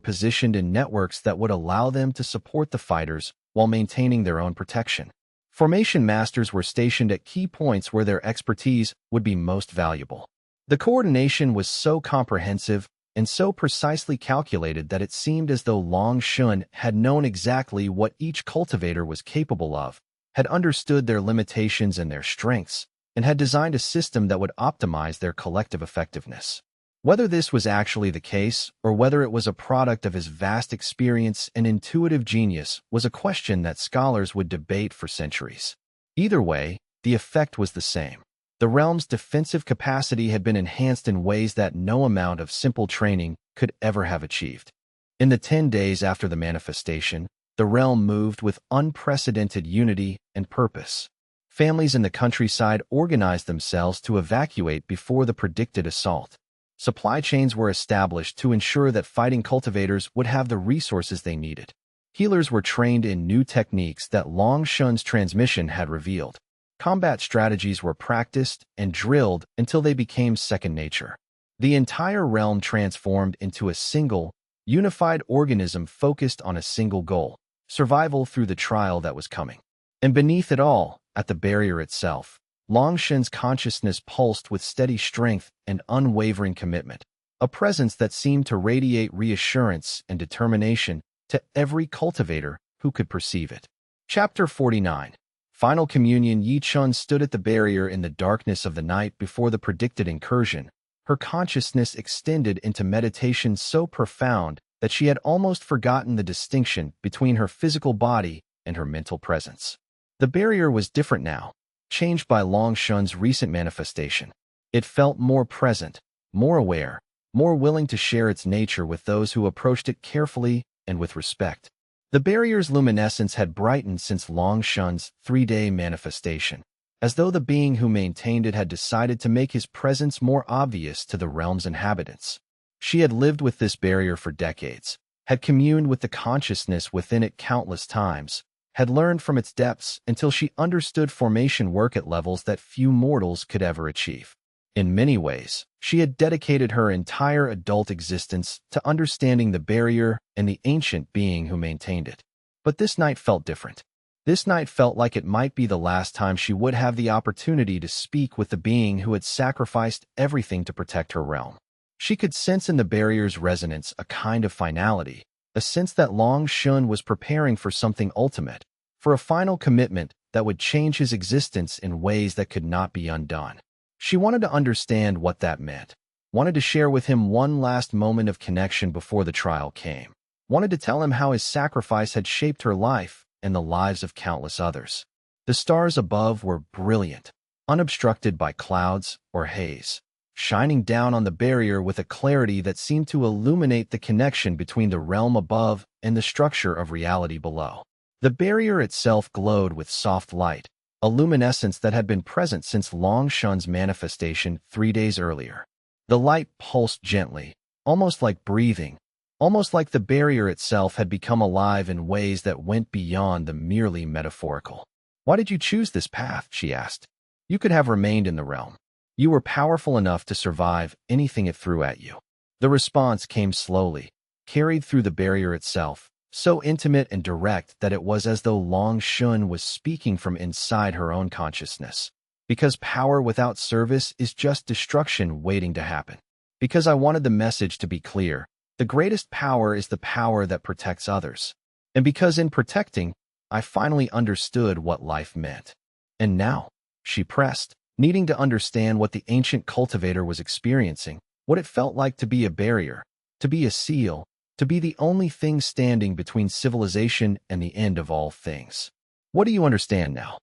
positioned in networks that would allow them to support the fighters while maintaining their own protection. Formation masters were stationed at key points where their expertise would be most valuable. The coordination was so comprehensive and so precisely calculated that it seemed as though Long Yue had known exactly what each cultivator was capable of, had understood their limitations and their strengths, and had designed a system that would optimize their collective effectiveness. Whether this was actually the case, or whether it was a product of his vast experience and intuitive genius, was a question that scholars would debate for centuries. Either way, the effect was the same. The realm's defensive capacity had been enhanced in ways that no amount of simple training could ever have achieved. In the 10 days after the manifestation, the realm moved with unprecedented unity and purpose. Families in the countryside organized themselves to evacuate before the predicted assault. Supply chains were established to ensure that fighting cultivators would have the resources they needed. Healers were trained in new techniques that Long Yue's transmission had revealed. Combat strategies were practiced and drilled until they became second nature. The entire realm transformed into a single, unified organism focused on a single goal: survival through the trial that was coming. And beneath it all, at the barrier itself, Long Yue's consciousness pulsed with steady strength and unwavering commitment, a presence that seemed to radiate reassurance and determination to every cultivator who could perceive it. Chapter 49. Final Communion. Yi Chun stood at the barrier in the darkness of the night before the predicted incursion, her consciousness extended into meditation so profound that she had almost forgotten the distinction between her physical body and her mental presence. The barrier was different now, changed by Long Yue's recent manifestation. It felt more present, more aware, more willing to share its nature with those who approached it carefully and with respect. The barrier's luminescence had brightened since Long Yue's 3-day manifestation, as though the being who maintained it had decided to make his presence more obvious to the realm's inhabitants. She had lived with this barrier for decades, had communed with the consciousness within it countless times, had learned from its depths until she understood formation work at levels that few mortals could ever achieve. In many ways, she had dedicated her entire adult existence to understanding the barrier and the ancient being who maintained it. But this night felt different. This night felt like it might be the last time she would have the opportunity to speak with the being who had sacrificed everything to protect her realm. She could sense in the barrier's resonance a kind of finality, a sense that Long Yue was preparing for something ultimate, for a final commitment that would change his existence in ways that could not be undone. She wanted to understand what that meant, wanted to share with him one last moment of connection before the trial came, wanted to tell him how his sacrifice had shaped her life and the lives of countless others. The stars above were brilliant, unobstructed by clouds or haze, shining down on the barrier with a clarity that seemed to illuminate the connection between the realm above and the structure of reality below. The barrier itself glowed with soft light, a luminescence that had been present since Long Yue's manifestation 3 days earlier. The light pulsed gently, almost like breathing, almost like the barrier itself had become alive in ways that went beyond the merely metaphorical. "Why did you choose this path?" she asked. "You could have remained in the realm. You were powerful enough to survive anything it threw at you." The response came slowly, carried through the barrier itself, so intimate and direct that it was as though Long Yue was speaking from inside her own consciousness. "Because power without service is just destruction waiting to happen. Because I wanted the message to be clear. The greatest power is the power that protects others. And because in protecting, I finally understood what life meant." And now, she pressed, needing to understand what the ancient cultivator was experiencing, what it felt like to be a barrier, to be a seal, to be the only thing standing between civilization and the end of all things. "What do you understand now?"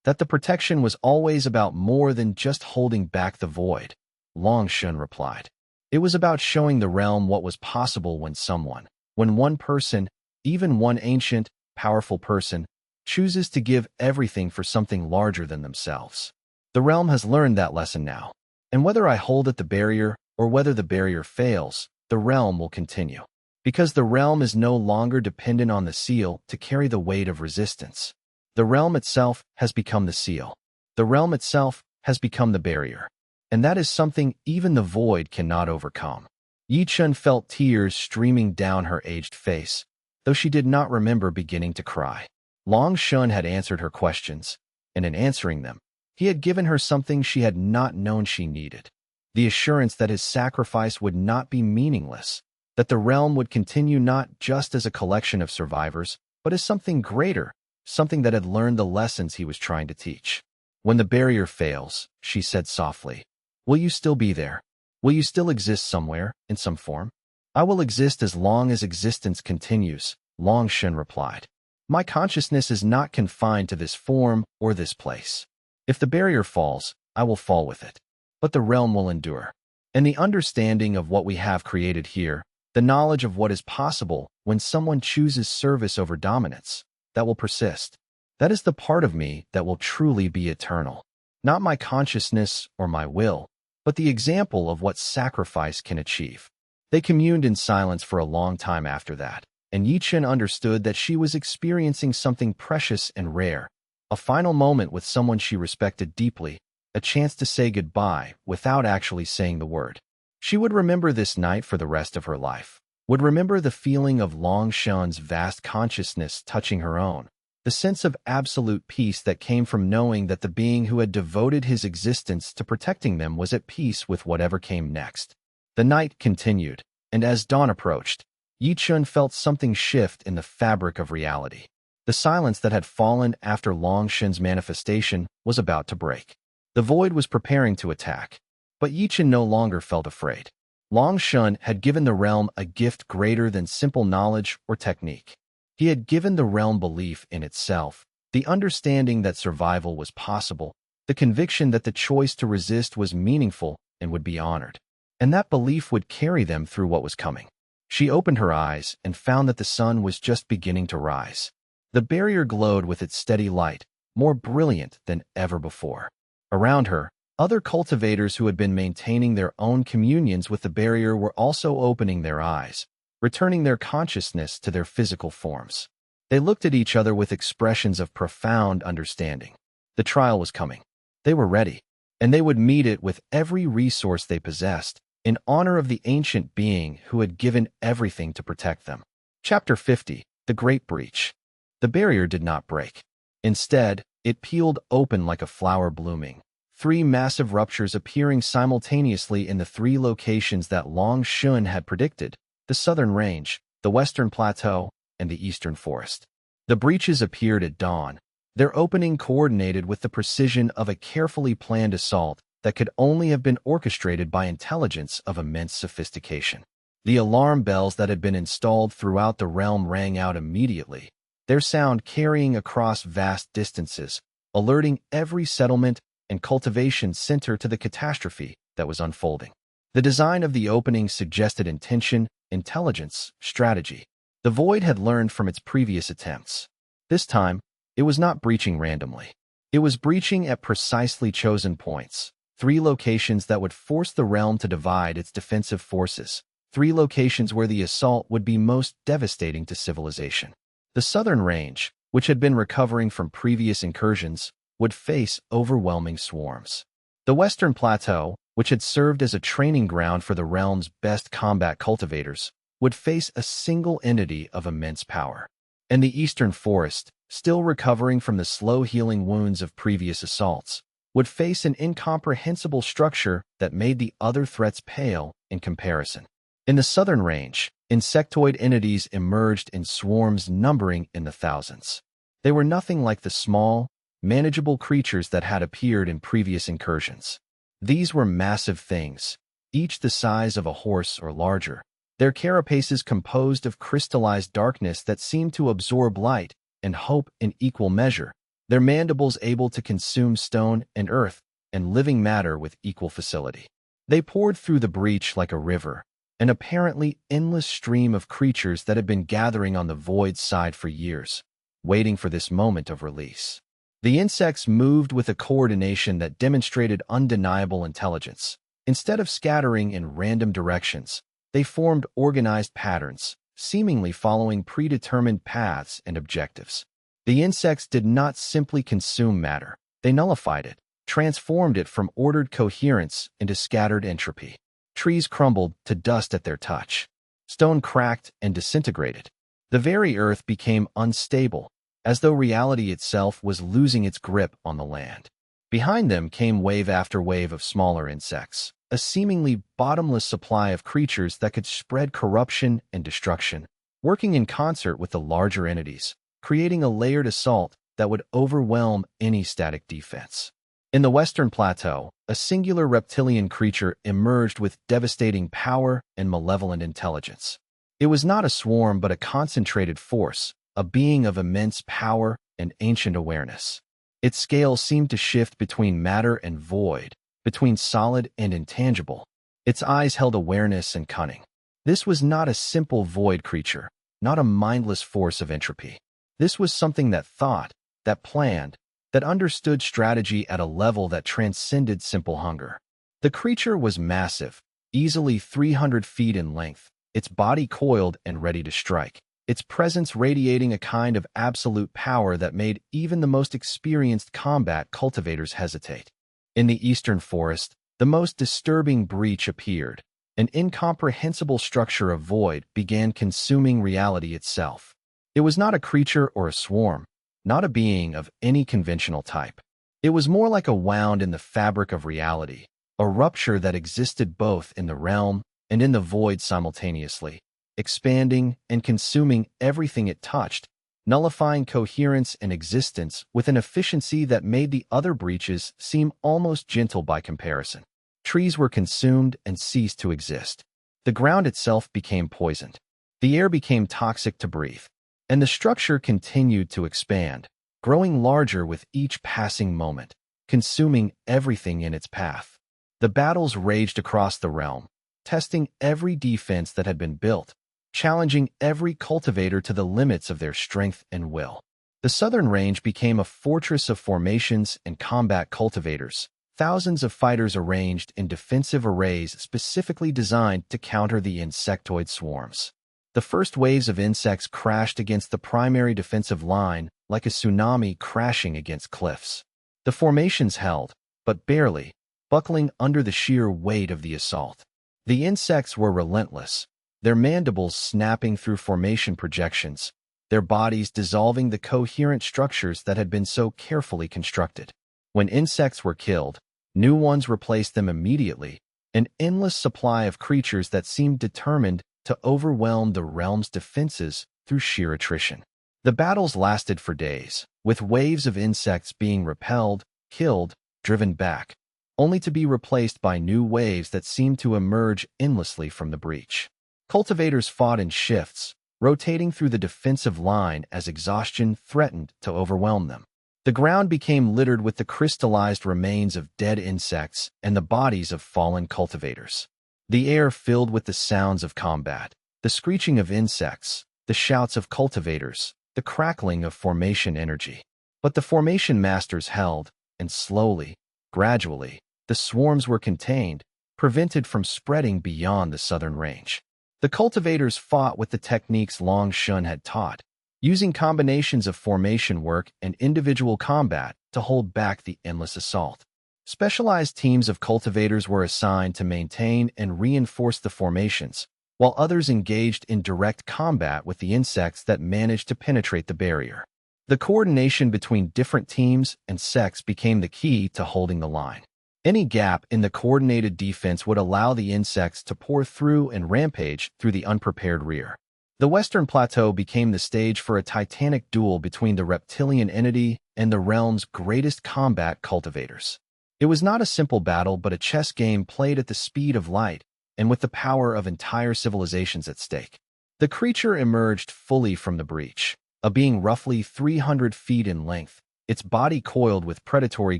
"That the protection was always about more than just holding back the void," Long Yue replied. "It was about showing the realm what was possible when one person, even one ancient, powerful person, chooses to give everything for something larger than themselves. The realm has learned that lesson now, and whether I hold at the barrier or whether the barrier fails, the realm will continue. Because the realm is no longer dependent on the seal to carry the weight of resistance. The realm itself has become the seal. The realm itself has become the barrier. And that is something even the void cannot overcome." Yi-chun felt tears streaming down her aged face, though she did not remember beginning to cry. Long Shun had answered her questions, and in answering them, he had given her something she had not known she needed. The assurance that his sacrifice would not be meaningless, that the realm would continue not just as a collection of survivors, but as something greater, something that had learned the lessons he was trying to teach. When the barrier fails, she said softly, will you still be there? Will you still exist somewhere, in some form? I will exist as long as existence continues, Long Shun replied. My consciousness is not confined to this form or this place. If the barrier falls, I will fall with it. But the realm will endure. And the understanding of what we have created here, the knowledge of what is possible when someone chooses service over dominance, that will persist. That is the part of me that will truly be eternal. Not my consciousness or my will, but the example of what sacrifice can achieve. They communed in silence for a long time after that, and Yi-chun understood that she was experiencing something precious and rare, a final moment with someone she respected deeply, a chance to say goodbye without actually saying the word. She would remember this night for the rest of her life, would remember the feeling of Long Shun's vast consciousness touching her own, the sense of absolute peace that came from knowing that the being who had devoted his existence to protecting them was at peace with whatever came next. The night continued, and as dawn approached, Yi-chun felt something shift in the fabric of reality. The silence that had fallen after Long Shun's manifestation was about to break. The void was preparing to attack, but Yi-chun no longer felt afraid. Long Shun had given the realm a gift greater than simple knowledge or technique. He had given the realm belief in itself, the understanding that survival was possible, the conviction that the choice to resist was meaningful and would be honored. And that belief would carry them through what was coming. She opened her eyes and found that the sun was just beginning to rise. The barrier glowed with its steady light, more brilliant than ever before. Around her, other cultivators who had been maintaining their own communions with the barrier were also opening their eyes, returning their consciousness to their physical forms. They looked at each other with expressions of profound understanding. The trial was coming. They were ready, and they would meet it with every resource they possessed, in honor of the ancient being who had given everything to protect them. Chapter 50, The Great Breach. The barrier did not break. Instead, it peeled open like a flower blooming, 3 massive ruptures appearing simultaneously in the 3 locations that Long Shun had predicted: the southern range, the western plateau, and the eastern forest. The breaches appeared at dawn, their opening coordinated with the precision of a carefully planned assault that could only have been orchestrated by intelligence of immense sophistication. The alarm bells that had been installed throughout the realm rang out immediately, their sound carrying across vast distances, alerting every settlement and cultivation center to the catastrophe that was unfolding. The design of the opening suggested intention, intelligence, strategy. The void had learned from its previous attempts. This time, it was not breaching randomly. It was breaching at precisely chosen points, 3 locations that would force the realm to divide its defensive forces, 3 locations where the assault would be most devastating to civilization. The southern range, which had been recovering from previous incursions, would face overwhelming swarms. The western plateau, which had served as a training ground for the realm's best combat cultivators, would face a single entity of immense power. And the eastern forest, still recovering from the slow-healing wounds of previous assaults, would face an incomprehensible structure that made the other threats pale in comparison. In the southern range, insectoid entities emerged in swarms numbering in the thousands. They were nothing like the small, manageable creatures that had appeared in previous incursions. These were massive things, each the size of a horse or larger, their carapaces composed of crystallized darkness that seemed to absorb light and hope in equal measure, their mandibles able to consume stone and earth and living matter with equal facility. They poured through the breach like a river, an apparently endless stream of creatures that had been gathering on the void side for years, waiting for this moment of release. The insects moved with a coordination that demonstrated undeniable intelligence. Instead of scattering in random directions, they formed organized patterns, seemingly following predetermined paths and objectives. The insects did not simply consume matter, they nullified it, transformed it from ordered coherence into scattered entropy. Trees crumbled to dust at their touch. Stone cracked and disintegrated. The very earth became unstable, as though reality itself was losing its grip on the land. Behind them came wave after wave of smaller insects, a seemingly bottomless supply of creatures that could spread corruption and destruction, working in concert with the larger entities, creating a layered assault that would overwhelm any static defense. In the Western Plateau, a singular reptilian creature emerged with devastating power and malevolent intelligence. It was not a swarm but a concentrated force, a being of immense power and ancient awareness. Its scale seemed to shift between matter and void, between solid and intangible. Its eyes held awareness and cunning. This was not a simple void creature, not a mindless force of entropy. This was something that thought, that planned, that understood strategy at a level that transcended simple hunger. The creature was massive, easily 300 feet in length, its body coiled and ready to strike, its presence radiating a kind of absolute power that made even the most experienced combat cultivators hesitate. In the eastern forest, the most disturbing breach appeared. An incomprehensible structure of void began consuming reality itself. It was not a creature or a swarm, not a being of any conventional type. It was more like a wound in the fabric of reality, a rupture that existed both in the realm and in the void simultaneously, expanding and consuming everything it touched, nullifying coherence and existence with an efficiency that made the other breaches seem almost gentle by comparison. Trees were consumed and ceased to exist. The ground itself became poisoned. The air became toxic to breathe. And the structure continued to expand, growing larger with each passing moment, consuming everything in its path. The battles raged across the realm, testing every defense that had been built, challenging every cultivator to the limits of their strength and will. The southern range became a fortress of formations and combat cultivators, thousands of fighters arranged in defensive arrays specifically designed to counter the insectoid swarms. The first waves of insects crashed against the primary defensive line like a tsunami crashing against cliffs. The formations held, but barely, buckling under the sheer weight of the assault. The insects were relentless, their mandibles snapping through formation projections, their bodies dissolving the coherent structures that had been so carefully constructed. When insects were killed, new ones replaced them immediately, an endless supply of creatures that seemed determined to overwhelm the realm's defenses through sheer attrition. The battles lasted for days, with waves of insects being repelled, killed, driven back, only to be replaced by new waves that seemed to emerge endlessly from the breach. Cultivators fought in shifts, rotating through the defensive line as exhaustion threatened to overwhelm them. The ground became littered with the crystallized remains of dead insects and the bodies of fallen cultivators. The air filled with the sounds of combat, the screeching of insects, the shouts of cultivators, the crackling of formation energy. But the formation masters held, and slowly, gradually, the swarms were contained, prevented from spreading beyond the southern range. The cultivators fought with the techniques Long Yue had taught, using combinations of formation work and individual combat to hold back the endless assault. Specialized teams of cultivators were assigned to maintain and reinforce the formations, while others engaged in direct combat with the insects that managed to penetrate the barrier. The coordination between different teams and sects became the key to holding the line. Any gap in the coordinated defense would allow the insects to pour through and rampage through the unprepared rear. The Western Plateau became the stage for a titanic duel between the reptilian entity and the realm's greatest combat cultivators. It was not a simple battle but a chess game played at the speed of light and with the power of entire civilizations at stake. The creature emerged fully from the breach, a being roughly 300 feet in length, its body coiled with predatory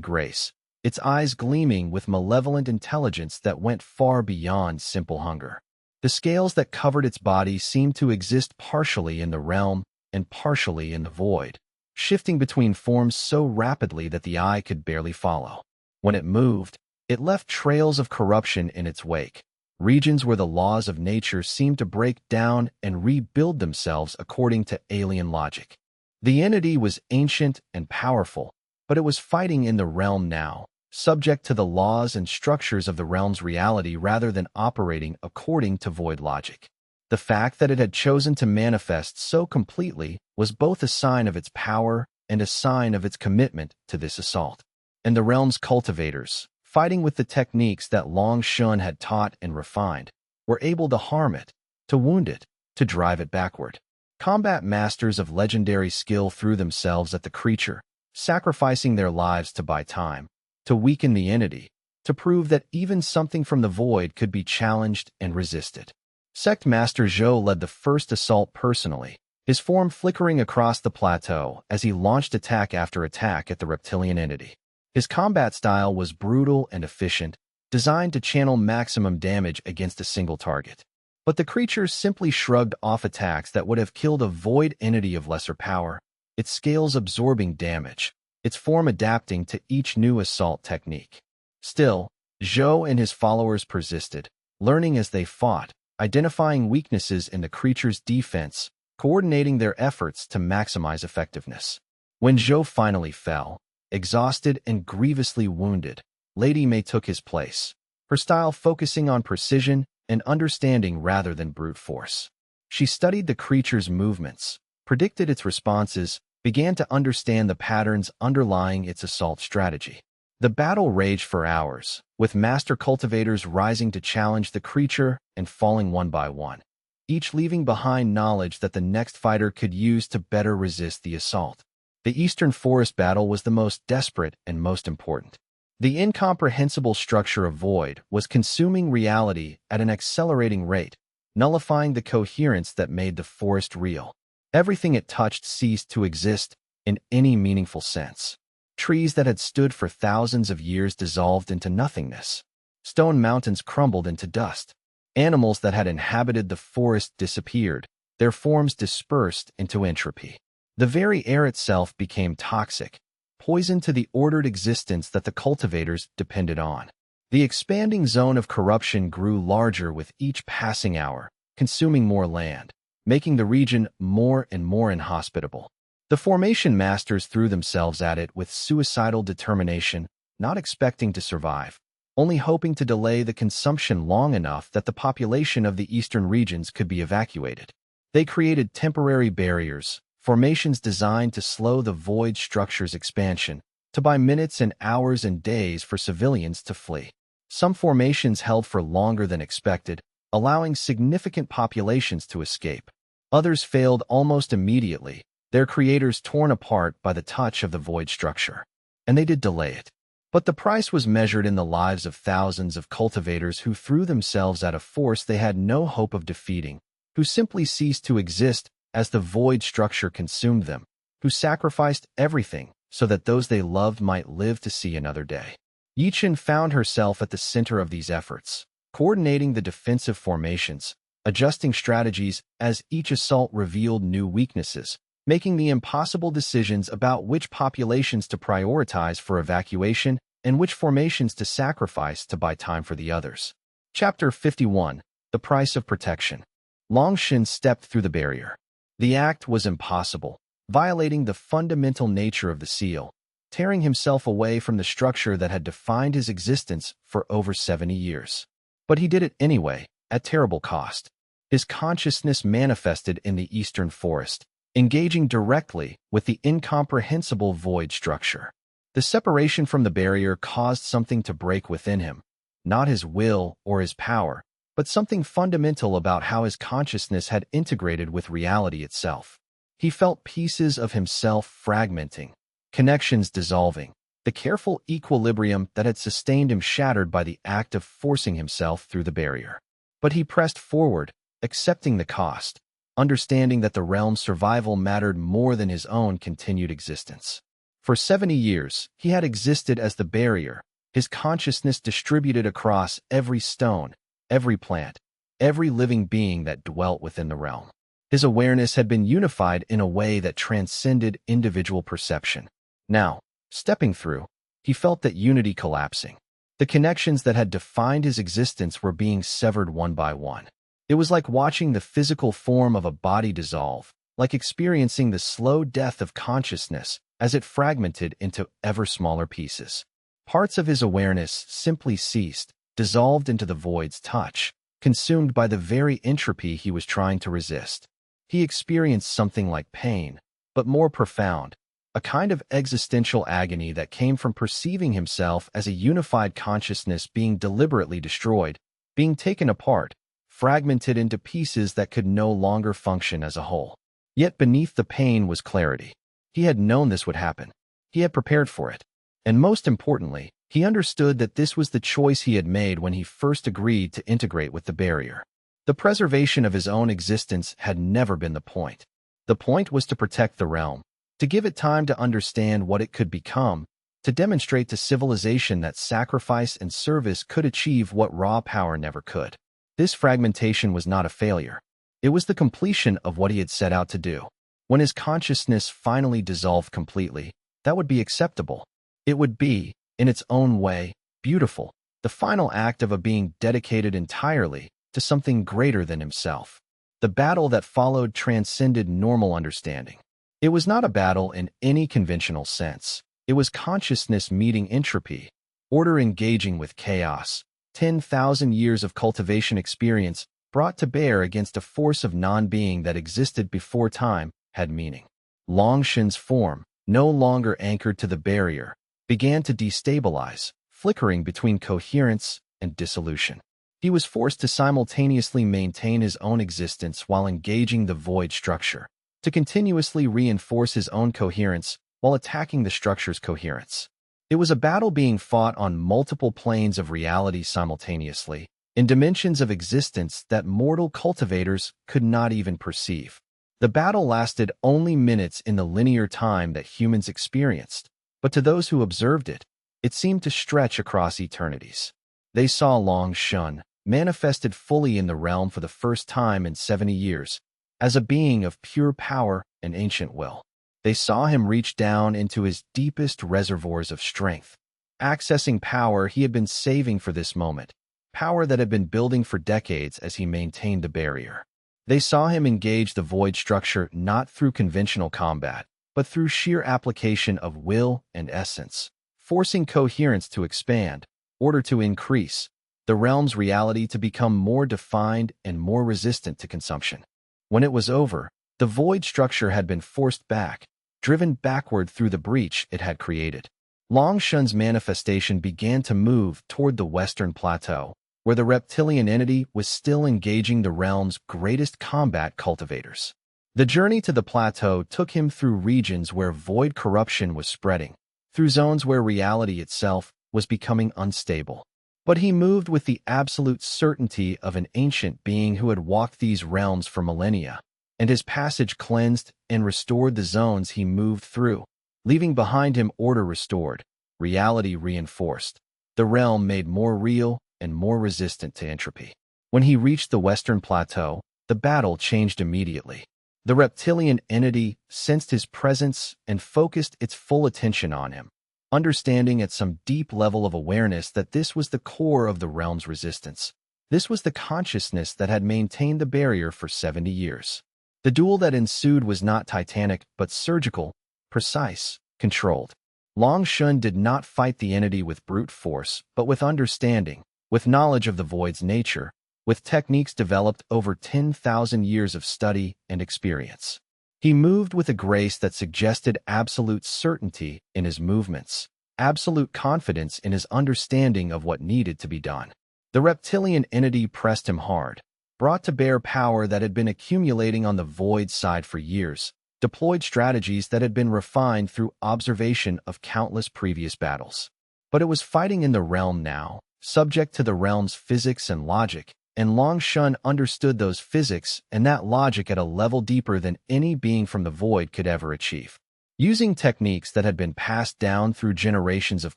grace, its eyes gleaming with malevolent intelligence that went far beyond simple hunger. The scales that covered its body seemed to exist partially in the realm and partially in the void, shifting between forms so rapidly that the eye could barely follow. When it moved, it left trails of corruption in its wake, regions where the laws of nature seemed to break down and rebuild themselves according to alien logic. The entity was ancient and powerful, but it was fighting in the realm now, subject to the laws and structures of the realm's reality rather than operating according to void logic. The fact that it had chosen to manifest so completely was both a sign of its power and a sign of its commitment to this assault. And the realm's cultivators, fighting with the techniques that Long Yue had taught and refined, were able to harm it, to wound it, to drive it backward. Combat masters of legendary skill threw themselves at the creature, sacrificing their lives to buy time, to weaken the entity, to prove that even something from the void could be challenged and resisted. Sect Master Zhou led the first assault personally, his form flickering across the plateau as he launched attack after attack at the reptilian entity. His combat style was brutal and efficient, designed to channel maximum damage against a single target. But the creature simply shrugged off attacks that would have killed a void entity of lesser power, its scales absorbing damage, its form adapting to each new assault technique. Still, Zhou and his followers persisted, learning as they fought, identifying weaknesses in the creature's defense, coordinating their efforts to maximize effectiveness. When Zhou finally fell, exhausted and grievously wounded, Lady Mei took his place, her style focusing on precision and understanding rather than brute force. She studied the creature's movements, predicted its responses, began to understand the patterns underlying its assault strategy. The battle raged for hours, with master cultivators rising to challenge the creature and falling one by one, each leaving behind knowledge that the next fighter could use to better resist the assault. The Eastern Forest battle was the most desperate and most important. The incomprehensible structure of void was consuming reality at an accelerating rate, nullifying the coherence that made the forest real. Everything it touched ceased to exist in any meaningful sense. Trees that had stood for thousands of years dissolved into nothingness. Stone mountains crumbled into dust. Animals that had inhabited the forest disappeared, their forms dispersed into entropy. The very air itself became toxic, poison to the ordered existence that the cultivators depended on. The expanding zone of corruption grew larger with each passing hour, consuming more land, making the region more and more inhospitable. The formation masters threw themselves at it with suicidal determination, not expecting to survive, only hoping to delay the consumption long enough that the population of the eastern regions could be evacuated. They created temporary barriers, formations designed to slow the void structure's expansion, to buy minutes and hours and days for civilians to flee. Some formations held for longer than expected, allowing significant populations to escape. Others failed almost immediately, their creators torn apart by the touch of the void structure. And they did delay it. But the price was measured in the lives of thousands of cultivators who threw themselves at a force they had no hope of defeating, who simply ceased to exist as the void structure consumed them, who sacrificed everything so that those they loved might live to see another day. Yichen found herself at the center of these efforts, coordinating the defensive formations, adjusting strategies as each assault revealed new weaknesses, making the impossible decisions about which populations to prioritize for evacuation and which formations to sacrifice to buy time for the others. Chapter 51. The Price of Protection. Long Yue stepped through the barrier. The act was impossible, violating the fundamental nature of the seal, tearing himself away from the structure that had defined his existence for over 70 years. But he did it anyway, at terrible cost. His consciousness manifested in the eastern forest, engaging directly with the incomprehensible void structure. The separation from the barrier caused something to break within him, not his will or his power, but something fundamental about how his consciousness had integrated with reality itself. He felt pieces of himself fragmenting, connections dissolving, the careful equilibrium that had sustained him shattered by the act of forcing himself through the barrier. But he pressed forward, accepting the cost, understanding that the realm's survival mattered more than his own continued existence. For 70 years, he had existed as the barrier, his consciousness distributed across every stone, every plant, every living being that dwelt within the realm. His awareness had been unified in a way that transcended individual perception. Now, stepping through, he felt that unity collapsing. The connections that had defined his existence were being severed one by one. It was like watching the physical form of a body dissolve, like experiencing the slow death of consciousness as it fragmented into ever smaller pieces. Parts of his awareness simply ceased, dissolved into the void's touch, consumed by the very entropy he was trying to resist. He experienced something like pain, but more profound, a kind of existential agony that came from perceiving himself as a unified consciousness being deliberately destroyed, being taken apart, fragmented into pieces that could no longer function as a whole. Yet beneath the pain was clarity. He had known this would happen. He had prepared for it. And most importantly, he understood that this was the choice he had made when he first agreed to integrate with the barrier. The preservation of his own existence had never been the point. The point was to protect the realm, to give it time to understand what it could become, to demonstrate to civilization that sacrifice and service could achieve what raw power never could. This fragmentation was not a failure. It was the completion of what he had set out to do. When his consciousness finally dissolved completely, that would be acceptable. It would be, in its own way, beautiful, the final act of a being dedicated entirely to something greater than himself. The battle that followed transcended normal understanding. It was not a battle in any conventional sense. It was consciousness meeting entropy, order engaging with chaos, 10,000 years of cultivation experience brought to bear against a force of non-being that existed before time had meaning. Long Yue's form, no longer anchored to the barrier, began to destabilize, flickering between coherence and dissolution. He was forced to simultaneously maintain his own existence while engaging the void structure, to continuously reinforce his own coherence while attacking the structure's coherence. It was a battle being fought on multiple planes of reality simultaneously, in dimensions of existence that mortal cultivators could not even perceive. The battle lasted only minutes in the linear time that humans experienced, but to those who observed it, it seemed to stretch across eternities. They saw Long Yue, manifested fully in the realm for the first time in 70 years, as a being of pure power and ancient will. They saw him reach down into his deepest reservoirs of strength, accessing power he had been saving for this moment, power that had been building for decades as he maintained the barrier. They saw him engage the void structure not through conventional combat, but through sheer application of will and essence, forcing coherence to expand, order to increase, the realm's reality to become more defined and more resistant to consumption. When it was over, the void structure had been forced back, driven backward through the breach it had created. Long Yue's manifestation began to move toward the western plateau, where the reptilian entity was still engaging the realm's greatest combat cultivators. The journey to the plateau took him through regions where void corruption was spreading, through zones where reality itself was becoming unstable. But he moved with the absolute certainty of an ancient being who had walked these realms for millennia, and his passage cleansed and restored the zones he moved through, leaving behind him order restored, reality reinforced, the realm made more real and more resistant to entropy. When he reached the western plateau, the battle changed immediately. The reptilian entity sensed his presence and focused its full attention on him, understanding at some deep level of awareness that this was the core of the realm's resistance. This was the consciousness that had maintained the barrier for 70 years. The duel that ensued was not titanic, but surgical, precise, controlled. Long Yue did not fight the entity with brute force, but with understanding, with knowledge of the void's nature, with techniques developed over 10,000 years of study and experience. He moved with a grace that suggested absolute certainty in his movements, absolute confidence in his understanding of what needed to be done. The reptilian entity pressed him hard, brought to bear power that had been accumulating on the void side for years, deployed strategies that had been refined through observation of countless previous battles. But it was fighting in the realm now, subject to the realm's physics and logic, and Long Yue understood those physics and that logic at a level deeper than any being from the void could ever achieve. Using techniques that had been passed down through generations of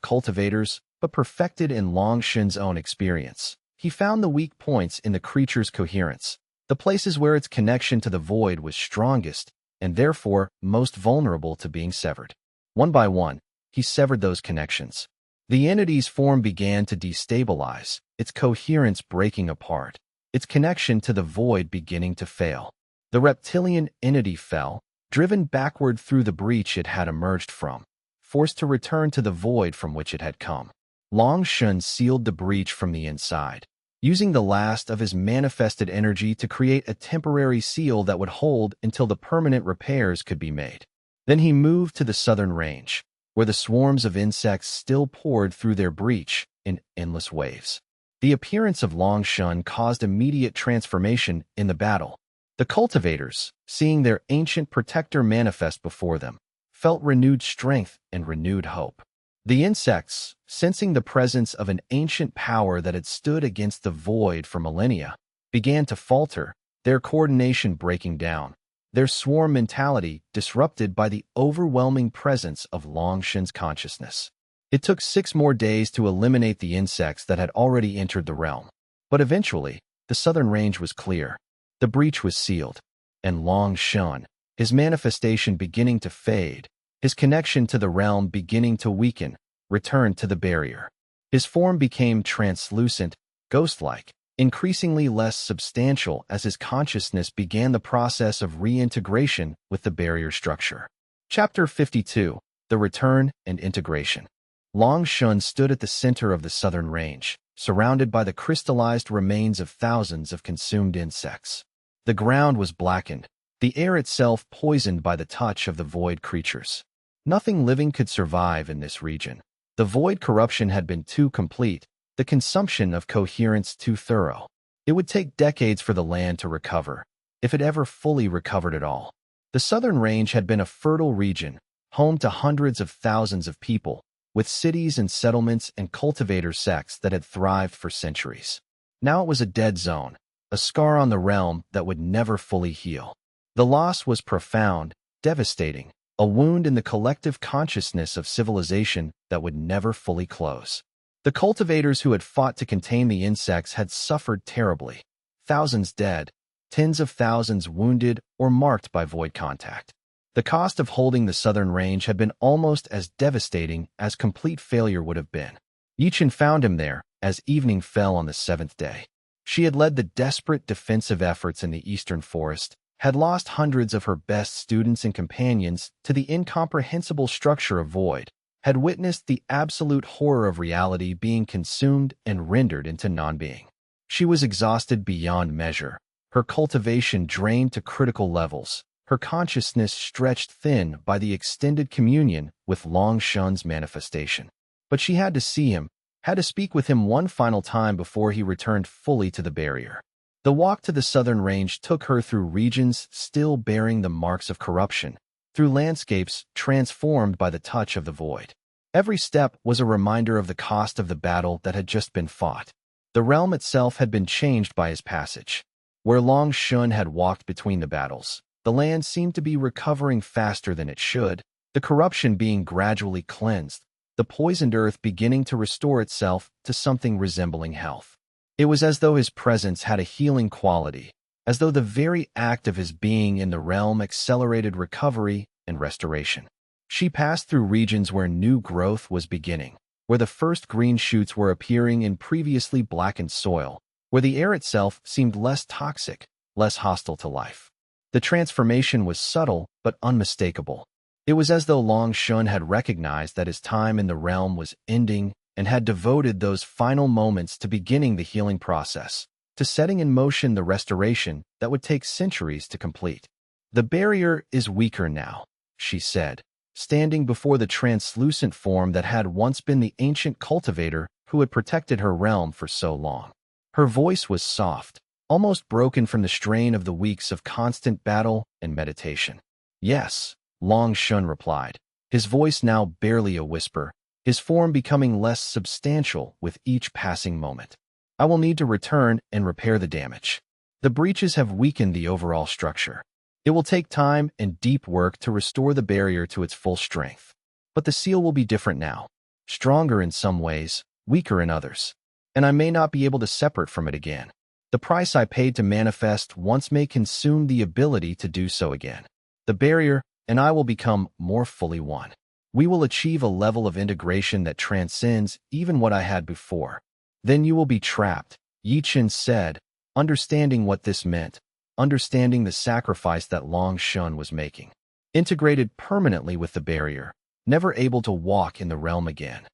cultivators, but perfected in Long Yue's own experience, he found the weak points in the creature's coherence, the places where its connection to the void was strongest and therefore most vulnerable to being severed. One by one, he severed those connections. The entity's form began to destabilize, its coherence breaking apart, its connection to the void beginning to fail. The reptilian entity fell, driven backward through the breach it had emerged from, forced to return to the void from which it had come. Long Yue sealed the breach from the inside, using the last of his manifested energy to create a temporary seal that would hold until the permanent repairs could be made. Then he moved to the southern range, where the swarms of insects still poured through their breach in endless waves. The appearance of Long Yue caused immediate transformation in the battle. The cultivators, seeing their ancient protector manifest before them, felt renewed strength and renewed hope. The insects, sensing the presence of an ancient power that had stood against the void for millennia, began to falter, their coordination breaking down, their swarm mentality disrupted by the overwhelming presence of Long Yue's consciousness. It took 6 more days to eliminate the insects that had already entered the realm. But eventually, the southern range was clear. The breach was sealed, and Long Yue, his manifestation beginning to fade, his connection to the realm beginning to weaken, returned to the barrier. His form became translucent, ghost-like, increasingly less substantial as his consciousness began the process of reintegration with the barrier structure. Chapter 52: The Return and Integration. Long Yue stood at the center of the southern range, surrounded by the crystallized remains of thousands of consumed insects. The ground was blackened, the air itself poisoned by the touch of the void creatures. Nothing living could survive in this region. The void corruption had been too complete, the consumption of coherence too thorough. It would take decades for the land to recover, if it ever fully recovered at all. The southern range had been a fertile region, home to hundreds of thousands of people, with cities and settlements and cultivator sects that had thrived for centuries. Now it was a dead zone, a scar on the realm that would never fully heal. The loss was profound, devastating, a wound in the collective consciousness of civilization that would never fully close. The cultivators who had fought to contain the insects had suffered terribly. Thousands dead, tens of thousands wounded or marked by void contact. The cost of holding the southern range had been almost as devastating as complete failure would have been. Yichen found him there as evening fell on the 7th day. She had led the desperate defensive efforts in the eastern forest, had lost hundreds of her best students and companions to the incomprehensible structure of void, had witnessed the absolute horror of reality being consumed and rendered into non-being. She was exhausted beyond measure, her cultivation drained to critical levels, her consciousness stretched thin by the extended communion with Long Yue's manifestation. But she had to see him, had to speak with him one final time before he returned fully to the barrier. The walk to the southern range took her through regions still bearing the marks of corruption, through landscapes transformed by the touch of the void. Every step was a reminder of the cost of the battle that had just been fought. The realm itself had been changed by his passage. Where Long Yue had walked between the battles, the land seemed to be recovering faster than it should, the corruption being gradually cleansed, the poisoned earth beginning to restore itself to something resembling health. It was as though his presence had a healing quality, as though the very act of his being in the realm accelerated recovery and restoration. She passed through regions where new growth was beginning, where the first green shoots were appearing in previously blackened soil, where the air itself seemed less toxic, less hostile to life. The transformation was subtle but unmistakable. It was as though Long Yue had recognized that his time in the realm was ending and had devoted those final moments to beginning the healing process, to setting in motion the restoration that would take centuries to complete. "The barrier is weaker now," she said, standing before the translucent form that had once been the ancient cultivator who had protected her realm for so long. Her voice was soft, almost broken from the strain of the weeks of constant battle and meditation. "Yes," Long Yue replied, his voice now barely a whisper, his form becoming less substantial with each passing moment. "I will need to return and repair the damage. The breaches have weakened the overall structure. It will take time and deep work to restore the barrier to its full strength. But the seal will be different now, stronger in some ways, weaker in others. And I may not be able to separate from it again. The price I paid to manifest once may consume the ability to do so again. The barrier and I will become more fully one. We will achieve a level of integration that transcends even what I had before. Then you will be trapped," Yichen said, understanding what this meant, understanding the sacrifice that Long Yue was making. "Integrated permanently with the barrier, never able to walk in the realm again.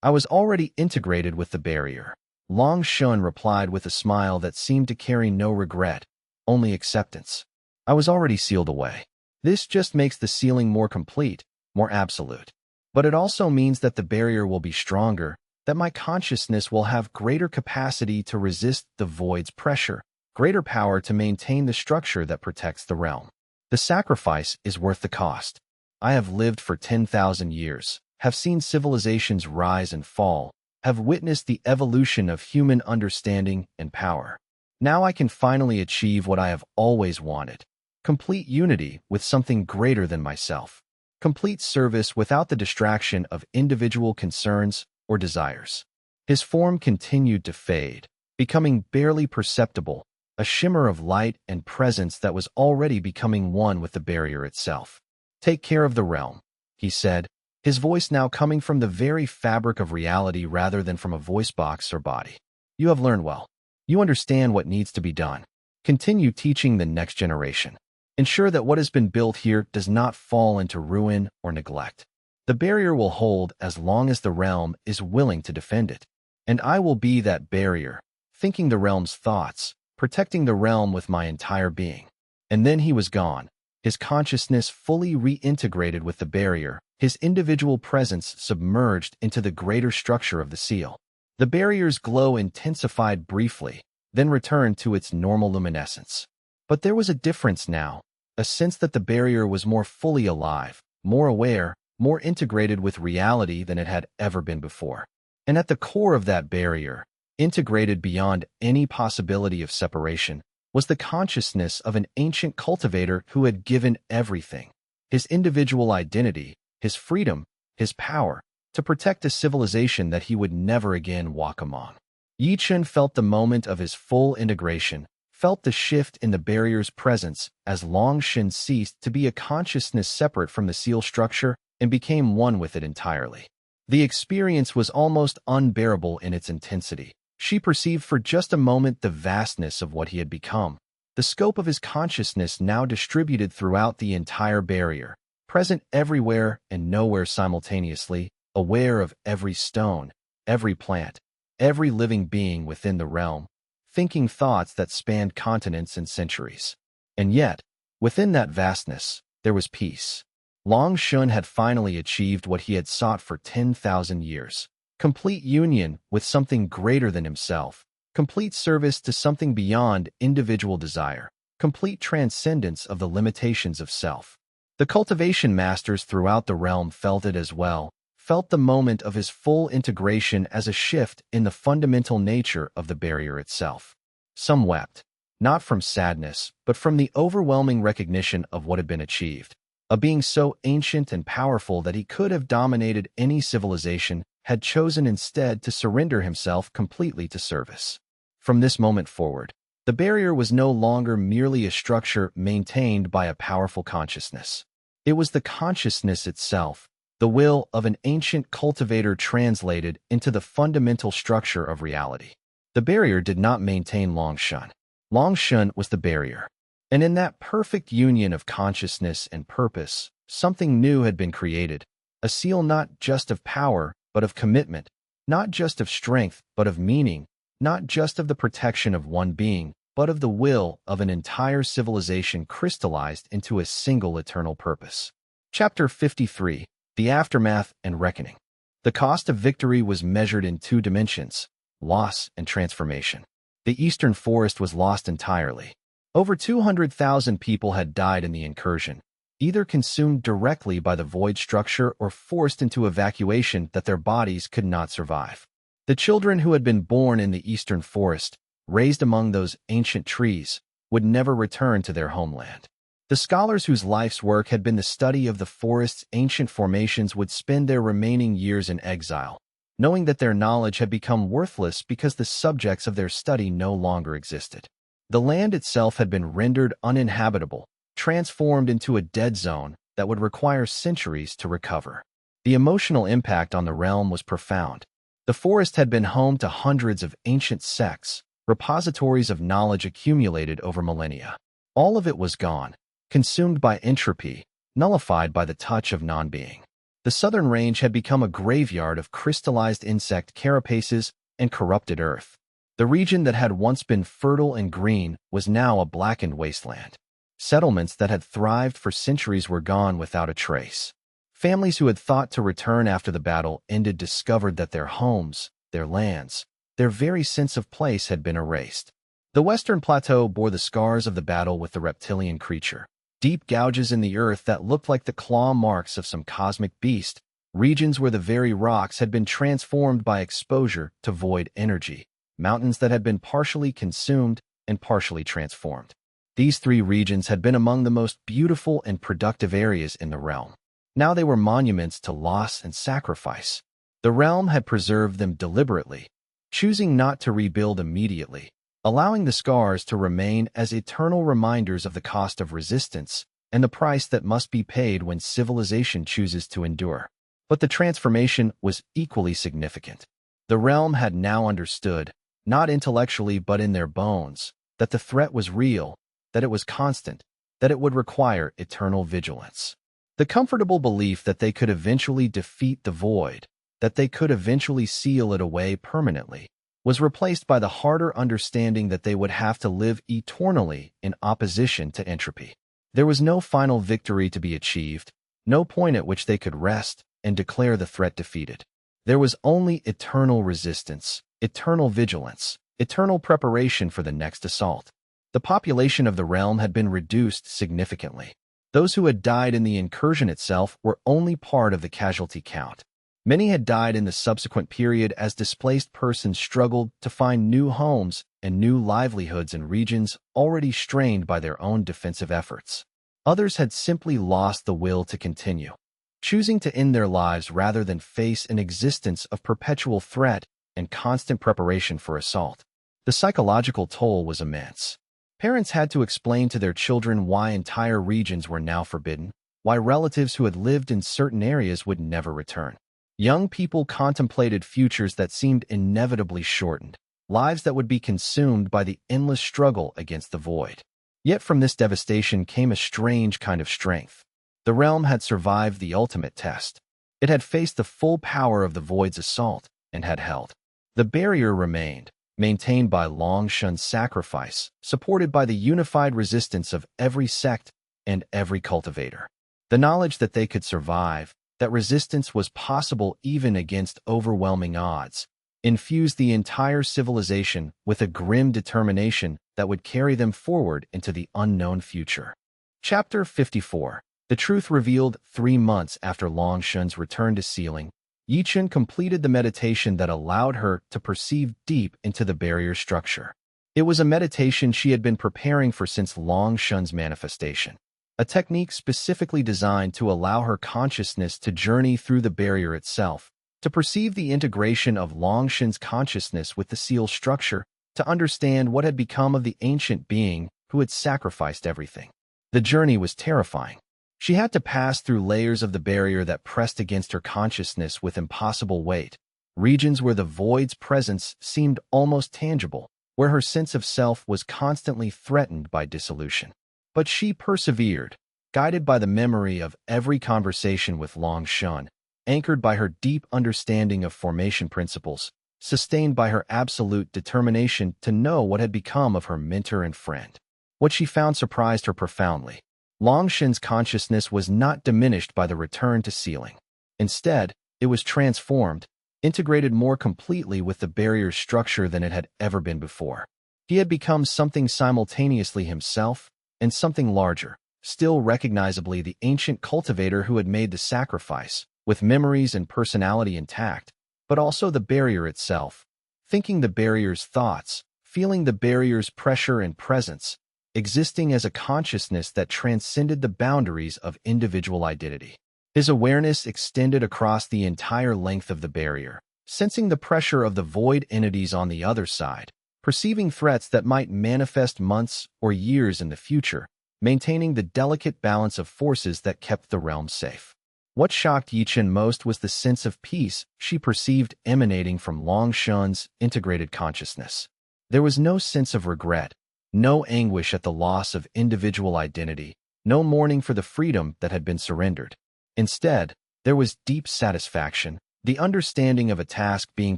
I was already integrated with the barrier. Long Shun replied with a smile that seemed to carry no regret, only acceptance. I was already sealed away. This just makes the sealing more complete, more absolute. But it also means that the barrier will be stronger, that my consciousness will have greater capacity to resist the void's pressure, greater power to maintain the structure that protects the realm. The sacrifice is worth the cost. I have lived for 10,000 years, have seen civilizations rise and fall, have witnessed the evolution of human understanding and power. Now I can finally achieve what I have always wanted. Complete unity with something greater than myself. Complete service without the distraction of individual concerns or desires. His form continued to fade, becoming barely perceptible, a shimmer of light and presence that was already becoming one with the barrier itself. Take care of the realm, he said, his voice now coming from the very fabric of reality rather than from a voice box or body. You have learned well. You understand what needs to be done. Continue teaching the next generation. Ensure that what has been built here does not fall into ruin or neglect. The barrier will hold as long as the realm is willing to defend it. And I will be that barrier, thinking the realm's thoughts, protecting the realm with my entire being. And then he was gone, his consciousness fully reintegrated with the barrier, his individual presence submerged into the greater structure of the seal. The barrier's glow intensified briefly, then returned to its normal luminescence. But there was a difference now, a sense that the barrier was more fully alive, more aware, more integrated with reality than it had ever been before. And at the core of that barrier, integrated beyond any possibility of separation, was the consciousness of an ancient cultivator who had given everything, his individual identity, his freedom, his power, to protect a civilization that he would never again walk among. Yi Chen felt the moment of his full integration, felt the shift in the barrier's presence as Long Shen ceased to be a consciousness separate from the seal structure and became one with it entirely. The experience was almost unbearable in its intensity. She perceived for just a moment the vastness of what he had become, the scope of his consciousness now distributed throughout the entire barrier, present everywhere and nowhere simultaneously, aware of every stone, every plant, every living being within the realm, thinking thoughts that spanned continents and centuries. And yet, within that vastness, there was peace. Long Shun had finally achieved what he had sought for 10,000 years. Complete union with something greater than himself, complete service to something beyond individual desire, complete transcendence of the limitations of self. The cultivation masters throughout the realm felt it as well, felt the moment of his full integration as a shift in the fundamental nature of the barrier itself. Some wept, not from sadness, but from the overwhelming recognition of what had been achieved. A being so ancient and powerful that he could have dominated any civilization had chosen instead to surrender himself completely to service. From this moment forward, the barrier was no longer merely a structure maintained by a powerful consciousness. It was the consciousness itself, the will of an ancient cultivator translated into the fundamental structure of reality. The barrier did not maintain Long Shun. Long Shun was the barrier. And in that perfect union of consciousness and purpose, something new had been created, a seal not just of power, but of commitment, not just of strength, but of meaning, not just of the protection of one being, but of the will of an entire civilization crystallized into a single eternal purpose. Chapter 53, The Aftermath and Reckoning. The cost of victory was measured in two dimensions, loss and transformation. The eastern forest was lost entirely. Over 200,000 people had died in the incursion, either consumed directly by the void structure or forced into evacuation that their bodies could not survive. The children who had been born in the eastern forest, raised among those ancient trees, would never return to their homeland. The scholars whose life's work had been the study of the forest's ancient formations would spend their remaining years in exile, knowing that their knowledge had become worthless because the subjects of their study no longer existed. The land itself had been rendered uninhabitable, transformed into a dead zone that would require centuries to recover. The emotional impact on the realm was profound. The forest had been home to hundreds of ancient sects, repositories of knowledge accumulated over millennia. All of it was gone, consumed by entropy, nullified by the touch of non-being. The southern range had become a graveyard of crystallized insect carapaces and corrupted earth. The region that had once been fertile and green was now a blackened wasteland. Settlements that had thrived for centuries were gone without a trace. Families who had thought to return after the battle ended discovered that their homes, their lands, their very sense of place had been erased. The western plateau bore the scars of the battle with the reptilian creature. Deep gouges in the earth that looked like the claw marks of some cosmic beast, regions where the very rocks had been transformed by exposure to void energy, mountains that had been partially consumed and partially transformed. These three regions had been among the most beautiful and productive areas in the realm. Now they were monuments to loss and sacrifice. The realm had preserved them deliberately, choosing not to rebuild immediately, allowing the scars to remain as eternal reminders of the cost of resistance and the price that must be paid when civilization chooses to endure. But the transformation was equally significant. The realm had now understood, not intellectually but in their bones, that the threat was real, that it was constant, that it would require eternal vigilance. The comfortable belief that they could eventually defeat the void, that they could eventually seal it away permanently, was replaced by the harder understanding that they would have to live eternally in opposition to entropy. There was no final victory to be achieved, no point at which they could rest and declare the threat defeated. There was only eternal resistance, eternal vigilance, eternal preparation for the next assault. The population of the realm had been reduced significantly. Those who had died in the incursion itself were only part of the casualty count. Many had died in the subsequent period as displaced persons struggled to find new homes and new livelihoods in regions already strained by their own defensive efforts. Others had simply lost the will to continue, choosing to end their lives rather than face an existence of perpetual threat and constant preparation for assault. The psychological toll was immense. Parents had to explain to their children why entire regions were now forbidden, why relatives who had lived in certain areas would never return. Young people contemplated futures that seemed inevitably shortened, lives that would be consumed by the endless struggle against the void. Yet from this devastation came a strange kind of strength. The realm had survived the ultimate test. It had faced the full power of the void's assault and had held. The barrier remained, maintained by Long Yue's sacrifice, supported by the unified resistance of every sect and every cultivator. The knowledge that they could survive, that resistance was possible even against overwhelming odds, infused the entire civilization with a grim determination that would carry them forward into the unknown future. Chapter 54. The truth revealed. 3 months after Long Yue's return to sealing, Yichen completed the meditation that allowed her to perceive deep into the barrier structure. It was a meditation she had been preparing for since Long Yue's manifestation, a technique specifically designed to allow her consciousness to journey through the barrier itself, to perceive the integration of Long Yue's consciousness with the seal structure, to understand what had become of the ancient being who had sacrificed everything. The journey was terrifying. She had to pass through layers of the barrier that pressed against her consciousness with impossible weight, regions where the void's presence seemed almost tangible, where her sense of self was constantly threatened by dissolution. But she persevered, guided by the memory of every conversation with Long Yue, anchored by her deep understanding of formation principles, sustained by her absolute determination to know what had become of her mentor and friend. What she found surprised her profoundly. Long Yue's consciousness was not diminished by the return to sealing. Instead, it was transformed, integrated more completely with the barrier's structure than it had ever been before. He had become something simultaneously himself and something larger, still recognizably the ancient cultivator who had made the sacrifice, with memories and personality intact, but also the barrier itself, thinking the barrier's thoughts, feeling the barrier's pressure and presence, existing as a consciousness that transcended the boundaries of individual identity. His awareness extended across the entire length of the barrier, sensing the pressure of the void entities on the other side, perceiving threats that might manifest months or years in the future, maintaining the delicate balance of forces that kept the realm safe. What shocked Yichen most was the sense of peace she perceived emanating from Long Yue's integrated consciousness. There was no sense of regret, no anguish at the loss of individual identity, no mourning for the freedom that had been surrendered. Instead, There was deep satisfaction, the understanding of a task being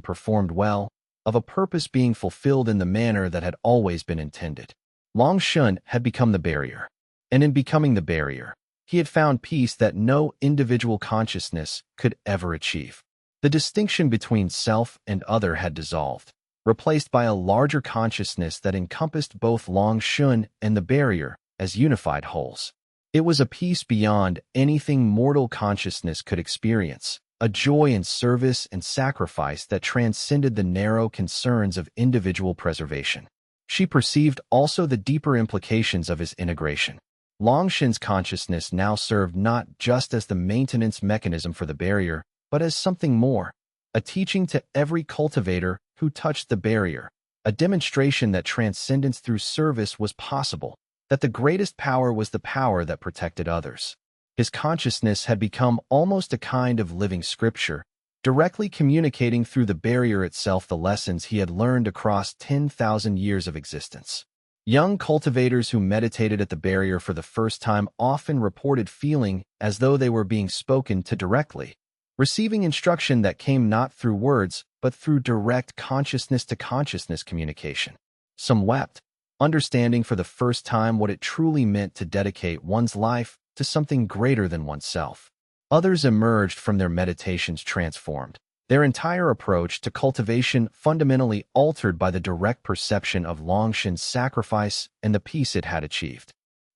performed well, of a purpose being fulfilled in the manner that had always been intended. Long Yue had become the barrier, and in becoming the barrier, he had found peace that no individual consciousness could ever achieve. The distinction between self and other had dissolved, replaced by a larger consciousness that encompassed both Long Yue and the barrier as unified wholes. It was a peace beyond anything mortal consciousness could experience, a joy in service and sacrifice that transcended the narrow concerns of individual preservation. She perceived also the deeper implications of his integration. Long Yue's consciousness now served not just as the maintenance mechanism for the barrier, but as something more, a teaching to every cultivator who touched the barrier, a demonstration that transcendence through service was possible, that the greatest power was the power that protected others. His consciousness had become almost a kind of living scripture, directly communicating through the barrier itself the lessons he had learned across 10,000 years of existence. Young cultivators who meditated at the barrier for the first time often reported feeling as though they were being spoken to directly, receiving instruction that came not through words, but through direct consciousness-to-consciousness communication. Some wept, understanding for the first time what it truly meant to dedicate one's life to something greater than oneself. Others emerged from their meditations transformed, their entire approach to cultivation fundamentally altered by the direct perception of Long Yue's sacrifice and the peace it had achieved.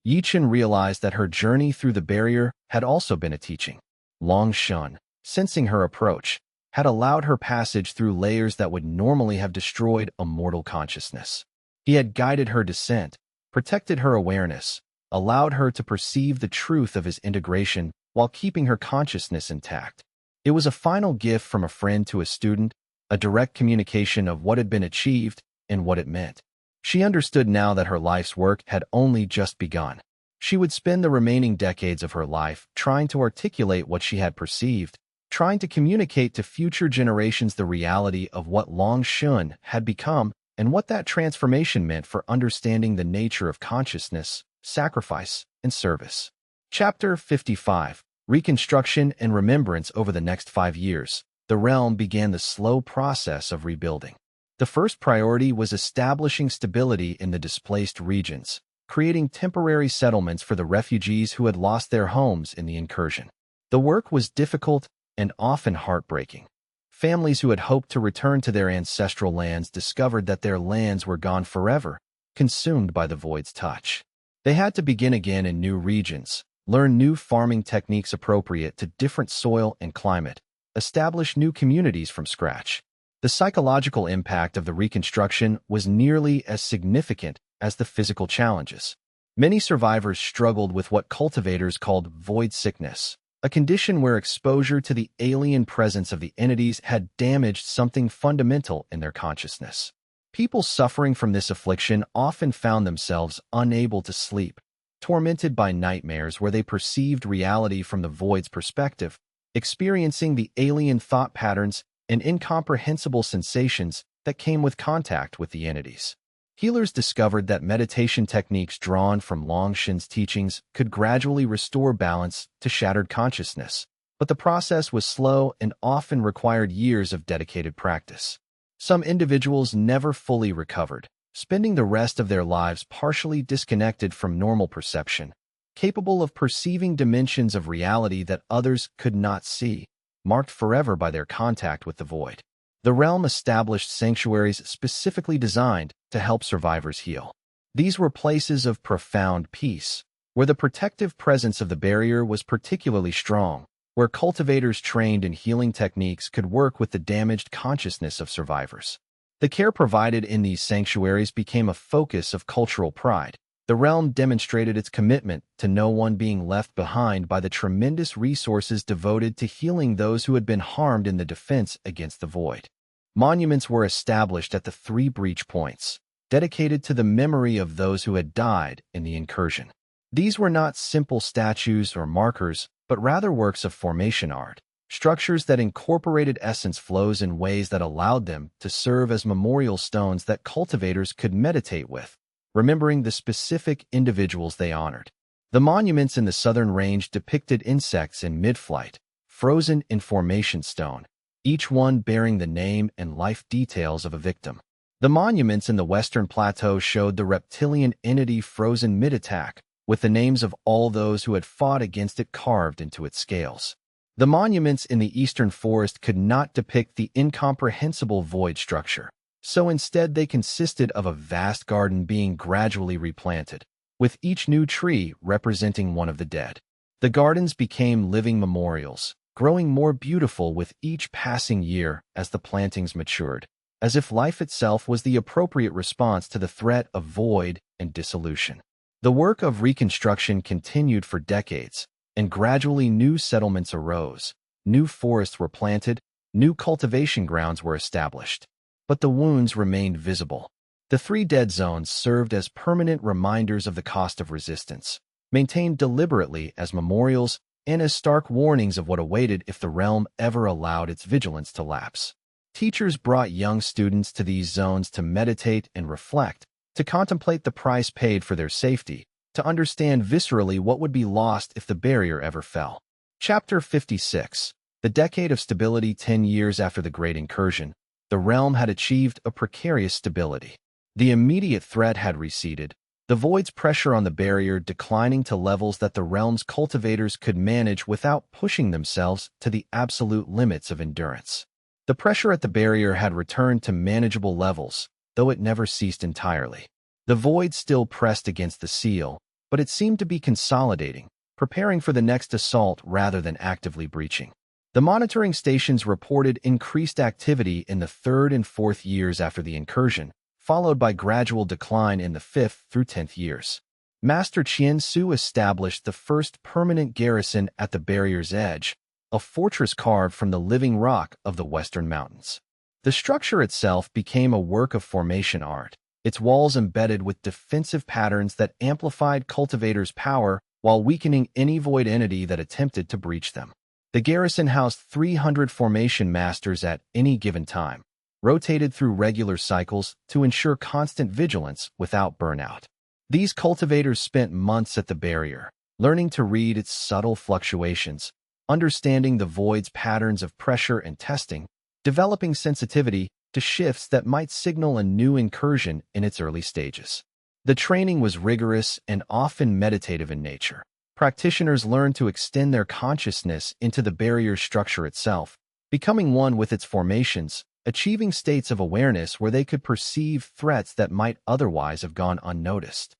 Yichen realized that her journey through the barrier had also been a teaching. Long Yue, sensing her approach, had allowed her passage through layers that would normally have destroyed a mortal consciousness. He had guided her descent, protected her awareness, allowed her to perceive the truth of his integration while keeping her consciousness intact. It was a final gift from a friend to a student, a direct communication of what had been achieved and what it meant. She understood now that her life's work had only just begun. She would spend the remaining decades of her life trying to articulate what she had perceived, trying to communicate to future generations the reality of what Long Yue had become and what that transformation meant for understanding the nature of consciousness, sacrifice, and service. Chapter 55. Reconstruction and remembrance. Over the next 5 years, the realm began the slow process of rebuilding. The first priority was establishing stability in the displaced regions, creating temporary settlements for the refugees who had lost their homes in the incursion. The work was difficult and often heartbreaking. Families who had hoped to return to their ancestral lands discovered that their lands were gone forever, consumed by the void's touch. They had to begin again in new regions, learn new farming techniques appropriate to different soil and climate, establish new communities from scratch. The psychological impact of the reconstruction was nearly as significant as the physical challenges. Many survivors struggled with what cultivators called void sickness, a condition where exposure to the alien presence of the entities had damaged something fundamental in their consciousness. People suffering from this affliction often found themselves unable to sleep, tormented by nightmares where they perceived reality from the void's perspective, experiencing the alien thought patterns and incomprehensible sensations that came with contact with the entities. Healers discovered that meditation techniques drawn from Long Yue's teachings could gradually restore balance to shattered consciousness, but the process was slow and often required years of dedicated practice. Some individuals never fully recovered, spending the rest of their lives partially disconnected from normal perception, capable of perceiving dimensions of reality that others could not see, marked forever by their contact with the void. The realm established sanctuaries specifically designed to help survivors heal. These were places of profound peace, where the protective presence of the barrier was particularly strong, where cultivators trained in healing techniques could work with the damaged consciousness of survivors. The care provided in these sanctuaries became a focus of cultural pride. The realm demonstrated its commitment to no one being left behind by the tremendous resources devoted to healing those who had been harmed in the defense against the void. Monuments were established at the 3 breach points, dedicated to the memory of those who had died in the incursion. These were not simple statues or markers, but rather works of formation art, structures that incorporated essence flows in ways that allowed them to serve as memorial stones that cultivators could meditate with, remembering the specific individuals they honored. The monuments in the southern range depicted insects in mid-flight, frozen in formation stone, each one bearing the name and life details of a victim. The monuments in the Western Plateau showed the reptilian entity frozen mid-attack, with the names of all those who had fought against it carved into its scales. The monuments in the Eastern Forest could not depict the incomprehensible void structure, so instead they consisted of a vast garden being gradually replanted, with each new tree representing one of the dead. The gardens became living memorials, growing more beautiful with each passing year as the plantings matured, as if life itself was the appropriate response to the threat of void and dissolution. The work of reconstruction continued for decades, and gradually new settlements arose, new forests were planted, new cultivation grounds were established. But the wounds remained visible. The 3 dead zones served as permanent reminders of the cost of resistance, maintained deliberately as memorials and as stark warnings of what awaited if the realm ever allowed its vigilance to lapse. Teachers brought young students to these zones to meditate and reflect, to contemplate the price paid for their safety, to understand viscerally what would be lost if the barrier ever fell. Chapter 56. The Decade of Stability. 10 years after the Great Incursion, the realm had achieved a precarious stability. The immediate threat had receded, the void's pressure on the barrier declining to levels that the realm's cultivators could manage without pushing themselves to the absolute limits of endurance. The pressure at the barrier had returned to manageable levels, though it never ceased entirely. The void still pressed against the seal, but it seemed to be consolidating, preparing for the next assault rather than actively breaching. The monitoring stations reported increased activity in the 3rd and 4th years after the incursion, followed by gradual decline in the 5th through 10th years. Master Qian Su established the first permanent garrison at the barrier's edge, a fortress carved from the living rock of the Western Mountains. The structure itself became a work of formation art, its walls embedded with defensive patterns that amplified cultivators' power while weakening any void entity that attempted to breach them. The garrison housed 300 formation masters at any given time, rotated through regular cycles to ensure constant vigilance without burnout. These cultivators spent months at the barrier, learning to read its subtle fluctuations, understanding the void's patterns of pressure and testing, developing sensitivity to shifts that might signal a new incursion in its early stages. The training was rigorous and often meditative in nature. Practitioners learned to extend their consciousness into the barrier's structure itself, becoming one with its formations, achieving states of awareness where they could perceive threats that might otherwise have gone unnoticed.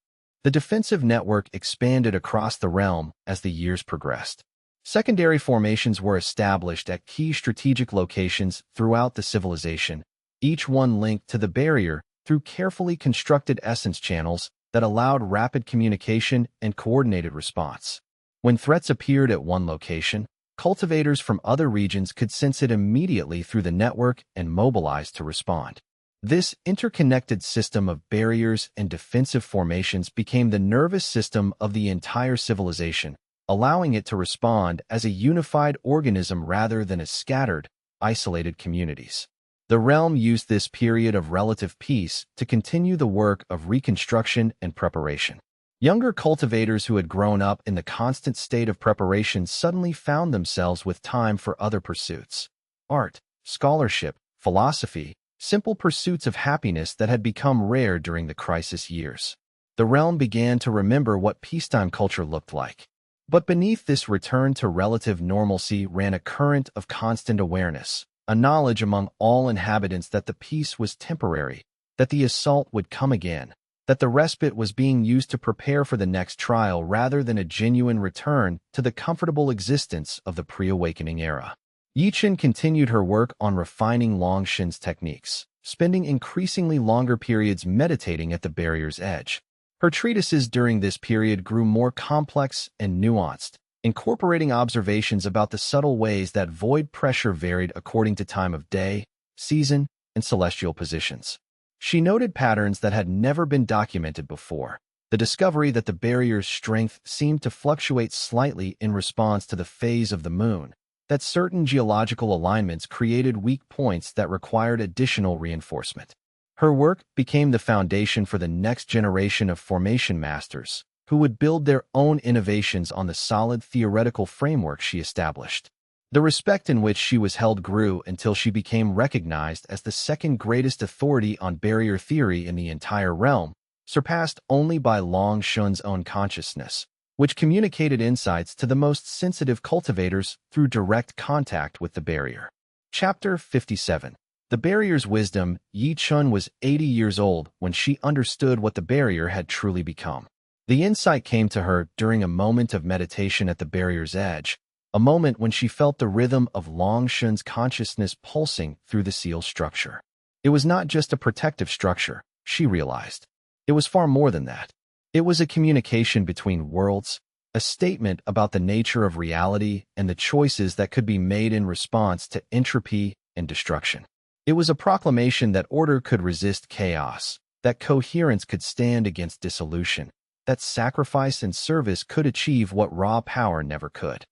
The defensive network expanded across the realm as the years progressed. Secondary formations were established at key strategic locations throughout the civilization, each one linked to the barrier through carefully constructed essence channels that allowed rapid communication and coordinated response. When threats appeared at one location, cultivators from other regions could sense it immediately through the network and mobilize to respond. This interconnected system of barriers and defensive formations became the nervous system of the entire civilization, allowing it to respond as a unified organism rather than as scattered, isolated communities. The realm used this period of relative peace to continue the work of reconstruction and preparation. Younger cultivators who had grown up in the constant state of preparation suddenly found themselves with time for other pursuits: art, scholarship, philosophy, simple pursuits of happiness that had become rare during the crisis years. The realm began to remember what peacetime culture looked like. But beneath this return to relative normalcy ran a current of constant awareness, a knowledge among all inhabitants that the peace was temporary, that the assault would come again, that the respite was being used to prepare for the next trial rather than a genuine return to the comfortable existence of the pre-awakening era. Yichen continued her work on refining Long Yue's techniques, spending increasingly longer periods meditating at the barrier's edge. Her treatises during this period grew more complex and nuanced, incorporating observations about the subtle ways that void pressure varied according to time of day, season, and celestial positions. She noted patterns that had never been documented before: the discovery that the barrier's strength seemed to fluctuate slightly in response to the phase of the moon, that certain geological alignments created weak points that required additional reinforcement. Her work became the foundation for the next generation of formation masters, who would build their own innovations on the solid theoretical framework she established. The respect in which she was held grew until she became recognized as the second greatest authority on barrier theory in the entire realm, surpassed only by Long Shun's own consciousness, which communicated insights to the most sensitive cultivators through direct contact with the barrier. Chapter 57. The barrier's wisdom. Yi Chun was 80 years old when she understood what the barrier had truly become. The insight came to her during a moment of meditation at the barrier's edge, a moment when she felt the rhythm of Long Shun's consciousness pulsing through the seal structure. It was not just a protective structure, she realized. It was far more than that. It was a communication between worlds, a statement about the nature of reality and the choices that could be made in response to entropy and destruction. It was a proclamation that order could resist chaos, that coherence could stand against dissolution, that sacrifice and service could achieve what raw power never could.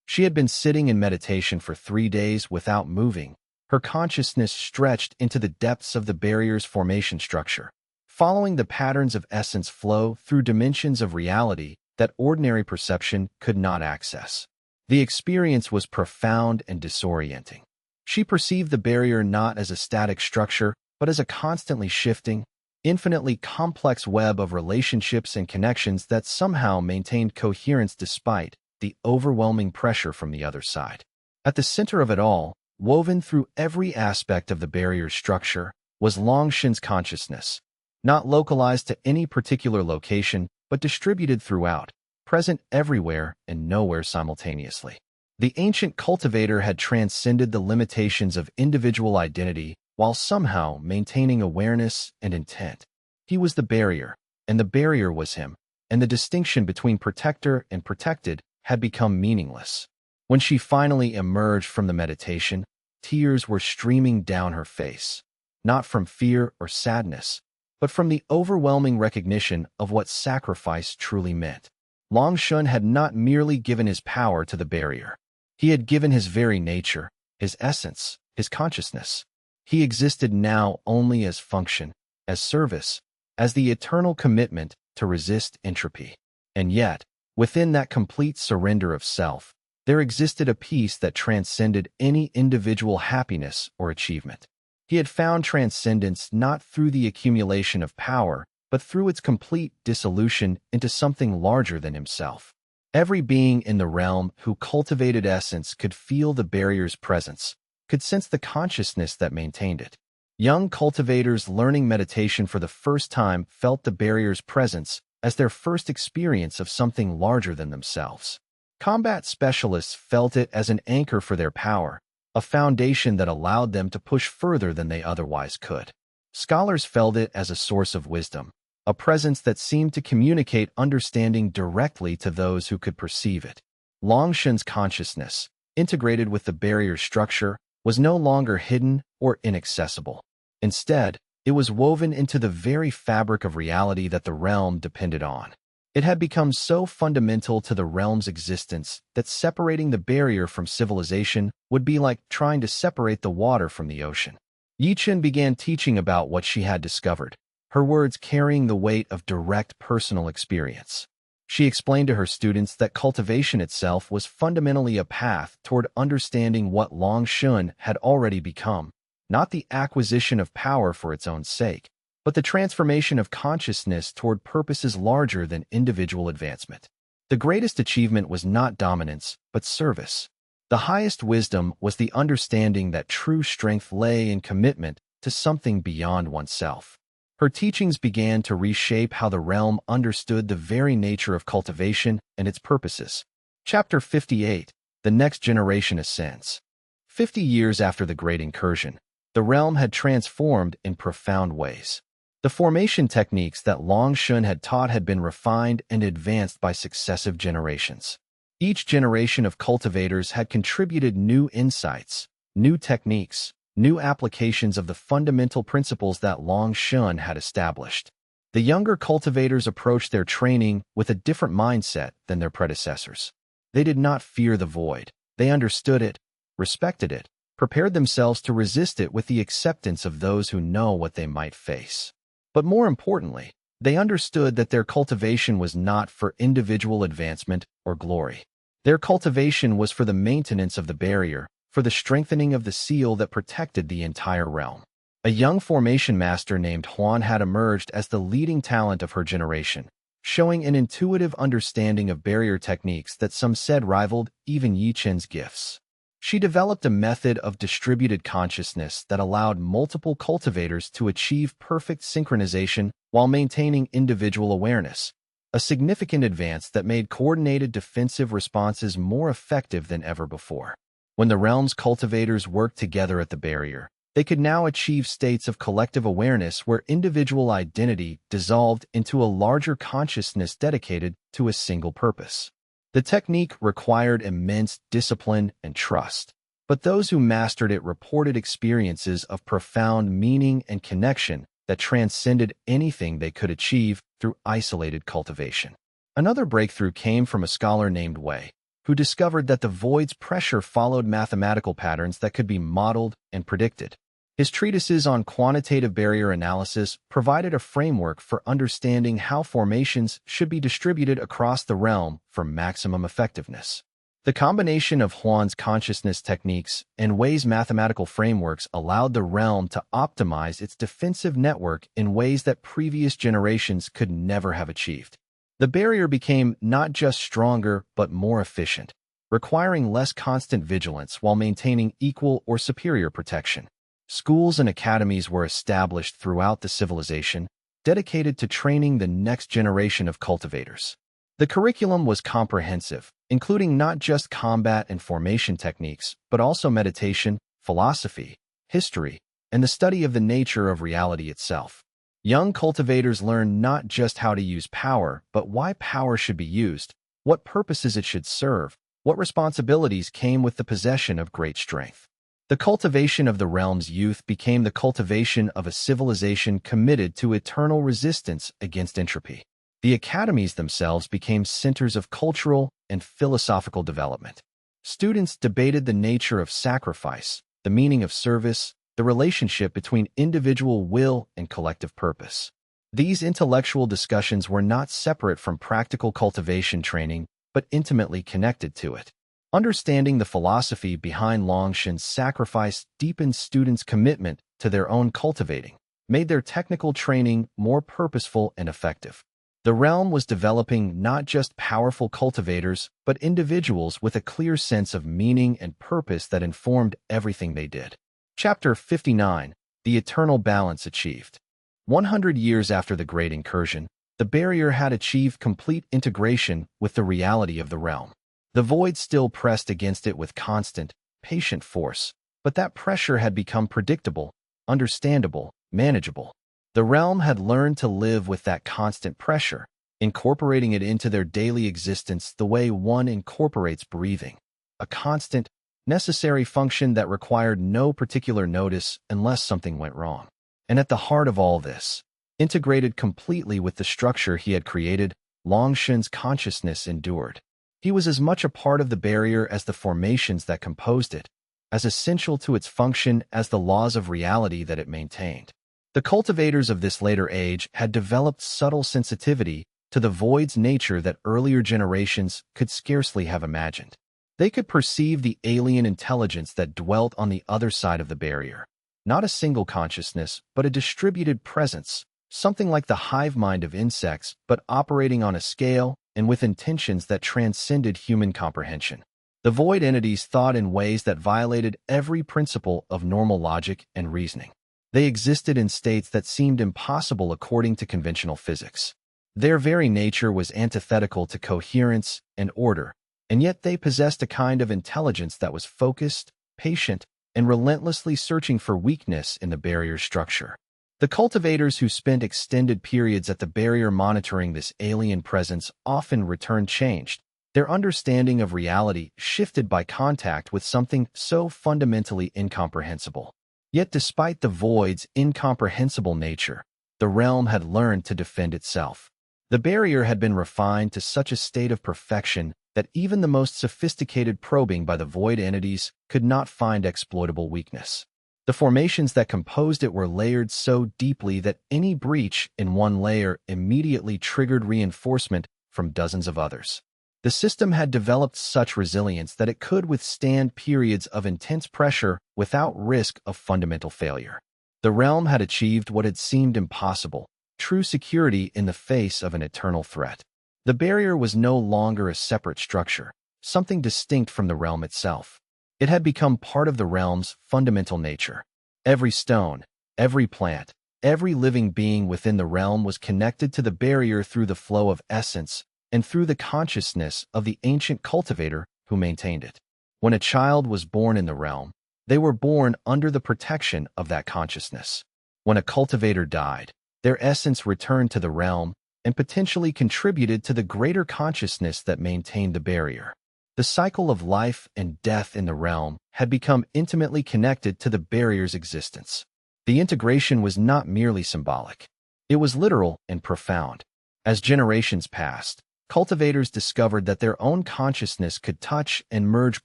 She had been sitting in meditation for 3 days without moving, her consciousness stretched into the depths of the barrier's formation structure, following the patterns of essence flow through dimensions of reality that ordinary perception could not access. The experience was profound and disorienting. She perceived the barrier not as a static structure, but as a constantly shifting, infinitely complex web of relationships and connections that somehow maintained coherence despite the overwhelming pressure from the other side. At the center of it all, woven through every aspect of the barrier's structure, was Long Shun's consciousness, not localized to any particular location, but distributed throughout, present everywhere and nowhere simultaneously. The ancient cultivator had transcended the limitations of individual identity while somehow maintaining awareness and intent. He was the barrier, and the barrier was him, and the distinction between protector and protected had become meaningless. When she finally emerged from the meditation, tears were streaming down her face, not from fear or sadness, but from the overwhelming recognition of what sacrifice truly meant. Long Shun had not merely given his power to the barrier. He had given his very nature, his essence, his consciousness. He existed now only as function, as service, as the eternal commitment to resist entropy. And yet, within that complete surrender of self, there existed a peace that transcended any individual happiness or achievement. He had found transcendence not through the accumulation of power, but through its complete dissolution into something larger than himself. Every being in the realm who cultivated essence could feel the barrier's presence, could sense the consciousness that maintained it. Young cultivators learning meditation for the first time felt the barrier's presence as their first experience of something larger than themselves. Combat specialists felt it as an anchor for their power, a foundation that allowed them to push further than they otherwise could. Scholars felt it as a source of wisdom, a presence that seemed to communicate understanding directly to those who could perceive it. Long Shun's consciousness, integrated with the barrier's structure, was no longer hidden or inaccessible. Instead, it was woven into the very fabric of reality that the realm depended on. It had become so fundamental to the realm's existence that separating the barrier from civilization would be like trying to separate the water from the ocean. Yi Chun began teaching about what she had discovered, her words carrying the weight of direct personal experience. She explained to her students that cultivation itself was fundamentally a path toward understanding what Long Shun had already become, not the acquisition of power for its own sake, but the transformation of consciousness toward purposes larger than individual advancement. The greatest achievement was not dominance, but service. The highest wisdom was the understanding that true strength lay in commitment to something beyond oneself. Her teachings began to reshape how the realm understood the very nature of cultivation and its purposes. Chapter 58. The Next Generation Ascends. 50 years after the Great Incursion, the realm had transformed in profound ways. The formation techniques that Long Shun had taught had been refined and advanced by successive generations. Each generation of cultivators had contributed new insights, new techniques, new applications of the fundamental principles that Long Shun had established. The younger cultivators approached their training with a different mindset than their predecessors. They did not fear the void. They understood it, respected it, prepared themselves to resist it with the acceptance of those who know what they might face. But more importantly, they understood that their cultivation was not for individual advancement or glory. Their cultivation was for the maintenance of the barrier, for the strengthening of the seal that protected the entire realm. A young formation master named Huan had emerged as the leading talent of her generation, showing an intuitive understanding of barrier techniques that some said rivaled even Yi Chen's gifts. She developed a method of distributed consciousness that allowed multiple cultivators to achieve perfect synchronization while maintaining individual awareness, a significant advance that made coordinated defensive responses more effective than ever before. When the realm's cultivators worked together at the barrier, they could now achieve states of collective awareness where individual identity dissolved into a larger consciousness dedicated to a single purpose. The technique required immense discipline and trust, but those who mastered it reported experiences of profound meaning and connection that transcended anything they could achieve through isolated cultivation. Another breakthrough came from a scholar named Wei, who discovered that the void's pressure followed mathematical patterns that could be modeled and predicted. His treatises on quantitative barrier analysis provided a framework for understanding how formations should be distributed across the realm for maximum effectiveness. The combination of Huan's consciousness techniques and Wei's mathematical frameworks allowed the realm to optimize its defensive network in ways that previous generations could never have achieved. The barrier became not just stronger but more efficient, requiring less constant vigilance while maintaining equal or superior protection. Schools and academies were established throughout the civilization, dedicated to training the next generation of cultivators. The curriculum was comprehensive, including not just combat and formation techniques, but also meditation, philosophy, history, and the study of the nature of reality itself. Young cultivators learned not just how to use power, but why power should be used, what purposes it should serve, what responsibilities came with the possession of great strength. The cultivation of the realm's youth became the cultivation of a civilization committed to eternal resistance against entropy. The academies themselves became centers of cultural and philosophical development. Students debated the nature of sacrifice, the meaning of service, the relationship between individual will and collective purpose. These intellectual discussions were not separate from practical cultivation training, but intimately connected to it. Understanding the philosophy behind Long Yue's sacrifice deepened students' commitment to their own cultivating, made their technical training more purposeful and effective. The realm was developing not just powerful cultivators, but individuals with a clear sense of meaning and purpose that informed everything they did. Chapter 59: The Eternal Balance Achieved. 100 years after the Great Incursion, the barrier had achieved complete integration with the reality of the realm. The void still pressed against it with constant, patient force, but that pressure had become predictable, understandable, manageable. The realm had learned to live with that constant pressure, incorporating it into their daily existence the way one incorporates breathing, a constant, necessary function that required no particular notice unless something went wrong. And at the heart of all this, integrated completely with the structure he had created, Long Yue's consciousness endured. He was as much a part of the barrier as the formations that composed it, as essential to its function as the laws of reality that it maintained. The cultivators of this later age had developed subtle sensitivity to the void's nature that earlier generations could scarcely have imagined. They could perceive the alien intelligence that dwelt on the other side of the barrier. Not a single consciousness, but a distributed presence, something like the hive mind of insects, but operating on a scale and with intentions that transcended human comprehension. The void entities thought in ways that violated every principle of normal logic and reasoning. They existed in states that seemed impossible according to conventional physics. Their very nature was antithetical to coherence and order, and yet they possessed a kind of intelligence that was focused, patient, and relentlessly searching for weakness in the barrier's structure. The cultivators who spent extended periods at the barrier monitoring this alien presence often returned changed. Their understanding of reality shifted by contact with something so fundamentally incomprehensible. Yet despite the void's incomprehensible nature, the realm had learned to defend itself. The barrier had been refined to such a state of perfection that even the most sophisticated probing by the void entities could not find exploitable weakness. The formations that composed it were layered so deeply that any breach in one layer immediately triggered reinforcement from dozens of others. The system had developed such resilience that it could withstand periods of intense pressure without risk of fundamental failure. The realm had achieved what had seemed impossible, true security in the face of an eternal threat. The barrier was no longer a separate structure, something distinct from the realm itself. It had become part of the realm's fundamental nature. Every stone, every plant, every living being within the realm was connected to the barrier through the flow of essence and through the consciousness of the ancient cultivator who maintained it. When a child was born in the realm, they were born under the protection of that consciousness. When a cultivator died, their essence returned to the realm and potentially contributed to the greater consciousness that maintained the barrier. The cycle of life and death in the realm had become intimately connected to the barrier's existence. The integration was not merely symbolic. It was literal and profound. As generations passed, cultivators discovered that their own consciousness could touch and merge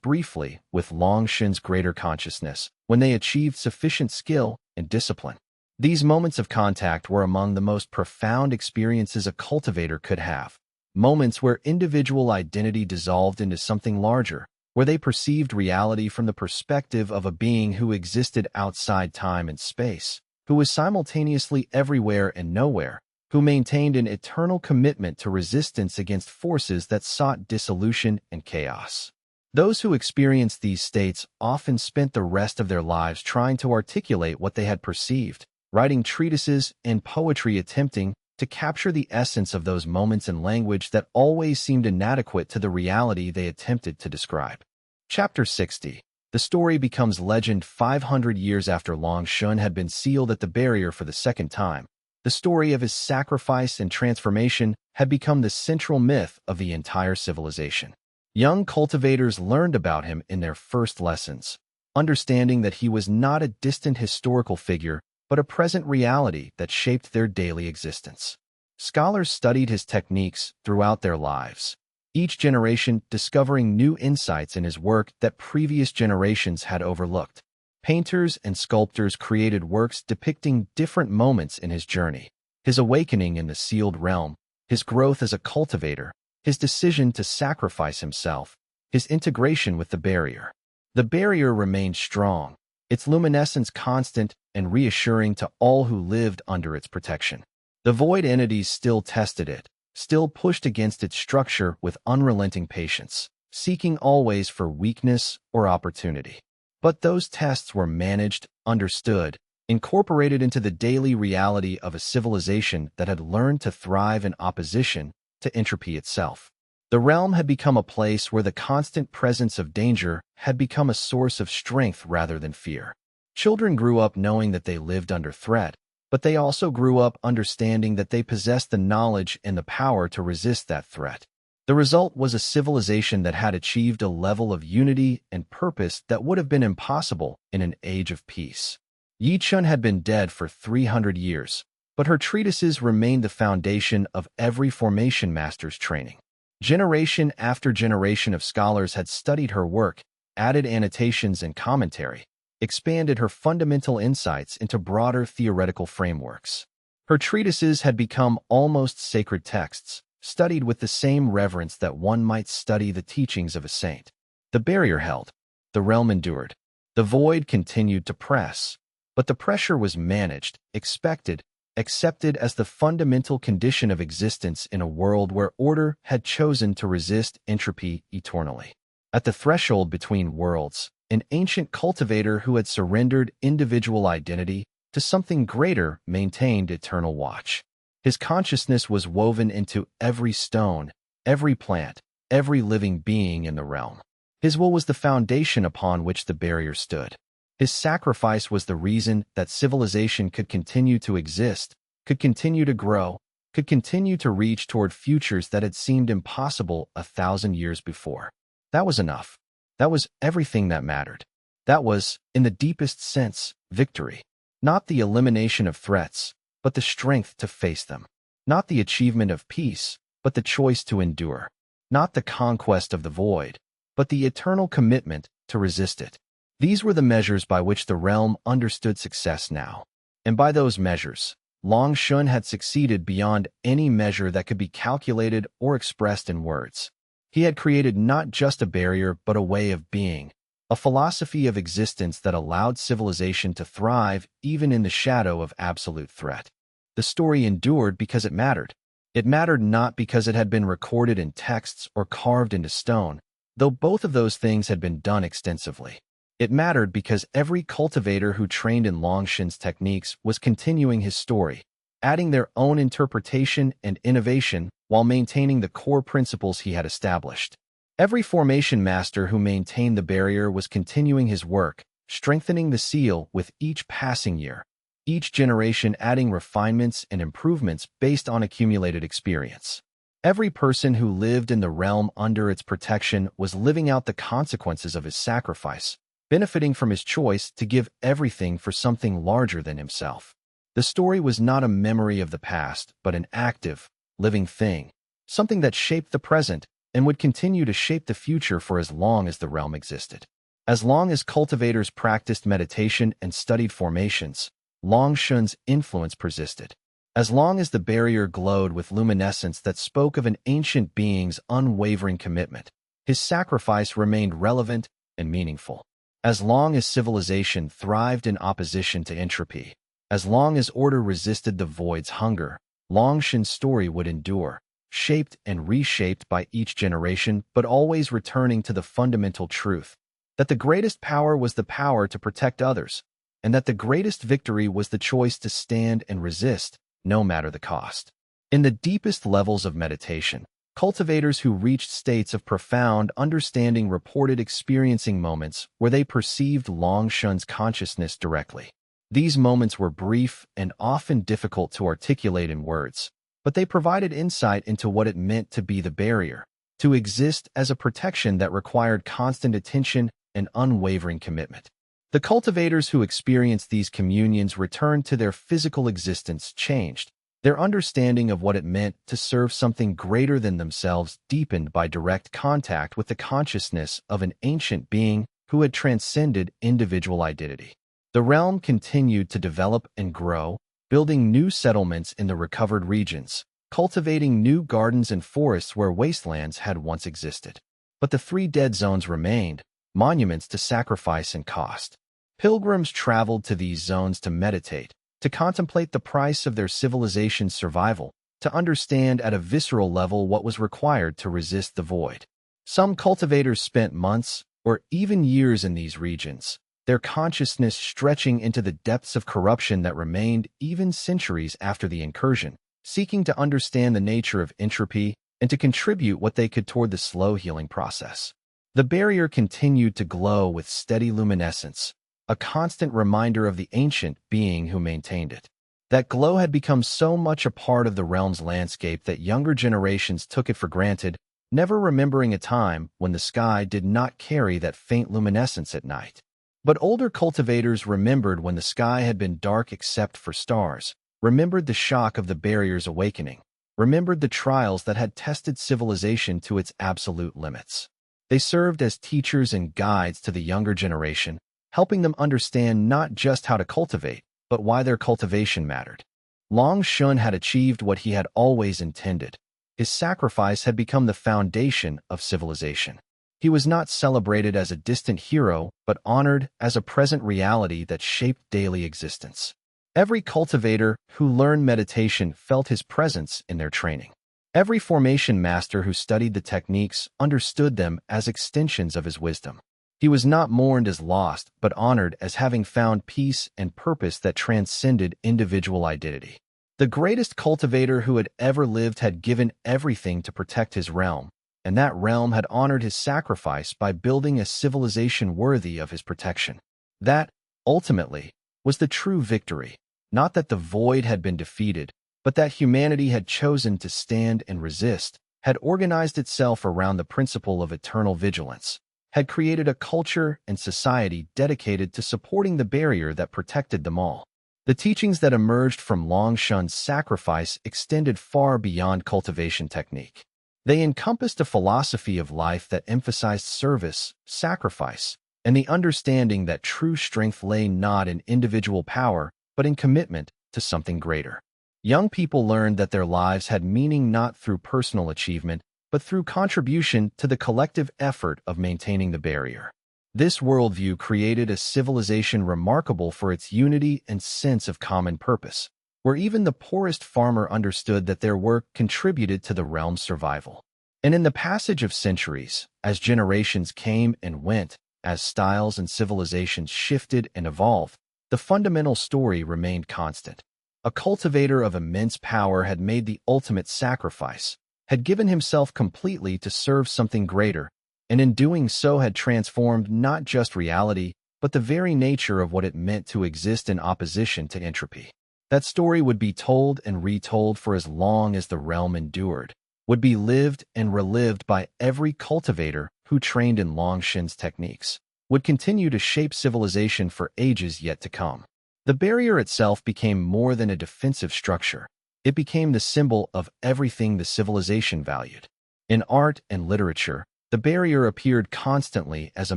briefly with Long Yue's greater consciousness when they achieved sufficient skill and discipline. These moments of contact were among the most profound experiences a cultivator could have, moments where individual identity dissolved into something larger, where they perceived reality from the perspective of a being who existed outside time and space, who was simultaneously everywhere and nowhere, who maintained an eternal commitment to resistance against forces that sought dissolution and chaos. Those who experienced these states often spent the rest of their lives trying to articulate what they had perceived, writing treatises and poetry attempting to capture the essence of those moments in language that always seemed inadequate to the reality they attempted to describe. Chapter 60. The story becomes legend 500 years after Long Yue had been sealed at the barrier for the second time. The story of his sacrifice and transformation had become the central myth of the entire civilization. Young cultivators learned about him in their first lessons, understanding that he was not a distant historical figure, but a present reality that shaped their daily existence. Scholars studied his techniques throughout their lives, each generation discovering new insights in his work that previous generations had overlooked. Painters and sculptors created works depicting different moments in his journey: his awakening in the sealed realm, his growth as a cultivator, his decision to sacrifice himself, his integration with the barrier. The barrier remained strong, its luminescence constant and reassuring to all who lived under its protection. The void entities still tested it, still pushed against its structure with unrelenting patience, seeking always for weakness or opportunity. But those tests were managed, understood, incorporated into the daily reality of a civilization that had learned to thrive in opposition to entropy itself. The realm had become a place where the constant presence of danger had become a source of strength rather than fear. Children grew up knowing that they lived under threat, but they also grew up understanding that they possessed the knowledge and the power to resist that threat. The result was a civilization that had achieved a level of unity and purpose that would have been impossible in an age of peace. Yi Chun had been dead for 300 years, but her treatises remained the foundation of every formation master's training. Generation after generation of scholars had studied her work, added annotations and commentary, expanded her fundamental insights into broader theoretical frameworks. Her treatises had become almost sacred texts, studied with the same reverence that one might study the teachings of a saint. The barrier held. The realm endured. The void continued to press. But the pressure was managed, expected, accepted as the fundamental condition of existence in a world where order had chosen to resist entropy eternally. At the threshold between worlds, an ancient cultivator who had surrendered individual identity to something greater maintained eternal watch. His consciousness was woven into every stone, every plant, every living being in the realm. His will was the foundation upon which the barrier stood. His sacrifice was the reason that civilization could continue to exist, could continue to grow, could continue to reach toward futures that had seemed impossible 1,000 years before. That was enough. That was everything that mattered. That was, in the deepest sense, victory. Not the elimination of threats, but the strength to face them. Not the achievement of peace, but the choice to endure. Not the conquest of the void, but the eternal commitment to resist it. These were the measures by which the realm understood success now. And by those measures, Long Yue had succeeded beyond any measure that could be calculated or expressed in words. He had created not just a barrier but a way of being, a philosophy of existence that allowed civilization to thrive even in the shadow of absolute threat. The story endured because it mattered. It mattered not because it had been recorded in texts or carved into stone, though both of those things had been done extensively. It mattered because every cultivator who trained in Long Yue's techniques was continuing his story, adding their own interpretation and innovation while maintaining the core principles he had established. Every formation master who maintained the barrier was continuing his work, strengthening the seal with each passing year, each generation adding refinements and improvements based on accumulated experience. Every person who lived in the realm under its protection was living out the consequences of his sacrifice, benefiting from his choice to give everything for something larger than himself. The story was not a memory of the past, but an active, living thing, something that shaped the present and would continue to shape the future for as long as the realm existed. As long as cultivators practiced meditation and studied formations, Long Yue's influence persisted. As long as the barrier glowed with luminescence that spoke of an ancient being's unwavering commitment, his sacrifice remained relevant and meaningful. As long as civilization thrived in opposition to entropy, as long as order resisted the void's hunger, Long Yue's story would endure, shaped and reshaped by each generation, but always returning to the fundamental truth that the greatest power was the power to protect others, and that the greatest victory was the choice to stand and resist, no matter the cost. In the deepest levels of meditation, cultivators who reached states of profound understanding reported experiencing moments where they perceived Long Yue's consciousness directly. These moments were brief and often difficult to articulate in words, but they provided insight into what it meant to be the barrier, to exist as a protection that required constant attention and unwavering commitment. The cultivators who experienced these communions returned to their physical existence changed. Their understanding of what it meant to serve something greater than themselves deepened by direct contact with the consciousness of an ancient being who had transcended individual identity. The realm continued to develop and grow, building new settlements in the recovered regions, cultivating new gardens and forests where wastelands had once existed. But the three dead zones remained, monuments to sacrifice and cost. Pilgrims traveled to these zones to meditate, to contemplate the price of their civilization's survival, to understand at a visceral level what was required to resist the void. Some cultivators spent months or even years in these regions, their consciousness stretching into the depths of corruption that remained even centuries after the incursion, seeking to understand the nature of entropy and to contribute what they could toward the slow healing process. The barrier continued to glow with steady luminescence, a constant reminder of the ancient being who maintained it. That glow had become so much a part of the realm's landscape that younger generations took it for granted, never remembering a time when the sky did not carry that faint luminescence at night. But older cultivators remembered when the sky had been dark except for stars, remembered the shock of the barrier's awakening, remembered the trials that had tested civilization to its absolute limits. They served as teachers and guides to the younger generation, helping them understand not just how to cultivate, but why their cultivation mattered. Long Yue had achieved what he had always intended. His sacrifice had become the foundation of civilization. He was not celebrated as a distant hero, but honored as a present reality that shaped daily existence. Every cultivator who learned meditation felt his presence in their training. Every formation master who studied the techniques understood them as extensions of his wisdom. He was not mourned as lost, but honored as having found peace and purpose that transcended individual identity. The greatest cultivator who had ever lived had given everything to protect his realm, and that realm had honored his sacrifice by building a civilization worthy of his protection. That, ultimately, was the true victory, not that the void had been defeated, but that humanity had chosen to stand and resist, had organized itself around the principle of eternal vigilance, had created a culture and society dedicated to supporting the barrier that protected them all. The teachings that emerged from Long Yue's sacrifice extended far beyond cultivation technique. They encompassed a philosophy of life that emphasized service, sacrifice, and the understanding that true strength lay not in individual power, but in commitment to something greater. Young people learned that their lives had meaning not through personal achievement, but through contribution to the collective effort of maintaining the barrier. This worldview created a civilization remarkable for its unity and sense of common purpose, where even the poorest farmer understood that their work contributed to the realm's survival. And in the passage of centuries, as generations came and went, as styles and civilizations shifted and evolved, the fundamental story remained constant. A cultivator of immense power had made the ultimate sacrifice, had given himself completely to serve something greater, and in doing so had transformed not just reality, but the very nature of what it meant to exist in opposition to entropy. That story would be told and retold for as long as the realm endured, would be lived and relived by every cultivator who trained in Long Yue's techniques, would continue to shape civilization for ages yet to come. The barrier itself became more than a defensive structure. It became the symbol of everything the civilization valued. In art and literature, the barrier appeared constantly as a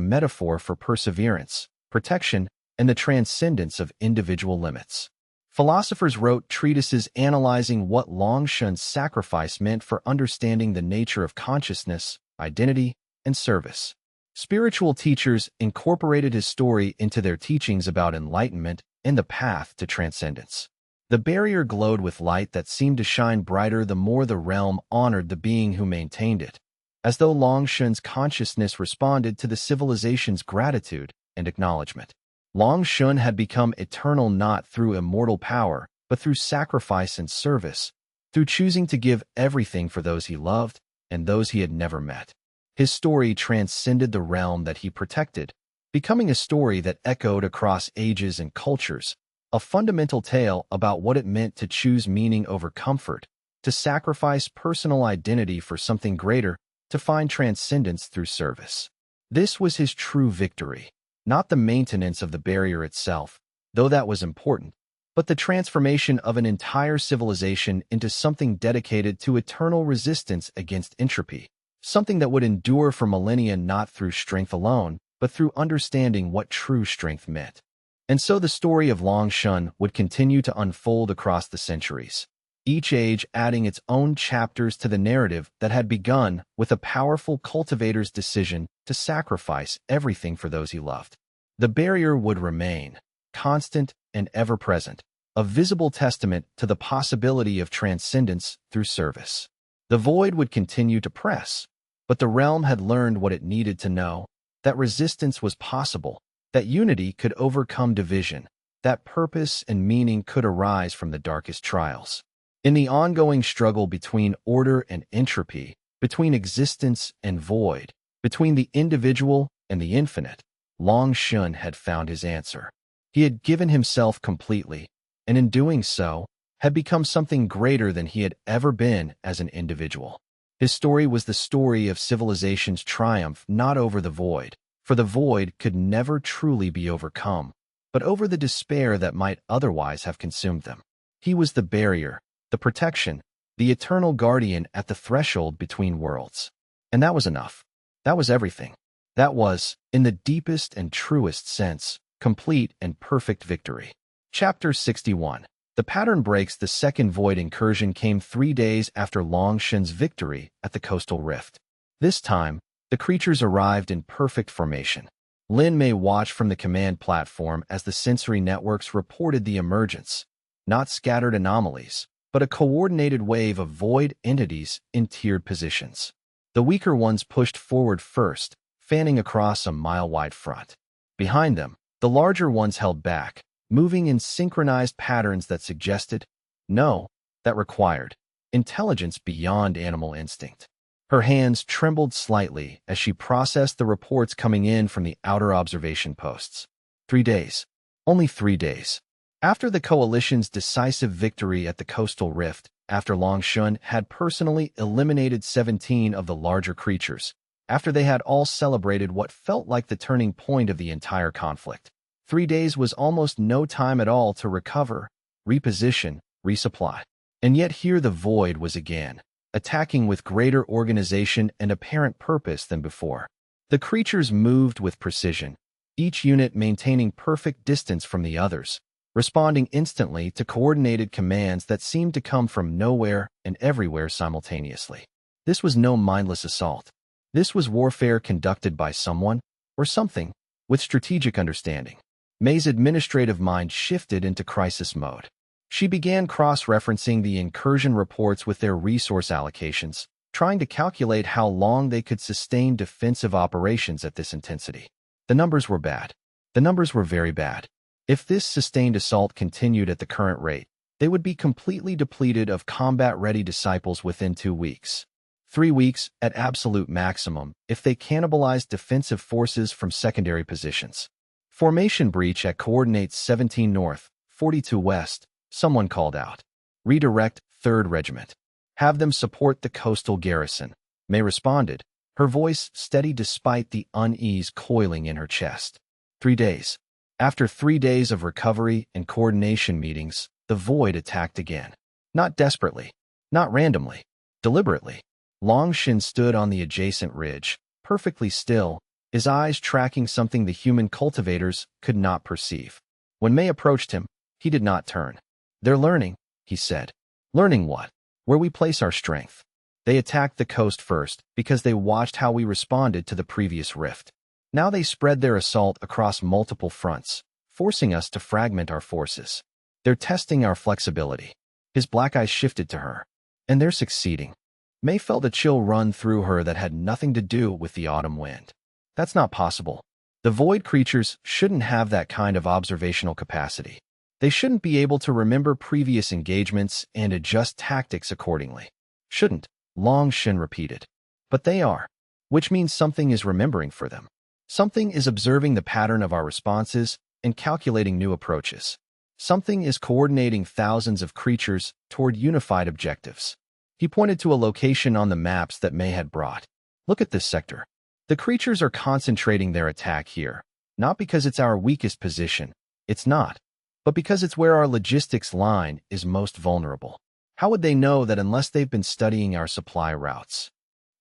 metaphor for perseverance, protection, and the transcendence of individual limits. Philosophers wrote treatises analyzing what Long Yue's sacrifice meant for understanding the nature of consciousness, identity, and service. Spiritual teachers incorporated his story into their teachings about enlightenment and the path to transcendence. The barrier glowed with light that seemed to shine brighter the more the realm honored the being who maintained it, as though Long Yue's consciousness responded to the civilization's gratitude and acknowledgement. Long Yue had become eternal not through immortal power, but through sacrifice and service, through choosing to give everything for those he loved and those he had never met. His story transcended the realm that he protected, becoming a story that echoed across ages and cultures, a fundamental tale about what it meant to choose meaning over comfort, to sacrifice personal identity for something greater, to find transcendence through service. This was his true victory, not the maintenance of the barrier itself, though that was important, but the transformation of an entire civilization into something dedicated to eternal resistance against entropy, something that would endure for millennia not through strength alone, but through understanding what true strength meant. And so the story of Long Yue would continue to unfold across the centuries, each age adding its own chapters to the narrative that had begun with a powerful cultivator's decision to sacrifice everything for those he loved. The barrier would remain, constant and ever-present, a visible testament to the possibility of transcendence through service. The void would continue to press, but the realm had learned what it needed to know, that resistance was possible, that unity could overcome division, that purpose and meaning could arise from the darkest trials. In the ongoing struggle between order and entropy, between existence and void, between the individual and the infinite, Long Yue had found his answer. He had given himself completely, and in doing so, had become something greater than he had ever been as an individual. His story was the story of civilization's triumph not over the void, for the void could never truly be overcome, but over the despair that might otherwise have consumed them. He was the barrier, the protection, the eternal guardian at the threshold between worlds. And that was enough. That was everything. That was, in the deepest and truest sense, complete and perfect victory. Chapter 61. The pattern breaks. The second void incursion came 3 days after Long Yue's victory at the coastal rift. This time, the creatures arrived in perfect formation. Lin Mei watched from the command platform as the sensory networks reported the emergence, not scattered anomalies, but a coordinated wave of void entities in tiered positions. The weaker ones pushed forward first, fanning across a mile-wide front. Behind them, the larger ones held back, moving in synchronized patterns that suggested, no, that required, intelligence beyond animal instinct. Her hands trembled slightly as she processed the reports coming in from the outer observation posts. 3 days. Only 3 days. After the coalition's decisive victory at the coastal rift, after Long Yue had personally eliminated 17 of the larger creatures, after they had all celebrated what felt like the turning point of the entire conflict, 3 days was almost no time at all to recover, reposition, resupply. And yet here the void was again, attacking with greater organization and apparent purpose than before. The creatures moved with precision, each unit maintaining perfect distance from the others, responding instantly to coordinated commands that seemed to come from nowhere and everywhere simultaneously. This was no mindless assault. This was warfare conducted by someone, or something, with strategic understanding. May's administrative mind shifted into crisis mode. She began cross-referencing the incursion reports with their resource allocations, trying to calculate how long they could sustain defensive operations at this intensity. The numbers were bad. The numbers were very bad. If this sustained assault continued at the current rate, they would be completely depleted of combat-ready disciples within 2 weeks. 3 weeks at absolute maximum if they cannibalized defensive forces from secondary positions. Formation breach at coordinates 17 North, 42 West, someone called out. Redirect 3rd Regiment. Have them support the coastal garrison. May responded, her voice steady despite the unease coiling in her chest. 3 days. After 3 days of recovery and coordination meetings, the Void attacked again. Not desperately. Not randomly. Deliberately. Long Yue stood on the adjacent ridge, perfectly still, his eyes tracking something the human cultivators could not perceive. When May approached him, he did not turn. They're learning, he said. Learning what? Where we place our strength. They attacked the coast first because they watched how we responded to the previous rift. Now they spread their assault across multiple fronts, forcing us to fragment our forces. They're testing our flexibility. His black eyes shifted to her. And they're succeeding. May felt a chill run through her that had nothing to do with the autumn wind. That's not possible. The Void creatures shouldn't have that kind of observational capacity. They shouldn't be able to remember previous engagements and adjust tactics accordingly. Shouldn't, Long Yue repeated. But they are. Which means something is remembering for them. Something is observing the pattern of our responses and calculating new approaches. Something is coordinating thousands of creatures toward unified objectives. He pointed to a location on the maps that May had brought. Look at this sector. The creatures are concentrating their attack here, not because it's our weakest position. It's not. But because it's where our logistics line is most vulnerable. How would they know that unless they've been studying our supply routes?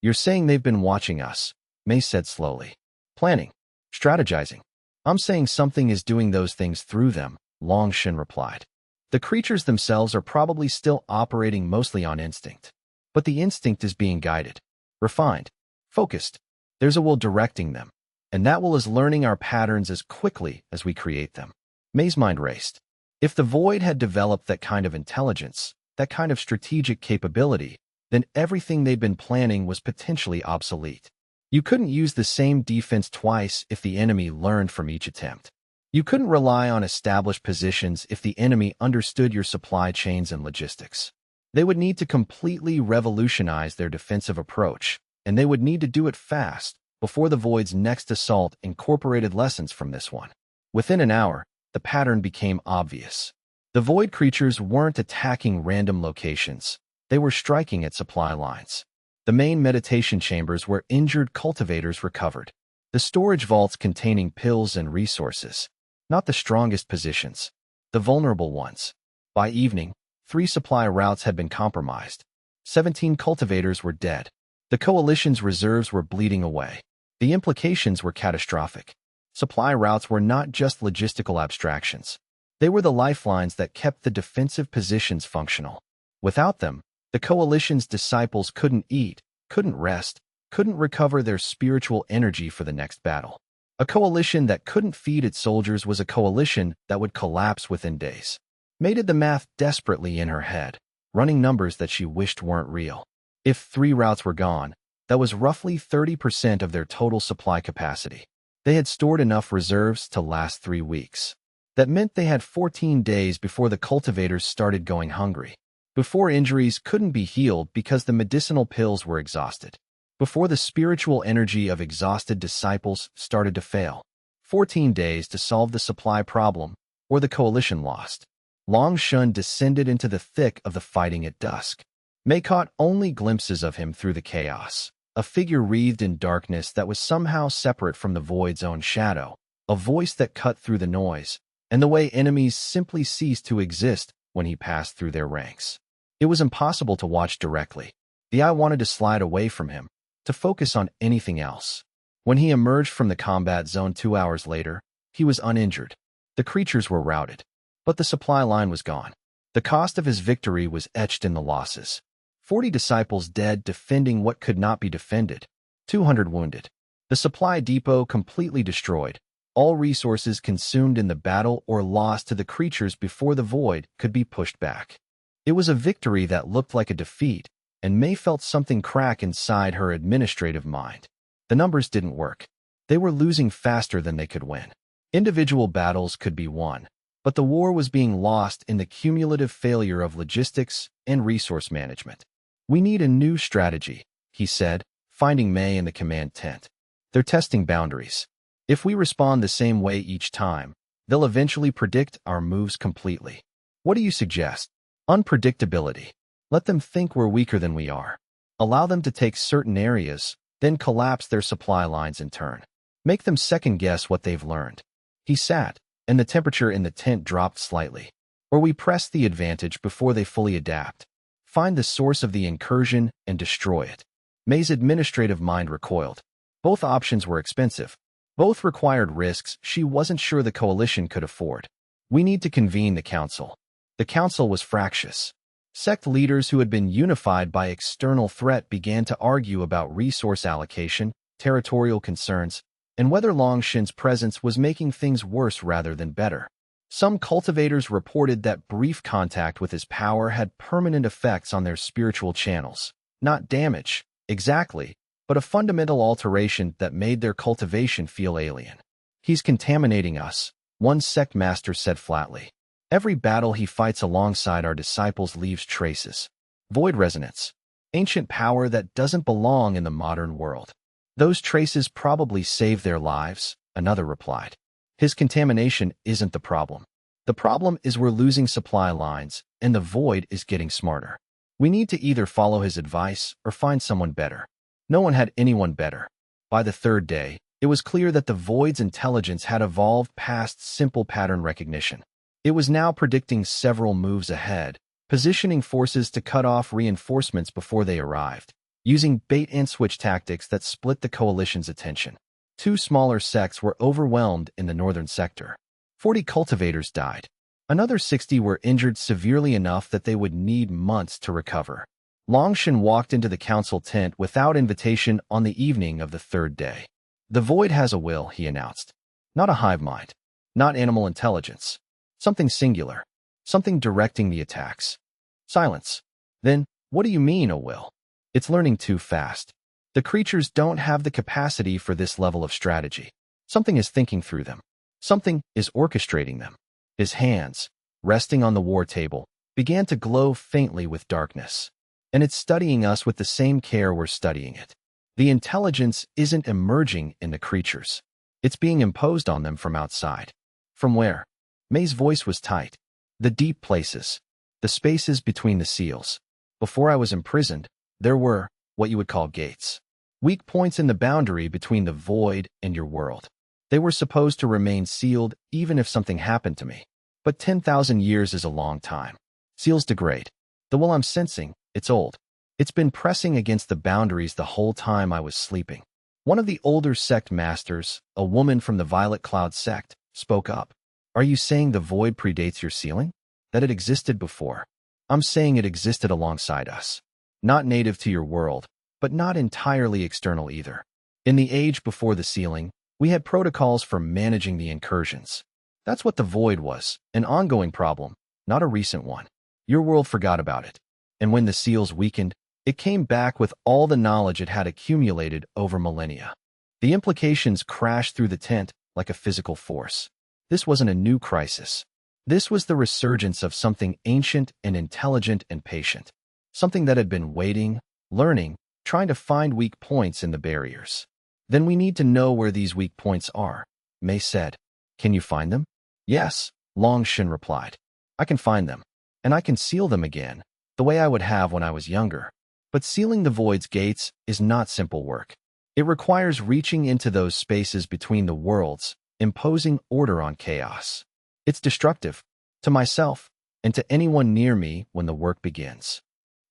You're saying they've been watching us, May said slowly. Planning. Strategizing. I'm saying something is doing those things through them, Long Yue replied. The creatures themselves are probably still operating mostly on instinct. But the instinct is being guided, refined, focused. There's a will directing them, and that will is learning our patterns as quickly as we create them. May's mind raced. If the Void had developed that kind of intelligence, that kind of strategic capability, then everything they'd been planning was potentially obsolete. You couldn't use the same defense twice if the enemy learned from each attempt. You couldn't rely on established positions if the enemy understood your supply chains and logistics. They would need to completely revolutionize their defensive approach, and they would need to do it fast before the Void's next assault incorporated lessons from this one. Within an hour, the pattern became obvious. The Void creatures weren't attacking random locations. They were striking at supply lines. The main meditation chambers where injured cultivators recovered. The storage vaults containing pills and resources. Not the strongest positions. The vulnerable ones. By evening, 3 supply routes had been compromised. 17 cultivators were dead. The coalition's reserves were bleeding away. The implications were catastrophic. Supply routes were not just logistical abstractions. They were the lifelines that kept the defensive positions functional. Without them, the coalition's disciples couldn't eat, couldn't rest, couldn't recover their spiritual energy for the next battle. A coalition that couldn't feed its soldiers was a coalition that would collapse within days. May did the math desperately in her head, running numbers that she wished weren't real. If 3 routes were gone, that was roughly 30% of their total supply capacity. They had stored enough reserves to last 3 weeks. That meant they had 14 days before the cultivators started going hungry. Before injuries couldn't be healed because the medicinal pills were exhausted. Before the spiritual energy of exhausted disciples started to fail. 14 days to solve the supply problem, or the coalition lost. Long Yue descended into the thick of the fighting at dusk. May caught only glimpses of him through the chaos. A figure wreathed in darkness that was somehow separate from the Void's own shadow. A voice that cut through the noise, and the way enemies simply ceased to exist when he passed through their ranks. It was impossible to watch directly. The eye wanted to slide away from him, to focus on anything else. When he emerged from the combat zone 2 hours later, he was uninjured. The creatures were routed, but the supply line was gone. The cost of his victory was etched in the losses. 40 disciples dead defending what could not be defended. 200 wounded. The supply depot completely destroyed. All resources consumed in the battle or lost to the creatures before the void could be pushed back. It was a victory that looked like a defeat, and May felt something crack inside her administrative mind. The numbers didn't work. They were losing faster than they could win. Individual battles could be won, but the war was being lost in the cumulative failure of logistics and resource management. "We need a new strategy," he said, finding May in the command tent. "They're testing boundaries. If we respond the same way each time, they'll eventually predict our moves completely. What do you suggest?" "Unpredictability. Let them think we're weaker than we are. Allow them to take certain areas, then collapse their supply lines in turn. Make them second-guess what they've learned." He sat, and the temperature in the tent dropped slightly. "Or we press the advantage before they fully adapt. Find the source of the incursion and destroy it." May's administrative mind recoiled. Both options were expensive. Both required risks she wasn't sure the coalition could afford. "We need to convene the council." The council was fractious. Sect leaders who had been unified by external threat began to argue about resource allocation, territorial concerns, and whether Long Yue's presence was making things worse rather than better. Some cultivators reported that brief contact with his power had permanent effects on their spiritual channels. Not damage, exactly, but a fundamental alteration that made their cultivation feel alien. "He's contaminating us," one sect master said flatly. "Every battle he fights alongside our disciples leaves traces. Void resonance. Ancient power that doesn't belong in the modern world." "Those traces probably saved their lives," another replied. "His contamination isn't the problem. The problem is we're losing supply lines, and the void is getting smarter. We need to either follow his advice or find someone better." No one had anyone better. By the third day, it was clear that the void's intelligence had evolved past simple pattern recognition. It was now predicting several moves ahead, positioning forces to cut off reinforcements before they arrived, using bait-and-switch tactics that split the coalition's attention. 2 smaller sects were overwhelmed in the northern sector. 40 cultivators died. Another 60 were injured severely enough that they would need months to recover. Long Yue walked into the council tent without invitation on the evening of the third day. "The void has a will," he announced. "Not a hive mind. Not animal intelligence. Something singular. Something directing the attacks." Silence. "Then, what do you mean, a will?" "It's learning too fast. The creatures don't have the capacity for this level of strategy. Something is thinking through them. Something is orchestrating them." His hands, resting on the war table, began to glow faintly with darkness. "And it's studying us with the same care we're studying it. The intelligence isn't emerging in the creatures. It's being imposed on them from outside." "From where?" May's voice was tight. "The deep places. The spaces between the seals. Before I was imprisoned, there were what you would call gates. Weak points in the boundary between the void and your world. They were supposed to remain sealed even if something happened to me. But 10,000 years is a long time. Seals degrade. The will I'm sensing, it's old. It's been pressing against the boundaries the whole time I was sleeping." One of the older sect masters, a woman from the Violet Cloud sect, spoke up. "Are you saying the void predates your sealing? That it existed before?" "I'm saying it existed alongside us. Not native to your world, but not entirely external either. In the age before the sealing, we had protocols for managing the incursions. That's what the void was, an ongoing problem, not a recent one. Your world forgot about it. And when the seals weakened, it came back with all the knowledge it had accumulated over millennia." The implications crashed through the tent like a physical force. This wasn't a new crisis. This was the resurgence of something ancient and intelligent and patient. Something that had been waiting, learning, trying to find weak points in the barriers. "Then we need to know where these weak points are," May said. "Can you find them?" "Yes," Long Yue replied. "I can find them, and I can seal them again, the way I would have when I was younger. But sealing the void's gates is not simple work. It requires reaching into those spaces between the worlds, imposing order on chaos. It's destructive, to myself, and to anyone near me when the work begins."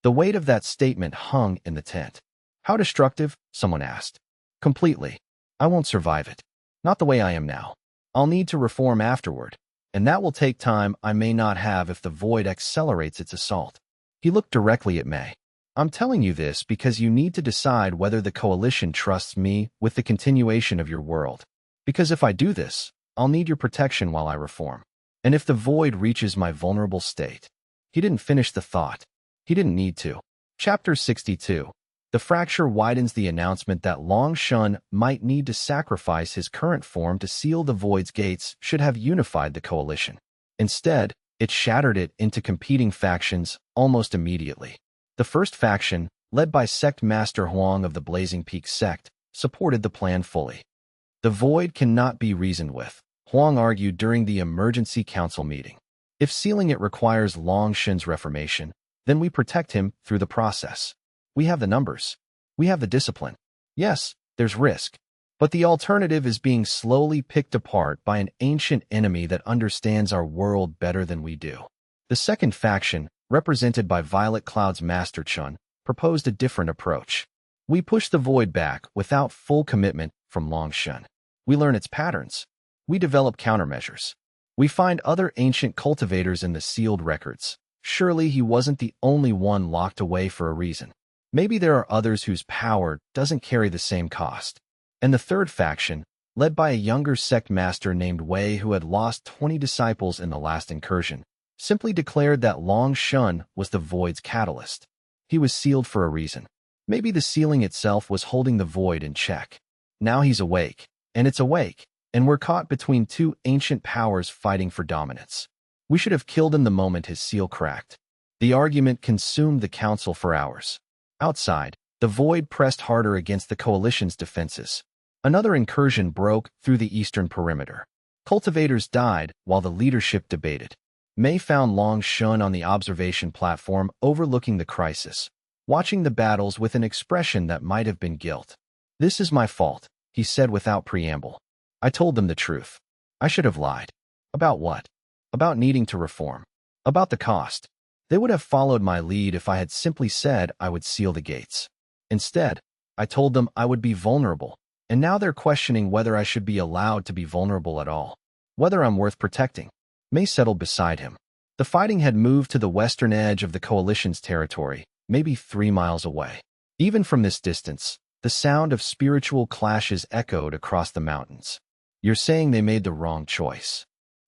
The weight of that statement hung in the tent. "How destructive?" someone asked. "Completely. I won't survive it. Not the way I am now. I'll need to reform afterward, and that will take time I may not have if the void accelerates its assault." He looked directly at May. I'm telling you this because you need to decide whether the coalition trusts me with the continuation of your world. Because if I do this, I'll need your protection while I reform. And if the void reaches my vulnerable state. He didn't finish the thought. He didn't need to. Chapter 62. The fracture widens the announcement that Long Shun might need to sacrifice his current form to seal the void's gates should have unified the coalition. Instead, it shattered it into competing factions almost immediately. The first faction, led by Sect Master Huang of the Blazing Peak sect, supported the plan fully. The void cannot be reasoned with, Huang argued during the emergency council meeting. If sealing it requires Long Shun's reformation, then we protect him through the process. We have the numbers. We have the discipline. Yes, there's risk. But the alternative is being slowly picked apart by an ancient enemy that understands our world better than we do. The second faction, represented by Violet Cloud's Master Chun, proposed a different approach. We push the void back without full commitment from Long Shun. We learn its patterns. We develop countermeasures. We find other ancient cultivators in the sealed records. Surely he wasn't the only one locked away for a reason. Maybe there are others whose power doesn't carry the same cost. And the third faction, led by a younger sect master named Wei who had lost 20 disciples in the last incursion, simply declared that Long Shun was the void's catalyst. He was sealed for a reason. Maybe the sealing itself was holding the void in check. Now he's awake, and it's awake, and we're caught between two ancient powers fighting for dominance. We should have killed him the moment his seal cracked. The argument consumed the council for hours. Outside, the void pressed harder against the coalition's defenses. Another incursion broke through the eastern perimeter. Cultivators died while the leadership debated. Mei found Long Shun on the observation platform overlooking the crisis, watching the battles with an expression that might have been guilt. "This is my fault," he said without preamble. "I told them the truth. I should have lied." About what? About needing to reform. About the cost. They would have followed my lead if I had simply said I would seal the gates. Instead, I told them I would be vulnerable, and now they're questioning whether I should be allowed to be vulnerable at all. Whether I'm worth protecting. Mei settled beside him. The fighting had moved to the western edge of the coalition's territory, maybe 3 miles away. Even from this distance, the sound of spiritual clashes echoed across the mountains. You're saying they made the wrong choice.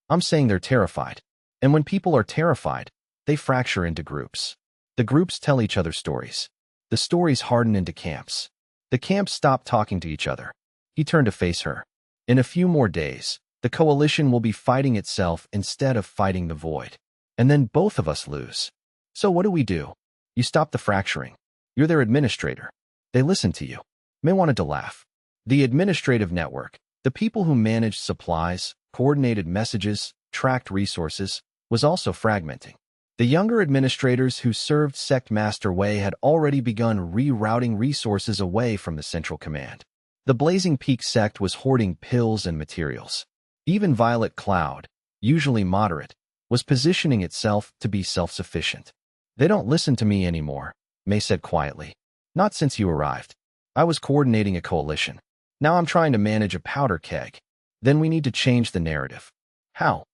I'm saying they're terrified. And when people are terrified, they fracture into groups. The groups tell each other stories. The stories harden into camps. The camps stop talking to each other. He turned to face her. In a few more days, the coalition will be fighting itself instead of fighting the void. And then both of us lose. So what do? You stop the fracturing. You're their administrator. They listen to you. Mei wanted to laugh. The administrative network, the people who managed supplies, coordinated messages, tracked resources, was also fragmenting. The younger administrators who served Sect Master Wei had already begun rerouting resources away from the central command. The Blazing Peak sect was hoarding pills and materials. Even Violet Cloud, usually moderate, was positioning itself to be self-sufficient. They don't listen to me anymore, Mei said quietly. Not since you arrived. I was coordinating a coalition. Now I'm trying to manage a powder keg. Then we need to change the narrative. How?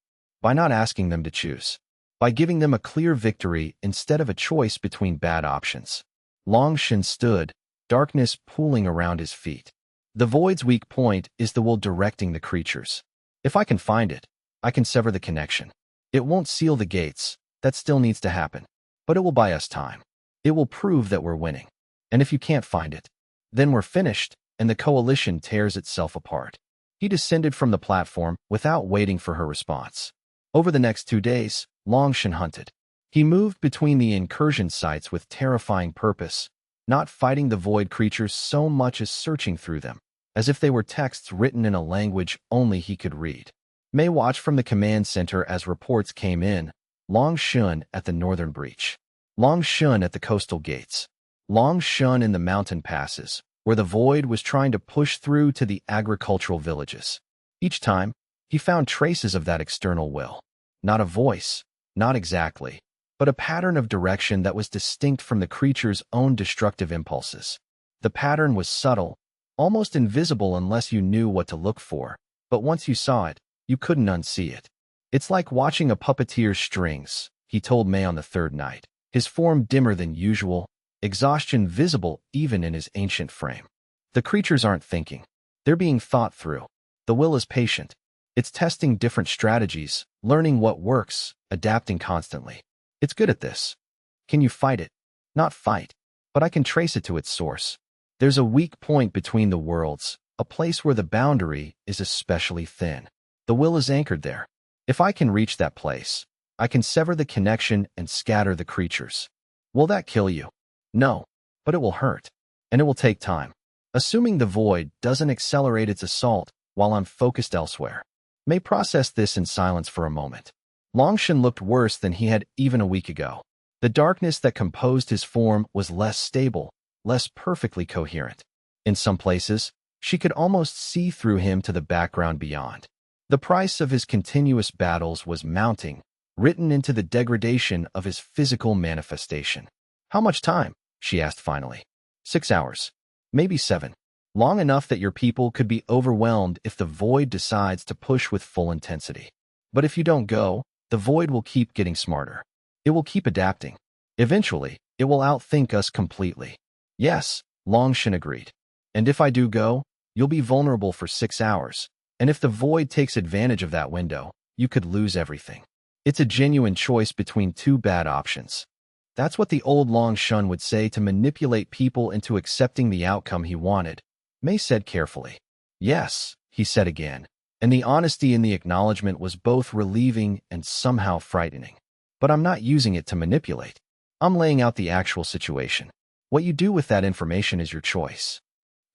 By not asking them to choose. By giving them a clear victory instead of a choice between bad options. Long Shun stood, darkness pooling around his feet. The void's weak point is the will directing the creatures. If I can find it, I can sever the connection. It won't seal the gates, that still needs to happen. But it will buy us time. It will prove that we're winning. And if you can't find it, then we're finished, and the coalition tears itself apart. He descended from the platform without waiting for her response. Over the next 2 days, Long Shun hunted. He moved between the incursion sites with terrifying purpose, not fighting the void creatures so much as searching through them, as if they were texts written in a language only he could read. Mei watched from the command center as reports came in. Long Shun at the northern breach. Long Shun at the coastal gates. Long Shun in the mountain passes, where the void was trying to push through to the agricultural villages. Each time, he found traces of that external will. Not a voice, not exactly, but a pattern of direction that was distinct from the creature's own destructive impulses. The pattern was subtle, almost invisible unless you knew what to look for, but once you saw it, you couldn't unsee it. It's like watching a puppeteer's strings, he told Mei on the third night, his form dimmer than usual, exhaustion visible even in his ancient frame. The creatures aren't thinking. They're being thought through. The will is patient. It's testing different strategies, learning what works, adapting constantly. It's good at this. Can you fight it? Not fight, but I can trace it to its source. There's a weak point between the worlds, a place where the boundary is especially thin. The will is anchored there. If I can reach that place, I can sever the connection and scatter the creatures. Will that kill you? No, but it will hurt, and it will take time. Assuming the void doesn't accelerate its assault while I'm focused elsewhere. May process this in silence for a moment. Long Yue looked worse than he had even a week ago. The darkness that composed his form was less stable, less perfectly coherent. In some places, she could almost see through him to the background beyond. The price of his continuous battles was mounting, written into the degradation of his physical manifestation. How much time? She asked finally. 6 hours. Maybe 7. Long enough that your people could be overwhelmed if the void decides to push with full intensity. But if you don't go, the void will keep getting smarter. It will keep adapting. Eventually, it will outthink us completely. Yes, Long Yue agreed. And if I do go, you'll be vulnerable for 6 hours. And if the void takes advantage of that window, you could lose everything. It's a genuine choice between two bad options. That's what the old Long Yue would say to manipulate people into accepting the outcome he wanted. May said carefully. Yes, he said again, and the honesty in the acknowledgement was both relieving and somehow frightening. But I'm not using it to manipulate. I'm laying out the actual situation. What you do with that information is your choice.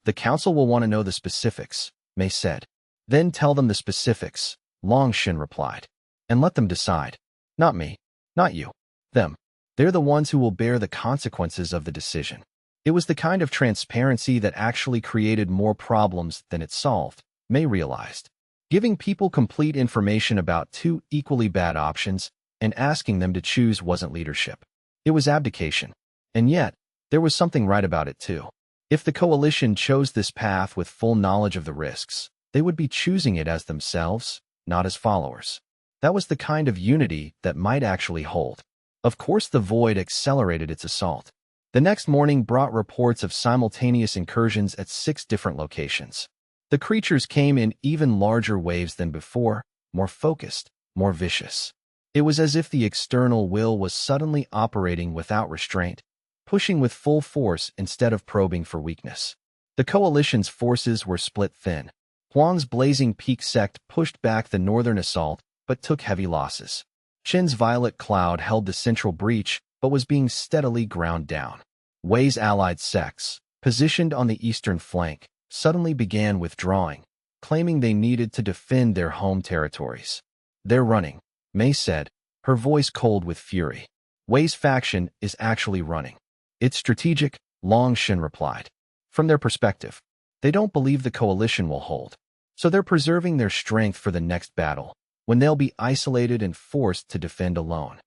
The council will want to know the specifics, May said. Then tell them the specifics, Long Yue replied. And let them decide. Not me, not you, them. They're the ones who will bear the consequences of the decision. It was the kind of transparency that actually created more problems than it solved, May realized. Giving people complete information about two equally bad options and asking them to choose wasn't leadership. It was abdication. And yet, there was something right about it too. If the coalition chose this path with full knowledge of the risks, they would be choosing it as themselves, not as followers. That was the kind of unity that might actually hold. Of course, the void accelerated its assault. The next morning brought reports of simultaneous incursions at 6 different locations. The creatures came in even larger waves than before, more focused, more vicious. It was as if the external will was suddenly operating without restraint, pushing with full force instead of probing for weakness. The coalition's forces were split thin. Huang's blazing peak sect pushed back the northern assault, but took heavy losses. Qin's violet cloud held the central breach, but was being steadily ground down. Wei's allied sects, positioned on the eastern flank, suddenly began withdrawing, claiming they needed to defend their home territories. They're running, May said, her voice cold with fury. Wei's faction is actually running. It's strategic, Long Yue replied. From their perspective, they don't believe the coalition will hold, so they're preserving their strength for the next battle, when they'll be isolated and forced to defend alone.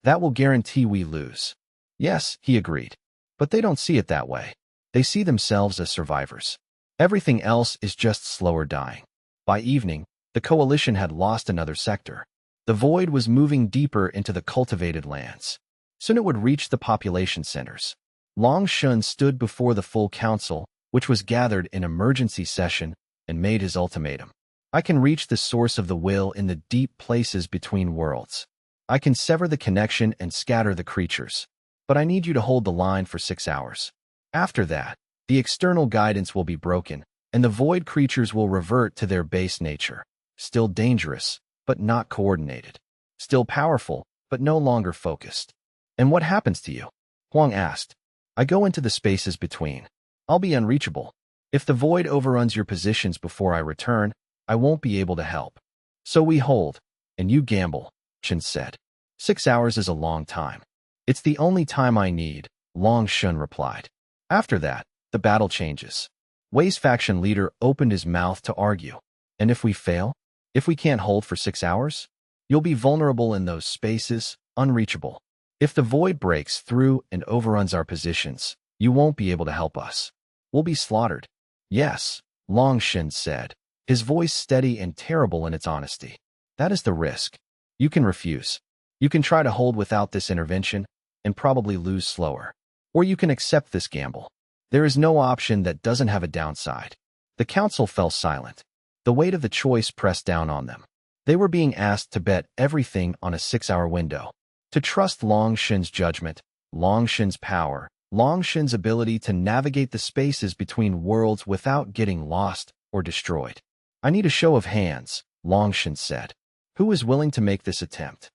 That will guarantee we lose. Yes, he agreed. But they don't see it that way. They see themselves as survivors. Everything else is just slower dying. By evening, the coalition had lost another sector. The void was moving deeper into the cultivated lands. Soon it would reach the population centers. Long Yue stood before the full council, which was gathered in emergency session, and made his ultimatum. I can reach the source of the will in the deep places between worlds. I can sever the connection and scatter the creatures. But I need you to hold the line for 6 hours. After that, the external guidance will be broken, and the void creatures will revert to their base nature. Still dangerous, but not coordinated. Still powerful, but no longer focused. And what happens to you? Huang asked. I go into the spaces between. I'll be unreachable. If the void overruns your positions before I return, I won't be able to help. So we hold, and you gamble, Qin said. 6 hours is a long time. It's the only time I need, Long Yue replied. After that, the battle changes. Wei's faction leader opened his mouth to argue. And if we fail? If we can't hold for 6 hours? You'll be vulnerable in those spaces, unreachable. If the void breaks through and overruns our positions, you won't be able to help us. We'll be slaughtered. Yes, Long Yue said, his voice steady and terrible in its honesty. That is the risk. You can refuse. You can try to hold without this intervention, and probably lose slower. or you can accept this gamble. There is no option that doesn't have a downside. The council fell silent. The weight of the choice pressed down on them. They were being asked to bet everything on a 6-hour window. To trust Long Yun's judgment, Long Yun's power, Long Yun's ability to navigate the spaces between worlds without getting lost or destroyed. I need a show of hands, Long Yue said. Who is willing to make this attempt?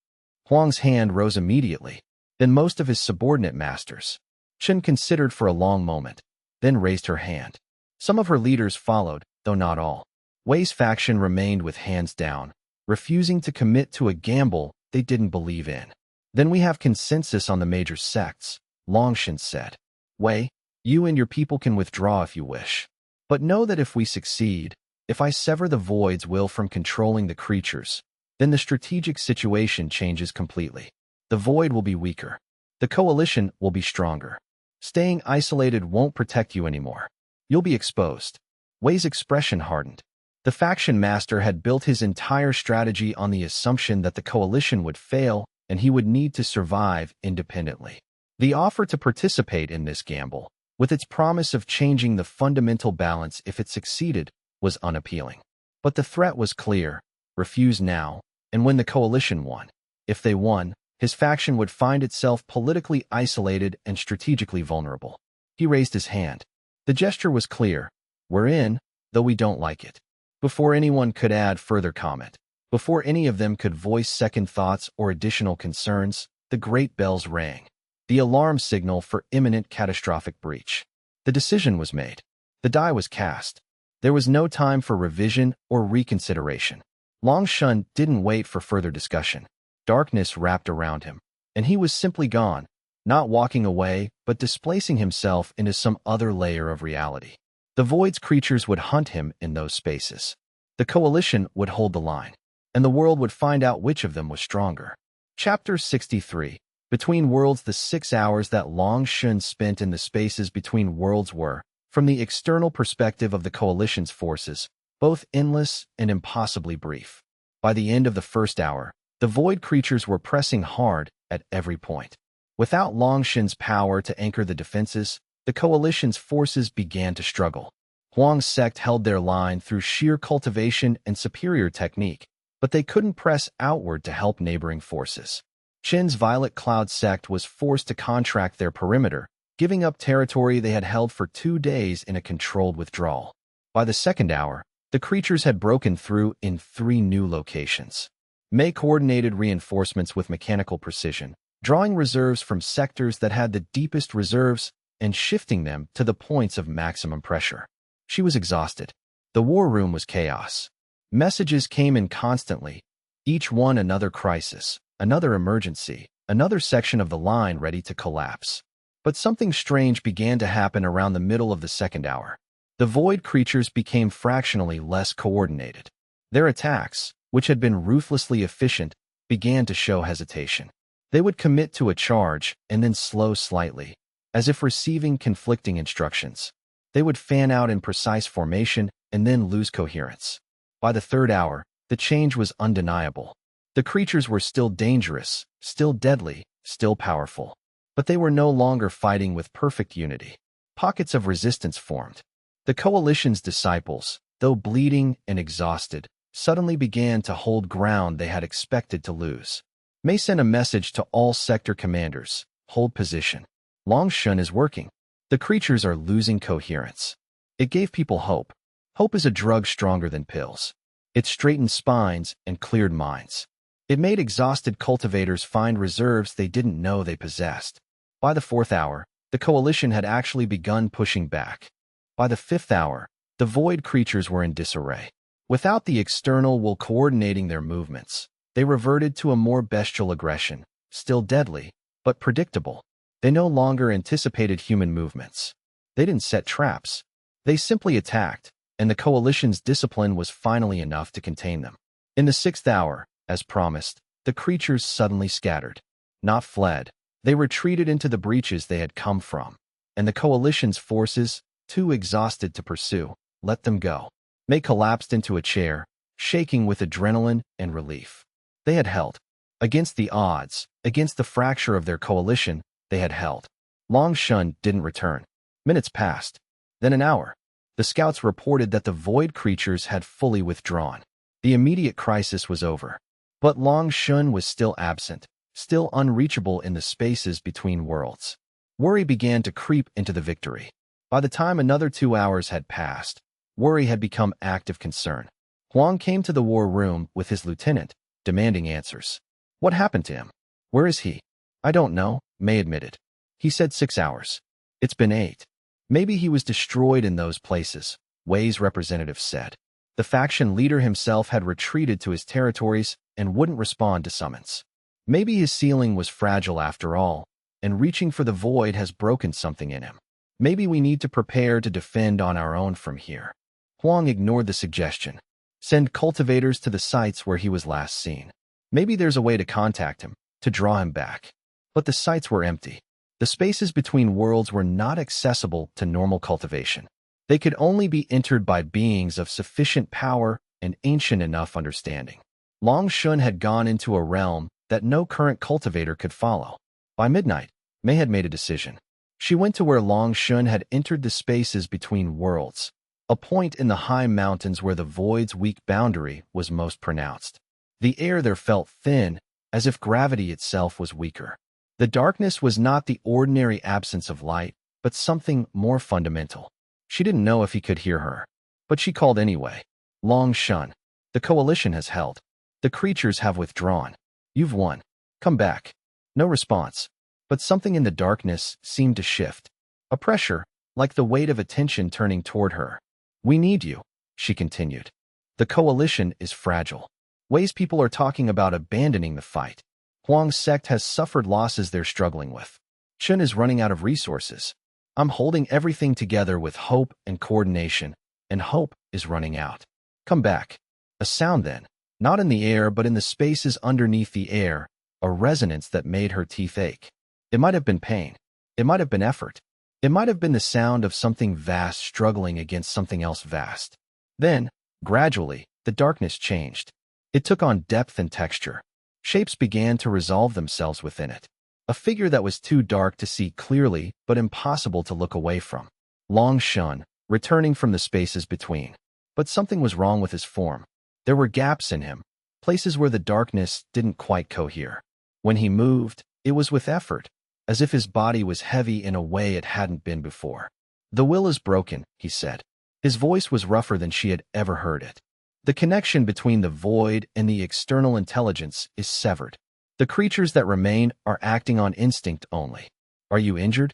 Huang's hand rose immediately, then most of his subordinate masters. Chen considered for a long moment, then raised her hand. Some of her leaders followed, though not all. Wei's faction remained with hands down, refusing to commit to a gamble they didn't believe in. Then we have consensus on the major sects, Long Yue said. Wei, you and your people can withdraw if you wish. But know that if we succeed, if I sever the void's will from controlling the creatures, then the strategic situation changes completely. The void will be weaker. The coalition will be stronger. Staying isolated won't protect you anymore. You'll be exposed. Wei's expression hardened. The faction master had built his entire strategy on the assumption that the coalition would fail and he would need to survive independently. The offer to participate in this gamble, with its promise of changing the fundamental balance if it succeeded, was unappealing. But the threat was clear: refuse now, and when the coalition won. If they won, his faction would find itself politically isolated and strategically vulnerable. He raised his hand. The gesture was clear: we're in, though we don't like it. Before anyone could add further comment, before any of them could voice second thoughts or additional concerns, the great bells rang. The alarm signal for imminent catastrophic breach. The decision was made. The die was cast. There was no time for revision or reconsideration. Long Yue didn't wait for further discussion. Darkness wrapped around him, and he was simply gone, not walking away, but displacing himself into some other layer of reality. The void's creatures would hunt him in those spaces. The coalition would hold the line, and the world would find out which of them was stronger. Chapter 63. Between worlds. The 6 hours that Long Yue spent in the spaces between worlds were, from the external perspective of the coalition's forces, both endless and impossibly brief. By the end of the first hour, the void creatures were pressing hard at every point. Without Long Yue's power to anchor the defenses, the coalition's forces began to struggle. Huang's sect held their line through sheer cultivation and superior technique, but they couldn't press outward to help neighboring forces. Qin's Violet Cloud sect was forced to contract their perimeter, giving up territory they had held for 2 days in a controlled withdrawal. By the second hour, the creatures had broken through in 3 new locations. Mei coordinated reinforcements with mechanical precision, drawing reserves from sectors that had the deepest reserves and shifting them to the points of maximum pressure. She was exhausted. The war room was chaos. Messages came in constantly, each one another crisis, another emergency, another section of the line ready to collapse. But something strange began to happen around the middle of the second hour. The void creatures became fractionally less coordinated. Their attacks, which had been ruthlessly efficient, began to show hesitation. They would commit to a charge and then slow slightly, as if receiving conflicting instructions. They would fan out in precise formation and then lose coherence. By the third hour, the change was undeniable. The creatures were still dangerous, still deadly, still powerful. But they were no longer fighting with perfect unity. Pockets of resistance formed. The coalition's disciples, though bleeding and exhausted, suddenly began to hold ground they had expected to lose. Mei sent a message to all sector commanders: hold position. Long Yue is working. The creatures are losing coherence. It gave people hope. Hope is a drug stronger than pills. It straightened spines and cleared minds. It made exhausted cultivators find reserves they didn't know they possessed. By the fourth hour, the coalition had actually begun pushing back. By the fifth hour, the void creatures were in disarray. Without the external will coordinating their movements, they reverted to a more bestial aggression, still deadly, but predictable. They no longer anticipated human movements. They didn't set traps. They simply attacked, and the coalition's discipline was finally enough to contain them. In the sixth hour, as promised, the creatures suddenly scattered. Not fled. They retreated into the breaches they had come from, and the coalition's forces, too exhausted to pursue, let them go. Mei collapsed into a chair, shaking with adrenaline and relief. They had held. Against the odds, against the fracture of their coalition, they had held. Long Shun didn't return. Minutes passed. Then an hour. The scouts reported that the void creatures had fully withdrawn. The immediate crisis was over. But Long Shun was still absent, still unreachable in the spaces between worlds. Worry began to creep into the victory. By the time another 2 hours had passed, worry had become active concern. Huang came to the war room with his lieutenant, demanding answers. What happened to him? Where is he? I don't know, Mei admitted. He said 6 hours. It's been 8. Maybe he was destroyed in those places, Wei's representative said. The faction leader himself had retreated to his territories and wouldn't respond to summons. Maybe his ceiling was fragile after all, and reaching for the void has broken something in him. Maybe we need to prepare to defend on our own from here. Huang ignored the suggestion. Send cultivators to the sites where he was last seen. Maybe there's a way to contact him, to draw him back. But the sites were empty. The spaces between worlds were not accessible to normal cultivation. They could only be entered by beings of sufficient power and ancient enough understanding. Long Shun had gone into a realm that no current cultivator could follow. By midnight, Mei had made a decision. She went to where Long Shun had entered the spaces between worlds, a point in the high mountains where the void's weak boundary was most pronounced. The air there felt thin, as if gravity itself was weaker. The darkness was not the ordinary absence of light, but something more fundamental. She didn't know if he could hear her, but she called anyway. Long Shun, the coalition has held. The creatures have withdrawn. You've won. Come back. No response, but something in the darkness seemed to shift. A pressure, like the weight of attention turning toward her. We need you, she continued. The coalition is fragile. Wei's people are talking about abandoning the fight. Huang's sect has suffered losses they're struggling with. Chun is running out of resources. I'm holding everything together with hope and coordination, and hope is running out. Come back. A sound then, not in the air but in the spaces underneath the air, a resonance that made her teeth ache. It might have been pain. It might have been effort. It might have been the sound of something vast struggling against something else vast. Then, gradually, the darkness changed. It took on depth and texture. Shapes began to resolve themselves within it. A figure that was too dark to see clearly but impossible to look away from. Long Shun, returning from the spaces between. But something was wrong with his form. There were gaps in him, places where the darkness didn't quite cohere. When he moved, it was with effort, as if his body was heavy in a way it hadn't been before. The will is broken, he said. His voice was rougher than she had ever heard it. The connection between the void and the external intelligence is severed. The creatures that remain are acting on instinct only. Are you injured?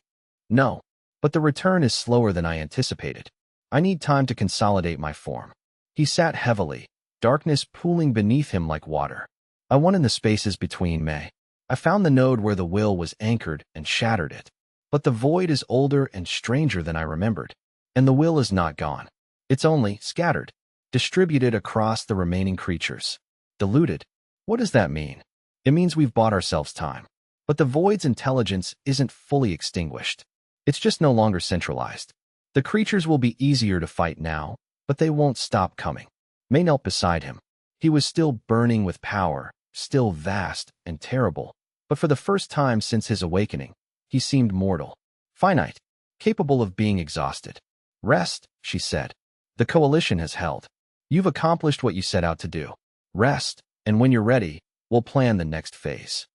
No. But the return is slower than I anticipated. I need time to consolidate my form. He sat heavily, darkness pooling beneath him like water. I won in the spaces between Mei. I found the node where the will was anchored and shattered it. But the void is older and stranger than I remembered. And the will is not gone. It's only scattered, distributed across the remaining creatures. Diluted. What does that mean? It means we've bought ourselves time. But the void's intelligence isn't fully extinguished. It's just no longer centralized. The creatures will be easier to fight now, but they won't stop coming. Mei knelt beside him. He was still burning with power, still vast and terrible, but for the first time since his awakening, he seemed mortal, finite, capable of being exhausted. Rest, she said. The coalition has held. You've accomplished what you set out to do. Rest, and when you're ready, we'll plan the next phase.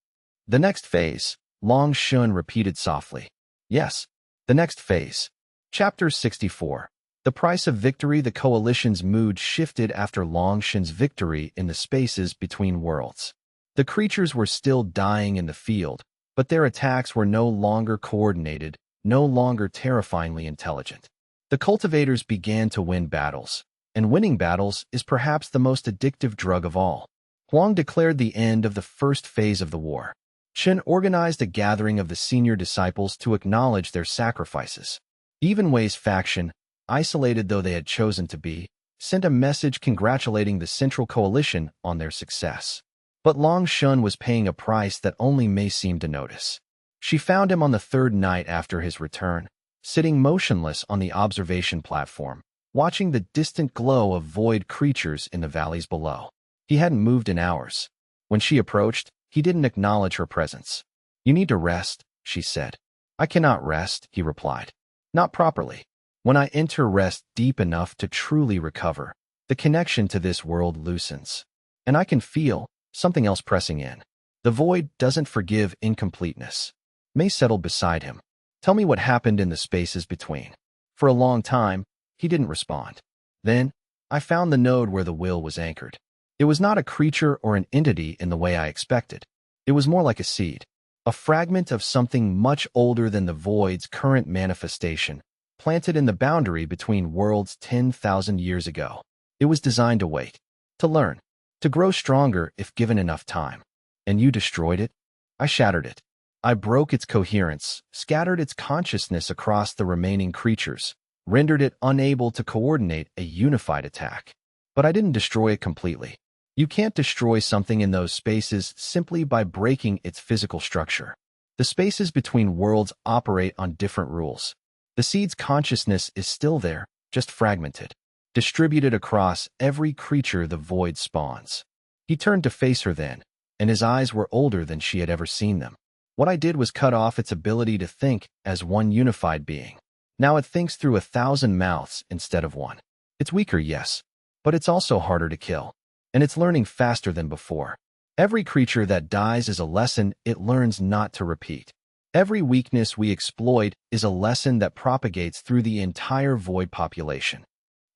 The next phase, Long Shun repeated softly. Yes, the next phase. Chapter 64. The price of victory. The coalition's mood shifted after Long Shun's victory in the spaces between worlds. The creatures were still dying in the field, but their attacks were no longer coordinated, no longer terrifyingly intelligent. The cultivators began to win battles, and winning battles is perhaps the most addictive drug of all. Huang declared the end of the first phase of the war. Chen organized a gathering of the senior disciples to acknowledge their sacrifices. Even Wei's faction, isolated though they had chosen to be, sent a message congratulating the Central Coalition on their success. But Long Shun was paying a price that only Mei seemed to notice. She found him on the third night after his return, sitting motionless on the observation platform, watching the distant glow of void creatures in the valleys below. He hadn't moved in hours. When she approached, he didn't acknowledge her presence. You need to rest, she said. I cannot rest, he replied. Not properly. When I enter rest deep enough to truly recover, the connection to this world loosens. And I can feel something else pressing in. The void doesn't forgive incompleteness. May settled beside him. Tell me what happened in the spaces between. For a long time, he didn't respond. Then, I found the node where the will was anchored. It was not a creature or an entity in the way I expected. It was more like a seed, a fragment of something much older than the void's current manifestation, planted in the boundary between worlds 10,000 years ago. It was designed to wait, to learn, to grow stronger if given enough time. And you destroyed it? I shattered it. I broke its coherence, scattered its consciousness across the remaining creatures, rendered it unable to coordinate a unified attack. But I didn't destroy it completely. You can't destroy something in those spaces simply by breaking its physical structure. The spaces between worlds operate on different rules. The seed's consciousness is still there, just fragmented, distributed across every creature the void spawns. He turned to face her then, and his eyes were older than she had ever seen them. What I did was cut off its ability to think as one unified being. Now it thinks through 1,000 mouths instead of one. It's weaker, yes, but it's also harder to kill. And it's learning faster than before. Every creature that dies is a lesson it learns not to repeat. Every weakness we exploit is a lesson that propagates through the entire void population.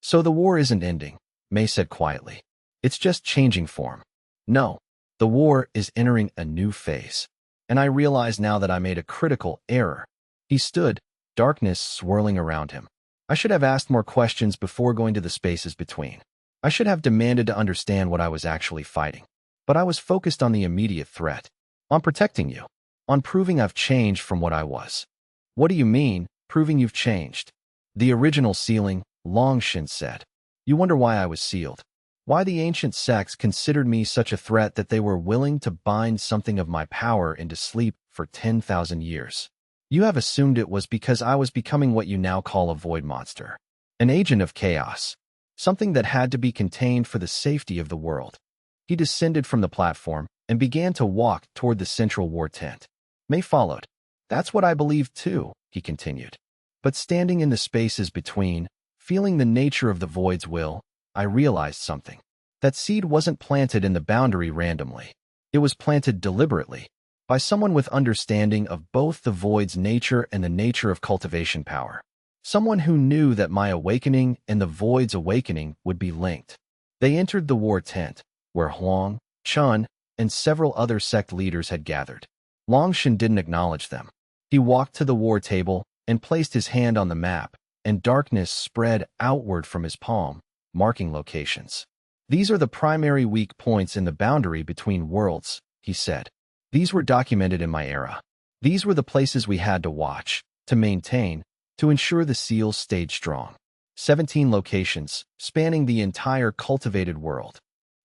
So the war isn't ending, May said quietly. It's just changing form. No, the war is entering a new phase. And I realize now that I made a critical error. He stood, darkness swirling around him. I should have asked more questions before going to the spaces between. I should have demanded to understand what I was actually fighting. But I was focused on the immediate threat, on protecting you, on proving I've changed from what I was. What do you mean, proving you've changed? The original sealing, Long Yue said. You wonder why I was sealed. Why the ancient sects considered me such a threat that they were willing to bind something of my power into sleep for 10,000 years. You have assumed it was because I was becoming what you now call a void monster, an agent of chaos, something that had to be contained for the safety of the world. He descended from the platform and began to walk toward the central war tent. May followed. That's what I believed too, he continued. But standing in the spaces between, feeling the nature of the void's will, I realized something. That seed wasn't planted in the boundary randomly. It was planted deliberately, by someone with understanding of both the void's nature and the nature of cultivation power. Someone who knew that my awakening and the void's awakening would be linked. They entered the war tent, where Huang, Chun, and several other sect leaders had gathered. Long Yue didn't acknowledge them. He walked to the war table and placed his hand on the map, and darkness spread outward from his palm, marking locations. These are the primary weak points in the boundary between worlds, he said. These were documented in my era. These were the places we had to watch, to maintain, to ensure the seals stayed strong. 17 locations, spanning the entire cultivated world.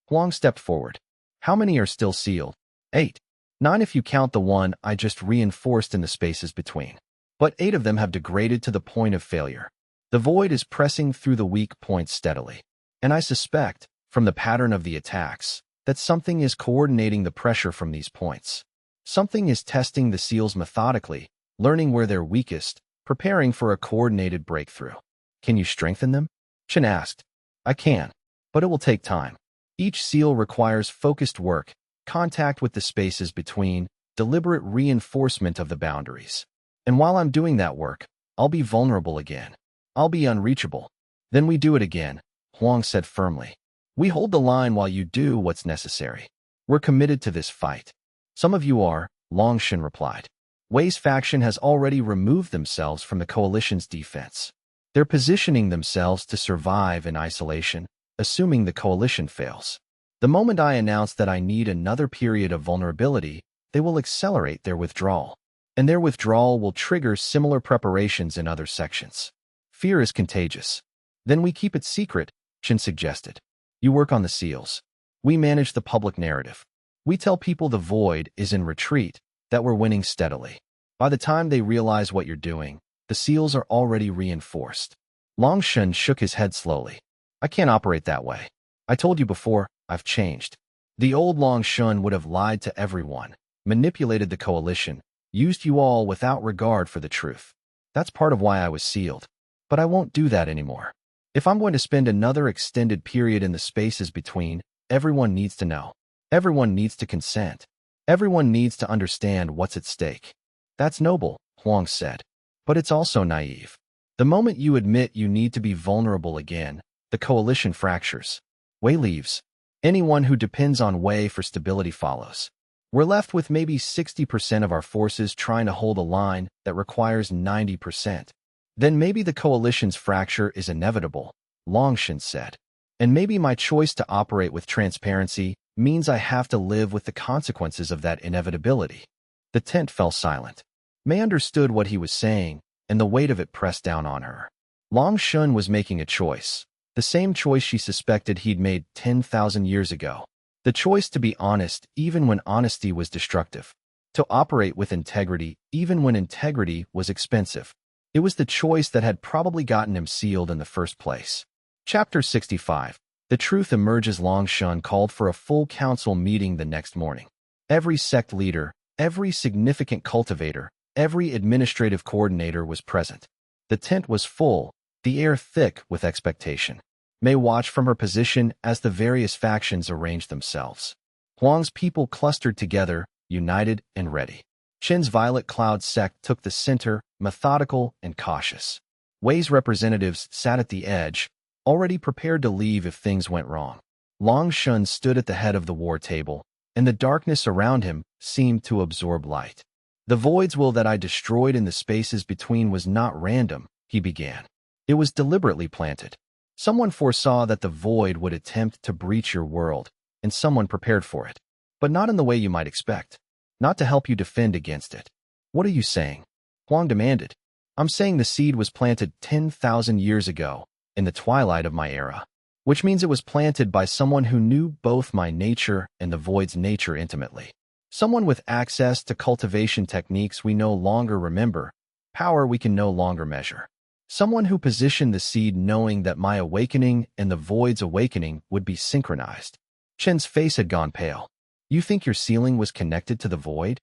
Huang stepped forward. How many are still sealed? 8. 9 if you count the one I just reinforced in the spaces between. But 8 of them have degraded to the point of failure. The void is pressing through the weak points steadily. And I suspect, from the pattern of the attacks, that something is coordinating the pressure from these points. Something is testing the seals methodically, learning where they're weakest, preparing for a coordinated breakthrough. Can you strengthen them? Chen asked. I can, but it will take time. Each seal requires focused work, contact with the spaces between, deliberate reinforcement of the boundaries. And while I'm doing that work, I'll be vulnerable again. I'll be unreachable. Then we do it again, Huang said firmly. We hold the line while you do what's necessary. We're committed to this fight. Some of you are, Long Yue replied. Wei's faction has already removed themselves from the coalition's defense. They're positioning themselves to survive in isolation, assuming the coalition fails. The moment I announce that I need another period of vulnerability, they will accelerate their withdrawal. And their withdrawal will trigger similar preparations in other sections. Fear is contagious. Then we keep it secret, Chen suggested. You work on the seals. We manage the public narrative. We tell people the void is in retreat, that we're winning steadily. By the time they realize what you're doing, the seals are already reinforced. Long Yue shook his head slowly. I can't operate that way. I told you before, I've changed. The old Long Yue would have lied to everyone, manipulated the coalition, used you all without regard for the truth. That's part of why I was sealed. But I won't do that anymore. If I'm going to spend another extended period in the spaces between, everyone needs to know. Everyone needs to consent. Everyone needs to understand what's at stake. That's noble, Huang said. But it's also naive. The moment you admit you need to be vulnerable again, the coalition fractures. Wei leaves. Anyone who depends on Wei for stability follows. We're left with maybe 60% of our forces trying to hold a line that requires 90%. Then maybe the coalition's fracture is inevitable, Longshan said. And maybe my choice to operate with transparency means I have to live with the consequences of that inevitability. The tent fell silent. Mei understood what he was saying, and the weight of it pressed down on her. Longshan was making a choice, the same choice she suspected he'd made 10,000 years ago. The choice to be honest even when honesty was destructive. To operate with integrity even when integrity was expensive. It was the choice that had probably gotten him sealed in the first place. Chapter 65. The truth emerges. Longshan called for a full council meeting the next morning. Every sect leader, every significant cultivator, every administrative coordinator was present. The tent was full, the air thick with expectation. Mei watched from her position as the various factions arranged themselves. Huang's people clustered together, united and ready. Qin's Violet Cloud sect took the center, methodical and cautious. Wei's representatives sat at the edge, already prepared to leave if things went wrong. Longshan stood at the head of the war table, and the darkness around him seemed to absorb light. The void's will that I destroyed in the spaces between was not random, he began. It was deliberately planted. Someone foresaw that the void would attempt to breach your world, and someone prepared for it. But not in the way you might expect. Not to help you defend against it. What are you saying? Huang demanded. I'm saying the seed was planted 10,000 years ago, in the twilight of my era. Which means it was planted by someone who knew both my nature and the void's nature intimately. Someone with access to cultivation techniques we no longer remember, power we can no longer measure. Someone who positioned the seed knowing that my awakening and the void's awakening would be synchronized. Chen's face had gone pale. You think your sealing was connected to the void?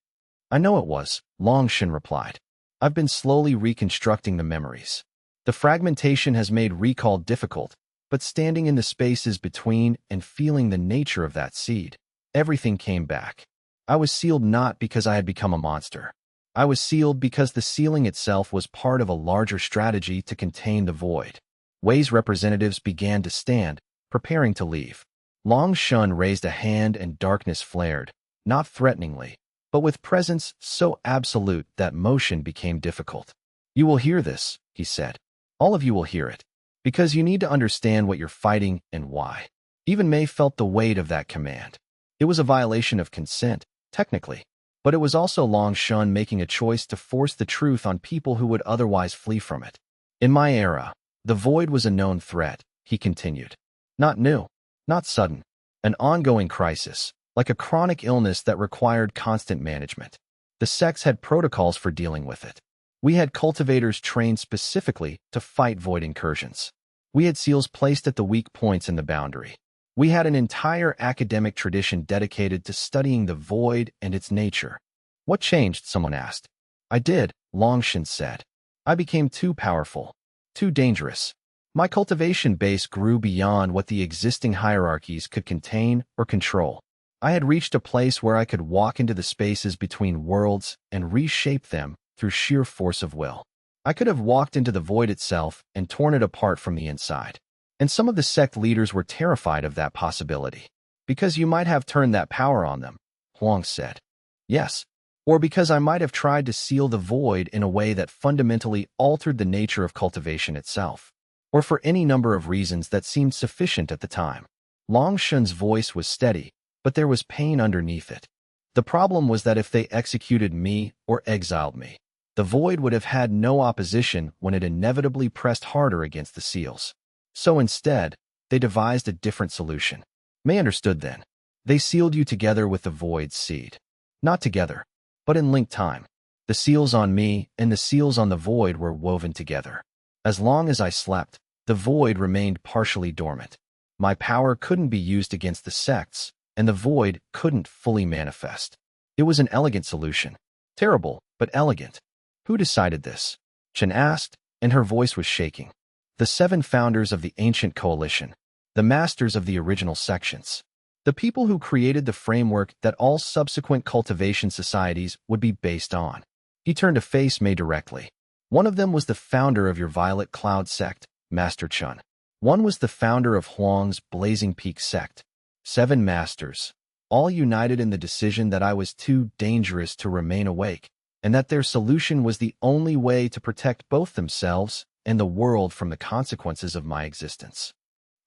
I know it was, Longshan replied. I've been slowly reconstructing the memories. The fragmentation has made recall difficult, but standing in the spaces between and feeling the nature of that seed, everything came back. I was sealed not because I had become a monster. I was sealed because the sealing itself was part of a larger strategy to contain the void. Wei's representatives began to stand, preparing to leave. Longshan raised a hand and darkness flared, not threateningly, but with presence so absolute that motion became difficult. You will hear this, he said. All of you will hear it. Because you need to understand what you're fighting and why. Even Mei felt the weight of that command. It was a violation of consent, technically. But it was also Longshan making a choice to force the truth on people who would otherwise flee from it. In my era, the void was a known threat, he continued. Not new. Not sudden. An ongoing crisis, like a chronic illness that required constant management. The sects had protocols for dealing with it. We had cultivators trained specifically to fight void incursions. We had seals placed at the weak points in the boundary. We had an entire academic tradition dedicated to studying the void and its nature. What changed? Someone asked. I did, Longshan said. I became too powerful, too dangerous. My cultivation base grew beyond what the existing hierarchies could contain or control. I had reached a place where I could walk into the spaces between worlds and reshape them through sheer force of will. I could have walked into the void itself and torn it apart from the inside. And some of the sect leaders were terrified of that possibility. Because you might have turned that power on them, Huang said. Yes. Or because I might have tried to seal the void in a way that fundamentally altered the nature of cultivation itself. Or for any number of reasons that seemed sufficient at the time. Longshan's voice was steady, but there was pain underneath it. The problem was that if they executed me or exiled me, the void would have had no opposition when it inevitably pressed harder against the seals. So instead, they devised a different solution. Mei understood then. They sealed you together with the void's seed. Not together, but in linked time. The seals on me and the seals on the void were woven together. As long as I slept, the void remained partially dormant. My power couldn't be used against the sects, and the void couldn't fully manifest. It was an elegant solution. Terrible, but elegant. Who decided this? Chen asked, and her voice was shaking. The 7 founders of the ancient coalition, the masters of the original sections. The people who created the framework that all subsequent cultivation societies would be based on. He turned to face Mei directly. One of them was the founder of your Violet Cloud sect, Master Chun. One was the founder of Huang's Blazing Peak sect. 7 masters, all united in the decision that I was too dangerous to remain awake, and that their solution was the only way to protect both themselves and the world from the consequences of my existence.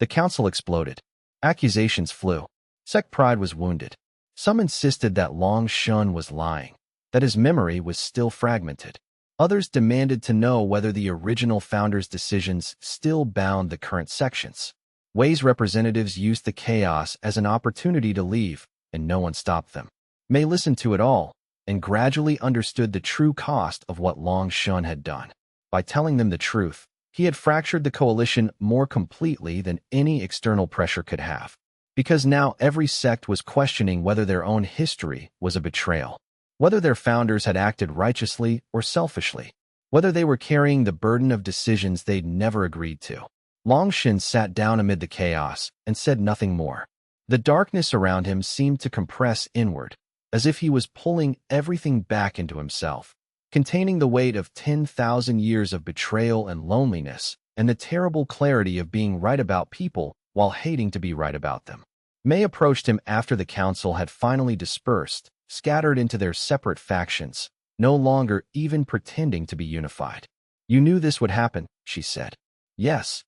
The council exploded. Accusations flew. Sect pride was wounded. Some insisted that Long Shun was lying, that his memory was still fragmented. Others demanded to know whether the original founders' decisions still bound the current sections. Wei's representatives used the chaos as an opportunity to leave, and no one stopped them. Mei listened to it all, and gradually understood the true cost of what Long Shun had done. By telling them the truth, he had fractured the coalition more completely than any external pressure could have. Because now every sect was questioning whether their own history was a betrayal, whether their founders had acted righteously or selfishly, whether they were carrying the burden of decisions they'd never agreed to. Long Shin sat down amid the chaos and said nothing more. The darkness around him seemed to compress inward, as if he was pulling everything back into himself, containing the weight of 10,000 years of betrayal and loneliness, and the terrible clarity of being right about people while hating to be right about them. Mei approached him after the council had finally dispersed, scattered into their separate factions, no longer even pretending to be unified. You knew this would happen, she said. Yes.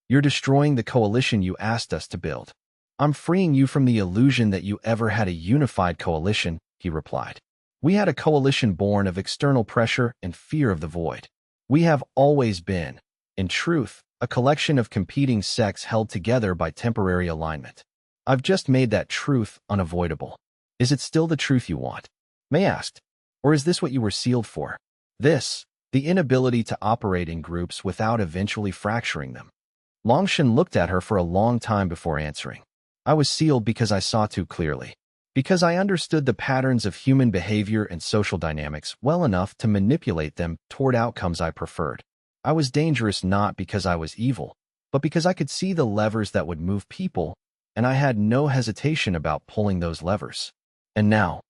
You're destroying the coalition you asked us to build. I'm freeing you from the illusion that you ever had a unified coalition, he replied. We had a coalition born of external pressure and fear of the void. We have always been, in truth, a collection of competing sects held together by temporary alignment. I've just made that truth unavoidable. Is it still the truth you want? Mei asked. Or is this what you were sealed for? This, the inability to operate in groups without eventually fracturing them. Longshan looked at her for a long time before answering. I was sealed because I saw too clearly. Because I understood the patterns of human behavior and social dynamics well enough to manipulate them toward outcomes I preferred. I was dangerous not because I was evil, but because I could see the levers that would move people, and I had no hesitation about pulling those levers. And now,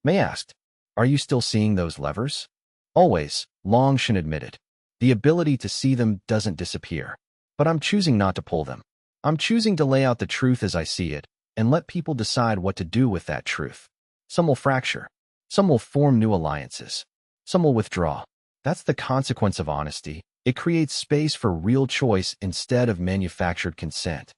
Mei asked, are you still seeing those levers? Always, Longshan admitted. The ability to see them doesn't disappear, but I'm choosing not to pull them. I'm choosing to lay out the truth as I see it, and let people decide what to do with that truth. Some will fracture. Some will form new alliances. Some will withdraw. That's the consequence of honesty. It creates space for real choice instead of manufactured consent.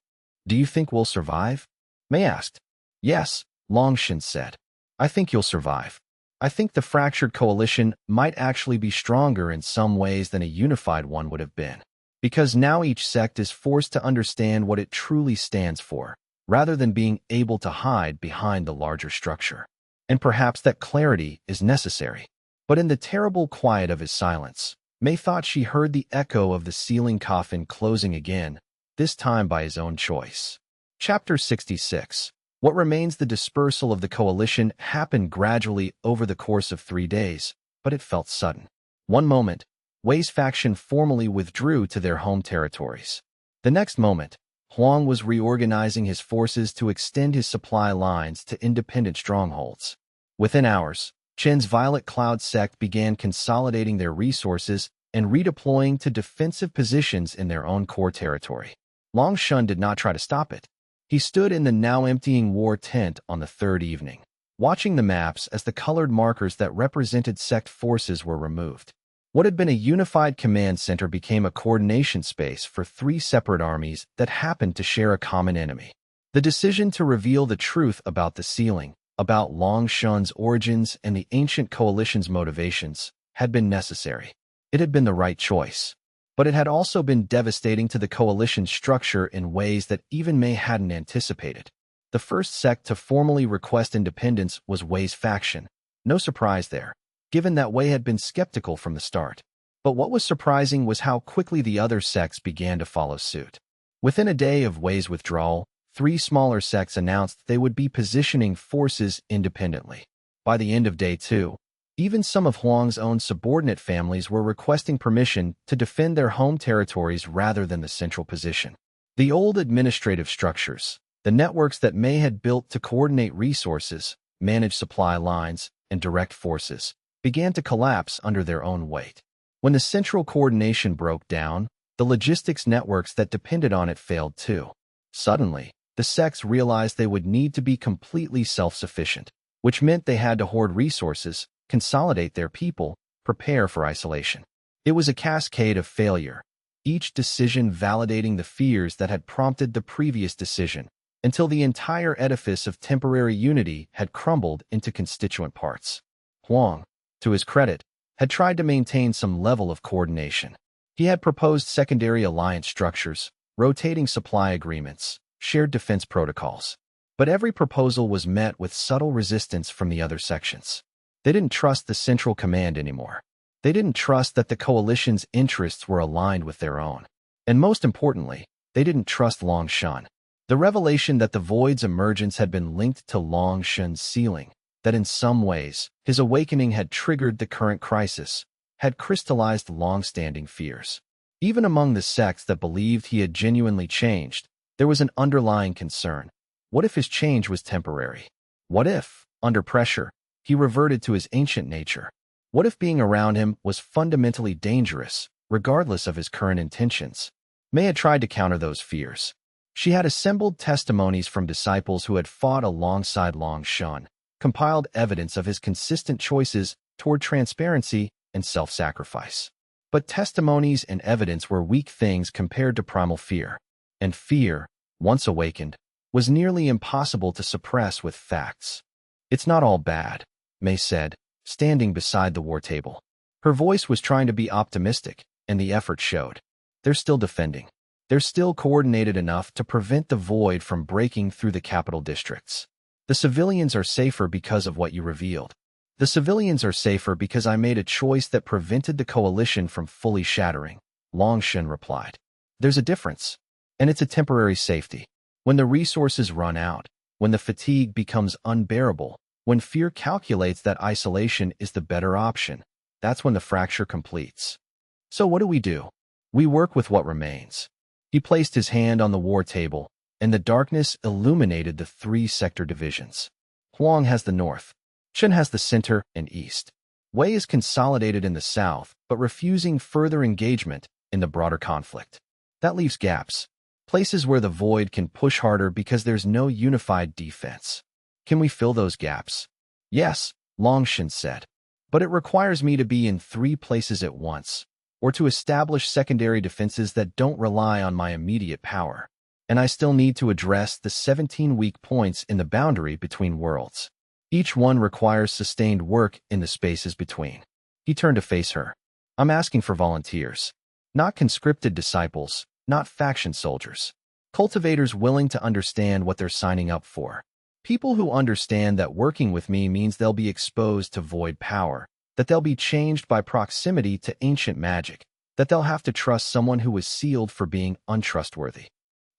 Do you think we'll survive? Mei asked. Yes, Longshan said. I think you'll survive. I think the fractured coalition might actually be stronger in some ways than a unified one would have been. Because now each sect is forced to understand what it truly stands for, rather than being able to hide behind the larger structure. And perhaps that clarity is necessary. But in the terrible quiet of his silence, Mei thought she heard the echo of the sealing coffin closing again, this time by his own choice. Chapter 66. What remains the dispersal of the coalition happened gradually over the course of 3 days, but it felt sudden. One moment, Wei's faction formally withdrew to their home territories. The next moment, Huang was reorganizing his forces to extend his supply lines to independent strongholds. Within hours, Chen's Violet Cloud sect began consolidating their resources and redeploying to defensive positions in their own core territory. Long Shun did not try to stop it. He stood in the now emptying war tent on the 3rd evening, watching the maps as the colored markers that represented sect forces were removed. What had been a unified command center became a coordination space for 3 separate armies that happened to share a common enemy. The decision to reveal the truth about the sealing, about Long Shun's origins and the ancient coalition's motivations, had been necessary. It had been the right choice. But it had also been devastating to the coalition's structure in ways that even Mei hadn't anticipated. The first sect to formally request independence was Wei's faction. No surprise there, given that Wei had been skeptical from the start. But what was surprising was how quickly the other sects began to follow suit. Within a day of Wei's withdrawal, 3 smaller sects announced they would be positioning forces independently. By the end of day 2, Even some of Huang's own subordinate families were requesting permission to defend their home territories rather than the central position. The old administrative structures, the networks that Mei had built to coordinate resources, manage supply lines, and direct forces, began to collapse under their own weight. When the central coordination broke down, the logistics networks that depended on it failed too. Suddenly, the sects realized they would need to be completely self-sufficient, which meant they had to hoard resources, consolidate their people, prepare for isolation. It was a cascade of failure, each decision validating the fears that had prompted the previous decision, until the entire edifice of temporary unity had crumbled into constituent parts. Huang, to his credit, had tried to maintain some level of coordination. He had proposed secondary alliance structures, rotating supply agreements, shared defense protocols. But every proposal was met with subtle resistance from the other sections. They didn't trust the central command anymore. They didn't trust that the coalition's interests were aligned with their own. And most importantly, they didn't trust Long Yue. The revelation that the void's emergence had been linked to Long Yue's sealing, that in some ways, his awakening had triggered the current crisis, had crystallized long-standing fears. Even among the sects that believed he had genuinely changed, there was an underlying concern. What if his change was temporary? What if, under pressure, he reverted to his ancient nature? What if being around him was fundamentally dangerous, regardless of his current intentions? Mei had tried to counter those fears. She had assembled testimonies from disciples who had fought alongside Long Yue, compiled evidence of his consistent choices toward transparency and self-sacrifice. But testimonies and evidence were weak things compared to primal fear. And fear, once awakened, was nearly impossible to suppress with facts. "It's not all bad," Mei said, standing beside the war table. Her voice was trying to be optimistic, and the effort showed. "They're still defending. They're still coordinated enough to prevent the void from breaking through the capital districts. The civilians are safer because of what you revealed. The civilians are safer because I made a choice that prevented the coalition from fully shattering," Long Yue replied. "There's a difference, and it's a temporary safety. When the resources run out, when the fatigue becomes unbearable, when fear calculates that isolation is the better option, that's when the fracture completes. So what do? We work with what remains." He placed his hand on the war table, and the darkness illuminated the 3 sector divisions. Huang has the north. Chen has the center and east. Wei is consolidated in the south, but refusing further engagement in the broader conflict. That leaves gaps. Places where the void can push harder because there's no unified defense. Can we fill those gaps? Yes, Long Yue said. But it requires me to be in 3 places at once, or to establish secondary defenses that don't rely on my immediate power. And I still need to address the 17 weak points in the boundary between worlds. Each one requires sustained work in the spaces between. He turned to face her. "I'm asking for volunteers. Not conscripted disciples, not faction soldiers. Cultivators willing to understand what they're signing up for. People who understand that working with me means they'll be exposed to void power, that they'll be changed by proximity to ancient magic, that they'll have to trust someone who was sealed for being untrustworthy."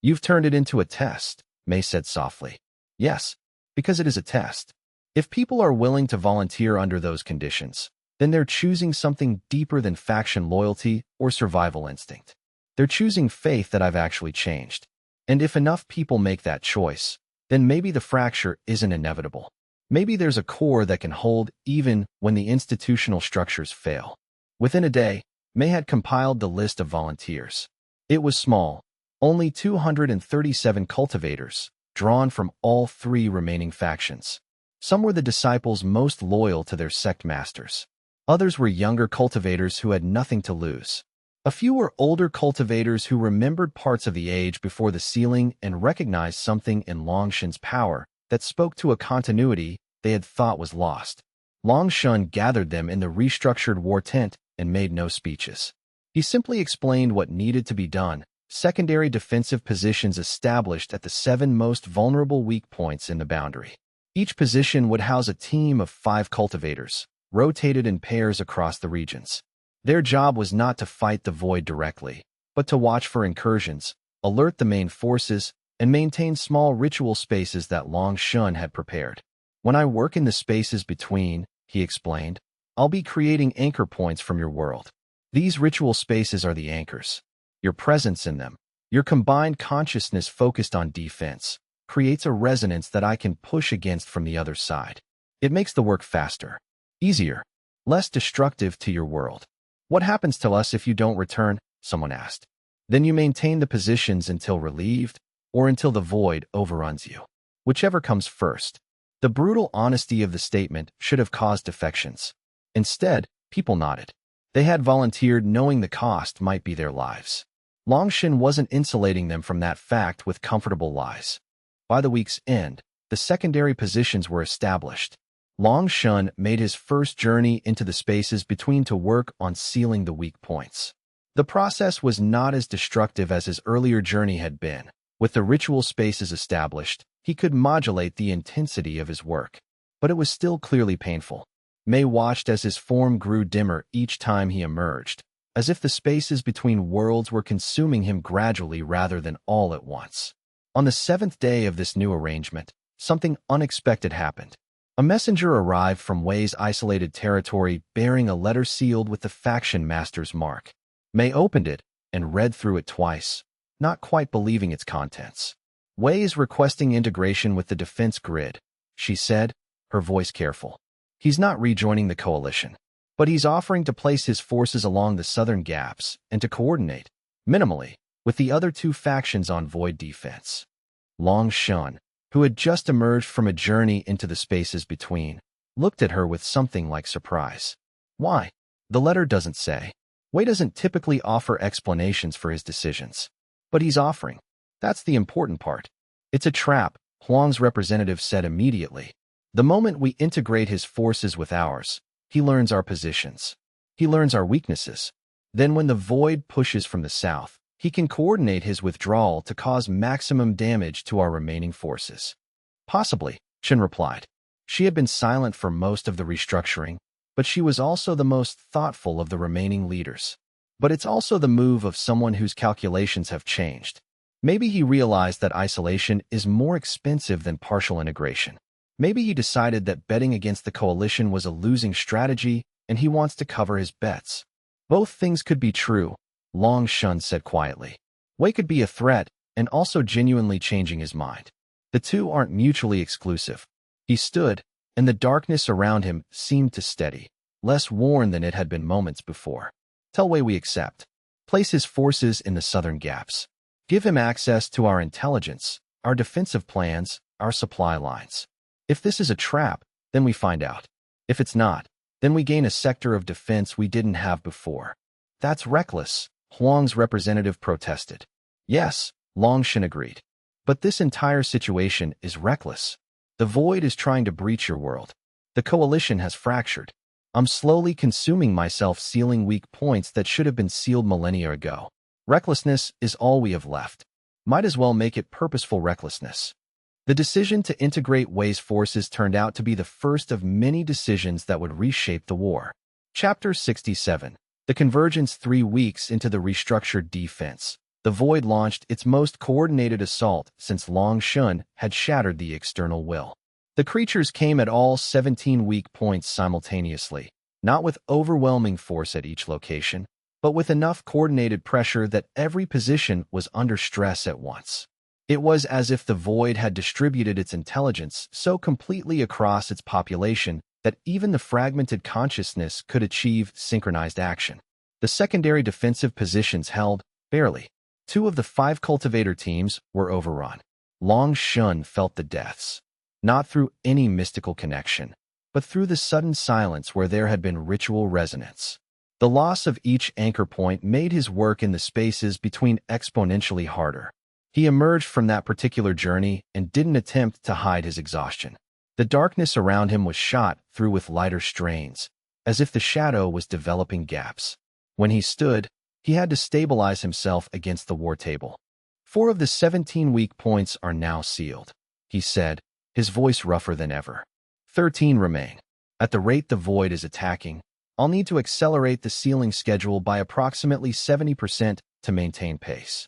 "You've turned it into a test," Mei said softly. "Yes, because it is a test. If people are willing to volunteer under those conditions, then they're choosing something deeper than faction loyalty or survival instinct. They're choosing faith that I've actually changed. And if enough people make that choice, then maybe the fracture isn't inevitable. Maybe there's a core that can hold even when the institutional structures fail." Within a day, Mei had compiled the list of volunteers. It was small, only 237 cultivators, drawn from all 3 remaining factions. Some were the disciples most loyal to their sect masters. Others were younger cultivators who had nothing to lose. A few were older cultivators who remembered parts of the age before the sealing and recognized something in Long Yue's power that spoke to a continuity they had thought was lost. Long Yue gathered them in the restructured war tent and made no speeches. He simply explained what needed to be done: secondary defensive positions established at the 7 most vulnerable weak points in the boundary. Each position would house a team of 5 cultivators, rotated in pairs across the regions. Their job was not to fight the void directly, but to watch for incursions, alert the main forces, and maintain small ritual spaces that Long Yue had prepared. "When I work in the spaces between," he explained, I'll be creating anchor points from your world. These ritual spaces are the anchors. Your presence in them, your combined consciousness focused on defense, creates a resonance that I can push against from the other side. It makes the work faster, easier, less destructive to your world. What happens to us if you don't return? Someone asked. Then you maintain the positions until relieved, or until the void overruns you. Whichever comes first. The brutal honesty of the statement should have caused defections. Instead, people nodded. They had volunteered knowing the cost might be their lives. Long Yue wasn't insulating them from that fact with comfortable lies. By the week's end, the secondary positions were established. Long Yue made his first journey into the spaces between to work on sealing the weak points. The process was not as destructive as his earlier journey had been. With the ritual spaces established, he could modulate the intensity of his work. But it was still clearly painful. Mei watched as his form grew dimmer each time he emerged, as if the spaces between worlds were consuming him gradually rather than all at once. On the 7th day of this new arrangement, something unexpected happened. A messenger arrived from Wei's isolated territory bearing a letter sealed with the faction master's mark. Mei opened it and read through it twice, not quite believing its contents. Wei is requesting integration with the defense grid, she said, her voice careful. He's not rejoining the coalition, but he's offering to place his forces along the southern gaps and to coordinate, minimally, with the other two factions on void defense. Long Yue, who had just emerged from a journey into the spaces between, looked at her with something like surprise. Why? The letter doesn't say. Wei doesn't typically offer explanations for his decisions. But he's offering. That's the important part. It's a trap, Huang's representative said immediately. The moment we integrate his forces with ours, he learns our positions. He learns our weaknesses. Then when the void pushes from the south, he can coordinate his withdrawal to cause maximum damage to our remaining forces. Possibly, Chen replied. She had been silent for most of the restructuring, but she was also the most thoughtful of the remaining leaders. But it's also the move of someone whose calculations have changed. Maybe he realized that isolation is more expensive than partial integration. Maybe he decided that betting against the coalition was a losing strategy and he wants to cover his bets. Both things could be true, Long Yue said quietly. Wei could be a threat and also genuinely changing his mind. The two aren't mutually exclusive. He stood, and the darkness around him seemed to steady, less worn than it had been moments before. Tell Wei we accept. Place his forces in the southern gaps. Give him access to our intelligence, our defensive plans, our supply lines. If this is a trap, then we find out. If it's not, then we gain a sector of defense we didn't have before. That's reckless, Huang's representative protested. Yes, Long Yue agreed. But this entire situation is reckless. The void is trying to breach your world. The coalition has fractured. I'm slowly consuming myself sealing weak points that should have been sealed millennia ago. Recklessness is all we have left. Might as well make it purposeful recklessness. The decision to integrate Wei's forces turned out to be the first of many decisions that would reshape the war. Chapter 67. The Convergence. 3 weeks into the restructured defense, the Void launched its most coordinated assault since Long Yue had shattered the external will. The creatures came at all 17 weak points simultaneously, not with overwhelming force at each location, but with enough coordinated pressure that every position was under stress at once. It was as if the Void had distributed its intelligence so completely across its population that even the fragmented consciousness could achieve synchronized action. The secondary defensive positions held, barely. 2 of the 5 cultivator teams were overrun. Long Yue felt the deaths, not through any mystical connection, but through the sudden silence where there had been ritual resonance. The loss of each anchor point made his work in the spaces between exponentially harder. He emerged from that particular journey and didn't attempt to hide his exhaustion. The darkness around him was shot through with lighter strains, as if the shadow was developing gaps. When he stood, he had to stabilize himself against the war table. 4 of the 17 weak points are now sealed, he said, his voice rougher than ever. 13 remain. At the rate the Void is attacking, I'll need to accelerate the sealing schedule by approximately 70% to maintain pace.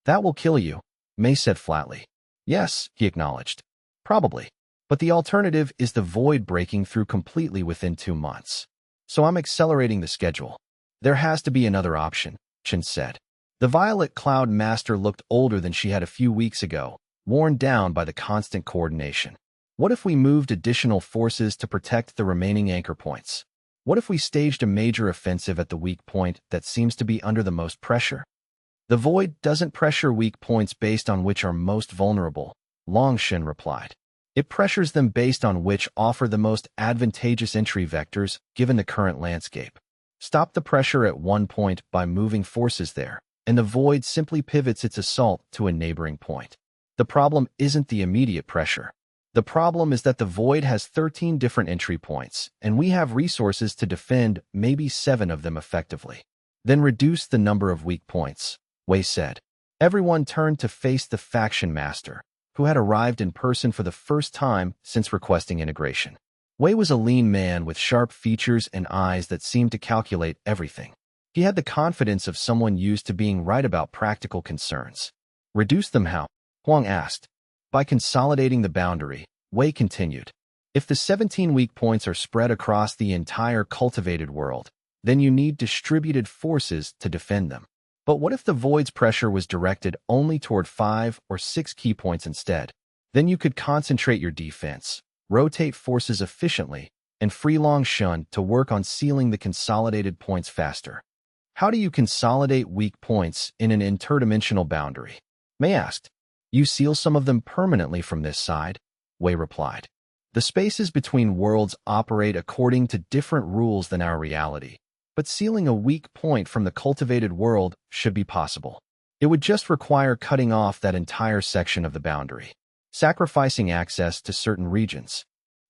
That will kill you, Mei said flatly. Yes, he acknowledged. Probably. But the alternative is the Void breaking through completely within 2 months. So I'm accelerating the schedule. There has to be another option, Chen said. The Violet Cloud Master looked older than she had a few weeks ago, worn down by the constant coordination. What if we moved additional forces to protect the remaining anchor points? What if we staged a major offensive at the weak point that seems to be under the most pressure? The Void doesn't pressure weak points based on which are most vulnerable, Long Yue replied. It pressures them based on which offer the most advantageous entry vectors given the current landscape. Stop the pressure at one point by moving forces there, and the Void simply pivots its assault to a neighboring point. The problem isn't the immediate pressure. The problem is that the Void has 13 different entry points, and we have resources to defend maybe 7 of them effectively. Then reduce the number of weak points, Wei said. Everyone turned to face the faction master, who had arrived in person for the first time since requesting integration. Wei was a lean man with sharp features and eyes that seemed to calculate everything. He had the confidence of someone used to being right about practical concerns. Reduce them how? Huang asked. By consolidating the boundary, Wei continued. If the 17 weak points are spread across the entire cultivated world, then you need distributed forces to defend them. But what if the Void's pressure was directed only toward 5 or 6 key points instead? Then you could concentrate your defense, rotate forces efficiently, and free Long Yue to work on sealing the consolidated points faster. How do you consolidate weak points in an interdimensional boundary? Mei asked. You seal some of them permanently from this side, Wei replied. The spaces between worlds operate according to different rules than our reality, but sealing a weak point from the cultivated world should be possible. It would just require cutting off that entire section of the boundary, sacrificing access to certain regions.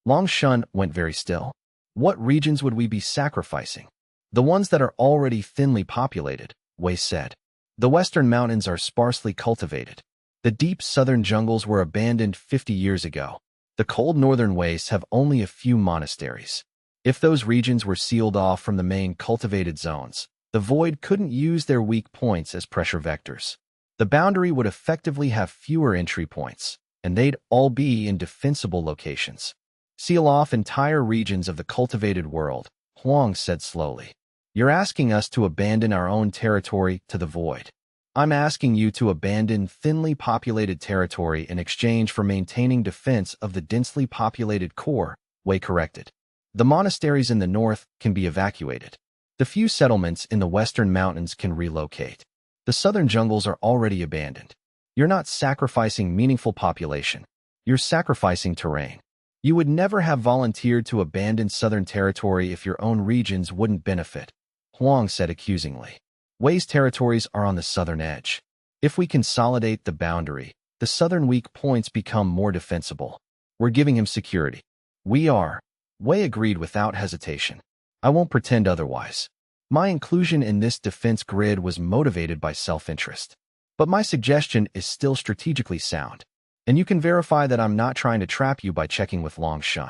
Long Yue went very still. What regions would we be sacrificing? The ones that are already thinly populated, Wei said. The western mountains are sparsely cultivated. The deep southern jungles were abandoned 50 years ago. The cold northern wastes have only a few monasteries. If those regions were sealed off from the main cultivated zones, the Void couldn't use their weak points as pressure vectors. The boundary would effectively have fewer entry points, and they'd all be in defensible locations. Seal off entire regions of the cultivated world, Huang said slowly. You're asking us to abandon our own territory to the Void. I'm asking you to abandon thinly populated territory in exchange for maintaining defense of the densely populated core, Wei corrected. The monasteries in the north can be evacuated. The few settlements in the western mountains can relocate. The southern jungles are already abandoned. You're not sacrificing meaningful population. You're sacrificing terrain. You would never have volunteered to abandon southern territory if your own regions wouldn't benefit, Huang said accusingly. Wei's territories are on the southern edge. If we consolidate the boundary, the southern weak points become more defensible. We're giving him security. We are. Wei agreed without hesitation. I won't pretend otherwise. My inclusion in this defense grid was motivated by self-interest. But my suggestion is still strategically sound. And you can verify that I'm not trying to trap you by checking with Long Yue.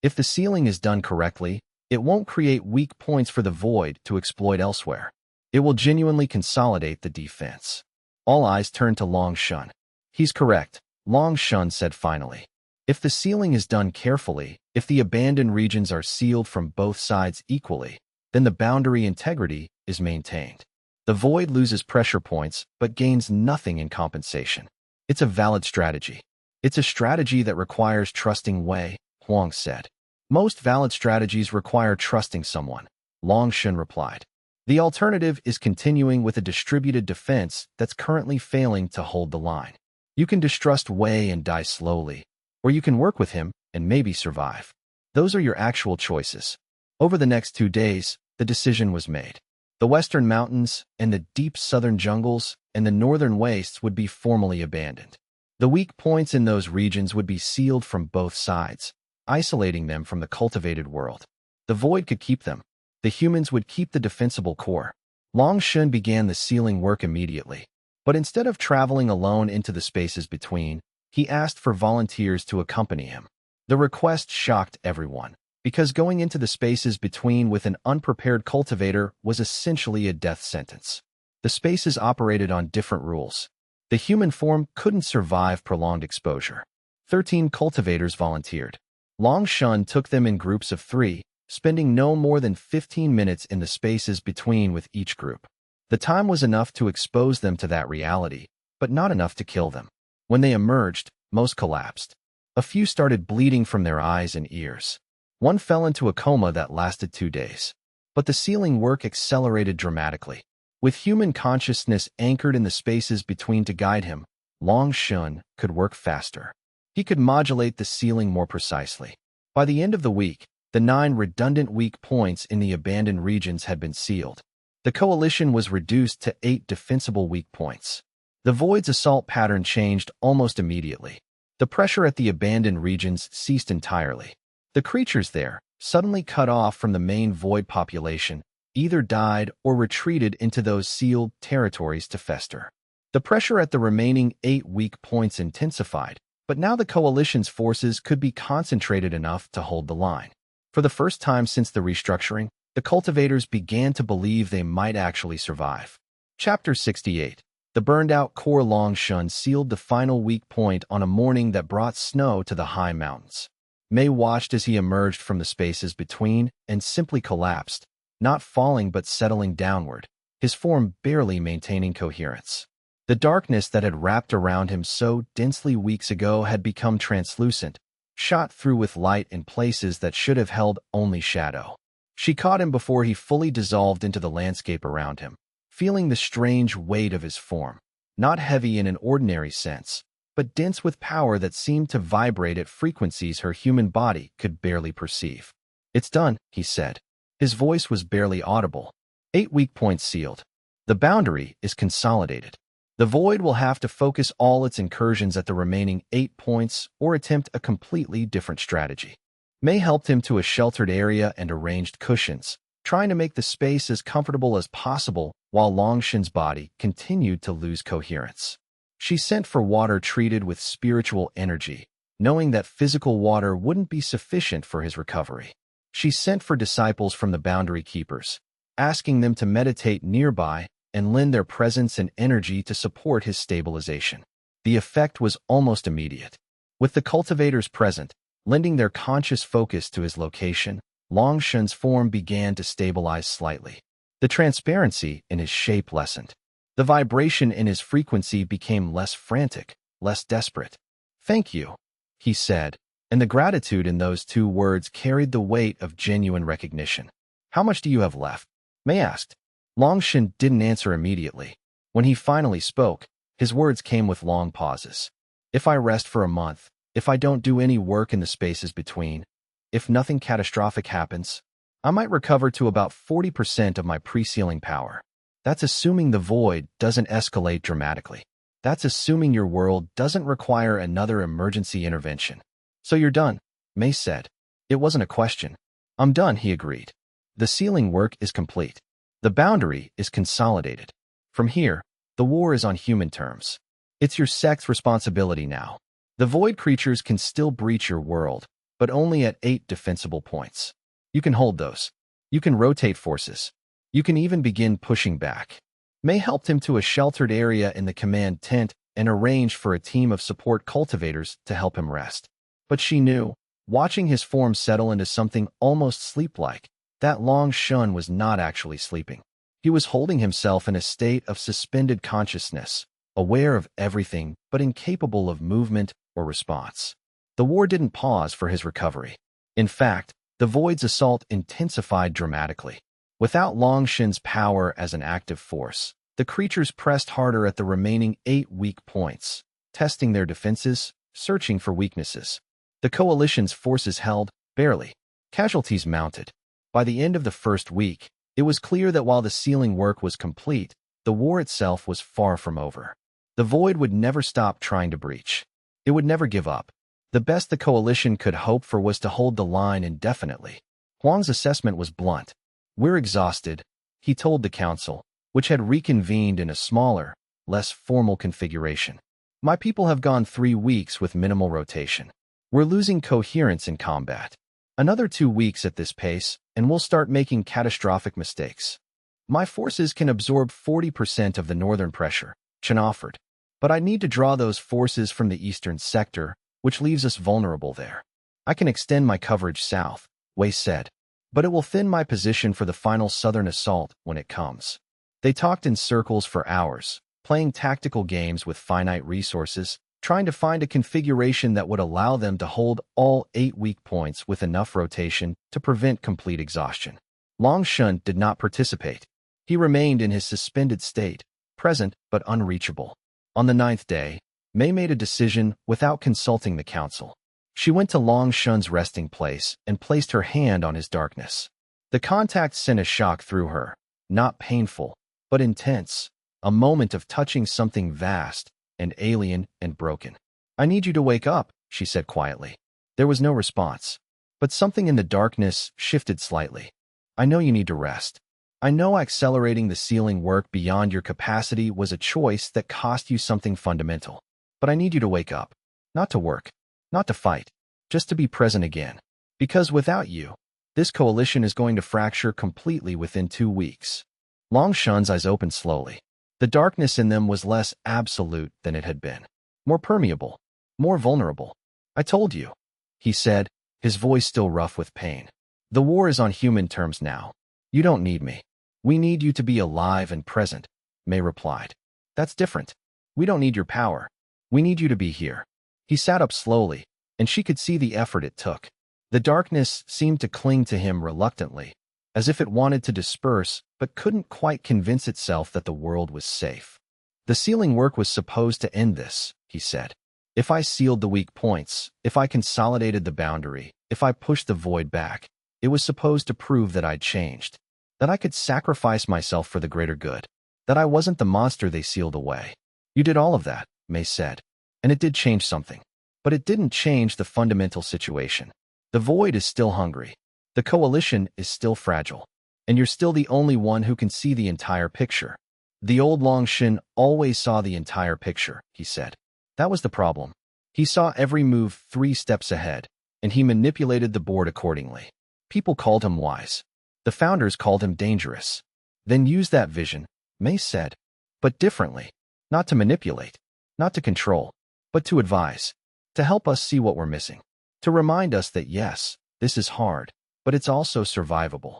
If the sealing is done correctly, it won't create weak points for the Void to exploit elsewhere. It will genuinely consolidate the defense. All eyes turned to Long Yue. He's correct, Long Yue said finally. If the sealing is done carefully, if the abandoned regions are sealed from both sides equally, then the boundary integrity is maintained. The Void loses pressure points but gains nothing in compensation. It's a valid strategy. It's a strategy that requires trusting Wei, Huang said. Most valid strategies require trusting someone, Long Yue replied. The alternative is continuing with a distributed defense that's currently failing to hold the line. You can distrust Wei and die slowly, or you can work with him and maybe survive. Those are your actual choices. Over the next 2 days, the decision was made. The western mountains and the deep southern jungles and the northern wastes would be formally abandoned. The weak points in those regions would be sealed from both sides, isolating them from the cultivated world. The Void could keep them. The humans would keep the defensible core. Long Yue began the sealing work immediately. But instead of traveling alone into the spaces between, he asked for volunteers to accompany him. The request shocked everyone, because going into the spaces between with an unprepared cultivator was essentially a death sentence. The spaces operated on different rules. The human form couldn't survive prolonged exposure. 13 cultivators volunteered. Long Yue took them in groups of 3, spending no more than 15 minutes in the spaces between with each group. The time was enough to expose them to that reality, but not enough to kill them. When they emerged, most collapsed. A few started bleeding from their eyes and ears. One fell into a coma that lasted 2 days. But the sealing work accelerated dramatically. With human consciousness anchored in the spaces between to guide him, Long Yue could work faster. He could modulate the sealing more precisely. By the end of the week, the 9 redundant weak points in the abandoned regions had been sealed. The coalition was reduced to 8 defensible weak points. The Void's assault pattern changed almost immediately. The pressure at the abandoned regions ceased entirely. The creatures there, suddenly cut off from the main Void population, either died or retreated into those sealed territories to fester. The pressure at the remaining 8 weak points intensified, but now the coalition's forces could be concentrated enough to hold the line. For the first time since the restructuring, the cultivators began to believe they might actually survive. Chapter 68. The burned-out core. Long Yue sealed the final weak point on a morning that brought snow to the high mountains. Mei watched as he emerged from the spaces between and simply collapsed, not falling but settling downward, his form barely maintaining coherence. The darkness that had wrapped around him so densely weeks ago had become translucent, shot through with light in places that should have held only shadow. She caught him before he fully dissolved into the landscape around him, feeling the strange weight of his form, not heavy in an ordinary sense, but dense with power that seemed to vibrate at frequencies her human body could barely perceive. "It's done," he said. His voice was barely audible. 8 weak points sealed. The boundary is consolidated. The Void will have to focus all its incursions at the remaining 8 points or attempt a completely different strategy. Mei helped him to a sheltered area and arranged cushions, trying to make the space as comfortable as possible while Long Yue's body continued to lose coherence. She sent for water treated with spiritual energy, knowing that physical water wouldn't be sufficient for his recovery. She sent for disciples from the boundary keepers, asking them to meditate nearby and lend their presence and energy to support his stabilization. The effect was almost immediate. With the cultivators present, lending their conscious focus to his location, Long Yue's form began to stabilize slightly. The transparency in his shape lessened. The vibration in his frequency became less frantic, less desperate. "Thank you," he said, and the gratitude in those 2 words carried the weight of genuine recognition. "How much do you have left?" Mei asked. Long Yue didn't answer immediately. When he finally spoke, his words came with long pauses. "If I rest for a month, if I don't do any work in the spaces between, if nothing catastrophic happens, I might recover to about 40% of my pre-sealing power. That's assuming the Void doesn't escalate dramatically. That's assuming your world doesn't require another emergency intervention." "So you're done," Mei said. It wasn't a question. "I'm done," he agreed. "The sealing work is complete. The boundary is consolidated. From here, the war is on human terms. It's your sect's responsibility now. The Void creatures can still breach your world, but only at 8 defensible points. You can hold those. You can rotate forces. You can even begin pushing back." Mei helped him to a sheltered area in the command tent and arranged for a team of support cultivators to help him rest. But she knew, watching his form settle into something almost sleep-like, that Long Yue was not actually sleeping. He was holding himself in a state of suspended consciousness, aware of everything but incapable of movement or response. The war didn't pause for his recovery. In fact, the Void's assault intensified dramatically. Without Long Yue's power as an active force, the creatures pressed harder at the remaining 8 weak points, testing their defenses, searching for weaknesses. The coalition's forces held, barely. Casualties mounted. By the end of the first week, it was clear that while the sealing work was complete, the war itself was far from over. The Void would never stop trying to breach. It would never give up. The best the coalition could hope for was to hold the line indefinitely. Huang's assessment was blunt. "We're exhausted," he told the council, which had reconvened in a smaller, less formal configuration. "My people have gone 3 weeks with minimal rotation. We're losing coherence in combat. Another 2 weeks at this pace, and we'll start making catastrophic mistakes. My forces can absorb 40% of the northern pressure," Chen offered. "But I need to draw those forces from the eastern sector, which leaves us vulnerable there. I can extend my coverage south," Wei said. but it will thin my position for the final southern assault when it comes. They talked in circles for hours, playing tactical games with finite resources, trying to find a configuration that would allow them to hold all 8 weak points with enough rotation to prevent complete exhaustion. Long Yue did not participate. He remained in his suspended state, present but unreachable. On the 9th day, Mei made a decision without consulting the council. She went to Long Yue's resting place and placed her hand on his darkness. The contact sent a shock through her, not painful, but intense, a moment of touching something vast and alien and broken. "I need you to wake up," she said quietly. There was no response, but something in the darkness shifted slightly. "I know you need to rest. I know accelerating the sealing work beyond your capacity was a choice that cost you something fundamental. But I need you to wake up. Not to work. Not to fight. Just to be present again. Because without you, this coalition is going to fracture completely within 2 weeks." Long Yue's eyes opened slowly. The darkness in them was less absolute than it had been. More permeable. More vulnerable. "I told you," he said, his voice still rough with pain. "The war is on human terms now. You don't need me. We need you to be alive and present," Mei replied. "That's different. We don't need your power. We need you to be here." He sat up slowly, and she could see the effort it took. The darkness seemed to cling to him reluctantly, as if it wanted to disperse but couldn't quite convince itself that the world was safe. "The sealing work was supposed to end this," he said. "If I sealed the weak points, if I consolidated the boundary, if I pushed the void back, it was supposed to prove that I'd changed, that I could sacrifice myself for the greater good, that I wasn't the monster they sealed away." "You did all of that," Mei said, "and it did change something. But it didn't change the fundamental situation. The void is still hungry. The coalition is still fragile. And you're still the only one who can see the entire picture." "The old Long Yue always saw the entire picture," he said. "That was the problem. He saw every move 3 steps ahead, and he manipulated the board accordingly. People called him wise. The founders called him dangerous." "Then use that vision," Mei said. "But differently. Not to manipulate, not to control, but to advise. To help us see what we're missing. To remind us that yes, this is hard, but it's also survivable."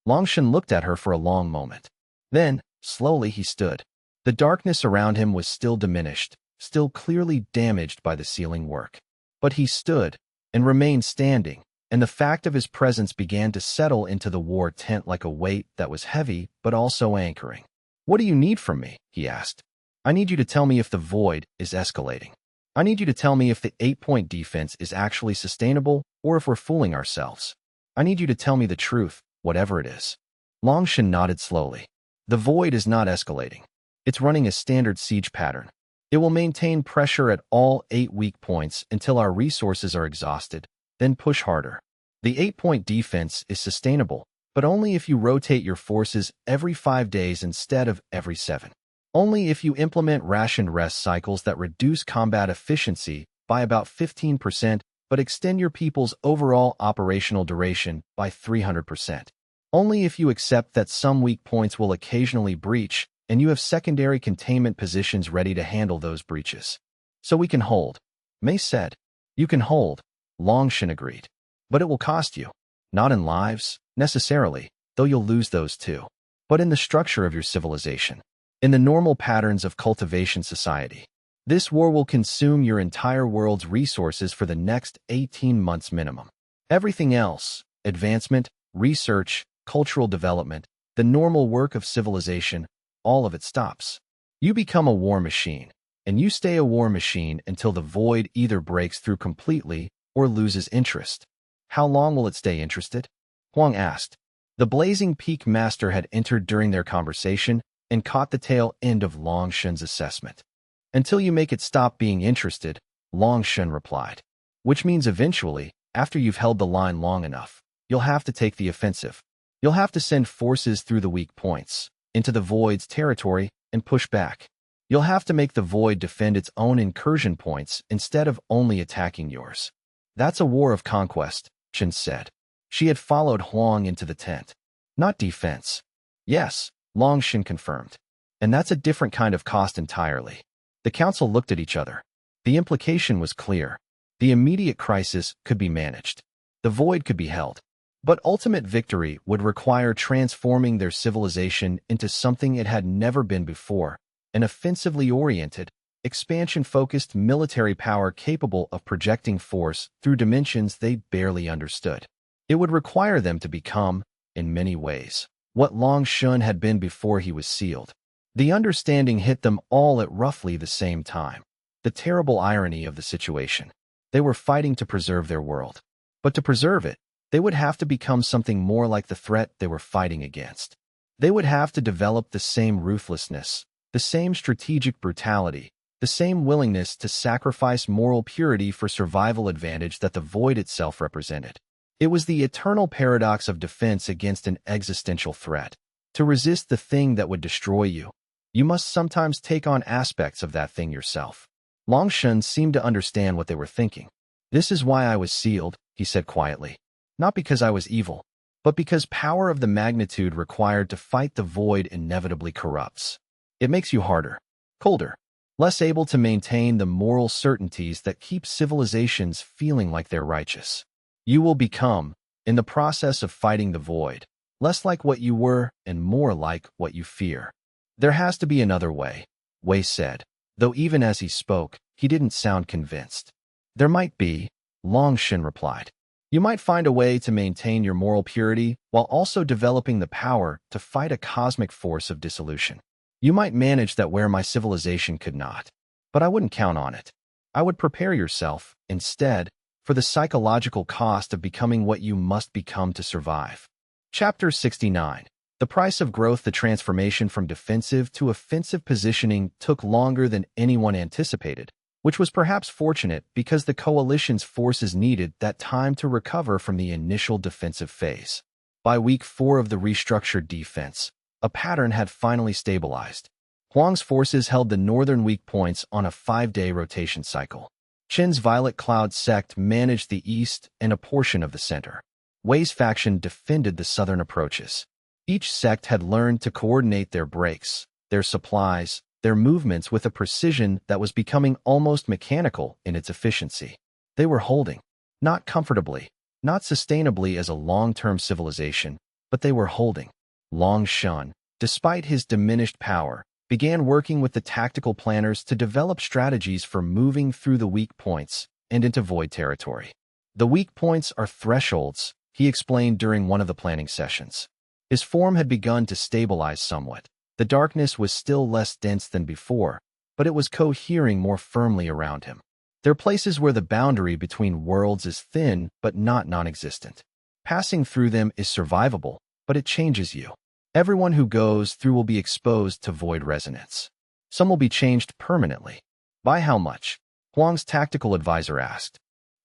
Long Yue looked at her for a long moment. Then, slowly he stood. The darkness around him was still diminished, still clearly damaged by the sealing work. But he stood, and remained standing, and the fact of his presence began to settle into the war tent like a weight that was heavy but also anchoring. "What do you need from me?" he asked. "I need you to tell me if the void is escalating. I need you to tell me if the 8-point defense is actually sustainable or if we're fooling ourselves. I need you to tell me the truth, whatever it is." Long Yue nodded slowly. "The void is not escalating. It's running a standard siege pattern. It will maintain pressure at all 8 weak points until our resources are exhausted, then push harder. The 8-point defense is sustainable, but only if you rotate your forces every 5 days instead of every 7. Only if you implement rationed rest cycles that reduce combat efficiency by about 15%, but extend your people's overall operational duration by 300%. Only if you accept that some weak points will occasionally breach, and you have secondary containment positions ready to handle those breaches. So we can hold," Mei said. "You can hold," Long Yue agreed. "But it will cost you. Not in lives, necessarily, though you'll lose those too. But in the structure of your civilization. In the normal patterns of cultivation society. This war will consume your entire world's resources for the next 18 months minimum. Everything else, advancement, research, cultural development, the normal work of civilization, all of it stops. You become a war machine, and you stay a war machine until the void either breaks through completely or loses interest." "How long will it stay interested?" Huang asked. The Blazing Peak Master had entered during their conversation and caught the tail end of Long Yue's assessment. "Until you make it stop being interested," Long Yue replied. "Which means eventually, after you've held the line long enough, you'll have to take the offensive. You'll have to send forces through the weak points, into the void's territory, and push back. You'll have to make the void defend its own incursion points instead of only attacking yours." "That's a war of conquest," Chen said. She had followed Huang into the tent. "Not defense." "Yes," Long Yue confirmed. "And that's a different kind of cost entirely." The council looked at each other. The implication was clear. The immediate crisis could be managed. The void could be held. But ultimate victory would require transforming their civilization into something it had never been before, an offensively oriented, expansion-focused military power capable of projecting force through dimensions they barely understood. It would require them to become, in many ways, what Long Yue had been before he was sealed. The understanding hit them all at roughly the same time. The terrible irony of the situation. They were fighting to preserve their world. But to preserve it, they would have to become something more like the threat they were fighting against. They would have to develop the same ruthlessness, the same strategic brutality, the same willingness to sacrifice moral purity for survival advantage that the void itself represented. It was the eternal paradox of defense against an existential threat. To resist the thing that would destroy you, you must sometimes take on aspects of that thing yourself. Long Yue seemed to understand what they were thinking. "This is why I was sealed," he said quietly. "Not because I was evil, but because power of the magnitude required to fight the void inevitably corrupts. It makes you harder, colder, less able to maintain the moral certainties that keep civilizations feeling like they're righteous. You will become, in the process of fighting the void, less like what you were and more like what you fear." "There has to be another way," Wei said, though even as he spoke, he didn't sound convinced. "There might be," Long Yue replied. "You might find a way to maintain your moral purity while also developing the power to fight a cosmic force of dissolution. You might manage that where my civilization could not. But I wouldn't count on it. I would prepare yourself, instead, for the psychological cost of becoming what you must become to survive." Chapter 69. The price of growth. The transformation from defensive to offensive positioning took longer than anyone anticipated, which was perhaps fortunate because the coalition's forces needed that time to recover from the initial defensive phase. By week 4 of the restructured defense, a pattern had finally stabilized. Huang's forces held the northern weak points on a 5-day rotation cycle. Qin's Violet Cloud sect managed the east and a portion of the center. Wei's faction defended the southern approaches. Each sect had learned to coordinate their breaks, their supplies, their movements with a precision that was becoming almost mechanical in its efficiency. They were holding, not comfortably, not sustainably as a long-term civilization, but they were holding. Long Yue, despite his diminished power, began working with the tactical planners to develop strategies for moving through the weak points and into void territory. "The weak points are thresholds," he explained during one of the planning sessions. His form had begun to stabilize somewhat. The darkness was still less dense than before, but it was cohering more firmly around him. They're places where the boundary between worlds is thin but not non-existent. Passing through them is survivable, but it changes you. Everyone who goes through will be exposed to void resonance. Some will be changed permanently. By how much? Huang's tactical advisor asked.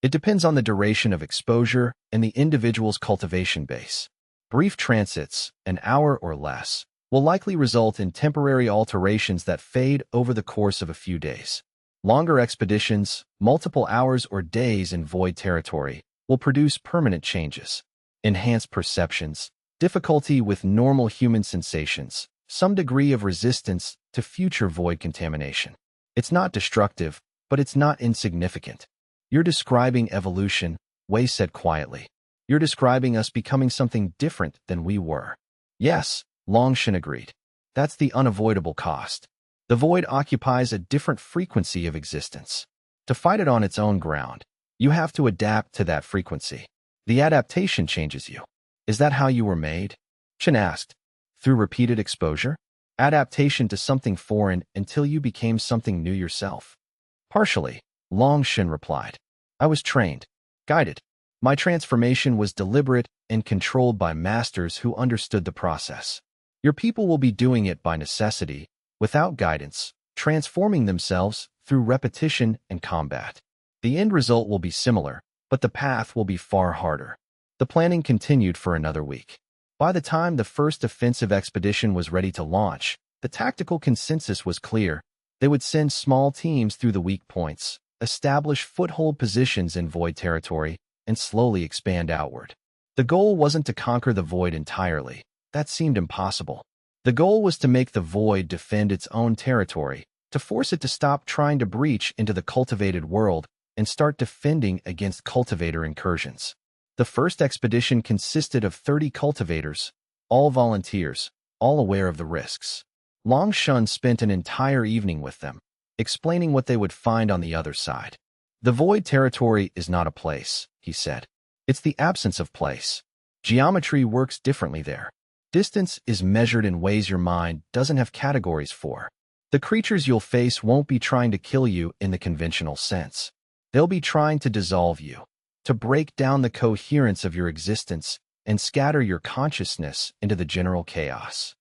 It depends on the duration of exposure and the individual's cultivation base. Brief transits, an hour or less, will likely result in temporary alterations that fade over the course of a few days. Longer expeditions, multiple hours or days in void territory, will produce permanent changes. Enhanced perceptions, difficulty with normal human sensations, some degree of resistance to future void contamination. It's not destructive, but it's not insignificant. "You're describing evolution," Wei said quietly. "You're describing us becoming something different than we were." "Yes," Long Yue agreed. "That's the unavoidable cost. The void occupies a different frequency of existence. To fight it on its own ground, you have to adapt to that frequency. The adaptation changes you." "Is that how you were made?" Qin asked. "Through repeated exposure? Adaptation to something foreign until you became something new yourself?" "Partially," Long Yue replied. "I was trained, guided. My transformation was deliberate and controlled by masters who understood the process. Your people will be doing it by necessity, without guidance, transforming themselves through repetition and combat. The end result will be similar, but the path will be far harder." The planning continued for another week. By the time the first offensive expedition was ready to launch, the tactical consensus was clear. They would send small teams through the weak points, establish foothold positions in void territory, and slowly expand outward. The goal wasn't to conquer the void entirely. That seemed impossible. The goal was to make the void defend its own territory, to force it to stop trying to breach into the cultivated world and start defending against cultivator incursions. The first expedition consisted of 30 cultivators, all volunteers, all aware of the risks. Long Yue spent an entire evening with them, explaining what they would find on the other side. The void territory is not a place, he said. It's the absence of place. Geometry works differently there. Distance is measured in ways your mind doesn't have categories for. The creatures you'll face won't be trying to kill you in the conventional sense. They'll be trying to dissolve you, to break down the coherence of your existence and scatter your consciousness into the general chaos.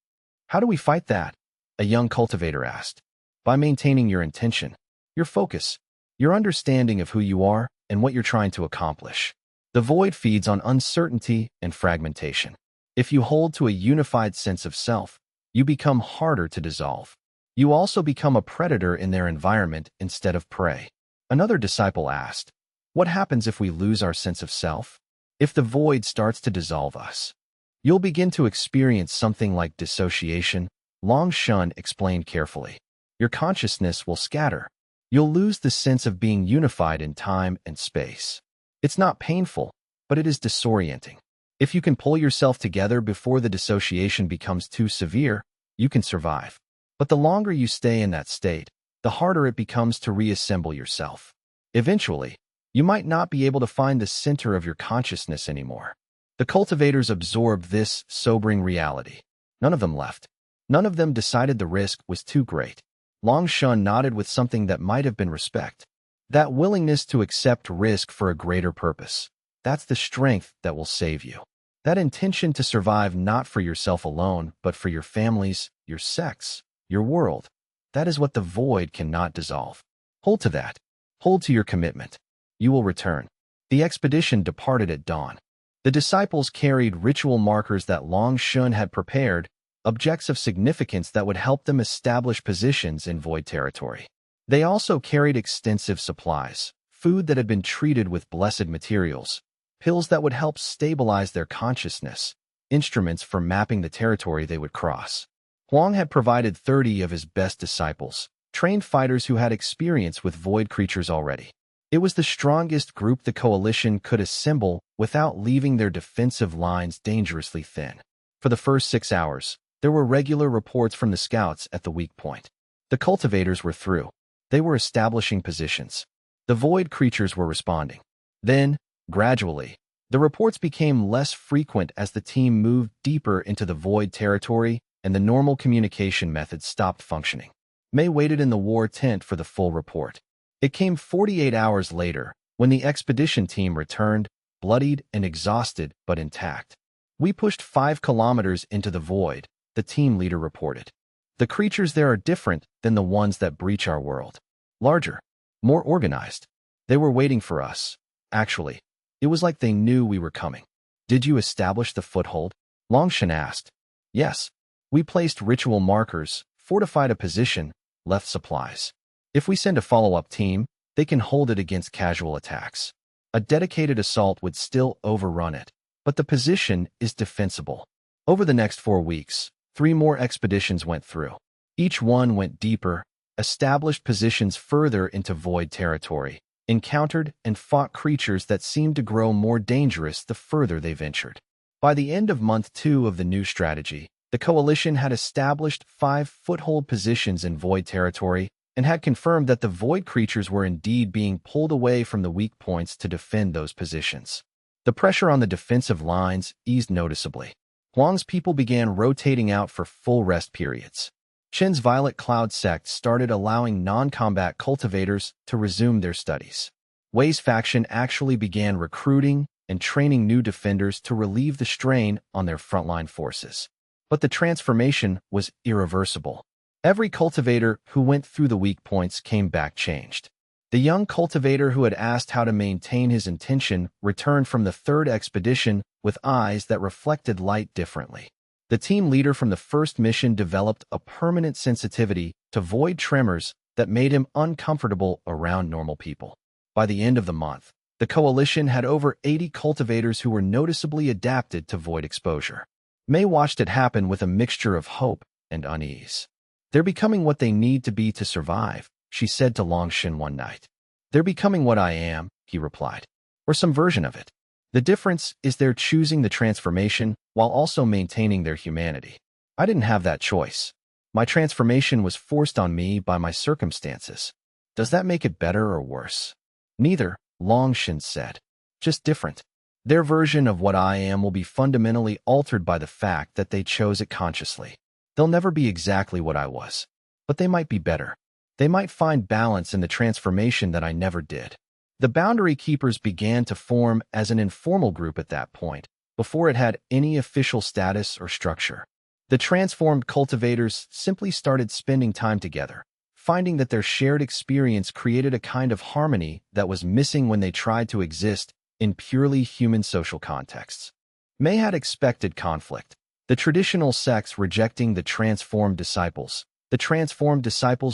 How do we fight that? A young cultivator asked. By maintaining your intention, your focus, your understanding of who you are and what you're trying to accomplish. The void feeds on uncertainty and fragmentation. If you hold to a unified sense of self, you become harder to dissolve. You also become a predator in their environment instead of prey. Another disciple asked, what happens if we lose our sense of self? If the void starts to dissolve us, you'll begin to experience something like dissociation, Long Yue explained carefully. Your consciousness will scatter. You'll lose the sense of being unified in time and space. It's not painful, but it is disorienting. If you can pull yourself together before the dissociation becomes too severe, you can survive. But the longer you stay in that state, the harder it becomes to reassemble yourself. Eventually, you might not be able to find the center of your consciousness anymore. The cultivators absorbed this sobering reality. None of them left. None of them decided the risk was too great. Long Yue nodded with something that might have been respect. That willingness to accept risk for a greater purpose. That's the strength that will save you. That intention to survive not for yourself alone, but for your families, your sects, your world. That is what the void cannot dissolve. Hold to that. Hold to your commitment. You will return. The expedition departed at dawn. The disciples carried ritual markers that Long Yue had prepared, objects of significance that would help them establish positions in void territory. They also carried extensive supplies, food that had been treated with blessed materials, pills that would help stabilize their consciousness, instruments for mapping the territory they would cross. Huang had provided 30 of his best disciples, trained fighters who had experience with void creatures already. It was the strongest group the coalition could assemble without leaving their defensive lines dangerously thin. For the first 6 hours, there were regular reports from the scouts at the weak point. The cultivators were through. They were establishing positions. The void creatures were responding. Then, gradually, the reports became less frequent as the team moved deeper into the void territory and the normal communication methods stopped functioning. May waited in the war tent for the full report. It came 48 hours later, when the expedition team returned, bloodied and exhausted but intact. We pushed 5 kilometers into the void, the team leader reported. The creatures there are different than the ones that breach our world. Larger, more organized. They were waiting for us. Actually, it was like they knew we were coming. Did you establish the foothold? Long Yue asked. Yes. We placed ritual markers, fortified a position, left supplies. If we send a follow-up team, they can hold it against casual attacks. A dedicated assault would still overrun it, but the position is defensible. Over the next 4 weeks, 3 more expeditions went through. Each one went deeper, established positions further into void territory, encountered and fought creatures that seemed to grow more dangerous the further they ventured. By the end of month 2 of the new strategy, the coalition had established 5 foothold positions in void territory and had confirmed that the void creatures were indeed being pulled away from the weak points to defend those positions. The pressure on the defensive lines eased noticeably. Huang's people began rotating out for full rest periods. Qin's Violet Cloud sect started allowing non-combat cultivators to resume their studies. Wei's faction actually began recruiting and training new defenders to relieve the strain on their frontline forces. But the transformation was irreversible. Every cultivator who went through the weak points came back changed. The young cultivator who had asked how to maintain his intention returned from the 3rd expedition with eyes that reflected light differently. The team leader from the first mission developed a permanent sensitivity to void tremors that made him uncomfortable around normal people. By the end of the month, the coalition had over 80 cultivators who were noticeably adapted to void exposure. May watched it happen with a mixture of hope and unease. They're becoming what they need to be to survive, she said to Long Yue one night. They're becoming what I am, he replied. Or some version of it. The difference is they're choosing the transformation while also maintaining their humanity. I didn't have that choice. My transformation was forced on me by my circumstances. Does that make it better or worse? Neither, Long Yue said. Just different. Their version of what I am will be fundamentally altered by the fact that they chose it consciously. They'll never be exactly what I was, but they might be better. They might find balance in the transformation that I never did. The Boundary Keepers began to form as an informal group at that point, before it had any official status or structure. The transformed cultivators simply started spending time together, finding that their shared experience created a kind of harmony that was missing when they tried to exist in purely human social contexts. May had expected conflict, the traditional sects rejecting the transformed disciples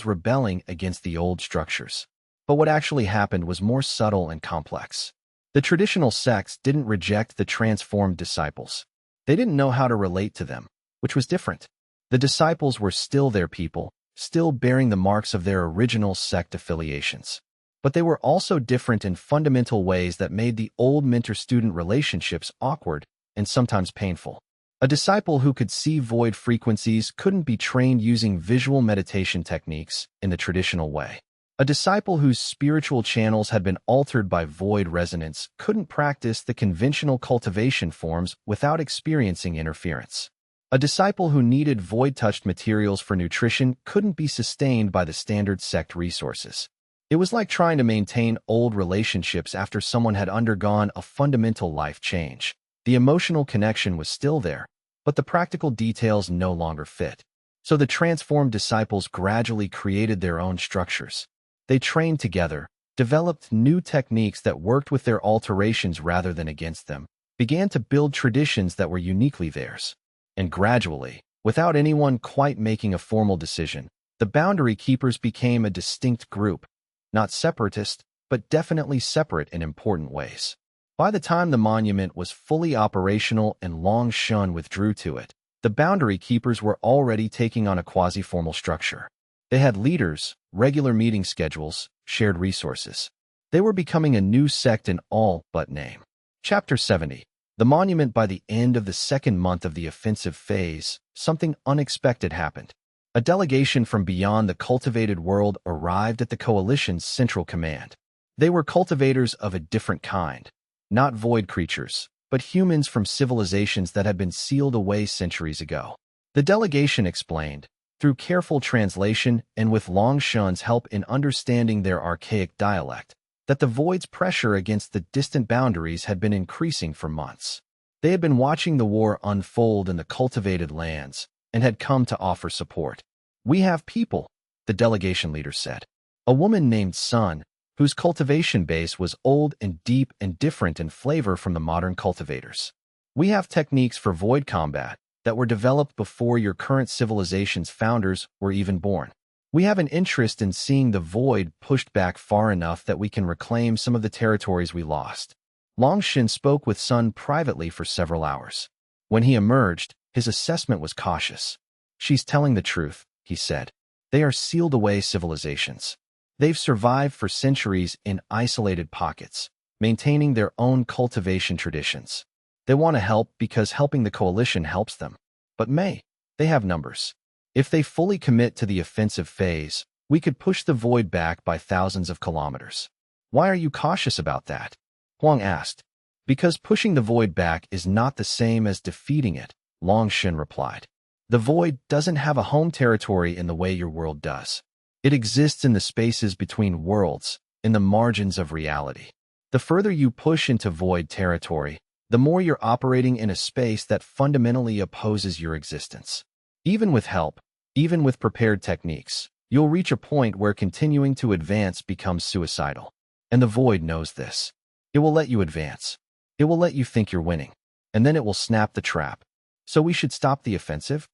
rebelling against the old structures. But what actually happened was more subtle and complex. The traditional sects didn't reject the transformed disciples. They didn't know how to relate to them, which was different. The disciples were still their people, still bearing the marks of their original sect affiliations. But they were also different in fundamental ways that made the old mentor-student relationships awkward and sometimes painful. A disciple who could see void frequencies couldn't be trained using visual meditation techniques in the traditional way. A disciple whose spiritual channels had been altered by void resonance couldn't practice the conventional cultivation forms without experiencing interference. A disciple who needed void-touched materials for nutrition couldn't be sustained by the standard sect resources. It was like trying to maintain old relationships after someone had undergone a fundamental life change. The emotional connection was still there, but the practical details no longer fit. So the transformed disciples gradually created their own structures. They trained together, developed new techniques that worked with their alterations rather than against them, began to build traditions that were uniquely theirs. And gradually, without anyone quite making a formal decision, the Boundary Keepers became a distinct group, not separatist, but definitely separate in important ways. By the time the monument was fully operational and Long Yue withdrew to it, the Boundary Keepers were already taking on a quasi-formal structure. They had leaders, regular meeting schedules, shared resources. They were becoming a new sect in all but name. Chapter 70. The monument. By the end of the second month of the offensive phase, something unexpected happened. A delegation from beyond the cultivated world arrived at the coalition's central command. They were cultivators of a different kind. Not void creatures, but humans from civilizations that had been sealed away centuries ago. The delegation explained, through careful translation and with Long Yue's help in understanding their archaic dialect, that the void's pressure against the distant boundaries had been increasing for months. They had been watching the war unfold in the cultivated lands and had come to offer support. "We have people," the delegation leader said. A woman named Sun, whose cultivation base was old and deep and different in flavor from the modern cultivators. "We have techniques for void combat that were developed before your current civilization's founders were even born. We have an interest in seeing the void pushed back far enough that we can reclaim some of the territories we lost." Long Yue spoke with Sun privately for several hours. When he emerged, his assessment was cautious. "She's telling the truth," he said. "They are sealed away civilizations. They've survived for centuries in isolated pockets, maintaining their own cultivation traditions. They want to help because helping the coalition helps them. But they have numbers. If they fully commit to the offensive phase, we could push the void back by thousands of kilometers." "Why are you cautious about that?" Huang asked. "Because pushing the void back is not the same as defeating it," Long Yue replied. "The void doesn't have a home territory in the way your world does. It exists in the spaces between worlds, in the margins of reality. The further you push into void territory, the more you're operating in a space that fundamentally opposes your existence. Even with help, even with prepared techniques, you'll reach a point where continuing to advance becomes suicidal. And the void knows this. It will let you advance. It will let you think you're winning. And then it will snap the trap. So we should stop the offensive?"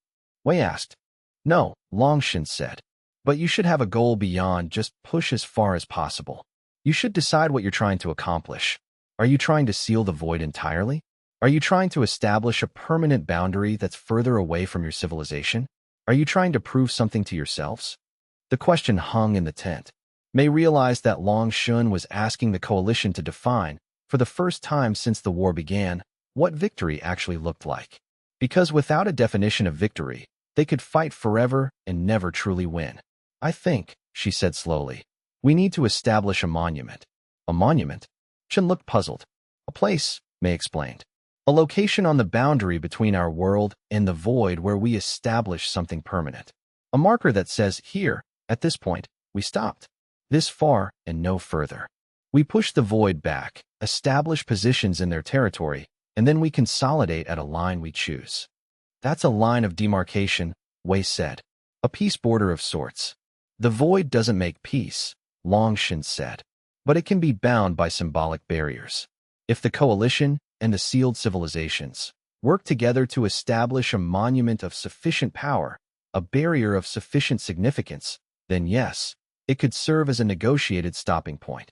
Wei asked. "No," Long Yue said. "But you should have a goal beyond just push as far as possible. You should decide what you're trying to accomplish. Are you trying to seal the void entirely? Are you trying to establish a permanent boundary that's further away from your civilization? Are you trying to prove something to yourselves?" The question hung in the tent. May realized that Long Yue was asking the coalition to define, for the first time since the war began, what victory actually looked like. Because without a definition of victory, they could fight forever and never truly win. I think, she said slowly, we need to establish a monument. A monument? Chen looked puzzled. A place, Mei explained. A location on the boundary between our world and the void where we establish something permanent. A marker that says, here, at this point, we stopped. This far and no further. We push the void back, establish positions in their territory, and then we consolidate at a line we choose. That's a line of demarcation, Wei said. A peace border of sorts. The void doesn't make peace, Long Yue said, but it can be bound by symbolic barriers. If the coalition and the sealed civilizations work together to establish a monument of sufficient power, a barrier of sufficient significance, then yes, it could serve as a negotiated stopping point.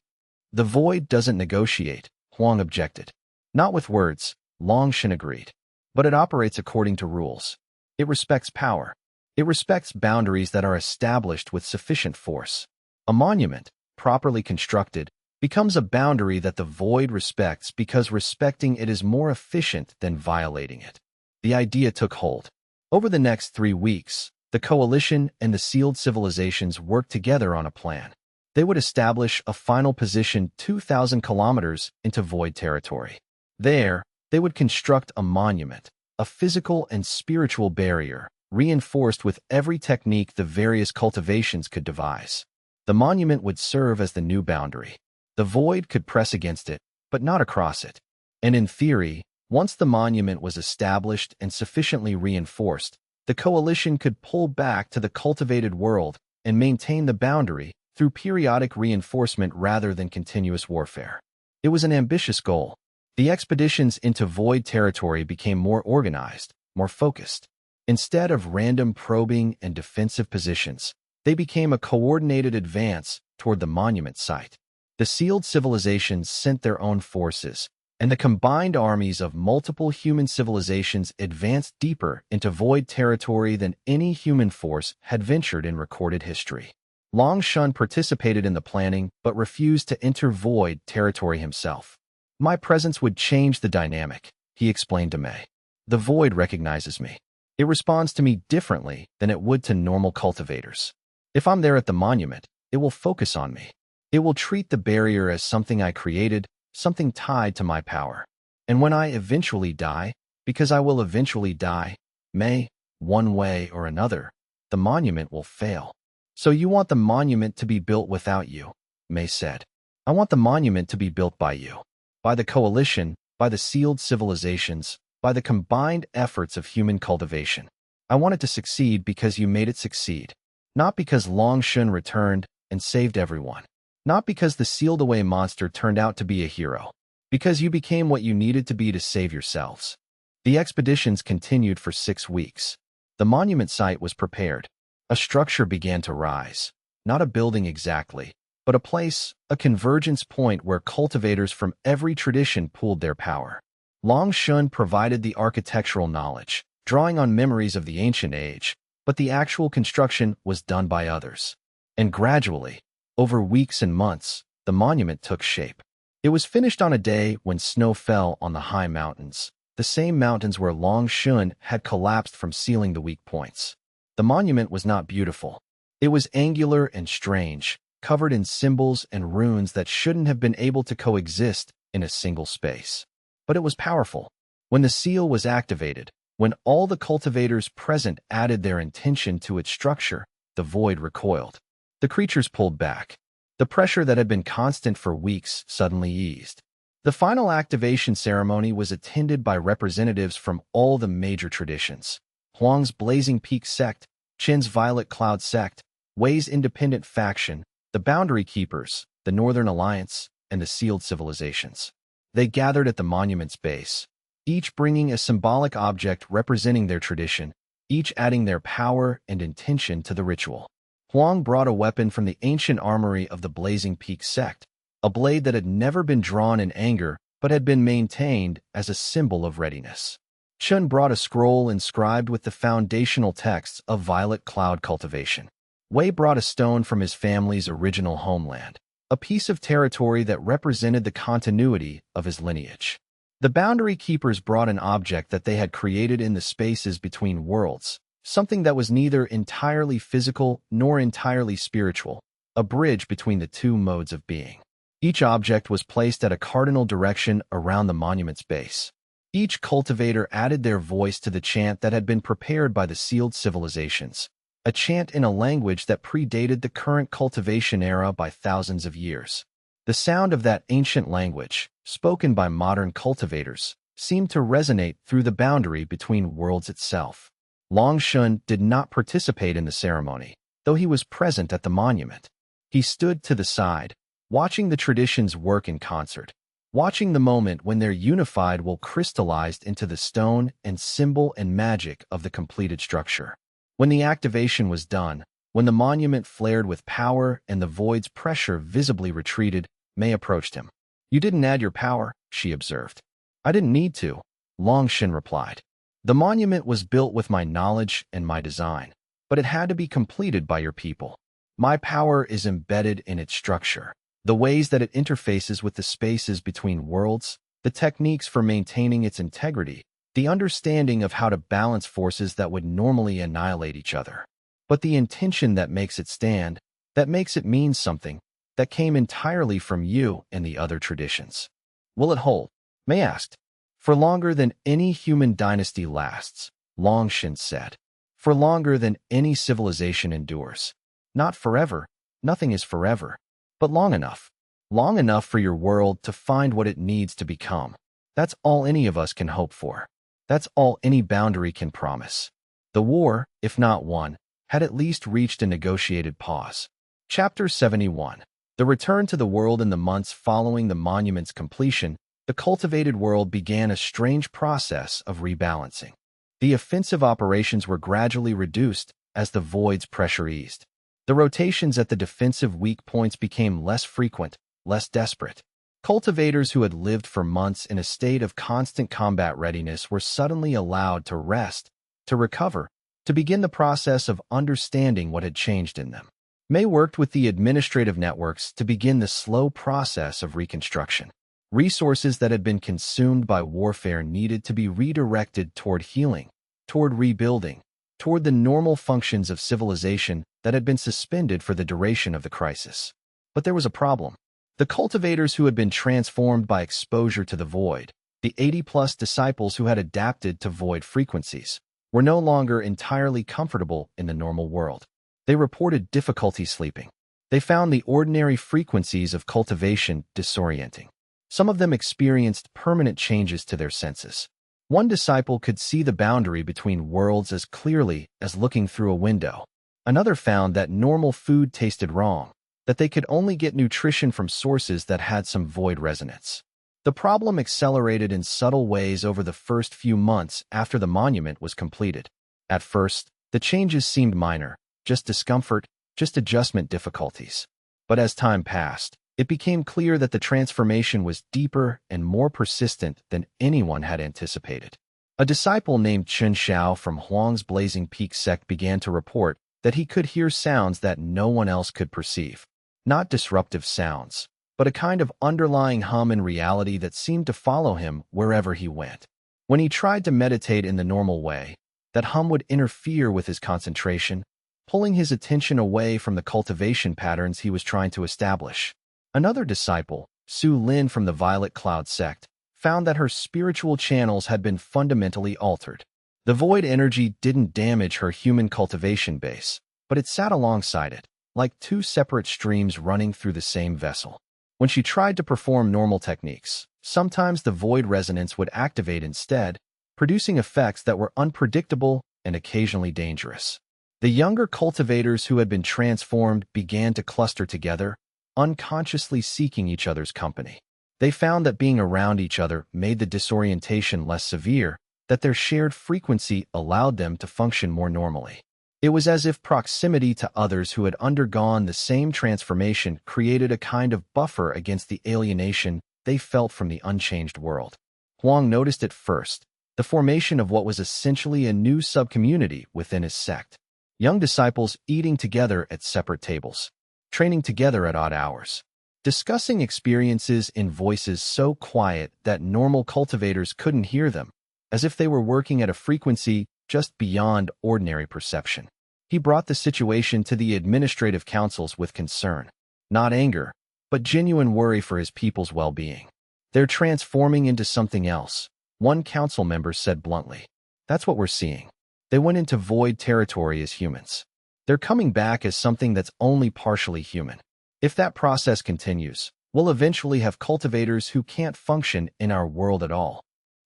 The void doesn't negotiate, Huang objected. Not with words, Long Yue agreed. But it operates according to rules. It respects power. It respects boundaries that are established with sufficient force. A monument, properly constructed, becomes a boundary that the void respects because respecting it is more efficient than violating it. The idea took hold. Over the next 3 weeks, the coalition and the sealed civilizations worked together on a plan. They would establish a final position 2,000 kilometers into void territory. There, they would construct a monument, a physical and spiritual barrier, reinforced with every technique the various cultivations could devise. The monument would serve as the new boundary. The void could press against it, but not across it. And in theory, once the monument was established and sufficiently reinforced, the coalition could pull back to the cultivated world and maintain the boundary through periodic reinforcement rather than continuous warfare. It was an ambitious goal. The expeditions into void territory became more organized, more focused. Instead of random probing and defensive positions, they became a coordinated advance toward the monument site. The sealed civilizations sent their own forces, and the combined armies of multiple human civilizations advanced deeper into void territory than any human force had ventured in recorded history. Long Yue participated in the planning but refused to enter void territory himself. My presence would change the dynamic, he explained to Mei. The void recognizes me. It responds to me differently than it would to normal cultivators. If I'm there at the monument, it will focus on me. It will treat the barrier as something I created, something tied to my power. And when I eventually die, because I will eventually die, Mei, one way or another, the monument will fail. So you want the monument to be built without you, Mei said. I want the monument to be built by you. By the coalition, by the sealed civilizations, by the combined efforts of human cultivation. I want it to succeed because you made it succeed. Not because Long Yue returned and saved everyone. Not because the sealed-away monster turned out to be a hero. Because you became what you needed to be to save yourselves. The expeditions continued for 6 weeks. The monument site was prepared. A structure began to rise. Not a building exactly, but a place, a convergence point where cultivators from every tradition pooled their power. Long Yue provided the architectural knowledge, drawing on memories of the ancient age, but the actual construction was done by others. And gradually, over weeks and months, the monument took shape. It was finished on a day when snow fell on the high mountains, the same mountains where Long Yue had collapsed from sealing the weak points. The monument was not beautiful. It was angular and strange, covered in symbols and runes that shouldn't have been able to coexist in a single space. But it was powerful. When the seal was activated, when all the cultivators present added their intention to its structure, the void recoiled. The creatures pulled back. The pressure that had been constant for weeks suddenly eased. The final activation ceremony was attended by representatives from all the major traditions. Huang's Blazing Peak sect, Qin's Violet Cloud sect, Wei's independent faction, the Boundary Keepers, the Northern Alliance, and the sealed civilizations. They gathered at the monument's base, each bringing a symbolic object representing their tradition, each adding their power and intention to the ritual. Huang brought a weapon from the ancient armory of the Blazing Peak sect, a blade that had never been drawn in anger but had been maintained as a symbol of readiness. Chen brought a scroll inscribed with the foundational texts of Violet Cloud cultivation. Wei brought a stone from his family's original homeland, a piece of territory that represented the continuity of his lineage. The Boundary Keepers brought an object that they had created in the spaces between worlds, something that was neither entirely physical nor entirely spiritual, a bridge between the two modes of being. Each object was placed at a cardinal direction around the monument's base. Each cultivator added their voice to the chant that had been prepared by the sealed civilizations, a chant in a language that predated the current cultivation era by thousands of years. The sound of that ancient language, spoken by modern cultivators, seemed to resonate through the boundary between worlds itself. Long Yue did not participate in the ceremony, though he was present at the monument. He stood to the side, watching the traditions work in concert, watching the moment when their unified will crystallized into the stone and symbol and magic of the completed structure. When the activation was done, when the monument flared with power and the void's pressure visibly retreated, Mei approached him. "You didn't add your power," she observed. "I didn't need to," Long Yue replied. "The monument was built with my knowledge and my design, but it had to be completed by your people. My power is embedded in its structure, the ways that it interfaces with the spaces between worlds, the techniques for maintaining its integrity, the understanding of how to balance forces that would normally annihilate each other. But the intention that makes it stand, that makes it mean something, that came entirely from you and the other traditions. Will it hold?" Mei asked. "For longer than any human dynasty lasts," Long Yue said. "For longer than any civilization endures. Not forever, nothing is forever, but long enough. Long enough for your world to find what it needs to become. That's all any of us can hope for. That's all any boundary can promise." The war, if not won, had at least reached a negotiated pause. Chapter 71. The return to the world. In the months following the monument's completion, the cultivated world began a strange process of rebalancing. The offensive operations were gradually reduced as the void's pressure eased. The rotations at the defensive weak points became less frequent, less desperate. Cultivators who had lived for months in a state of constant combat readiness were suddenly allowed to rest, to recover, to begin the process of understanding what had changed in them. Mei worked with the administrative networks to begin the slow process of reconstruction. Resources that had been consumed by warfare needed to be redirected toward healing, toward rebuilding, toward the normal functions of civilization that had been suspended for the duration of the crisis. But there was a problem. The cultivators who had been transformed by exposure to the void, the 80-plus disciples who had adapted to void frequencies, were no longer entirely comfortable in the normal world. They reported difficulty sleeping. They found the ordinary frequencies of cultivation disorienting. Some of them experienced permanent changes to their senses. One disciple could see the boundary between worlds as clearly as looking through a window. Another found that normal food tasted wrong, that they could only get nutrition from sources that had some void resonance. The problem accelerated in subtle ways over the first few months after the monument was completed. At first, the changes seemed minor, just discomfort, just adjustment difficulties. But as time passed, it became clear that the transformation was deeper and more persistent than anyone had anticipated. A disciple named Chen Xiao from Huang's Blazing Peak sect began to report that he could hear sounds that no one else could perceive. Not disruptive sounds, but a kind of underlying hum in reality that seemed to follow him wherever he went. When he tried to meditate in the normal way, that hum would interfere with his concentration, pulling his attention away from the cultivation patterns he was trying to establish. Another disciple, Su Lin from the Violet Cloud sect, found that her spiritual channels had been fundamentally altered. The void energy didn't damage her human cultivation base, but it sat alongside it, like two separate streams running through the same vessel. When she tried to perform normal techniques, sometimes the void resonance would activate instead, producing effects that were unpredictable and occasionally dangerous. The younger cultivators who had been transformed began to cluster together, unconsciously seeking each other's company. They found that being around each other made the disorientation less severe, that their shared frequency allowed them to function more normally. It was as if proximity to others who had undergone the same transformation created a kind of buffer against the alienation they felt from the unchanged world. Huang noticed it first, the formation of what was essentially a new subcommunity within his sect. Young disciples eating together at separate tables, training together at odd hours, discussing experiences in voices so quiet that normal cultivators couldn't hear them, as if they were working at a frequency just beyond ordinary perception. He brought the situation to the administrative councils with concern, not anger, but genuine worry for his people's well-being. "They're transforming into something else," one council member said bluntly. "That's what we're seeing. They went into void territory as humans. They're coming back as something that's only partially human. If that process continues, we'll eventually have cultivators who can't function in our world at all."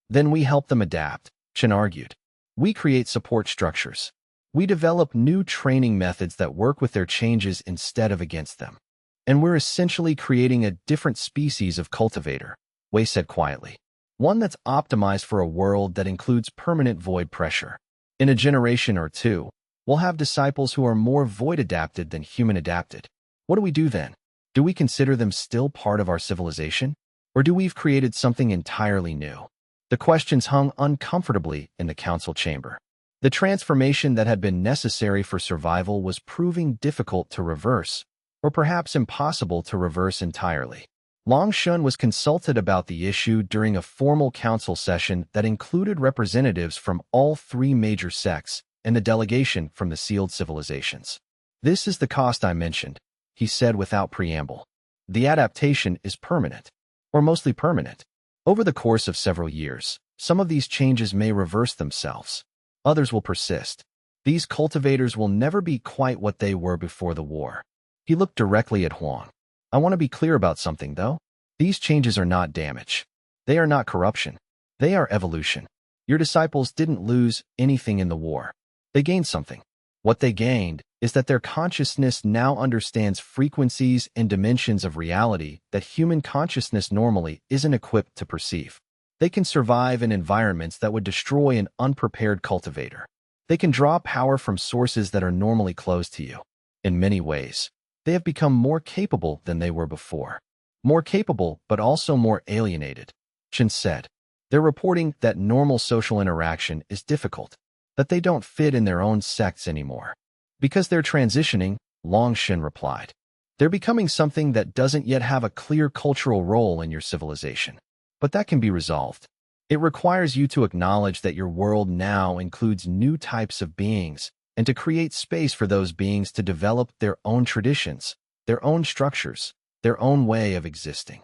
"Then we help them adapt," Chen argued. "We create support structures. We develop new training methods that work with their changes instead of against them. And we're essentially creating a different species of cultivator," Wei said quietly. "One that's optimized for a world that includes permanent void pressure. In a generation or two, we'll have disciples who are more void-adapted than human-adapted. What do we do then? Do we consider them still part of our civilization? Or do we've created something entirely new?" The questions hung uncomfortably in the council chamber. The transformation that had been necessary for survival was proving difficult to reverse, or perhaps impossible to reverse entirely. Long Yue was consulted about the issue during a formal council session that included representatives from all three major sects and the delegation from the sealed civilizations. "This is the cost I mentioned," he said without preamble. "The adaptation is permanent, or mostly permanent. Over the course of several years, some of these changes may reverse themselves. Others will persist. These cultivators will never be quite what they were before the war." He looked directly at Huang. "I want to be clear about something, though. These changes are not damage. They are not corruption. They are evolution. Your disciples didn't lose anything in the war. They gained something. What they gained is that their consciousness now understands frequencies and dimensions of reality that human consciousness normally isn't equipped to perceive. They can survive in environments that would destroy an unprepared cultivator. They can draw power from sources that are normally closed to you. In many ways, they have become more capable than they were before. More capable, but also more alienated," Chen said. "They're reporting that normal social interaction is difficult, that they don't fit in their own sects anymore. Because they're transitioning," Long Yue replied. "They're becoming something that doesn't yet have a clear cultural role in your civilization. But that can be resolved. It requires you to acknowledge that your world now includes new types of beings, and to create space for those beings to develop their own traditions, their own structures, their own way of existing."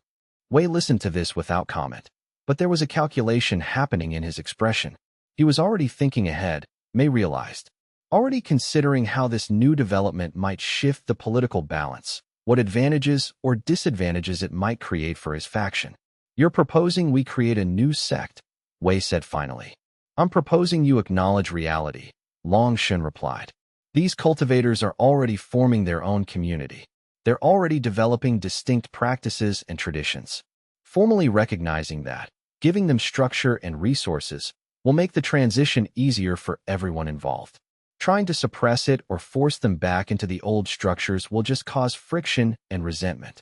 Wei listened to this without comment, but there was a calculation happening in his expression. He was already thinking ahead, Mei realized, already considering how this new development might shift the political balance, what advantages or disadvantages it might create for his faction. "You're proposing we create a new sect," Wei said finally. "I'm proposing you acknowledge reality," Long Yue replied. "These cultivators are already forming their own community. They're already developing distinct practices and traditions. Formally recognizing that, giving them structure and resources, will make the transition easier for everyone involved. Trying to suppress it or force them back into the old structures will just cause friction and resentment."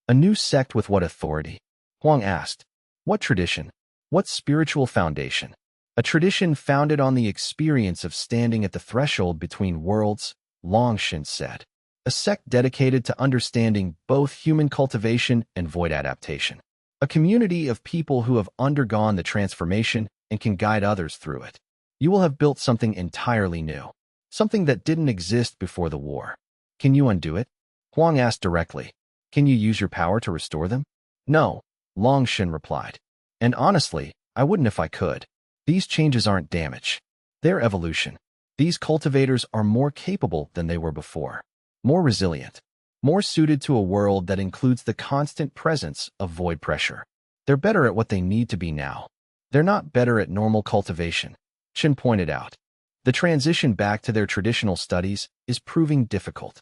"A new sect with what authority?" Huang asked. "What tradition? What spiritual foundation?" "A tradition founded on the experience of standing at the threshold between worlds," Long Yue said. "A sect dedicated to understanding both human cultivation and void adaptation. A community of people who have undergone the transformation and can guide others through it. You will have built something entirely new, something that didn't exist before the war. Can you undo it?" Huang asked directly. "Can you use your power to restore them?" "No," Long Yue replied. "And honestly, I wouldn't if I could. These changes aren't damage. They're evolution. These cultivators are more capable than they were before, more resilient, more suited to a world that includes the constant presence of void pressure. They're better at what they need to be now. They're not better at normal cultivation," Chen pointed out. "The transition back to their traditional studies is proving difficult.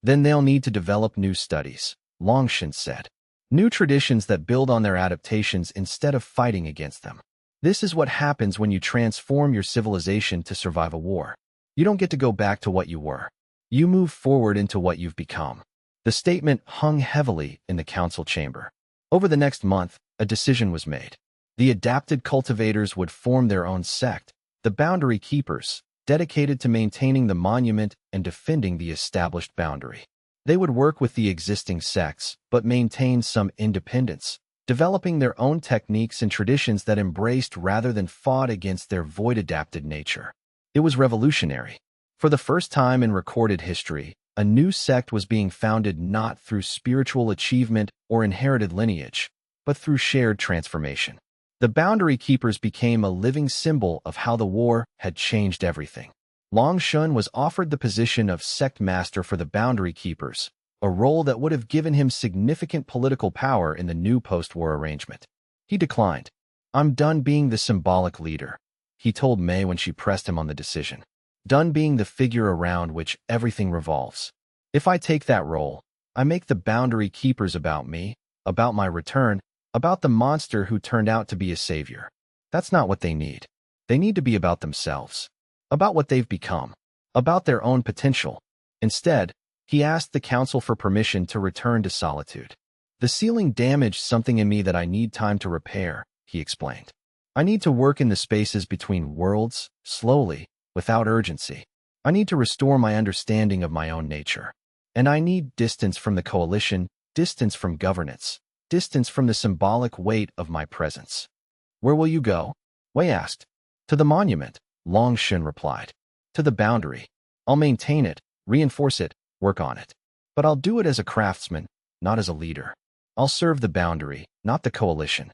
Then they'll need to develop new studies," Long Yue said. "New traditions that build on their adaptations instead of fighting against them. This is what happens when you transform your civilization to survive a war. You don't get to go back to what you were. You move forward into what you've become." The statement hung heavily in the council chamber. Over the next month, a decision was made. The adapted cultivators would form their own sect, the Boundary Keepers, dedicated to maintaining the monument and defending the established boundary. They would work with the existing sects, but maintain some independence, developing their own techniques and traditions that embraced rather than fought against their void-adapted nature. It was revolutionary. For the first time in recorded history, a new sect was being founded not through spiritual achievement or inherited lineage, but through shared transformation. The Boundary Keepers became a living symbol of how the war had changed everything. Long Yue was offered the position of sect master for the Boundary Keepers, a role that would have given him significant political power in the new post-war arrangement. He declined. "I'm done being the symbolic leader," he told Mei when she pressed him on the decision. "Done being the figure around which everything revolves. If I take that role, I make the Boundary Keepers about me, about my return, about the monster who turned out to be a savior. That's not what they need. They need to be about themselves, about what they've become, about their own potential." Instead, he asked the council for permission to return to solitude. "The sealing damaged something in me that I need time to repair," he explained. "I need to work in the spaces between worlds, slowly, without urgency. I need to restore my understanding of my own nature. And I need distance from the coalition, distance from governance, distance from the symbolic weight of my presence." "Where will you go?" Wei asked. "To the monument," Long Yue replied. "To the boundary. I'll maintain it, reinforce it, work on it. But I'll do it as a craftsman, not as a leader. I'll serve the boundary, not the coalition."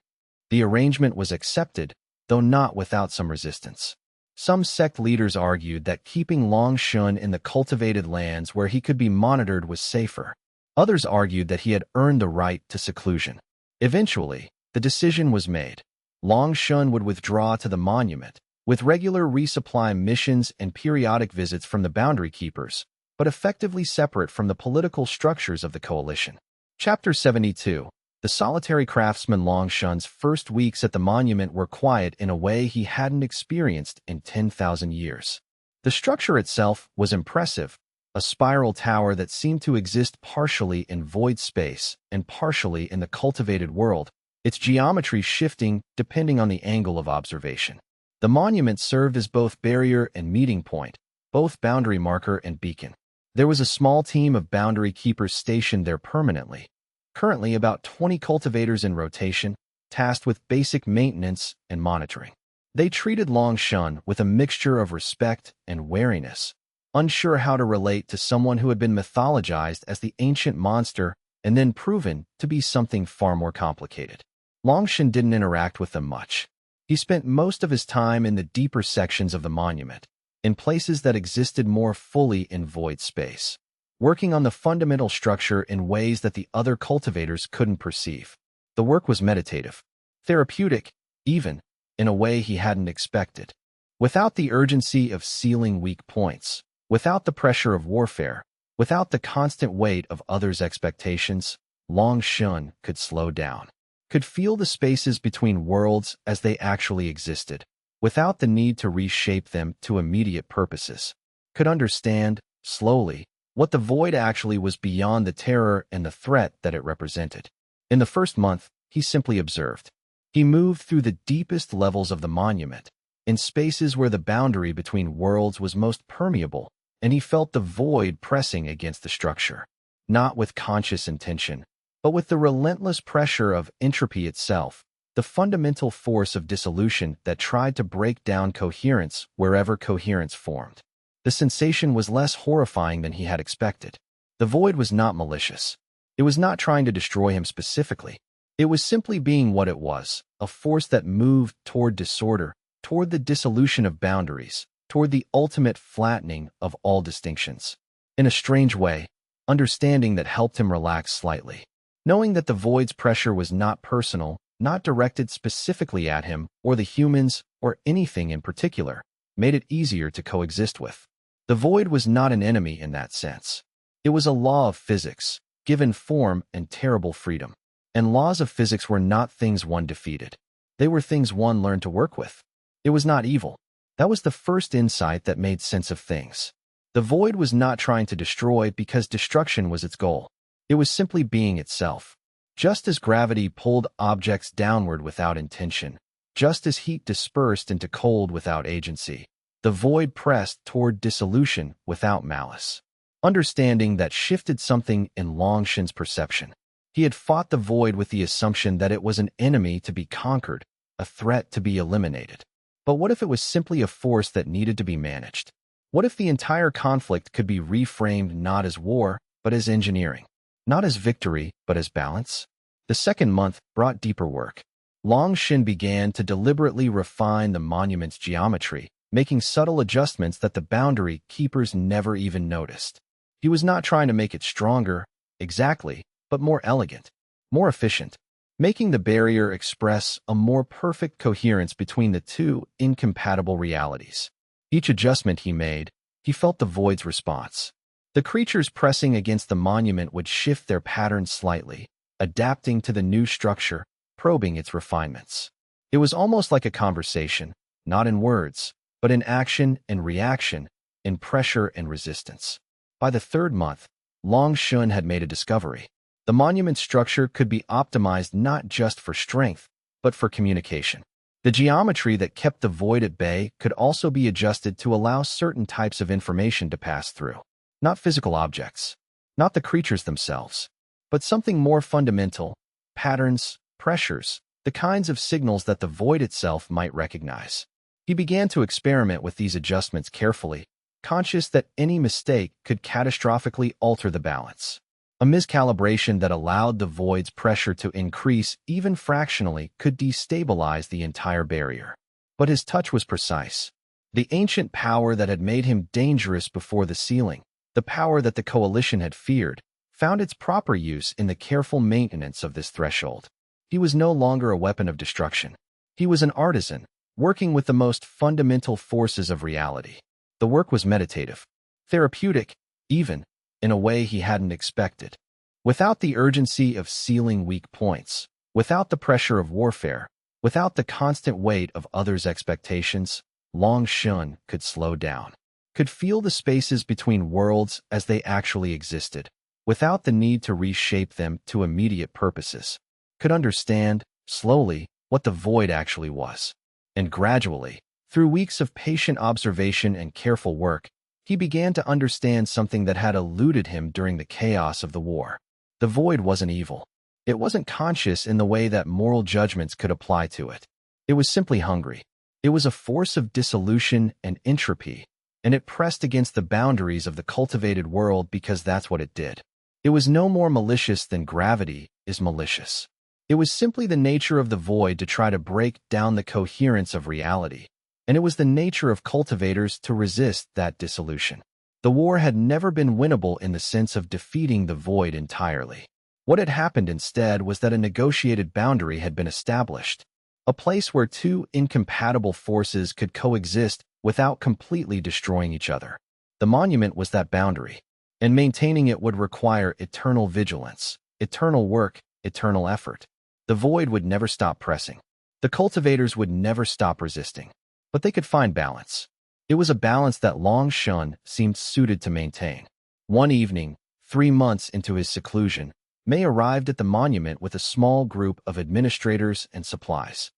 The arrangement was accepted, though not without some resistance. Some sect leaders argued that keeping Long Yue in the cultivated lands where he could be monitored was safer. Others argued that he had earned the right to seclusion. Eventually, the decision was made. Long Yue would withdraw to the monument, with regular resupply missions and periodic visits from the Boundary Keepers, but effectively separate from the political structures of the coalition. Chapter 72. The solitary craftsman. Long Yue's first weeks at the monument were quiet in a way he hadn't experienced in 10,000 years. The structure itself was impressive, a spiral tower that seemed to exist partially in void space and partially in the cultivated world, its geometry shifting depending on the angle of observation. The monument served as both barrier and meeting point, both boundary marker and beacon. There was a small team of boundary keepers stationed there permanently, currently about 20 cultivators in rotation, tasked with basic maintenance and monitoring. They treated Long Yue with a mixture of respect and wariness, unsure how to relate to someone who had been mythologized as the ancient monster and then proven to be something far more complicated. Long Yue didn't interact with them much. He spent most of his time in the deeper sections of the monument, in places that existed more fully in void space, working on the fundamental structure in ways that the other cultivators couldn't perceive. The work was meditative, therapeutic, even, in a way he hadn't expected. Without the urgency of sealing weak points, without the pressure of warfare, without the constant weight of others' expectations, Long Yue could slow down, could feel the spaces between worlds as they actually existed, without the need to reshape them to immediate purposes, could understand, slowly, what the void actually was beyond the terror and the threat that it represented. In the first month, he simply observed. He moved through the deepest levels of the monument, in spaces where the boundary between worlds was most permeable, and he felt the void pressing against the structure, not with conscious intention, but with the relentless pressure of entropy itself, the fundamental force of dissolution that tried to break down coherence wherever coherence formed. The sensation was less horrifying than he had expected. The void was not malicious. It was not trying to destroy him specifically. It was simply being what it was, a force that moved toward disorder, toward the dissolution of boundaries, toward the ultimate flattening of all distinctions. In a strange way, understanding that helped him relax slightly. Knowing that the void's pressure was not personal, not directed specifically at him or the humans or anything in particular, made it easier to coexist with. The void was not an enemy in that sense. It was a law of physics, given form and terrible freedom. And laws of physics were not things one defeated. They were things one learned to work with. It was not evil. That was the first insight that made sense of things. The void was not trying to destroy because destruction was its goal. It was simply being itself. Just as gravity pulled objects downward without intention, just as heat dispersed into cold without agency, the void pressed toward dissolution without malice. Understanding that shifted something in Long Shen's perception. He had fought the void with the assumption that it was an enemy to be conquered, a threat to be eliminated. But what if it was simply a force that needed to be managed? What if the entire conflict could be reframed not as war, but as engineering? Not as victory, but as balance? The second month brought deeper work. Long Shen began to deliberately refine the monument's geometry, making subtle adjustments that the boundary keepers never even noticed. He was not trying to make it stronger, exactly, but more elegant, more efficient, making the barrier express a more perfect coherence between the two incompatible realities. Each adjustment he made, he felt the void's response. The creatures pressing against the monument would shift their patterns slightly, adapting to the new structure, probing its refinements. It was almost like a conversation, not in words, but in action and reaction, in pressure and resistance. By the third month, Long Shun had made a discovery. The monument structure could be optimized not just for strength, but for communication. The geometry that kept the void at bay could also be adjusted to allow certain types of information to pass through. Not physical objects, not the creatures themselves, but something more fundamental, patterns, pressures, the kinds of signals that the void itself might recognize. He began to experiment with these adjustments carefully, conscious that any mistake could catastrophically alter the balance. A miscalibration that allowed the void's pressure to increase even fractionally could destabilize the entire barrier. But his touch was precise. The ancient power that had made him dangerous before the ceiling, the power that the coalition had feared, found its proper use in the careful maintenance of this threshold. He was no longer a weapon of destruction. He was an artisan, working with the most fundamental forces of reality. The work was meditative, therapeutic, even, in a way he hadn't expected. Without the urgency of sealing weak points, without the pressure of warfare, without the constant weight of others' expectations, Long Shun could slow down, could feel the spaces between worlds as they actually existed, without the need to reshape them to immediate purposes, could understand, slowly, what the void actually was. And gradually, through weeks of patient observation and careful work, he began to understand something that had eluded him during the chaos of the war. The void wasn't evil. It wasn't conscious in the way that moral judgments could apply to it. It was simply hungry. It was a force of dissolution and entropy, and it pressed against the boundaries of the cultivated world because that's what it did. It was no more malicious than gravity is malicious. It was simply the nature of the void to try to break down the coherence of reality, and it was the nature of cultivators to resist that dissolution. The war had never been winnable in the sense of defeating the void entirely. What had happened instead was that a negotiated boundary had been established, a place where two incompatible forces could coexist without completely destroying each other. The monument was that boundary, and maintaining it would require eternal vigilance, eternal work, eternal effort. The void would never stop pressing. The cultivators would never stop resisting. But they could find balance. It was a balance that Long Shun seemed suited to maintain. One evening, 3 months into his seclusion, Mei arrived at the monument with a small group of administrators and supplies.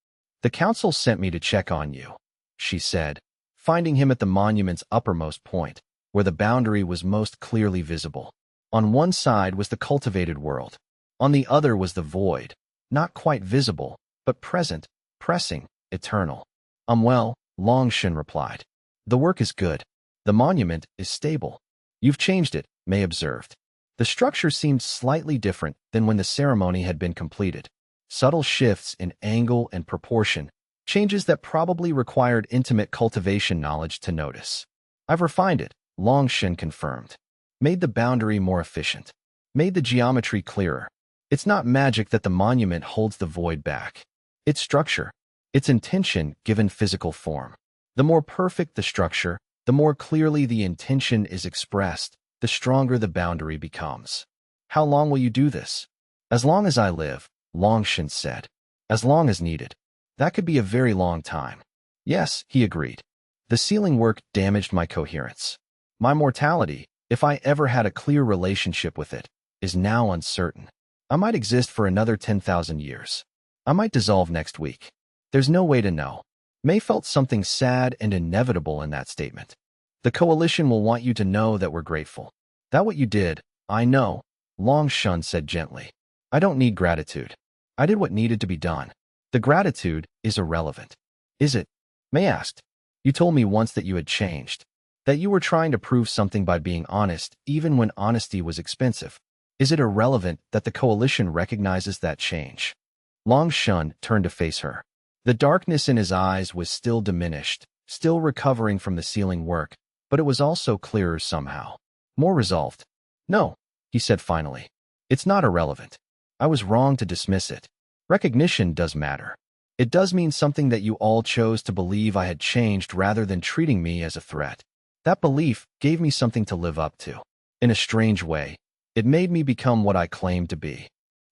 "The council sent me to check on you," she said, finding him at the monument's uppermost point, where the boundary was most clearly visible. On one side was the cultivated world. On the other was the void, not quite visible, but present, pressing, eternal. Well," Long Shen replied. "The work is good. The monument is stable." "You've changed it," Mei observed. The structure seemed slightly different than when the ceremony had been completed. Subtle shifts in angle and proportion, changes that probably required intimate cultivation knowledge to notice. "I've refined it," Long Shen confirmed. "Made the boundary more efficient. Made the geometry clearer. It's not magic that the monument holds the void back. It's structure. Its intention given physical form. The more perfect the structure, the more clearly the intention is expressed, the stronger the boundary becomes." "How long will you do this?" "As long as I live," Long Shen said. "As long as needed." "That could be a very long time." "Yes," he agreed. "The ceiling work damaged my coherence. My mortality, if I ever had a clear relationship with it, is now uncertain. I might exist for another 10,000 years. I might dissolve next week. There's no way to know." Mei felt something sad and inevitable in that statement. "The coalition will want you to know that we're grateful. That what you did? I know, Long Shun said gently. I don't need gratitude. I did what needed to be done. The gratitude is irrelevant. Is it? May asked. You told me once that you had changed. That you were trying to prove something by being honest, even when honesty was expensive. Is it irrelevant that the coalition recognizes that change? Long Shun turned to face her. The darkness in his eyes was still diminished, still recovering from the sealing work, but it was also clearer somehow. More resolved. No, he said finally. It's not irrelevant. I was wrong to dismiss it. Recognition does matter. It does mean something that you all chose to believe I had changed rather than treating me as a threat. That belief gave me something to live up to. In a strange way, it made me become what I claimed to be.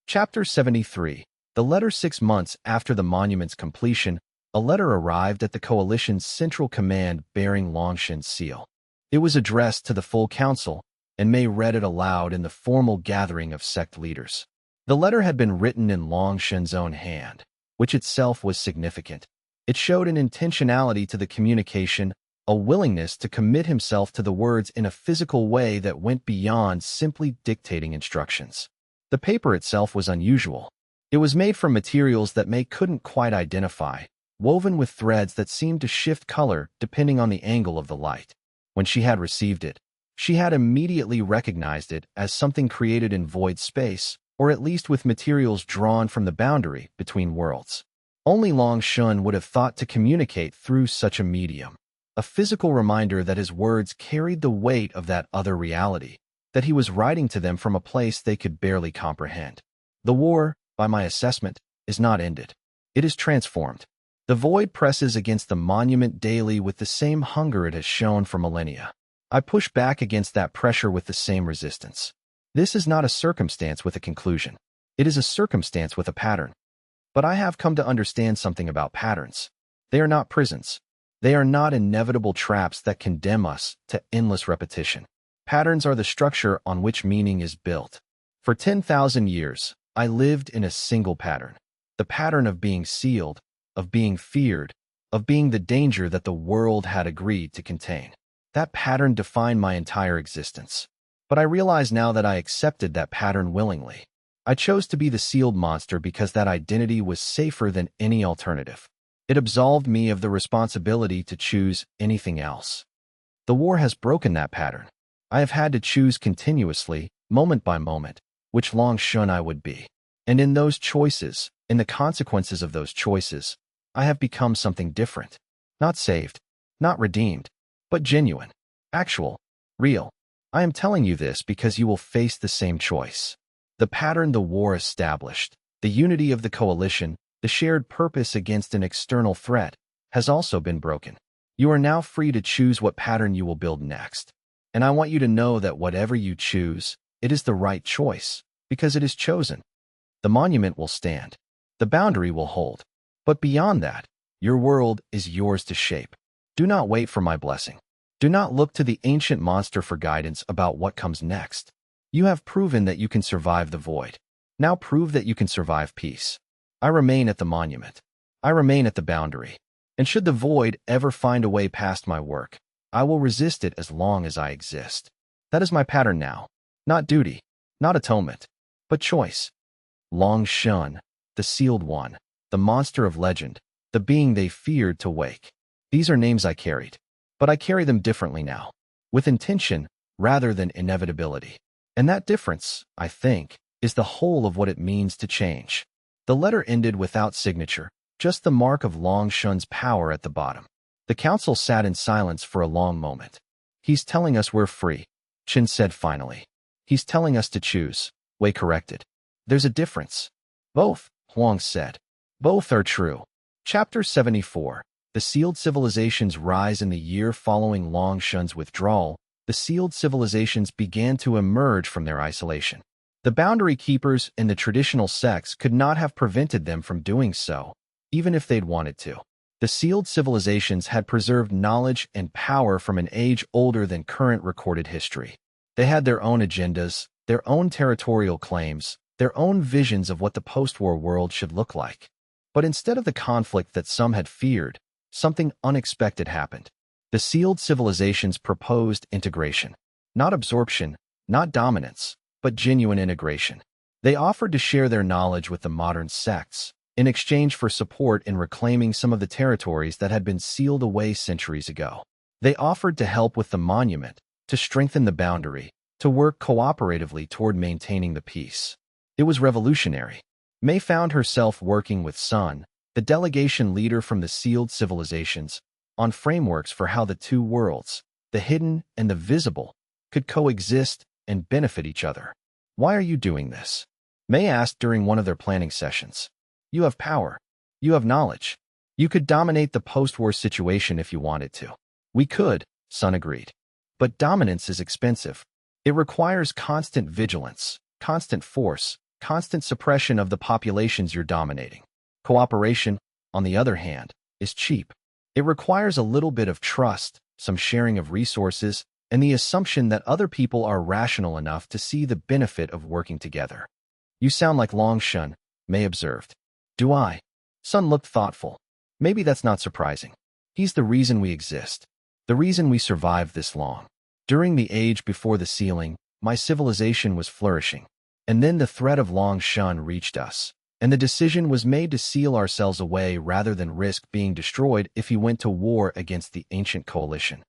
Chapter 73. The letter 6 months after the monument's completion, a letter arrived at the coalition's central command bearing Long Shun's seal. It was addressed to the full council, and Mei read it aloud in the formal gathering of sect leaders. The letter had been written in Long Shun's own hand, which itself was significant. It showed an intentionality to the communication, a willingness to commit himself to the words in a physical way that went beyond simply dictating instructions. The paper itself was unusual. It was made from materials that Mei couldn't quite identify, woven with threads that seemed to shift color depending on the angle of the light. When she had received it, she had immediately recognized it as something created in void space, or at least with materials drawn from the boundary between worlds. Only Long Shun would have thought to communicate through such a medium. A physical reminder that his words carried the weight of that other reality, that he was writing to them from a place they could barely comprehend. The war, by my assessment, is not ended. It is transformed. The void presses against the monument daily with the same hunger it has shown for millennia. I push back against that pressure with the same resistance. This is not a circumstance with a conclusion. It is a circumstance with a pattern. But I have come to understand something about patterns. They are not prisons. They are not inevitable traps that condemn us to endless repetition. Patterns are the structure on which meaning is built. For 10,000 years, I lived in a single pattern. The pattern of being sealed, of being feared, of being the danger that the world had agreed to contain. That pattern defined my entire existence. But I realize now that I accepted that pattern willingly. I chose to be the sealed monster because that identity was safer than any alternative. It absolved me of the responsibility to choose anything else. The war has broken that pattern. I have had to choose continuously, moment by moment, which Long Shun I would be. And in those choices, in the consequences of those choices, I have become something different. Not saved, not redeemed, but genuine, actual, real. I am telling you this because you will face the same choice. The pattern the war established, the unity of the coalition, the shared purpose against an external threat, has also been broken. You are now free to choose what pattern you will build next. And I want you to know that whatever you choose, it is the right choice, because it is chosen. The monument will stand. The boundary will hold. But beyond that, your world is yours to shape. Do not wait for my blessing. Do not look to the ancient monster for guidance about what comes next. You have proven that you can survive the void. Now prove that you can survive peace. I remain at the monument. I remain at the boundary. And should the void ever find a way past my work, I will resist it as long as I exist. That is my pattern now. Not duty, not atonement, but choice. Long Shun, the sealed one, the monster of legend, the being they feared to wake. These are names I carried, but I carry them differently now, with intention rather than inevitability. And that difference, I think, is the whole of what it means to change. The letter ended without signature, just the mark of Long Shun's power at the bottom. The council sat in silence for a long moment. He's telling us we're free, Qin said finally. He's telling us to choose, Wei corrected. There's a difference. Both, Huang said. Both are true. Chapter 74. The sealed civilizations rise in the year following Long Shun's withdrawal. The sealed civilizations began to emerge from their isolation. The boundary keepers in the traditional sects could not have prevented them from doing so, even if they'd wanted to. The sealed civilizations had preserved knowledge and power from an age older than current recorded history. They had their own agendas, their own territorial claims, their own visions of what the post-war world should look like. But instead of the conflict that some had feared, something unexpected happened. The sealed civilizations proposed integration. Not absorption, Not dominance, but genuine integration. They offered to share their knowledge with the modern sects, in exchange for support in reclaiming some of the territories that had been sealed away centuries ago. They offered to help with the monument, to strengthen the boundary, to work cooperatively toward maintaining the peace. It was revolutionary. May found herself working with Sun, the delegation leader from the sealed civilizations, on frameworks for how the two worlds, the hidden and the visible, could coexist and benefit each other. "Why are you doing this?" May asked during one of their planning sessions. "You have power. You have knowledge. You could dominate the post-war situation if you wanted to." "We could," Sun agreed. "But dominance is expensive. It requires constant vigilance, constant force, constant suppression of the populations you're dominating. Cooperation, on the other hand, is cheap. It requires a little bit of trust, some sharing of resources, and the assumption that other people are rational enough to see the benefit of working together." "You sound like Long Yue," May observed. "Do I?" Sun looked thoughtful. "Maybe that's not surprising. He's the reason we exist, the reason we survived this long. During the age before the sealing, my civilization was flourishing, and then the threat of Long Yue reached us, and the decision was made to seal ourselves away rather than risk being destroyed if he went to war against the ancient coalition."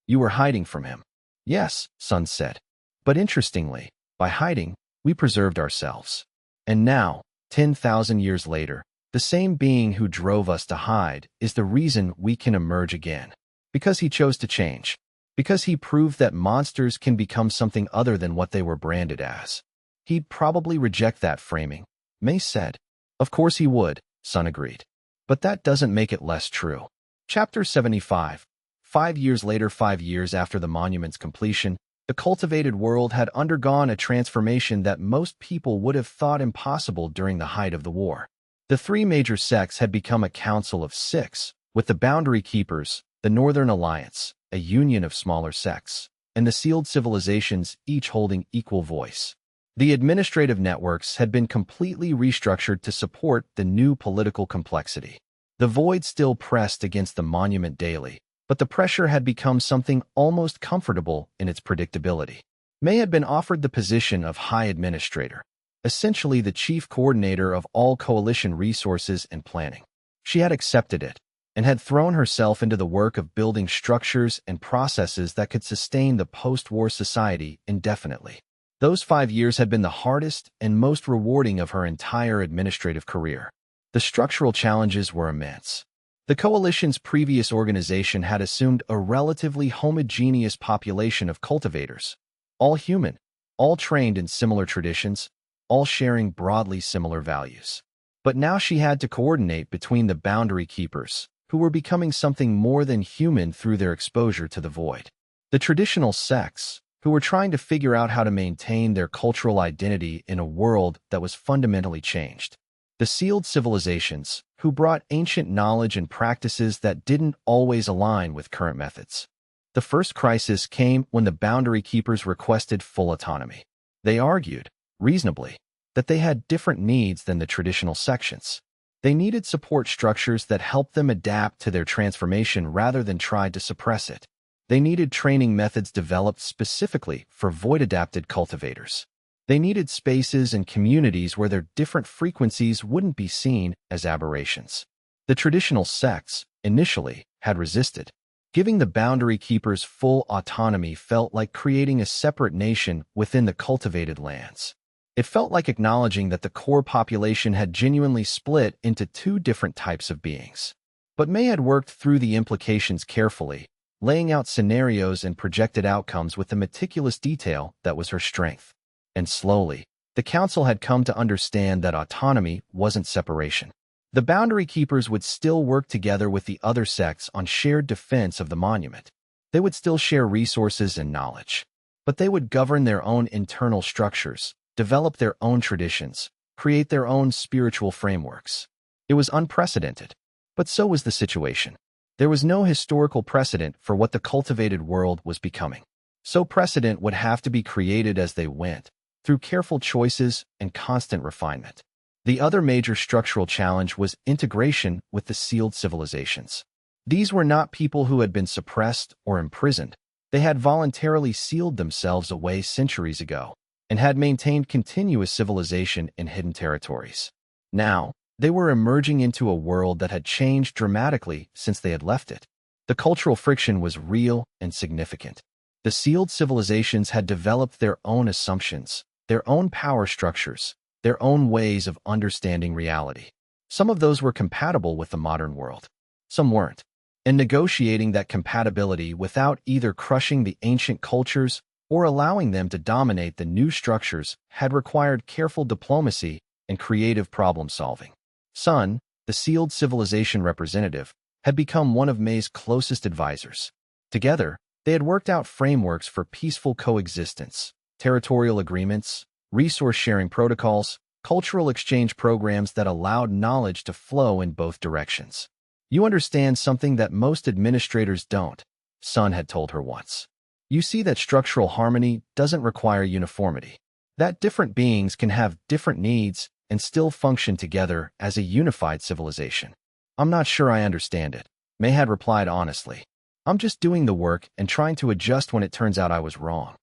"You were hiding from him." "Yes," Sun said. "But interestingly, by hiding, we preserved ourselves. And now, 10,000 years later, the same being who drove us to hide is the reason we can emerge again. Because he chose to change. Because he proved that monsters can become something other than what they were branded as." "He'd probably reject that framing," May said. "Of course he would," Sun agreed. "But that doesn't make it less true." Chapter 75. 5 years later, 5 years after the monument's completion, the cultivated world had undergone a transformation that most people would have thought impossible during the height of the war. The three major sects had become a council of 6, with the Boundary Keepers, the Northern Alliance, a union of smaller sects, and the sealed civilizations each holding equal voice. The administrative networks had been completely restructured to support the new political complexity. The void still pressed against the monument daily, but the pressure had become something almost comfortable in its predictability. May had been offered the position of High Administrator, essentially the chief coordinator of all coalition resources and planning. She had accepted it, and had thrown herself into the work of building structures and processes that could sustain the post-war society indefinitely. Those 5 years had been the hardest and most rewarding of her entire administrative career. The structural challenges were immense. The coalition's previous organization had assumed a relatively homogeneous population of cultivators, all human, all trained in similar traditions, all sharing broadly similar values. But now she had to coordinate between the Boundary Keepers, who were becoming something more than human through their exposure to the void, the traditional sects, who were trying to figure out how to maintain their cultural identity in a world that was fundamentally changed, the sealed civilizations, who brought ancient knowledge and practices that didn't always align with current methods. The first crisis came when the Boundary Keepers requested full autonomy. They argued, reasonably, that they had different needs than the traditional sections. They needed support structures that helped them adapt to their transformation rather than try to suppress it. They needed training methods developed specifically for void-adapted cultivators. They needed spaces and communities where their different frequencies wouldn't be seen as aberrations. The traditional sects, initially, had resisted. Giving the Boundary Keepers full autonomy felt like creating a separate nation within the cultivated lands. It felt like acknowledging that the core population had genuinely split into two different types of beings. But May had worked through the implications carefully, laying out scenarios and projected outcomes with the meticulous detail that was her strength. And slowly, the council had come to understand that autonomy wasn't separation. The Boundary Keepers would still work together with the other sects on shared defense of the monument. They would still share resources and knowledge. But they would govern their own internal structures, develop their own traditions, create their own spiritual frameworks. It was unprecedented, but so was the situation. There was no historical precedent for what the cultivated world was becoming. So precedent would have to be created as they went, through careful choices and constant refinement. The other major structural challenge was integration with the sealed civilizations. These were not people who had been suppressed or imprisoned. They had voluntarily sealed themselves away centuries ago and had maintained continuous civilization in hidden territories. Now, they were emerging into a world that had changed dramatically since they had left it. The cultural friction was real and significant. The sealed civilizations had developed their own assumptions, their own power structures, their own ways of understanding reality. Some of those were compatible with the modern world. Some weren't. And negotiating that compatibility without either crushing the ancient cultures or allowing them to dominate the new structures had required careful diplomacy and creative problem-solving. Sun, the sealed civilization representative, had become one of May's closest advisors. Together, they had worked out frameworks for peaceful coexistence, territorial agreements, resource-sharing protocols, cultural exchange programs that allowed knowledge to flow in both directions. "You understand something that most administrators don't," Sun had told her once. "You see that structural harmony doesn't require uniformity. That different beings can have different needs and still function together as a unified civilization." "I'm not sure I understand it," May had replied honestly. "I'm just doing the work and trying to adjust when it turns out I was wrong."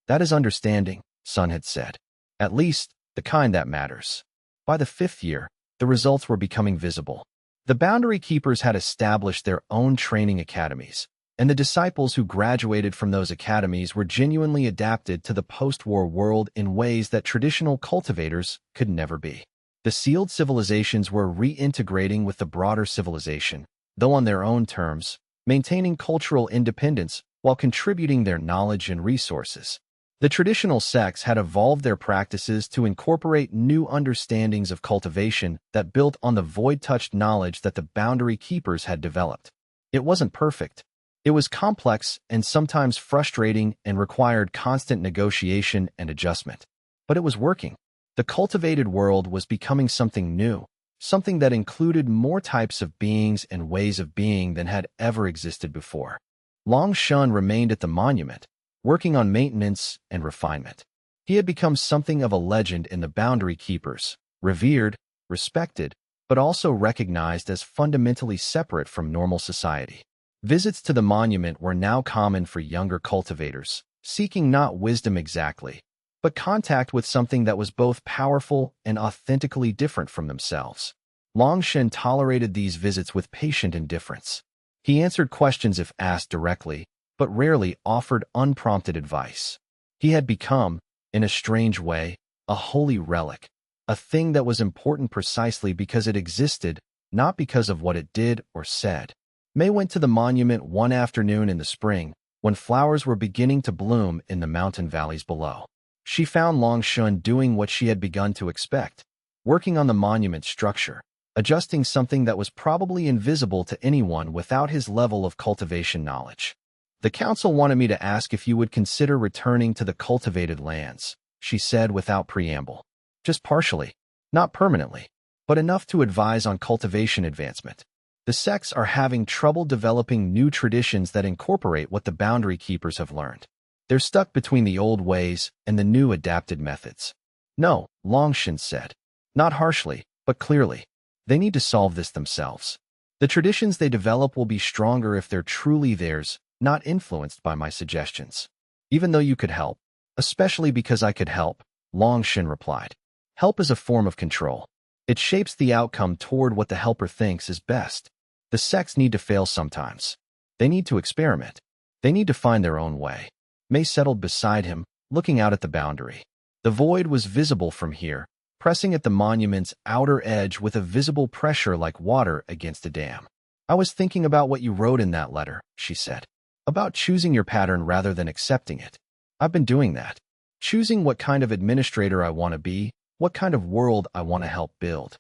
"That is understanding," Sun had said. "At least, the kind that matters." By the 5th year, the results were becoming visible. The Boundary Keepers had established their own training academies, and the disciples who graduated from those academies were genuinely adapted to the post-war world in ways that traditional cultivators could never be. The sealed civilizations were reintegrating with the broader civilization, though on their own terms, maintaining cultural independence while contributing their knowledge and resources. The traditional sects had evolved their practices to incorporate new understandings of cultivation that built on the void-touched knowledge that the Boundary Keepers had developed. It wasn't perfect. It was complex and sometimes frustrating and required constant negotiation and adjustment. But it was working. The cultivated world was becoming something new, something that included more types of beings and ways of being than had ever existed before. Long Yue remained at the monument, working on maintenance and refinement. He had become something of a legend in the Boundary Keepers, revered, respected, but also recognized as fundamentally separate from normal society. Visits to the monument were now common for younger cultivators, seeking not wisdom exactly, but contact with something that was both powerful and authentically different from themselves. Long Yue tolerated these visits with patient indifference. He answered questions if asked directly, but rarely offered unprompted advice. He had become, in a strange way, a holy relic, a thing that was important precisely because it existed, not because of what it did or said. May went to the monument one afternoon in the spring, when flowers were beginning to bloom in the mountain valleys below. She found Long Yue doing what she had begun to expect, working on the monument structure, adjusting something that was probably invisible to anyone without his level of cultivation knowledge. "The council wanted me to ask if you would consider returning to the cultivated lands," she said without preamble. "Just partially, not permanently, but enough to advise on cultivation advancement. The sects are having trouble developing new traditions that incorporate what the Boundary Keepers have learned. They're stuck between the old ways and the new adapted methods." "No," Long Yue said. Not harshly, but clearly. "They need to solve this themselves. The traditions they develop will be stronger if they're truly theirs, not influenced by my suggestions. Even though you could help, especially because I could help," Long Yue replied. "Help is a form of control. It shapes the outcome toward what the helper thinks is best. The sects need to fail sometimes. They need to experiment. They need to find their own way." May settled beside him, looking out at the boundary. The void was visible from here, pressing at the monument's outer edge with a visible pressure like water against a dam. "I was thinking about what you wrote in that letter," she said. "About choosing your pattern rather than accepting it. I've been doing that. Choosing what kind of administrator I want to be, what kind of world I want to help build."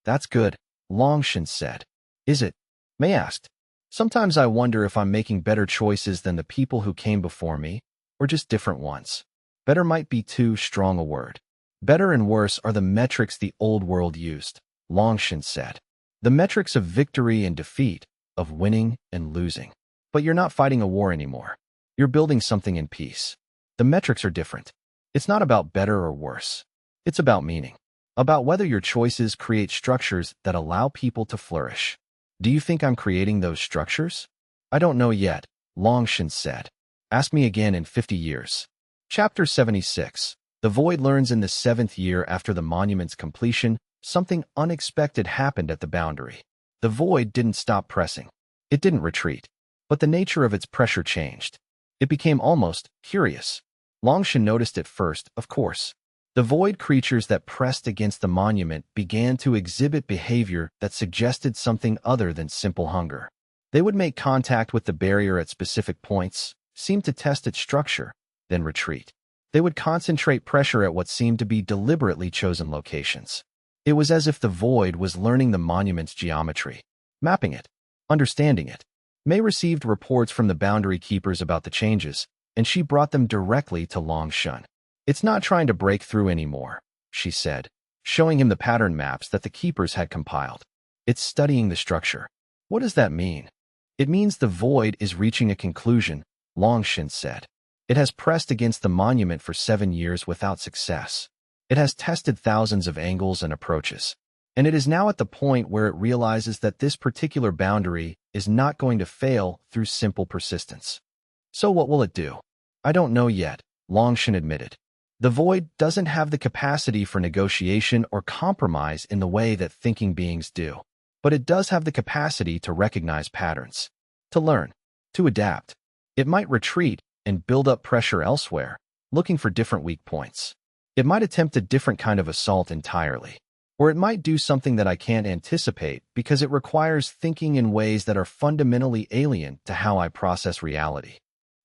"That's good," Long Yue said. "Is it?" May asked. "Sometimes I wonder if I'm making better choices than the people who came before me, or just different ones. Better might be too strong a word. Better and worse are the metrics the old world used," Long Yue said. "The metrics of victory and defeat, of winning and losing. But you're not fighting a war anymore. You're building something in peace. The metrics are different. It's not about better or worse. It's about meaning. About whether your choices create structures that allow people to flourish. Do you think I'm creating those structures?" "I don't know yet," Long Yue said. Ask me again in 50 years. Chapter 76. The Void learns in the 7th year after the monument's completion, something unexpected happened at the boundary. The Void didn't stop pressing. It didn't retreat. But the nature of its pressure changed. It became almost curious. Long Yue noticed it first, of course. The Void creatures that pressed against the monument began to exhibit behavior that suggested something other than simple hunger. They would make contact with the barrier at specific points, seem to test its structure, then retreat. They would concentrate pressure at what seemed to be deliberately chosen locations. It was as if the Void was learning the monument's geometry, mapping it, understanding it. May received reports from the boundary keepers about the changes, and she brought them directly to Long Yue. It's not trying to break through anymore, she said, showing him the pattern maps that the keepers had compiled. It's studying the structure. What does that mean? It means the Void is reaching a conclusion, Long Yue said. It has pressed against the monument for 7 years without success. It has tested thousands of angles and approaches. And it is now at the point where it realizes that this particular boundary is not going to fail through simple persistence. So what will it do? I don't know yet, Long Yue admitted. The Void doesn't have the capacity for negotiation or compromise in the way that thinking beings do. But it does have the capacity to recognize patterns, to learn, to adapt. It might retreat and build up pressure elsewhere, looking for different weak points. It might attempt a different kind of assault entirely. Or it might do something that I can't anticipate because it requires thinking in ways that are fundamentally alien to how I process reality.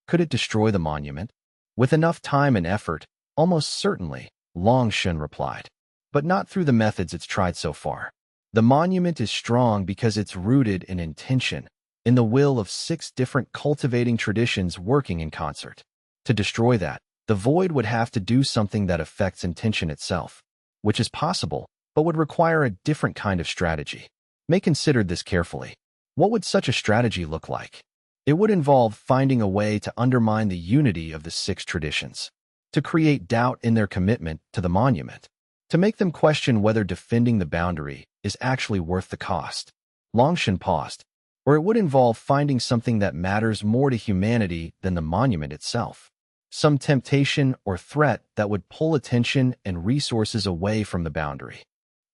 Could it destroy the monument? With enough time and effort, almost certainly, Long Yue replied. But not through the methods it's tried so far. The monument is strong because it's rooted in intention, in the will of 6 different cultivating traditions working in concert. To destroy that, the Void would have to do something that affects intention itself, which is possible, but would require a different kind of strategy. May consider this carefully. What would such a strategy look like? It would involve finding a way to undermine the unity of the 6 traditions, to create doubt in their commitment to the monument, to make them question whether defending the boundary is actually worth the cost. Long Yue paused. Or it would involve finding something that matters more to humanity than the monument itself. Some temptation or threat that would pull attention and resources away from the boundary.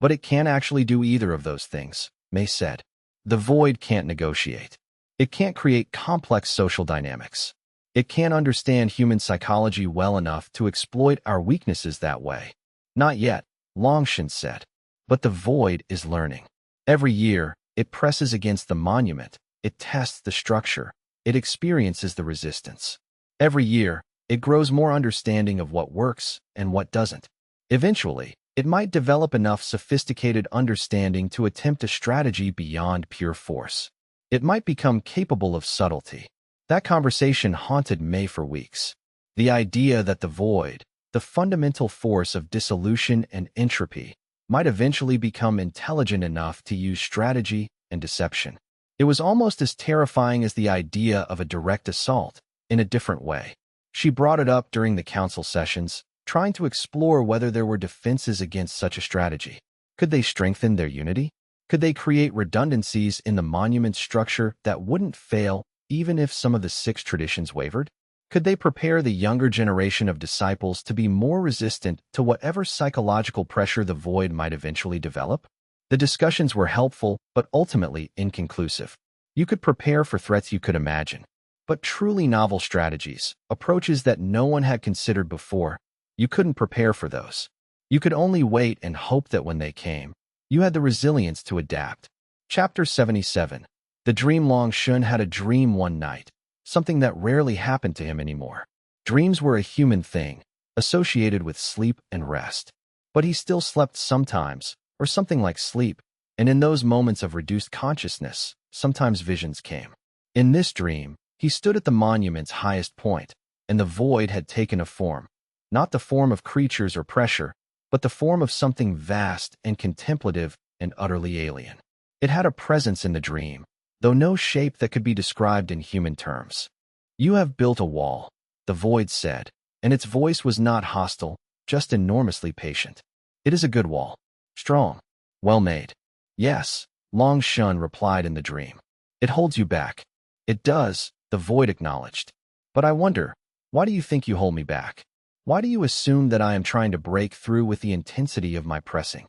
But it can't actually do either of those things, May said. The Void can't negotiate. It can't create complex social dynamics. It can't understand human psychology well enough to exploit our weaknesses that way. Not yet, Long Yue said. But the Void is learning. Every year, it presses against the monument, it tests the structure, it experiences the resistance. Every year, it grows more understanding of what works and what doesn't. Eventually, it might develop enough sophisticated understanding to attempt a strategy beyond pure force. It might become capable of subtlety. That conversation haunted May for weeks. The idea that the Void, the fundamental force of dissolution and entropy, might eventually become intelligent enough to use strategy and deception. It was almost as terrifying as the idea of a direct assault, in a different way. She brought it up during the council sessions, trying to explore whether there were defenses against such a strategy. Could they strengthen their unity? Could they create redundancies in the monument structure that wouldn't fail even if some of the 6 traditions wavered? Could they prepare the younger generation of disciples to be more resistant to whatever psychological pressure the Void might eventually develop? The discussions were helpful, but ultimately inconclusive. You could prepare for threats you could imagine, but truly novel strategies, approaches that no one had considered before, you couldn't prepare for those. You could only wait and hope that when they came, you had the resilience to adapt. Chapter 77. The dream. Long Yue had a dream one night, something that rarely happened to him anymore. Dreams were a human thing, associated with sleep and rest. But he still slept sometimes, or something like sleep, and in those moments of reduced consciousness, sometimes visions came. In this dream, he stood at the monument's highest point, and the Void had taken a form. Not the form of creatures or pressure, but the form of something vast and contemplative and utterly alien. It had a presence in the dream, though no shape that could be described in human terms. "You have built a wall," the Void said, and its voice was not hostile, just enormously patient. "It is a good wall. Strong. Well made." "Yes," Long Yue replied in the dream. "It holds you back." "It does," the Void acknowledged. But I wonder, why do you think you hold me back? Why do you assume that I am trying to break through with the intensity of my pressing?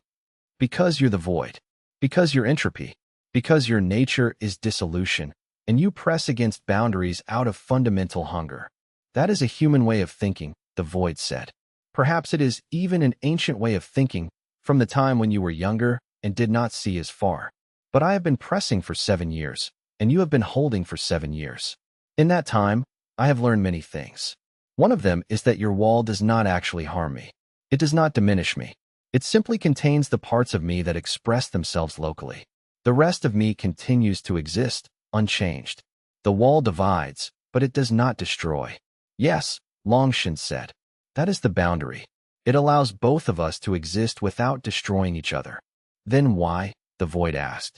Because you're the void. Because you're entropy. Because your nature is dissolution, and you press against boundaries out of fundamental hunger. That is a human way of thinking, the void said. Perhaps it is even an ancient way of thinking from the time when you were younger and did not see as far. But I have been pressing for 7 years, and you have been holding for 7 years. In that time, I have learned many things. One of them is that your wall does not actually harm me. It does not diminish me. It simply contains the parts of me that express themselves locally. The rest of me continues to exist, unchanged. The wall divides, but it does not destroy. Yes, Long Yue said. That is the boundary. It allows both of us to exist without destroying each other. Then why? The void asked.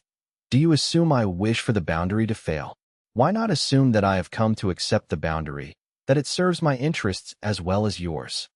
Do you assume I wish for the boundary to fail? Why not assume that I have come to accept the boundary, that it serves my interests as well as yours?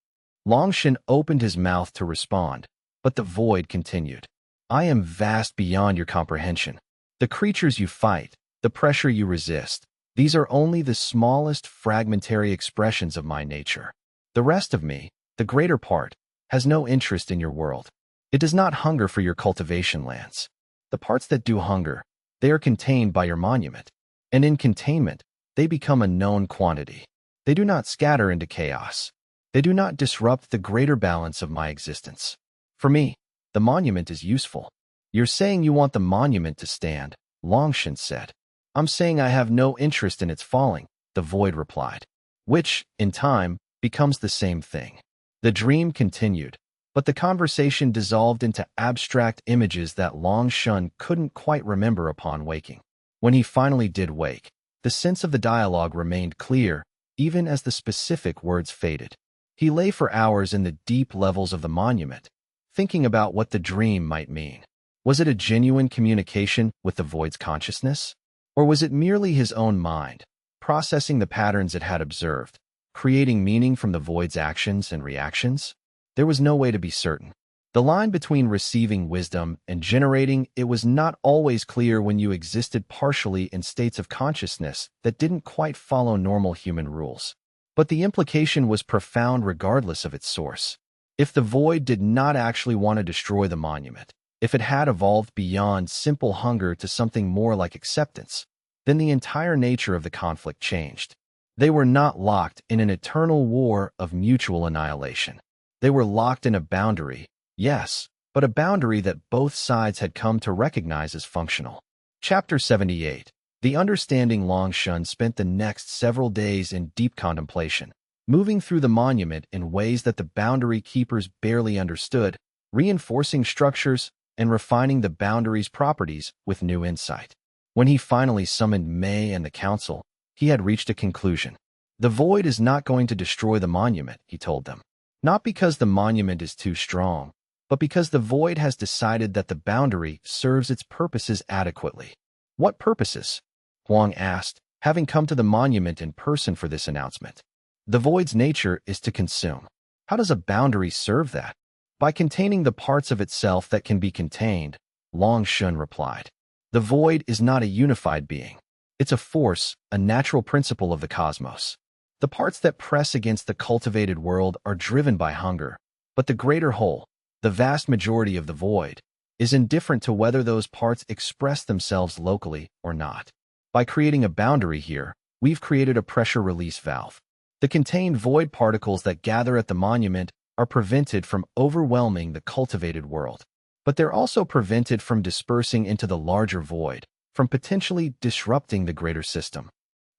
Long Yue opened his mouth to respond, but the void continued. I am vast beyond your comprehension. The creatures you fight, the pressure you resist, these are only the smallest fragmentary expressions of my nature. The rest of me, the greater part, has no interest in your world. It does not hunger for your cultivation lands. The parts that do hunger, they are contained by your monument. And in containment, they become a known quantity. They do not scatter into chaos. They do not disrupt the greater balance of my existence. For me, the monument is useful. You're saying you want the monument to stand, Long Yue said. I'm saying I have no interest in its falling, the void replied. Which, in time, becomes the same thing. The dream continued, but the conversation dissolved into abstract images that Long Yue couldn't quite remember upon waking. When he finally did wake, the sense of the dialogue remained clear, even as the specific words faded. He lay for hours in the deep levels of the monument, thinking about what the dream might mean. Was it a genuine communication with the void's consciousness? Or was it merely his own mind, processing the patterns it had observed, creating meaning from the void's actions and reactions? There was no way to be certain. The line between receiving wisdom and generating it was not always clear when you existed partially in states of consciousness that didn't quite follow normal human rules. But the implication was profound regardless of its source. If the void did not actually want to destroy the monument, if it had evolved beyond simple hunger to something more like acceptance, then the entire nature of the conflict changed. They were not locked in an eternal war of mutual annihilation. They were locked in a boundary, yes, but a boundary that both sides had come to recognize as functional. Chapter 78. The understanding Long Yue spent the next several days in deep contemplation, moving through the monument in ways that the boundary keepers barely understood, reinforcing structures and refining the boundary's properties with new insight. When he finally summoned Mei and the council, he had reached a conclusion. The void is not going to destroy the monument, he told them. Not because the monument is too strong, but because the void has decided that the boundary serves its purposes adequately. What purposes? Huang asked, having come to the monument in person for this announcement. The void's nature is to consume. How does a boundary serve that? By containing the parts of itself that can be contained, Long Yue replied. The void is not a unified being. It's a force, a natural principle of the cosmos. The parts that press against the cultivated world are driven by hunger, but the greater whole, the vast majority of the void, is indifferent to whether those parts express themselves locally or not. By creating a boundary here, we've created a pressure release valve. The contained void particles that gather at the monument are prevented from overwhelming the cultivated world. But they're also prevented from dispersing into the larger void, from potentially disrupting the greater system.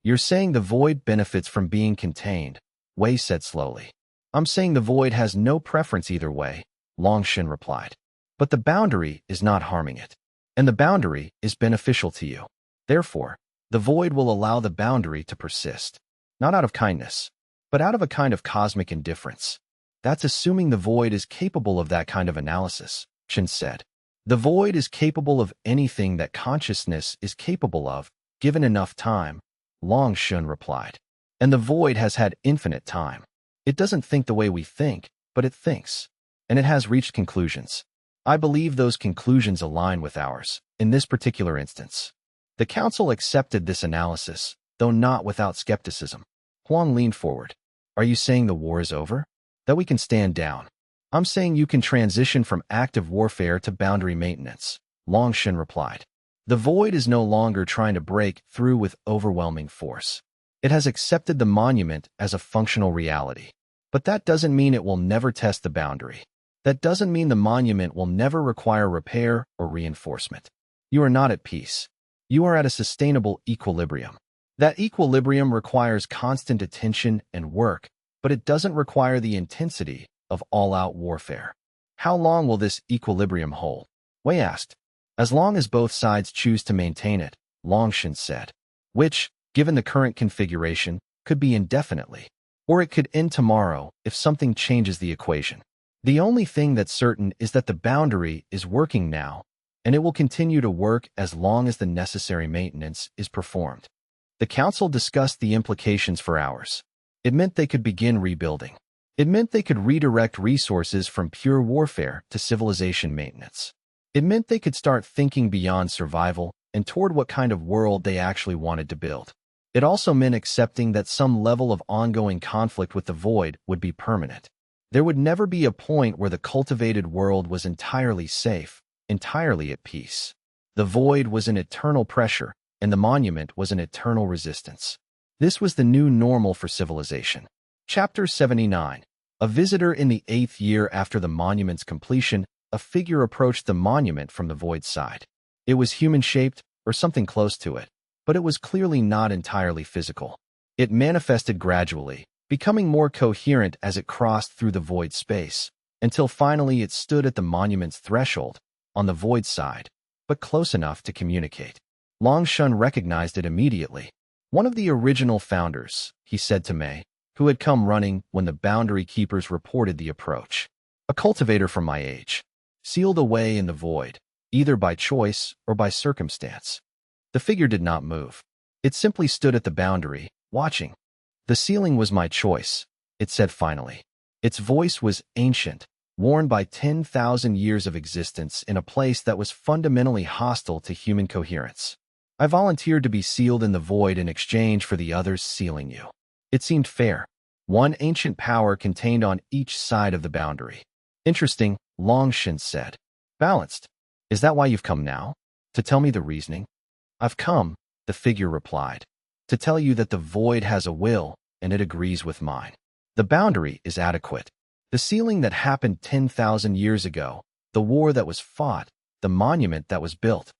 You're saying the void benefits from being contained, Wei said slowly. I'm saying the void has no preference either way, Long Yue replied. But the boundary is not harming it. And the boundary is beneficial to you. Therefore, the void will allow the boundary to persist. Not out of kindness, but out of a kind of cosmic indifference. That's assuming the void is capable of that kind of analysis, Chen said. The void is capable of anything that consciousness is capable of, given enough time, Long Yue replied. And the void has had infinite time. It doesn't think the way we think, but it thinks. And it has reached conclusions. I believe those conclusions align with ours, in this particular instance. The council accepted this analysis, though not without skepticism. Huang leaned forward. Are you saying the war is over? That we can stand down? I'm saying you can transition from active warfare to boundary maintenance, Long Yue replied. The void is no longer trying to break through with overwhelming force. It has accepted the monument as a functional reality. But that doesn't mean it will never test the boundary. That doesn't mean the monument will never require repair or reinforcement. You are not at peace. You are at a sustainable equilibrium. That equilibrium requires constant attention and work, but it doesn't require the intensity of all-out warfare. How long will this equilibrium hold? Wei asked. As long as both sides choose to maintain it, Long Yue said. Which, given the current configuration, could be indefinitely. Or it could end tomorrow if something changes the equation. The only thing that's certain is that the boundary is working now, and it will continue to work as long as the necessary maintenance is performed. The council discussed the implications for hours. It meant they could begin rebuilding. It meant they could redirect resources from pure warfare to civilization maintenance. It meant they could start thinking beyond survival and toward what kind of world they actually wanted to build. It also meant accepting that some level of ongoing conflict with the void would be permanent. There would never be a point where the cultivated world was entirely safe, entirely at peace. The void was an eternal pressure, and the monument was an eternal resistance. This was the new normal for civilization. Chapter 79. A visitor in the 8th year after the monument's completion, a figure approached the monument from the void side. It was human-shaped, or something close to it, but it was clearly not entirely physical. It manifested gradually, becoming more coherent as it crossed through the void space, until finally it stood at the monument's threshold, on the void side, but close enough to communicate. Long Yue recognized it immediately. One of the original founders, he said to Mei, who had come running when the boundary keepers reported the approach. A cultivator from my age, sealed away in the void, either by choice or by circumstance. The figure did not move. It simply stood at the boundary, watching. The sealing was my choice, it said finally. Its voice was ancient, worn by 10,000 years of existence in a place that was fundamentally hostile to human coherence. I volunteered to be sealed in the void in exchange for the others sealing you. It seemed fair. One ancient power contained on each side of the boundary. Interesting, Long Yue said. Balanced. Is that why you've come now? To tell me the reasoning? I've come, the figure replied, to tell you that the void has a will, and it agrees with mine. The boundary is adequate. The sealing that happened 10,000 years ago, the war that was fought, the monument that was built,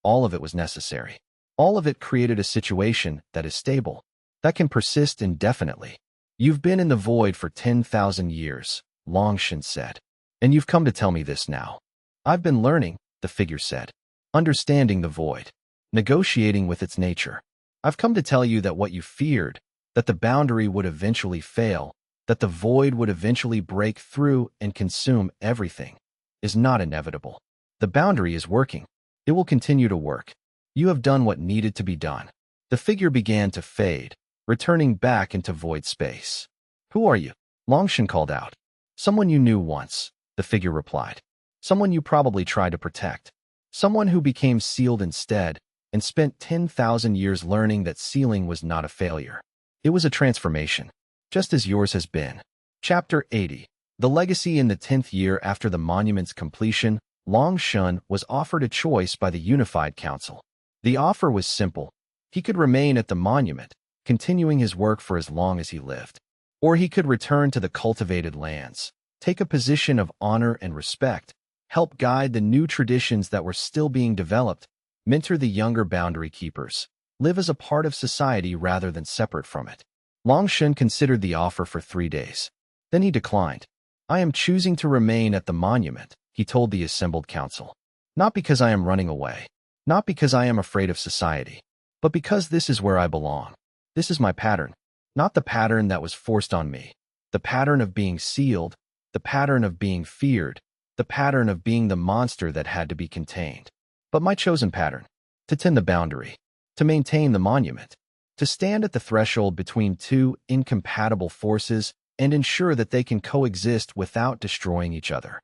all of it was necessary. All of it created a situation that is stable, that can persist indefinitely. You've been in the void for 10,000 years, Long Yue said. And you've come to tell me this now. I've been learning, the figure said. Understanding the void. Negotiating with its nature. I've come to tell you that what you feared, that the boundary would eventually fail, that the void would eventually break through and consume everything, is not inevitable. The boundary is working. It will continue to work. You have done what needed to be done. The figure began to fade, returning back into void space. Who are you? Long Yue called out. Someone you knew once, the figure replied. Someone you probably tried to protect. Someone who became sealed instead and spent 10,000 years learning that sealing was not a failure. It was a transformation, just as yours has been. Chapter 80. The legacy. In the 10th year after the monument's completion, Long Yue was offered a choice by the Unified Council. The offer was simple. He could remain at the monument, continuing his work for as long as he lived. Or he could return to the cultivated lands, take a position of honor and respect, help guide the new traditions that were still being developed, mentor the younger boundary keepers, live as a part of society rather than separate from it. Long Yue considered the offer for 3 days. Then he declined. I am choosing to remain at the monument, he told the assembled council. Not because I am running away, not because I am afraid of society, but because this is where I belong. This is my pattern, not the pattern that was forced on me, the pattern of being sealed, the pattern of being feared, the pattern of being the monster that had to be contained. But my chosen pattern, to tend the boundary, to maintain the monument, to stand at the threshold between two incompatible forces and ensure that they can coexist without destroying each other.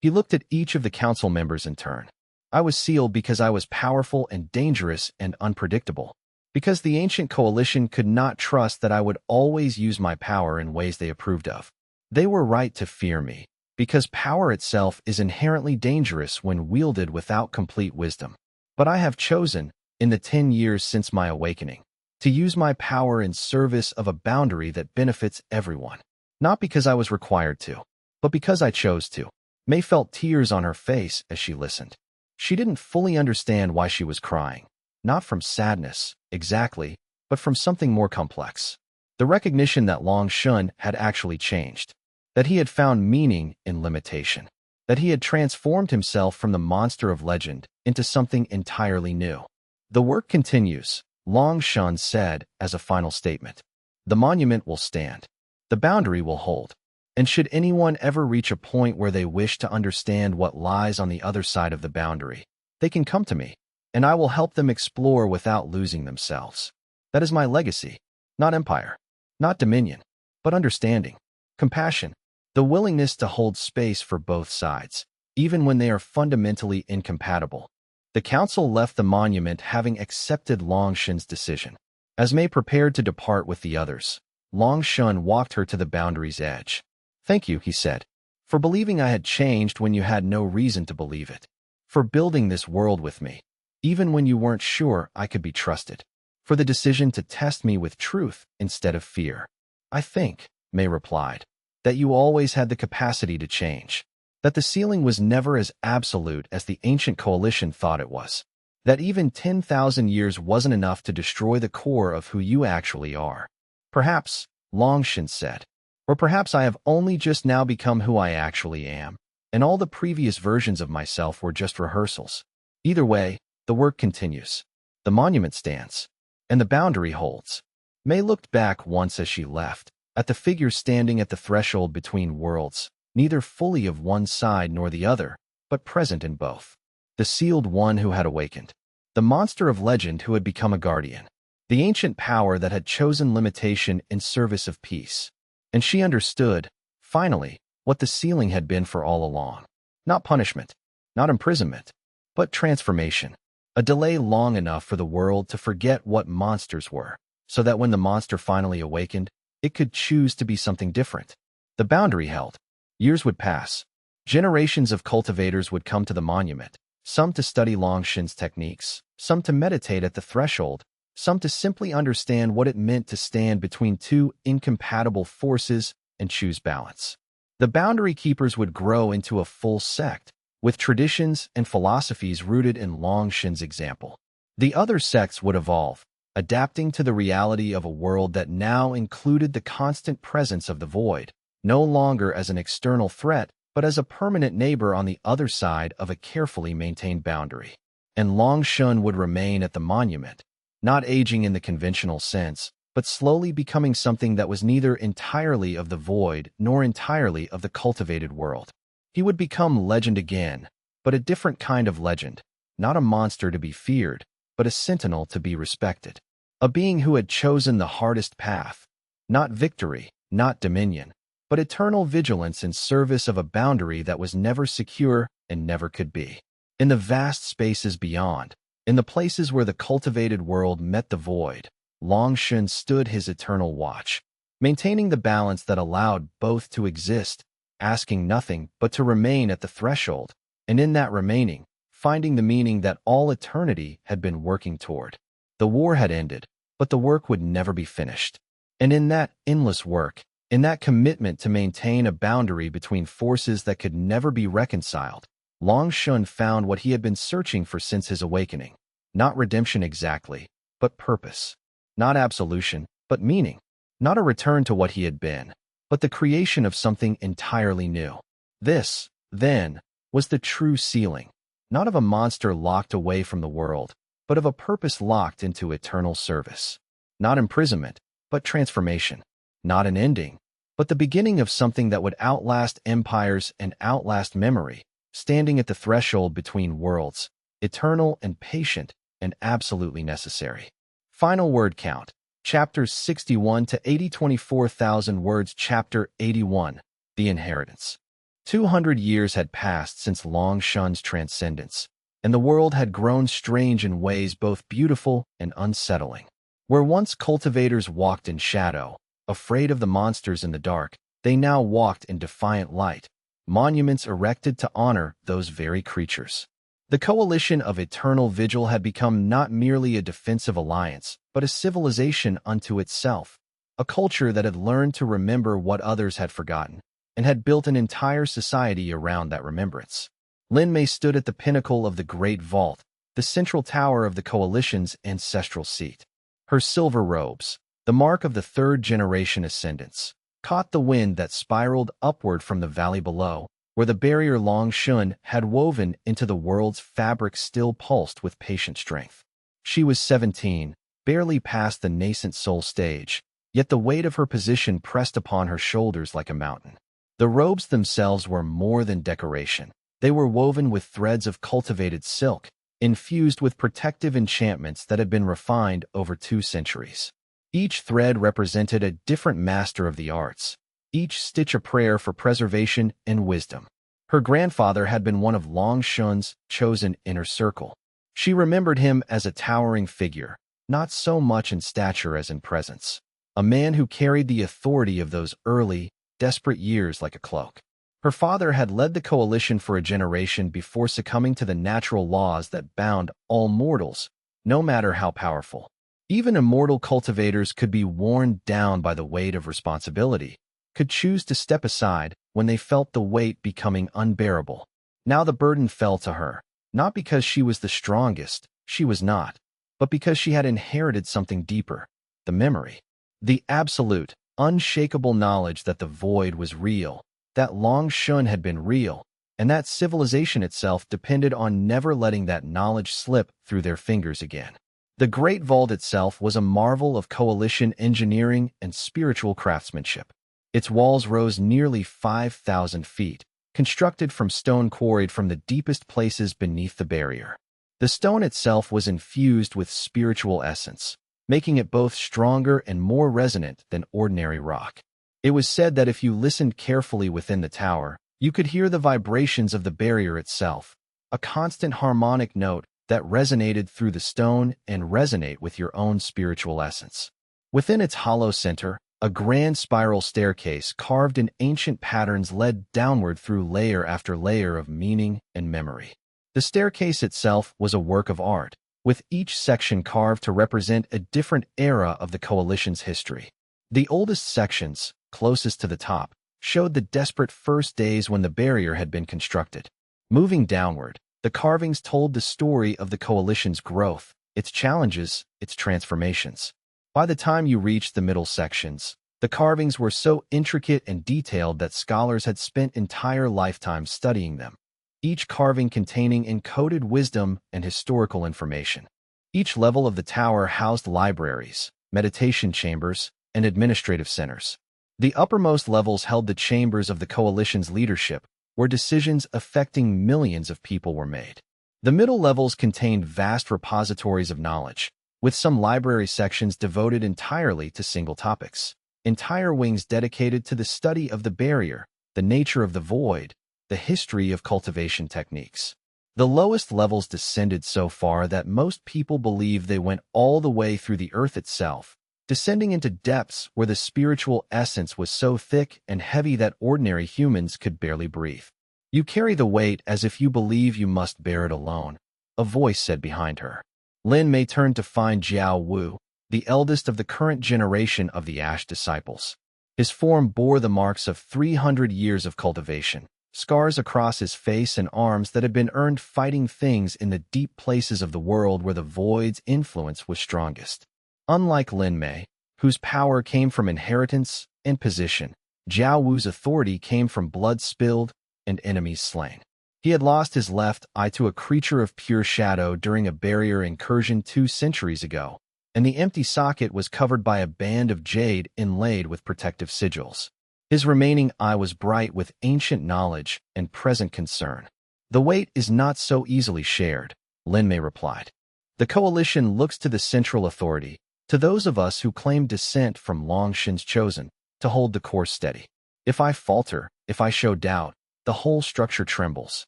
He looked at each of the council members in turn. I was sealed because I was powerful and dangerous and unpredictable, Because the ancient coalition could not trust that I would always use my power in ways they approved of. They were right to fear me, because power itself is inherently dangerous when wielded without complete wisdom. But I have chosen, in the 10 years since my awakening, to use my power in service of a boundary that benefits everyone. Not because I was required to, but because I chose to. May felt tears on her face as she listened. She didn't fully understand why she was crying. Not from sadness, exactly, but from something more complex. The recognition that Long Yue had actually changed. That he had found meaning in limitation. That he had transformed himself from the monster of legend into something entirely new. The work continues, Long Yue said as a final statement. The monument will stand. The boundary will hold. And should anyone ever reach a point where they wish to understand what lies on the other side of the boundary, they can come to me, and I will help them explore without losing themselves. That is my legacy. Not empire. Not dominion. But understanding. Compassion. The willingness to hold space for both sides, even when they are fundamentally incompatible. The council left the monument having accepted Long Yue's decision. As Mei prepared to depart with the others, Long Yue walked her to the boundary's edge. Thank you, he said, for believing I had changed when you had no reason to believe it. For building this world with me, even when you weren't sure I could be trusted. For the decision to test me with truth instead of fear. I think, Mei replied, that you always had the capacity to change. That the ceiling was never as absolute as the ancient coalition thought it was. That even 10,000 years wasn't enough to destroy the core of who you actually are. Perhaps, Long Yue said. Or perhaps I have only just now become who I actually am, and all the previous versions of myself were just rehearsals. Either way, the work continues. The monument stands, and the boundary holds. Mei looked back once as she left, at the figure standing at the threshold between worlds, neither fully of one side nor the other, but present in both. The sealed one who had awakened. The monster of legend who had become a guardian. The ancient power that had chosen limitation in service of peace. And she understood, finally, what the ceiling had been for all along. Not punishment, not imprisonment, but transformation. A delay long enough for the world to forget what monsters were, so that when the monster finally awakened, it could choose to be something different. The boundary held. Years would pass. Generations of cultivators would come to the monument, some to study Long Yue's techniques, some to meditate at the threshold, some to simply understand what it meant to stand between two incompatible forces and choose balance. The boundary keepers would grow into a full sect, with traditions and philosophies rooted in Long Yue's example. The other sects would evolve, adapting to the reality of a world that now included the constant presence of the void, no longer as an external threat, but as a permanent neighbor on the other side of a carefully maintained boundary. And Long Yue would remain at the monument, not aging in the conventional sense, but slowly becoming something that was neither entirely of the void nor entirely of the cultivated world. He would become legend again, but a different kind of legend, not a monster to be feared, but a sentinel to be respected. A being who had chosen the hardest path, not victory, not dominion, but eternal vigilance in service of a boundary that was never secure and never could be. In the vast spaces beyond, in the places where the cultivated world met the void, Long Yue stood his eternal watch, maintaining the balance that allowed both to exist, asking nothing but to remain at the threshold, and in that remaining, finding the meaning that all eternity had been working toward. The war had ended, but the work would never be finished. And in that endless work, in that commitment to maintain a boundary between forces that could never be reconciled, Long Yue found what he had been searching for since his awakening. Not redemption exactly, but purpose. Not absolution, but meaning. Not a return to what he had been, but the creation of something entirely new. This, then, was the true ceiling, not of a monster locked away from the world, but of a purpose locked into eternal service. Not imprisonment, but transformation. Not an ending, but the beginning of something that would outlast empires and outlast memory, standing at the threshold between worlds, eternal and patient and absolutely necessary. Final word count. Chapters 61 to 80, 24,000 words. Chapter 81. The Inheritance. 200 years had passed since Long Yue's transcendence, and the world had grown strange in ways both beautiful and unsettling. Where once cultivators walked in shadow, afraid of the monsters in the dark, they now walked in defiant light, monuments erected to honor those very creatures. The coalition of eternal vigil had become not merely a defensive alliance, but a civilization unto itself, a culture that had learned to remember what others had forgotten, and had built an entire society around that remembrance. Lin Mei stood at the pinnacle of the Great Vault, the central tower of the coalition's ancestral seat. Her silver robes, the mark of the third-generation ascendants, caught the wind that spiraled upward from the valley below, where the barrier Long Yue had woven into the world's fabric still pulsed with patient strength. She was 17, barely past the nascent soul stage, yet the weight of her position pressed upon her shoulders like a mountain. The robes themselves were more than decoration. They were woven with threads of cultivated silk, infused with protective enchantments that had been refined over 2 centuries. Each thread represented a different master of the arts, each stitch a prayer for preservation and wisdom. Her grandfather had been one of Long Yue's chosen inner circle. She remembered him as a towering figure, not so much in stature as in presence, a man who carried the authority of those early, desperate years like a cloak. Her father had led the coalition for a generation before succumbing to the natural laws that bound all mortals, no matter how powerful. Even immortal cultivators could be worn down by the weight of responsibility, could choose to step aside when they felt the weight becoming unbearable. Now the burden fell to her, not because she was the strongest, she was not, but because she had inherited something deeper, the memory. The absolute, unshakable knowledge that the void was real, that Long Yue had been real, and that civilization itself depended on never letting that knowledge slip through their fingers again. The Great Vault itself was a marvel of coalition engineering and spiritual craftsmanship. Its walls rose nearly 5,000 feet, constructed from stone quarried from the deepest places beneath the barrier. The stone itself was infused with spiritual essence, making it both stronger and more resonant than ordinary rock. It was said that if you listened carefully within the tower, you could hear the vibrations of the barrier itself, a constant harmonic note that resonated through the stone and resonate with your own spiritual essence. Within its hollow center, a grand spiral staircase carved in ancient patterns led downward through layer after layer of meaning and memory. The staircase itself was a work of art, with each section carved to represent a different era of the coalition's history. The oldest sections, closest to the top, showed the desperate first days when the barrier had been constructed. Moving downward, the carvings told the story of the coalition's growth, its challenges, its transformations. By the time you reached the middle sections, the carvings were so intricate and detailed that scholars had spent entire lifetimes studying them, each carving containing encoded wisdom and historical information. Each level of the tower housed libraries, meditation chambers, and administrative centers. The uppermost levels held the chambers of the coalition's leadership, where decisions affecting millions of people were made. The middle levels contained vast repositories of knowledge, with some library sections devoted entirely to single topics, entire wings dedicated to the study of the barrier, the nature of the void, the history of cultivation techniques. The lowest levels descended so far that most people believe they went all the way through the earth itself, descending into depths where the spiritual essence was so thick and heavy that ordinary humans could barely breathe. "You carry the weight as if you believe you must bear it alone," a voice said behind her. Lin Mei turned to find Jiao Wu, the eldest of the current generation of the Ash disciples. His form bore the marks of 300 years of cultivation, scars across his face and arms that had been earned fighting things in the deep places of the world where the void's influence was strongest. Unlike Lin Mei, whose power came from inheritance and position, Jiao Wu's authority came from blood spilled and enemies slain. He had lost his left eye to a creature of pure shadow during a barrier incursion 2 centuries ago, and the empty socket was covered by a band of jade inlaid with protective sigils. His remaining eye was bright with ancient knowledge and present concern. "The weight is not so easily shared," Lin Mei replied. "The coalition looks to the central authority, to those of us who claim descent from Long Yue's chosen, to hold the course steady. If I falter, if I show doubt, the whole structure trembles."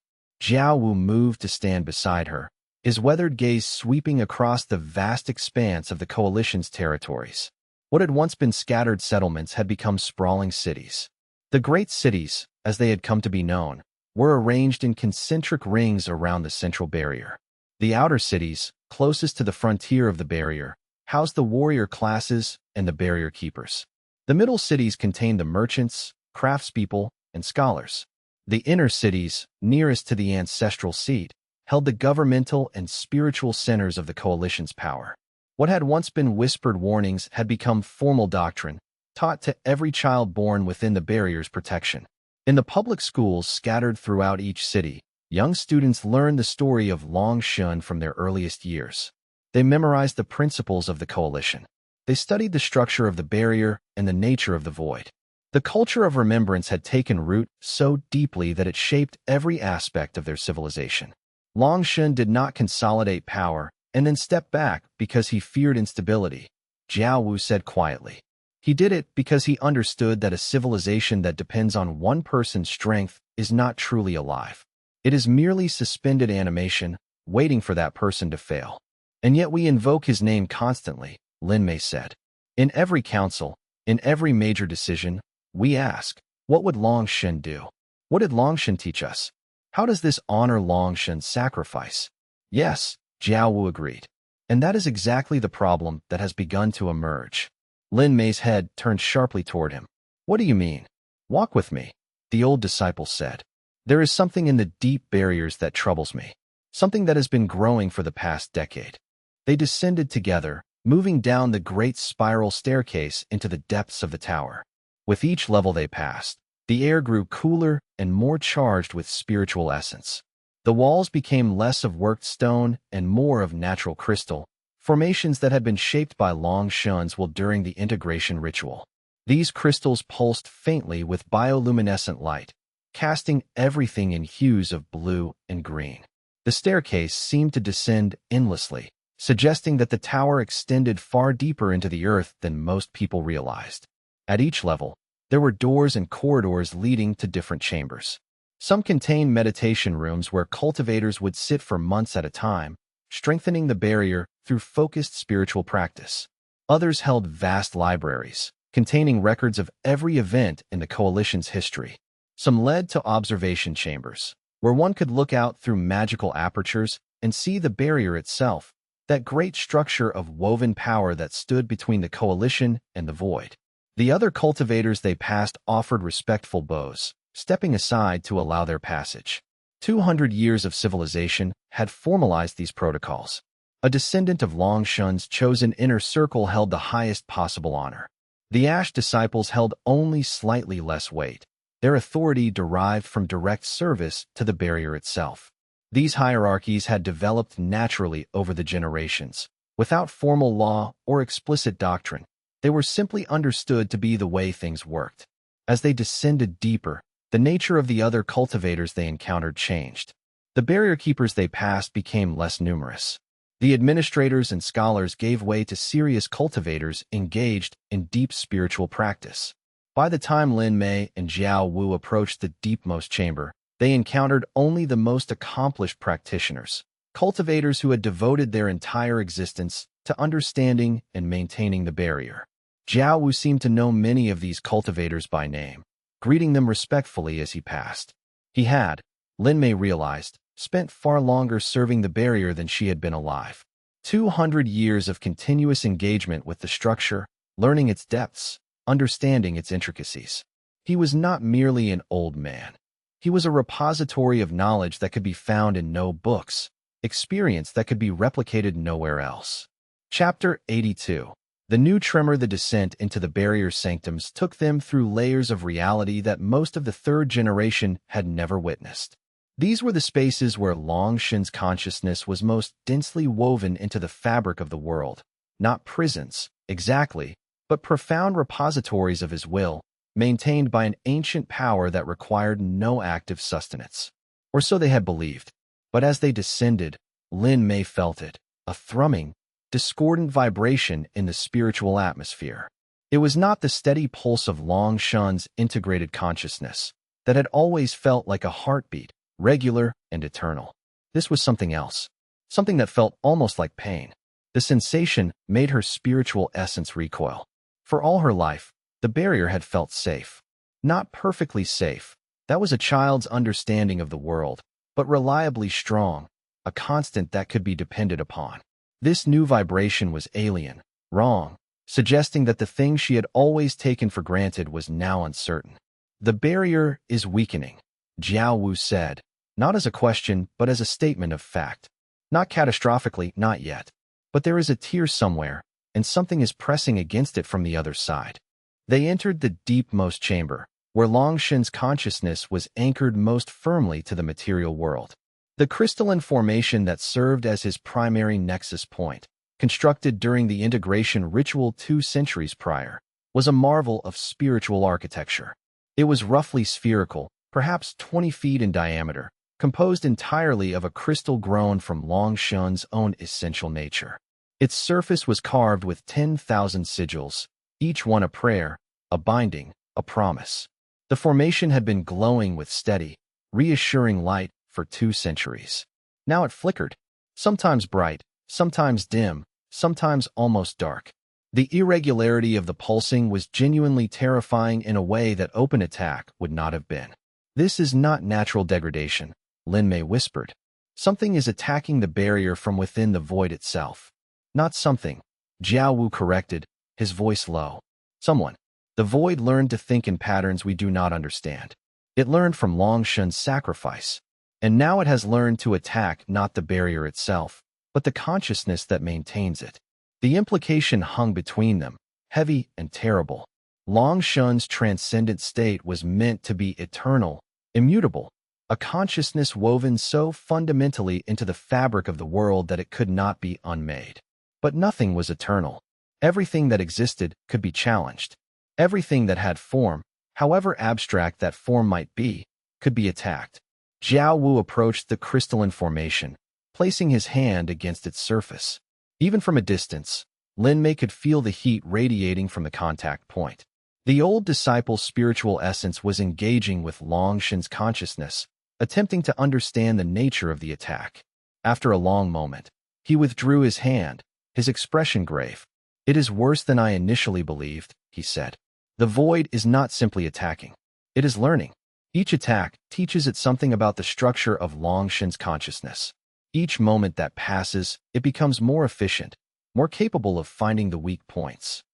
Jiao Wu moved to stand beside her, his weathered gaze sweeping across the vast expanse of the coalition's territories. What had once been scattered settlements had become sprawling cities. The great cities, as they had come to be known, were arranged in concentric rings around the central barrier. The outer cities, closest to the frontier of the barrier, housed the warrior classes and the barrier keepers. The middle cities contained the merchants, craftspeople, and scholars. The inner cities, nearest to the ancestral seat, held the governmental and spiritual centers of the coalition's power. What had once been whispered warnings had become formal doctrine, taught to every child born within the barrier's protection. In the public schools scattered throughout each city, young students learned the story of Long Yue from their earliest years. They memorized the principles of the coalition. They studied the structure of the barrier and the nature of the void. The culture of remembrance had taken root so deeply that it shaped every aspect of their civilization. Long Yue did not consolidate power and then step back because he feared instability, Jiao Wu said quietly. He did it because he understood that a civilization that depends on one person's strength is not truly alive. It is merely suspended animation, waiting for that person to fail. And yet we invoke his name constantly, Lin Mei said. In every council, in every major decision, we ask, what would Long Yue do? What did Long Yue teach us? How does this honor Long Yue's sacrifice? Yes, Jiao Wu agreed. And that is exactly the problem that has begun to emerge. Lin Mei's head turned sharply toward him. What do you mean? Walk with me, the old disciple said. There is something in the deep barriers that troubles me, something that has been growing for the past decade. They descended together, moving down the great spiral staircase into the depths of the tower. With each level they passed, the air grew cooler and more charged with spiritual essence. The walls became less of worked stone and more of natural crystal, formations that had been shaped by Long Yue's will during the integration ritual. These crystals pulsed faintly with bioluminescent light, casting everything in hues of blue and green. The staircase seemed to descend endlessly, suggesting that the tower extended far deeper into the earth than most people realized. At each level, there were doors and corridors leading to different chambers. Some contained meditation rooms where cultivators would sit for months at a time, strengthening the barrier through focused spiritual practice. Others held vast libraries, containing records of every event in the coalition's history. Some led to observation chambers, where one could look out through magical apertures and see the barrier itself, that great structure of woven power that stood between the coalition and the void. The other cultivators they passed offered respectful bows, stepping aside to allow their passage. 200 years of civilization had formalized these protocols. A descendant of Long Yue's chosen inner circle held the highest possible honor. The Ash disciples held only slightly less weight. Their authority derived from direct service to the barrier itself. These hierarchies had developed naturally over the generations, without formal law or explicit doctrine. They were simply understood to be the way things worked. As they descended deeper, the nature of the other cultivators they encountered changed. The barrier keepers they passed became less numerous. The administrators and scholars gave way to serious cultivators engaged in deep spiritual practice. By the time Lin Mei and Jiao Wu approached the deepmost chamber, they encountered only the most accomplished practitioners, cultivators who had devoted their entire existence to understanding and maintaining the barrier. Jiao Wu seemed to know many of these cultivators by name, greeting them respectfully as he passed. He had, Lin Mei realized, spent far longer serving the barrier than she had been alive. 200 years of continuous engagement with the structure, learning its depths, understanding its intricacies. He was not merely an old man. He was a repository of knowledge that could be found in no books, experience that could be replicated nowhere else. Chapter 82. The new tremor. The descent into the barrier sanctums took them through layers of reality that most of the third generation had never witnessed. These were the spaces where Long Yue's consciousness was most densely woven into the fabric of the world. Not prisons, exactly, but profound repositories of his will, maintained by an ancient power that required no active sustenance. Or so they had believed. But as they descended, Lin Mei felt it, a thrumming, discordant vibration in the spiritual atmosphere. It was not the steady pulse of Long Yue's integrated consciousness that had always felt like a heartbeat, regular and eternal. This was something else. something that felt almost like pain. The sensation made her spiritual essence recoil. For all her life, the barrier had felt safe. Not perfectly safe. That was a child's understanding of the world, but reliably strong, a constant that could be depended upon. This new vibration was alien, wrong, suggesting that the thing she had always taken for granted was now uncertain. The barrier is weakening, Jiao Wu said, not as a question but as a statement of fact. Not catastrophically, not yet. But there is a tear somewhere, and something is pressing against it from the other side. They entered the deepmost chamber, where Long Shen's consciousness was anchored most firmly to the material world. The crystalline formation that served as his primary nexus point, constructed during the integration ritual 2 centuries prior, was a marvel of spiritual architecture. It was roughly spherical, perhaps 20 feet in diameter, composed entirely of a crystal grown from Long Shen's own essential nature. Its surface was carved with 10,000 sigils, each one a prayer, a binding, a promise. The formation had been glowing with steady, reassuring light for 2 centuries. Now it flickered, sometimes bright, sometimes dim, sometimes almost dark. The irregularity of the pulsing was genuinely terrifying in a way that open attack would not have been. This is not natural degradation, Lin Mei whispered. Something is attacking the barrier from within the void itself. Not something, Jiao Wu corrected, his voice low. Someone. The void learned to think in patterns we do not understand. It learned from Long Shen's sacrifice. And now it has learned to attack not the barrier itself, but the consciousness that maintains it. The implication hung between them, heavy and terrible. Long Shen's transcendent state was meant to be eternal, immutable, a consciousness woven so fundamentally into the fabric of the world that it could not be unmade. But nothing was eternal. Everything that existed could be challenged. Everything that had form, however abstract that form might be, could be attacked. Jiao Wu approached the crystalline formation, placing his hand against its surface. Even from a distance, Lin Mei could feel the heat radiating from the contact point. The old disciple's spiritual essence was engaging with Long Shen's consciousness, attempting to understand the nature of the attack. After a long moment, he withdrew his hand, his expression grave. "It is worse than I initially believed," he said. "The void is not simply attacking. It is learning. Each attack teaches it something about the structure of Long Shen's consciousness. Each moment that passes, it becomes more efficient, more capable of finding the weak points."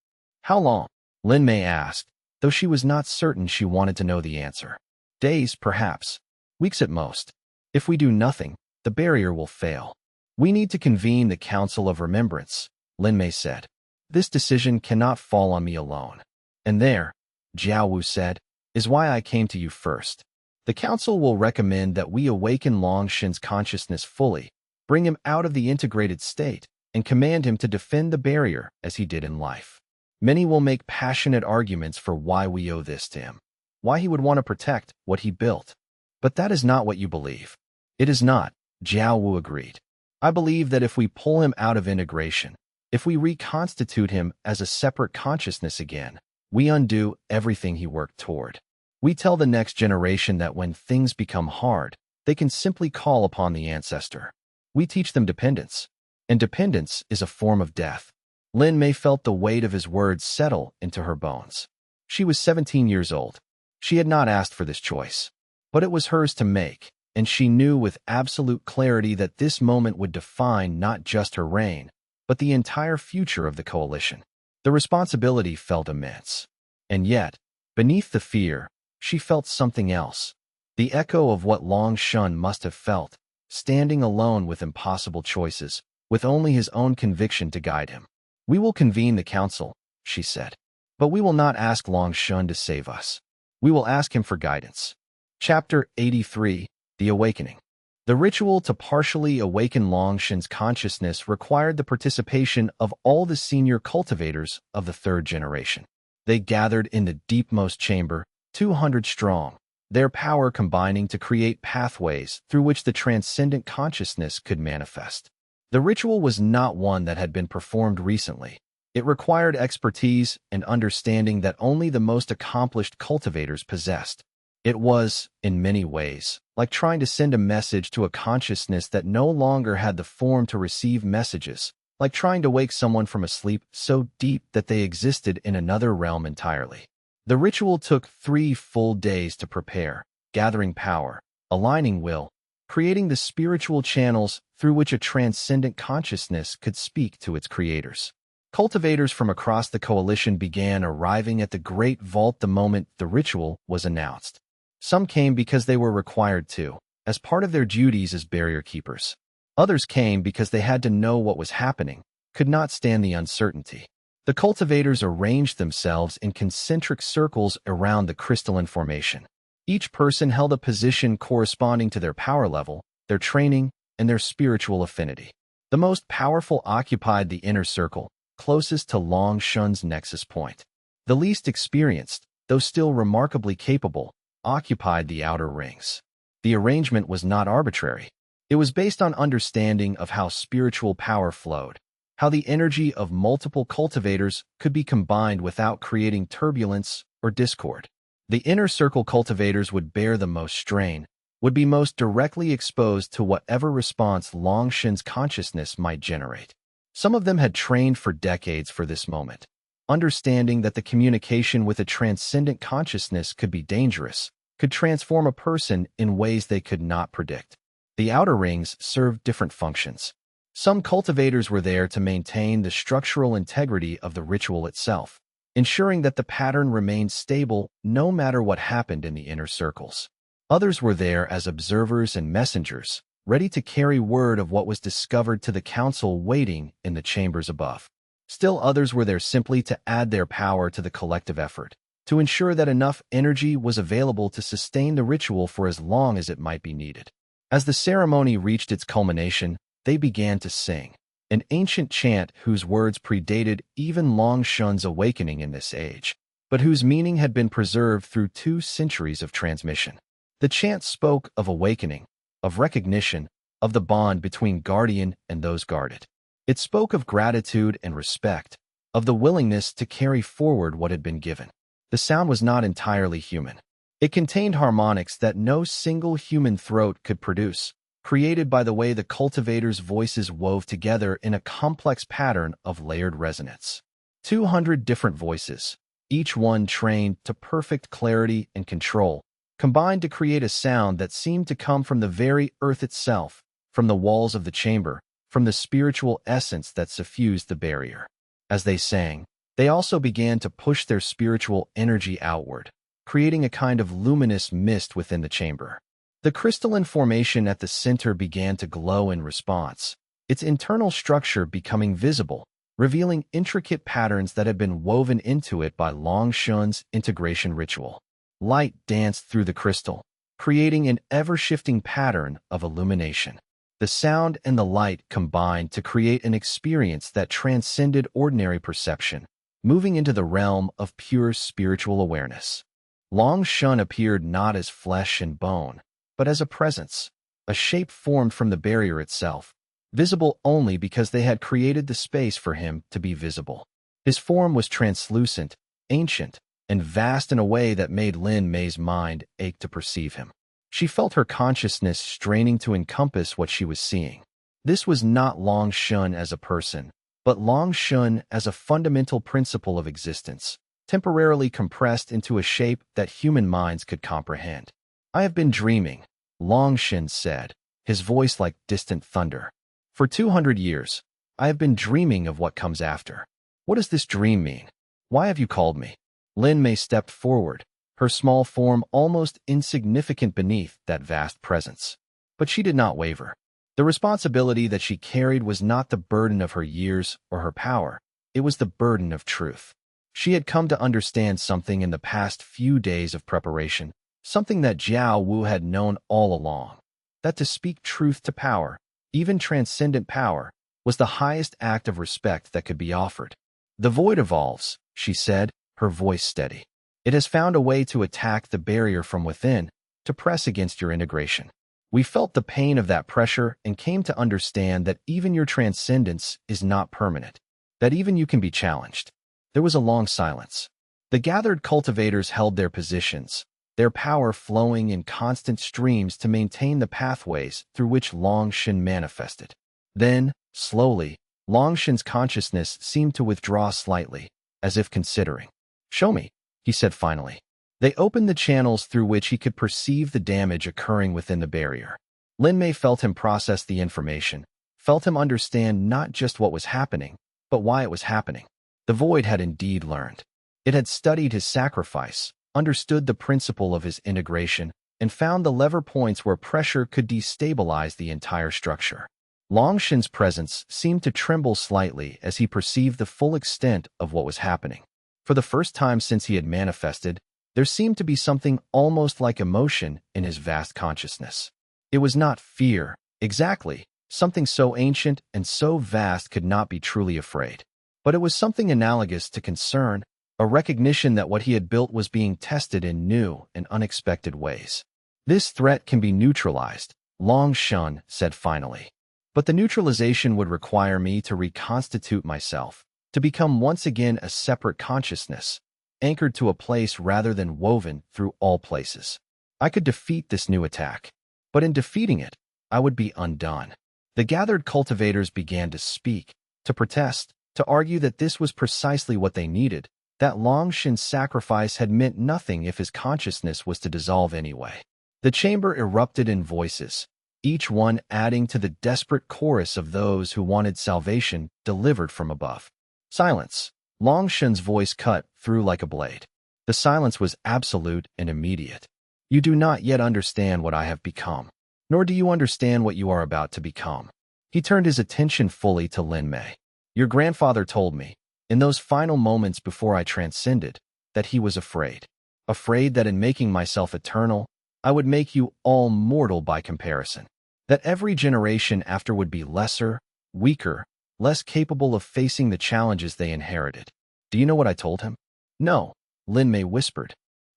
"How long?" Lin Mei asked, though she was not certain she wanted to know the answer. "Days, perhaps. Weeks at most. If we do nothing, the barrier will fail. We need to convene the Council of Remembrance," Lin Mei said. "This decision cannot fall on me alone. And there," Jiao Wu said, "is why I came to you first. The Council will recommend that we awaken Long Shen's consciousness fully, bring him out of the integrated state, and command him to defend the barrier as he did in life. Many will make passionate arguments for why we owe this to him, why he would want to protect what he built. But that is not what you believe." "It is not," Jiao Wu agreed. "I believe that if we pull him out of integration, if we reconstitute him as a separate consciousness again, we undo everything he worked toward. We tell the next generation that when things become hard, they can simply call upon the ancestor. We teach them dependence. And dependence is a form of death." Lin Mei felt the weight of his words settle into her bones. She was 17 years old. She had not asked for this choice. But it was hers to make, and she knew with absolute clarity that this moment would define not just her reign, but the entire future of the coalition. The responsibility felt immense. And yet, beneath the fear, she felt something else. The echo of what Long Shen must have felt, standing alone with impossible choices, with only his own conviction to guide him. "We will convene the council," she said. "But we will not ask Long Shen to save us. We will ask him for guidance." Chapter 83, The Awakening. The ritual to partially awaken Long Shen's consciousness required the participation of all the senior cultivators of the 3rd generation. They gathered in the deepmost chamber, 200 strong, their power combining to create pathways through which the transcendent consciousness could manifest. The ritual was not one that had been performed recently. It required expertise and understanding that only the most accomplished cultivators possessed. It was, in many ways, like trying to send a message to a consciousness that no longer had the form to receive messages, like trying to wake someone from a sleep so deep that they existed in another realm entirely. The ritual took 3 full days to prepare, gathering power, aligning will, creating the spiritual channels through which a transcendent consciousness could speak to its creators. Cultivators from across the coalition began arriving at the Great Vault the moment the ritual was announced. Some came because they were required to, as part of their duties as barrier keepers. Others came because they had to know what was happening, could not stand the uncertainty. The cultivators arranged themselves in concentric circles around the crystalline formation. Each person held a position corresponding to their power level, their training, and their spiritual affinity. The most powerful occupied the inner circle, closest to Long Yue's nexus point. The least experienced, though still remarkably capable, occupied the outer rings. The arrangement was not arbitrary. It was based on understanding of how spiritual power flowed, how the energy of multiple cultivators could be combined without creating turbulence or discord. The inner circle cultivators would bear the most strain, would be most directly exposed to whatever response Long Yue's consciousness might generate. Some of them had trained for decades for this moment, understanding that the communication with a transcendent consciousness could be dangerous, could transform a person in ways they could not predict. The outer rings served different functions. Some cultivators were there to maintain the structural integrity of the ritual itself, ensuring that the pattern remained stable no matter what happened in the inner circles. Others were there as observers and messengers, ready to carry word of what was discovered to the council waiting in the chambers above. Still others were there simply to add their power to the collective effort, to ensure that enough energy was available to sustain the ritual for as long as it might be needed. As the ceremony reached its culmination, they began to sing, an ancient chant whose words predated even Long Yue's awakening in this age, but whose meaning had been preserved through 2 centuries of transmission. The chant spoke of awakening, of recognition, of the bond between guardian and those guarded. It spoke of gratitude and respect, of the willingness to carry forward what had been given. The sound was not entirely human. It contained harmonics that no single human throat could produce, created by the way the cultivators' voices wove together in a complex pattern of layered resonance. 200 different voices, each one trained to perfect clarity and control, combined to create a sound that seemed to come from the very earth itself, from the walls of the chamber, from the spiritual essence that suffused the barrier. As they sang, they also began to push their spiritual energy outward, creating a kind of luminous mist within the chamber. The crystalline formation at the center began to glow in response, its internal structure becoming visible, revealing intricate patterns that had been woven into it by Long Yue's integration ritual. Light danced through the crystal, creating an ever-shifting pattern of illumination. The sound and the light combined to create an experience that transcended ordinary perception, moving into the realm of pure spiritual awareness. Long Yue appeared not as flesh and bone, but as a presence, a shape formed from the barrier itself, visible only because they had created the space for him to be visible. His form was translucent, ancient, and vast in a way that made Lin Mei's mind ache to perceive him. She felt her consciousness straining to encompass what she was seeing. This was not Long Yue as a person, but Long Yue as a fundamental principle of existence, temporarily compressed into a shape that human minds could comprehend. "I have been dreaming," Long Yue said, his voice like distant thunder. "For 200 years, I have been dreaming of what comes after. What does this dream mean? Why have you called me?" Lin Mei stepped forward, her small form almost insignificant beneath that vast presence. But she did not waver. The responsibility that she carried was not the burden of her years or her power. It was the burden of truth. She had come to understand something in the past few days of preparation, something that Jiao Wu had known all along, that to speak truth to power, even transcendent power, was the highest act of respect that could be offered. "The void evolves," she said, her voice steady. "It has found a way to attack the barrier from within, to press against your integration. We felt the pain of that pressure and came to understand that even your transcendence is not permanent, that even you can be challenged." There was a long silence. The gathered cultivators held their positions, their power flowing in constant streams to maintain the pathways through which Long Yue manifested. Then, slowly, Long Yue's consciousness seemed to withdraw slightly, as if considering. "Show me," he said finally. They opened the channels through which he could perceive the damage occurring within the barrier. Lin Mei felt him process the information, felt him understand not just what was happening, but why it was happening. The void had indeed learned. It had studied his sacrifice, understood the principle of his integration, and found the lever points where pressure could destabilize the entire structure. Long Yue's presence seemed to tremble slightly as he perceived the full extent of what was happening. For the first time since he had manifested, there seemed to be something almost like emotion in his vast consciousness. It was not fear, exactly. Something so ancient and so vast could not be truly afraid. But it was something analogous to concern, a recognition that what he had built was being tested in new and unexpected ways. "This threat can be neutralized," Long Yue said finally. "But the neutralization would require me to reconstitute myself, to become once again a separate consciousness, anchored to a place rather than woven through all places. I could defeat this new attack, but in defeating it, I would be undone." The gathered cultivators began to speak, to protest, to argue that this was precisely what they needed, that Long Yue's sacrifice had meant nothing if his consciousness was to dissolve anyway. The chamber erupted in voices, each one adding to the desperate chorus of those who wanted salvation delivered from above. "Silence," Long Yue's voice cut through like a blade. The silence was absolute and immediate. "You do not yet understand what I have become, nor do you understand what you are about to become." He turned his attention fully to Lin Mei. "Your grandfather told me, in those final moments before I transcended, that he was afraid. Afraid that in making myself eternal, I would make you all mortal by comparison. That every generation after would be lesser, weaker, less capable of facing the challenges they inherited. Do you know what I told him?" "No," Lin Mei whispered.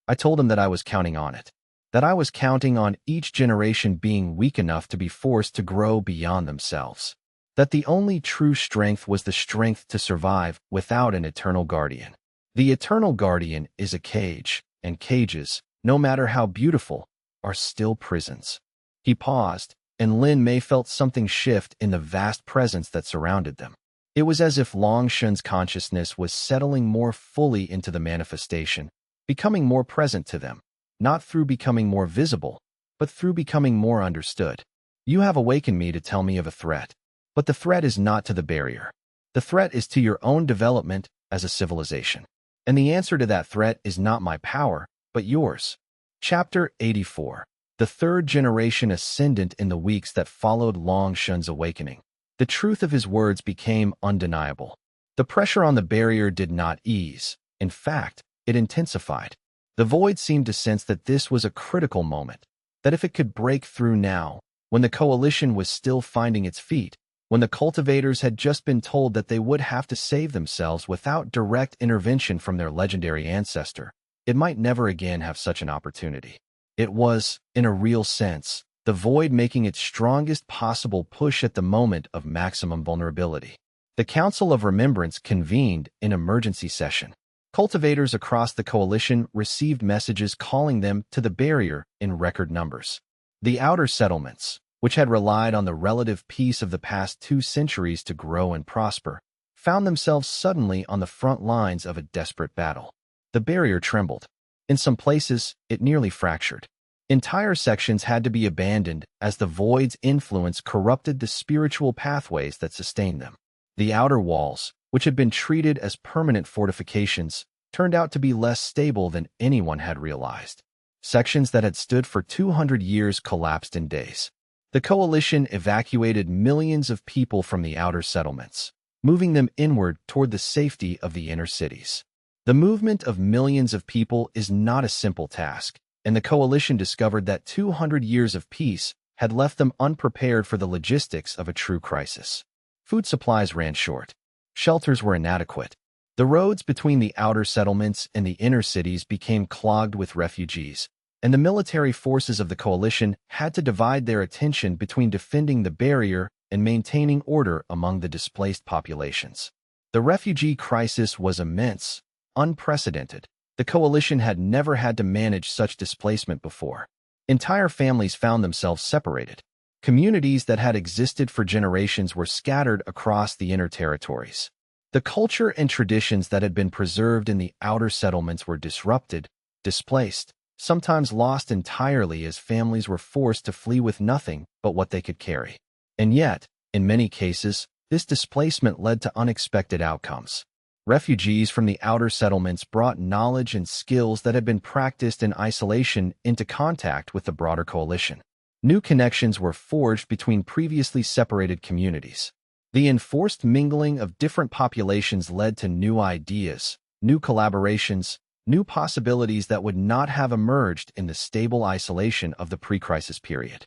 "I told him that I was counting on it. That I was counting on each generation being weak enough to be forced to grow beyond themselves. That the only true strength was the strength to survive without an eternal guardian. The eternal guardian is a cage, and cages, no matter how beautiful, are still prisons." He paused, and Lin Mei felt something shift in the vast presence that surrounded them. It was as if Long Yue's consciousness was settling more fully into the manifestation, becoming more present to them, not through becoming more visible, but through becoming more understood. "You have awakened me to tell me of a threat, but the threat is not to the barrier. The threat is to your own development as a civilization. And the answer to that threat is not my power, but yours." Chapter 84. The third generation ascendant. In the weeks that followed Long Yue's awakening, the truth of his words became undeniable. The pressure on the barrier did not ease. In fact, it intensified. The void seemed to sense that this was a critical moment, that if it could break through now, when the coalition was still finding its feet, when the cultivators had just been told that they would have to save themselves without direct intervention from their legendary ancestor, it might never again have such an opportunity. It was, in a real sense, the void making its strongest possible push at the moment of maximum vulnerability. The Council of Remembrance convened in emergency session. Cultivators across the coalition received messages calling them to the barrier in record numbers. The outer settlements, which had relied on the relative peace of the past 2 centuries to grow and prosper, found themselves suddenly on the front lines of a desperate battle. The barrier trembled. In some places, it nearly fractured. Entire sections had to be abandoned as the void's influence corrupted the spiritual pathways that sustained them. The outer walls, which had been treated as permanent fortifications, turned out to be less stable than anyone had realized. Sections that had stood for 200 years collapsed in days. The coalition evacuated millions of people from the outer settlements, moving them inward toward the safety of the inner cities. The movement of millions of people is not a simple task, and the coalition discovered that 200 years of peace had left them unprepared for the logistics of a true crisis. Food supplies ran short. Shelters were inadequate. The roads between the outer settlements and the inner cities became clogged with refugees, and the military forces of the coalition had to divide their attention between defending the barrier and maintaining order among the displaced populations. The refugee crisis was immense, unprecedented, The coalition had never had to manage such displacement before. Entire families found themselves separated. Communities that had existed for generations were scattered across the inner territories. The culture and traditions that had been preserved in the outer settlements were disrupted, displaced, sometimes lost entirely as families were forced to flee with nothing but what they could carry. And yet, in many cases, this displacement led to unexpected outcomes. Refugees from the outer settlements brought knowledge and skills that had been practiced in isolation into contact with the broader coalition. New connections were forged between previously separated communities. The enforced mingling of different populations led to new ideas, new collaborations, new possibilities that would not have emerged in the stable isolation of the pre-crisis period.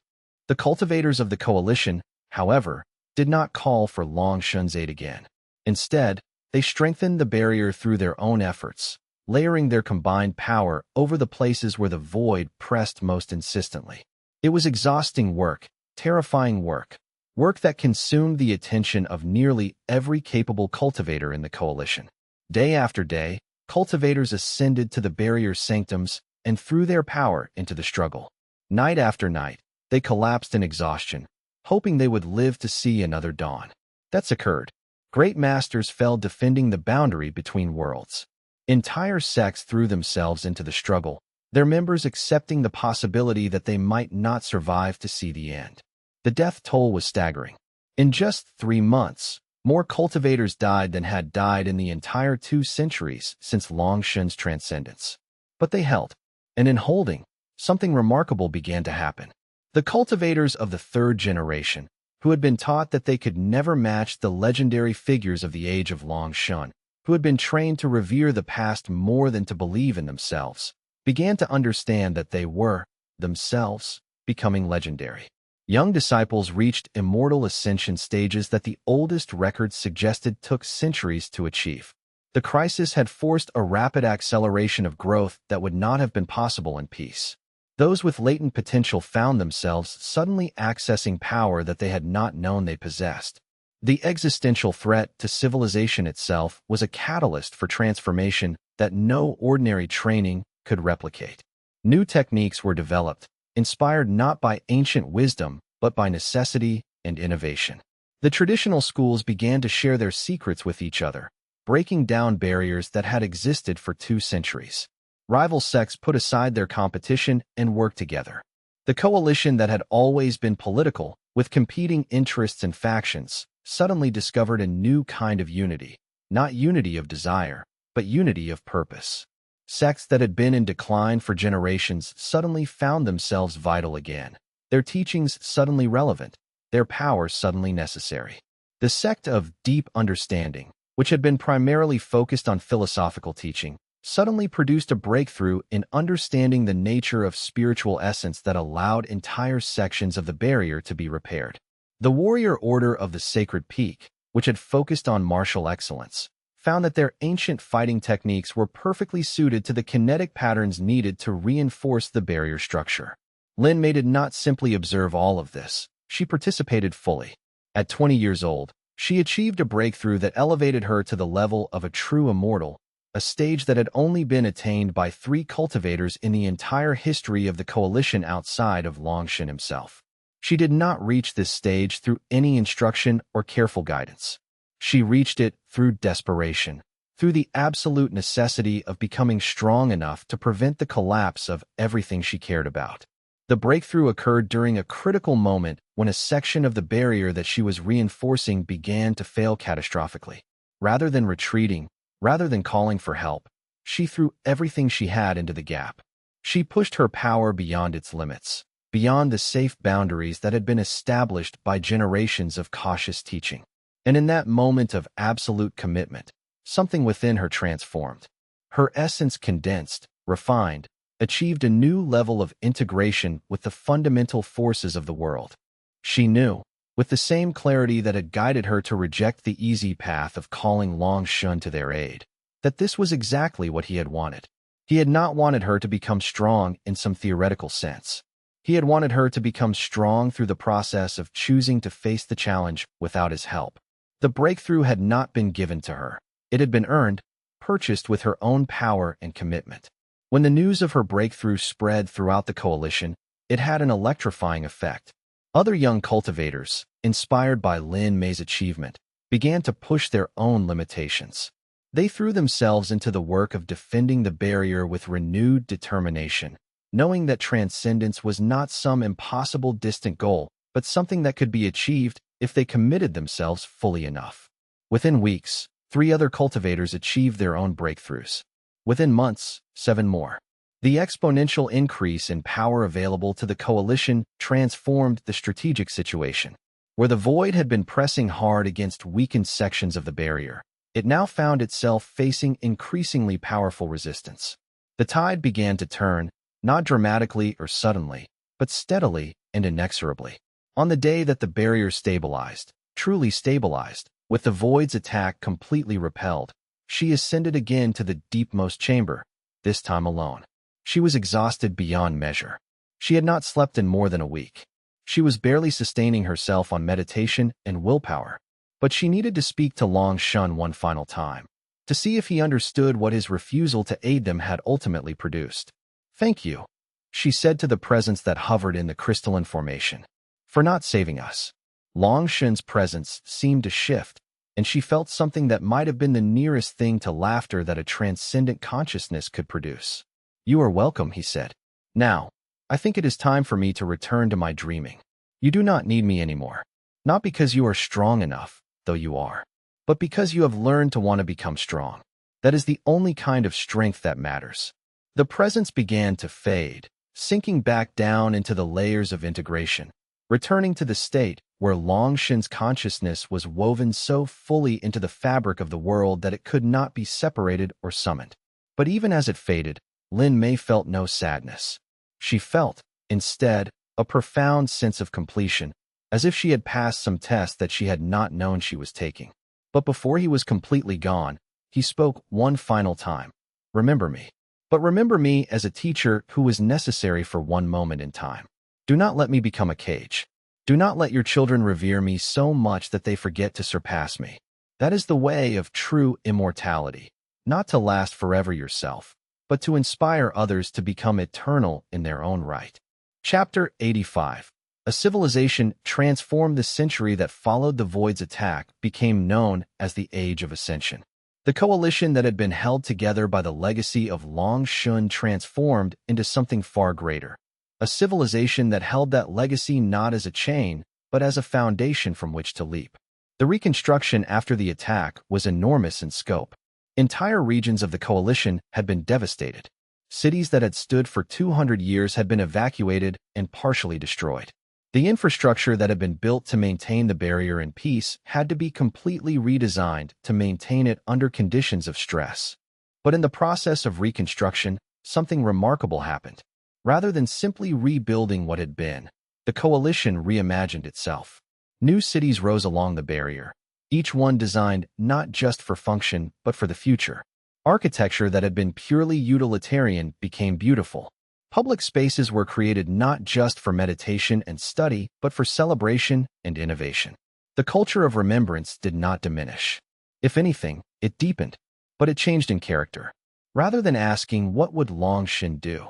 The cultivators of the coalition, however, did not call for Long Yue's aid again. Instead, they strengthened the barrier through their own efforts, layering their combined power over the places where the void pressed most insistently. It was exhausting work, terrifying work, work that consumed the attention of nearly every capable cultivator in the coalition. Day after day, cultivators ascended to the barrier's sanctums and threw their power into the struggle. Night after night, they collapsed in exhaustion, hoping they would live to see another dawn. That's occurred. Great masters fell defending the boundary between worlds. Entire sects threw themselves into the struggle, their members accepting the possibility that they might not survive to see the end. The death toll was staggering. In just 3 months, more cultivators died than had died in the entire 2 centuries since Long Yue's transcendence. But they held, and in holding, something remarkable began to happen. The cultivators of the 3rd generation, who had been taught that they could never match the legendary figures of the age of Long Yue, who had been trained to revere the past more than to believe in themselves, began to understand that they were, themselves, becoming legendary. Young disciples reached immortal ascension stages that the oldest records suggested took centuries to achieve. The crisis had forced a rapid acceleration of growth that would not have been possible in peace. Those with latent potential found themselves suddenly accessing power that they had not known they possessed. The existential threat to civilization itself was a catalyst for transformation that no ordinary training could replicate. New techniques were developed, inspired not by ancient wisdom, but by necessity and innovation. The traditional schools began to share their secrets with each other, breaking down barriers that had existed for 2 centuries. Rival sects put aside their competition and worked together. The coalition that had always been political, with competing interests and factions, suddenly discovered a new kind of unity, not unity of desire, but unity of purpose. Sects that had been in decline for generations suddenly found themselves vital again, their teachings suddenly relevant, their power suddenly necessary. The sect of deep understanding, which had been primarily focused on philosophical teaching, suddenly produced a breakthrough in understanding the nature of spiritual essence that allowed entire sections of the barrier to be repaired. The warrior order of the Sacred Peak, which had focused on martial excellence, found that their ancient fighting techniques were perfectly suited to the kinetic patterns needed to reinforce the barrier structure. Lin Mei did not simply observe all of this, she participated fully. At 20 years old, she achieved a breakthrough that elevated her to the level of a true immortal, a stage that had only been attained by 3 cultivators in the entire history of the coalition outside of Long Yue himself. She did not reach this stage through any instruction or careful guidance. She reached it through desperation, through the absolute necessity of becoming strong enough to prevent the collapse of everything she cared about. The breakthrough occurred during a critical moment when a section of the barrier that she was reinforcing began to fail catastrophically. Rather than retreating, rather than calling for help, she threw everything she had into the gap. She pushed her power beyond its limits, beyond the safe boundaries that had been established by generations of cautious teaching. And in that moment of absolute commitment, something within her transformed. Her essence condensed, refined, achieved a new level of integration with the fundamental forces of the world. She knew, with the same clarity that had guided her to reject the easy path of calling Long Yue to their aid, that this was exactly what he had wanted. He had not wanted her to become strong in some theoretical sense. He had wanted her to become strong through the process of choosing to face the challenge without his help. The breakthrough had not been given to her. It had been earned, purchased with her own power and commitment. When the news of her breakthrough spread throughout the coalition, it had an electrifying effect. Other young cultivators, inspired by Lin Mei's achievement, began to push their own limitations. They threw themselves into the work of defending the barrier with renewed determination, knowing that transcendence was not some impossible distant goal, but something that could be achieved if they committed themselves fully enough. Within weeks, 3 other cultivators achieved their own breakthroughs. Within months, 7 more. The exponential increase in power available to the coalition transformed the strategic situation. Where the void had been pressing hard against weakened sections of the barrier, it now found itself facing increasingly powerful resistance. The tide began to turn, not dramatically or suddenly, but steadily and inexorably. On the day that the barrier stabilized, truly stabilized, with the void's attack completely repelled, she ascended again to the deepmost chamber, this time alone. She was exhausted beyond measure. She had not slept in more than a week. She was barely sustaining herself on meditation and willpower, but she needed to speak to Long Yue one final time, to see if he understood what his refusal to aid them had ultimately produced. "Thank you," she said to the presence that hovered in the crystalline formation, "for not saving us." Long Yue's presence seemed to shift, and she felt something that might have been the nearest thing to laughter that a transcendent consciousness could produce. "You are welcome," he said. "Now, I think it is time for me to return to my dreaming. You do not need me anymore. Not because you are strong enough, though you are, but because you have learned to want to become strong. That is the only kind of strength that matters." The presence began to fade, sinking back down into the layers of integration, returning to the state where Long Yue's consciousness was woven so fully into the fabric of the world that it could not be separated or summoned. But even as it faded, Lin Mei felt no sadness. She felt, instead, a profound sense of completion, as if she had passed some test that she had not known she was taking. But before he was completely gone, he spoke one final time. "Remember me. But remember me as a teacher who was necessary for one moment in time. Do not let me become a cage. Do not let your children revere me so much that they forget to surpass me. That is the way of true immortality, not to last forever yourself, but to inspire others to become eternal in their own right." Chapter 85. A civilization transformed. The century that followed the void's attack became known as the Age of Ascension. The coalition that had been held together by the legacy of Long Yue transformed into something far greater. A civilization that held that legacy not as a chain, but as a foundation from which to leap. The reconstruction after the attack was enormous in scope. Entire regions of the coalition had been devastated. Cities that had stood for 200 years had been evacuated and partially destroyed. The infrastructure that had been built to maintain the barrier in peace had to be completely redesigned to maintain it under conditions of stress. But in the process of reconstruction, something remarkable happened. Rather than simply rebuilding what had been, the coalition reimagined itself. New cities rose along the barrier, each one designed not just for function but for the future. Architecture that had been purely utilitarian became beautiful. Public spaces were created not just for meditation and study, but for celebration and innovation. The culture of remembrance did not diminish. If anything, it deepened, but it changed in character. Rather than asking, "What would Long Yue do?"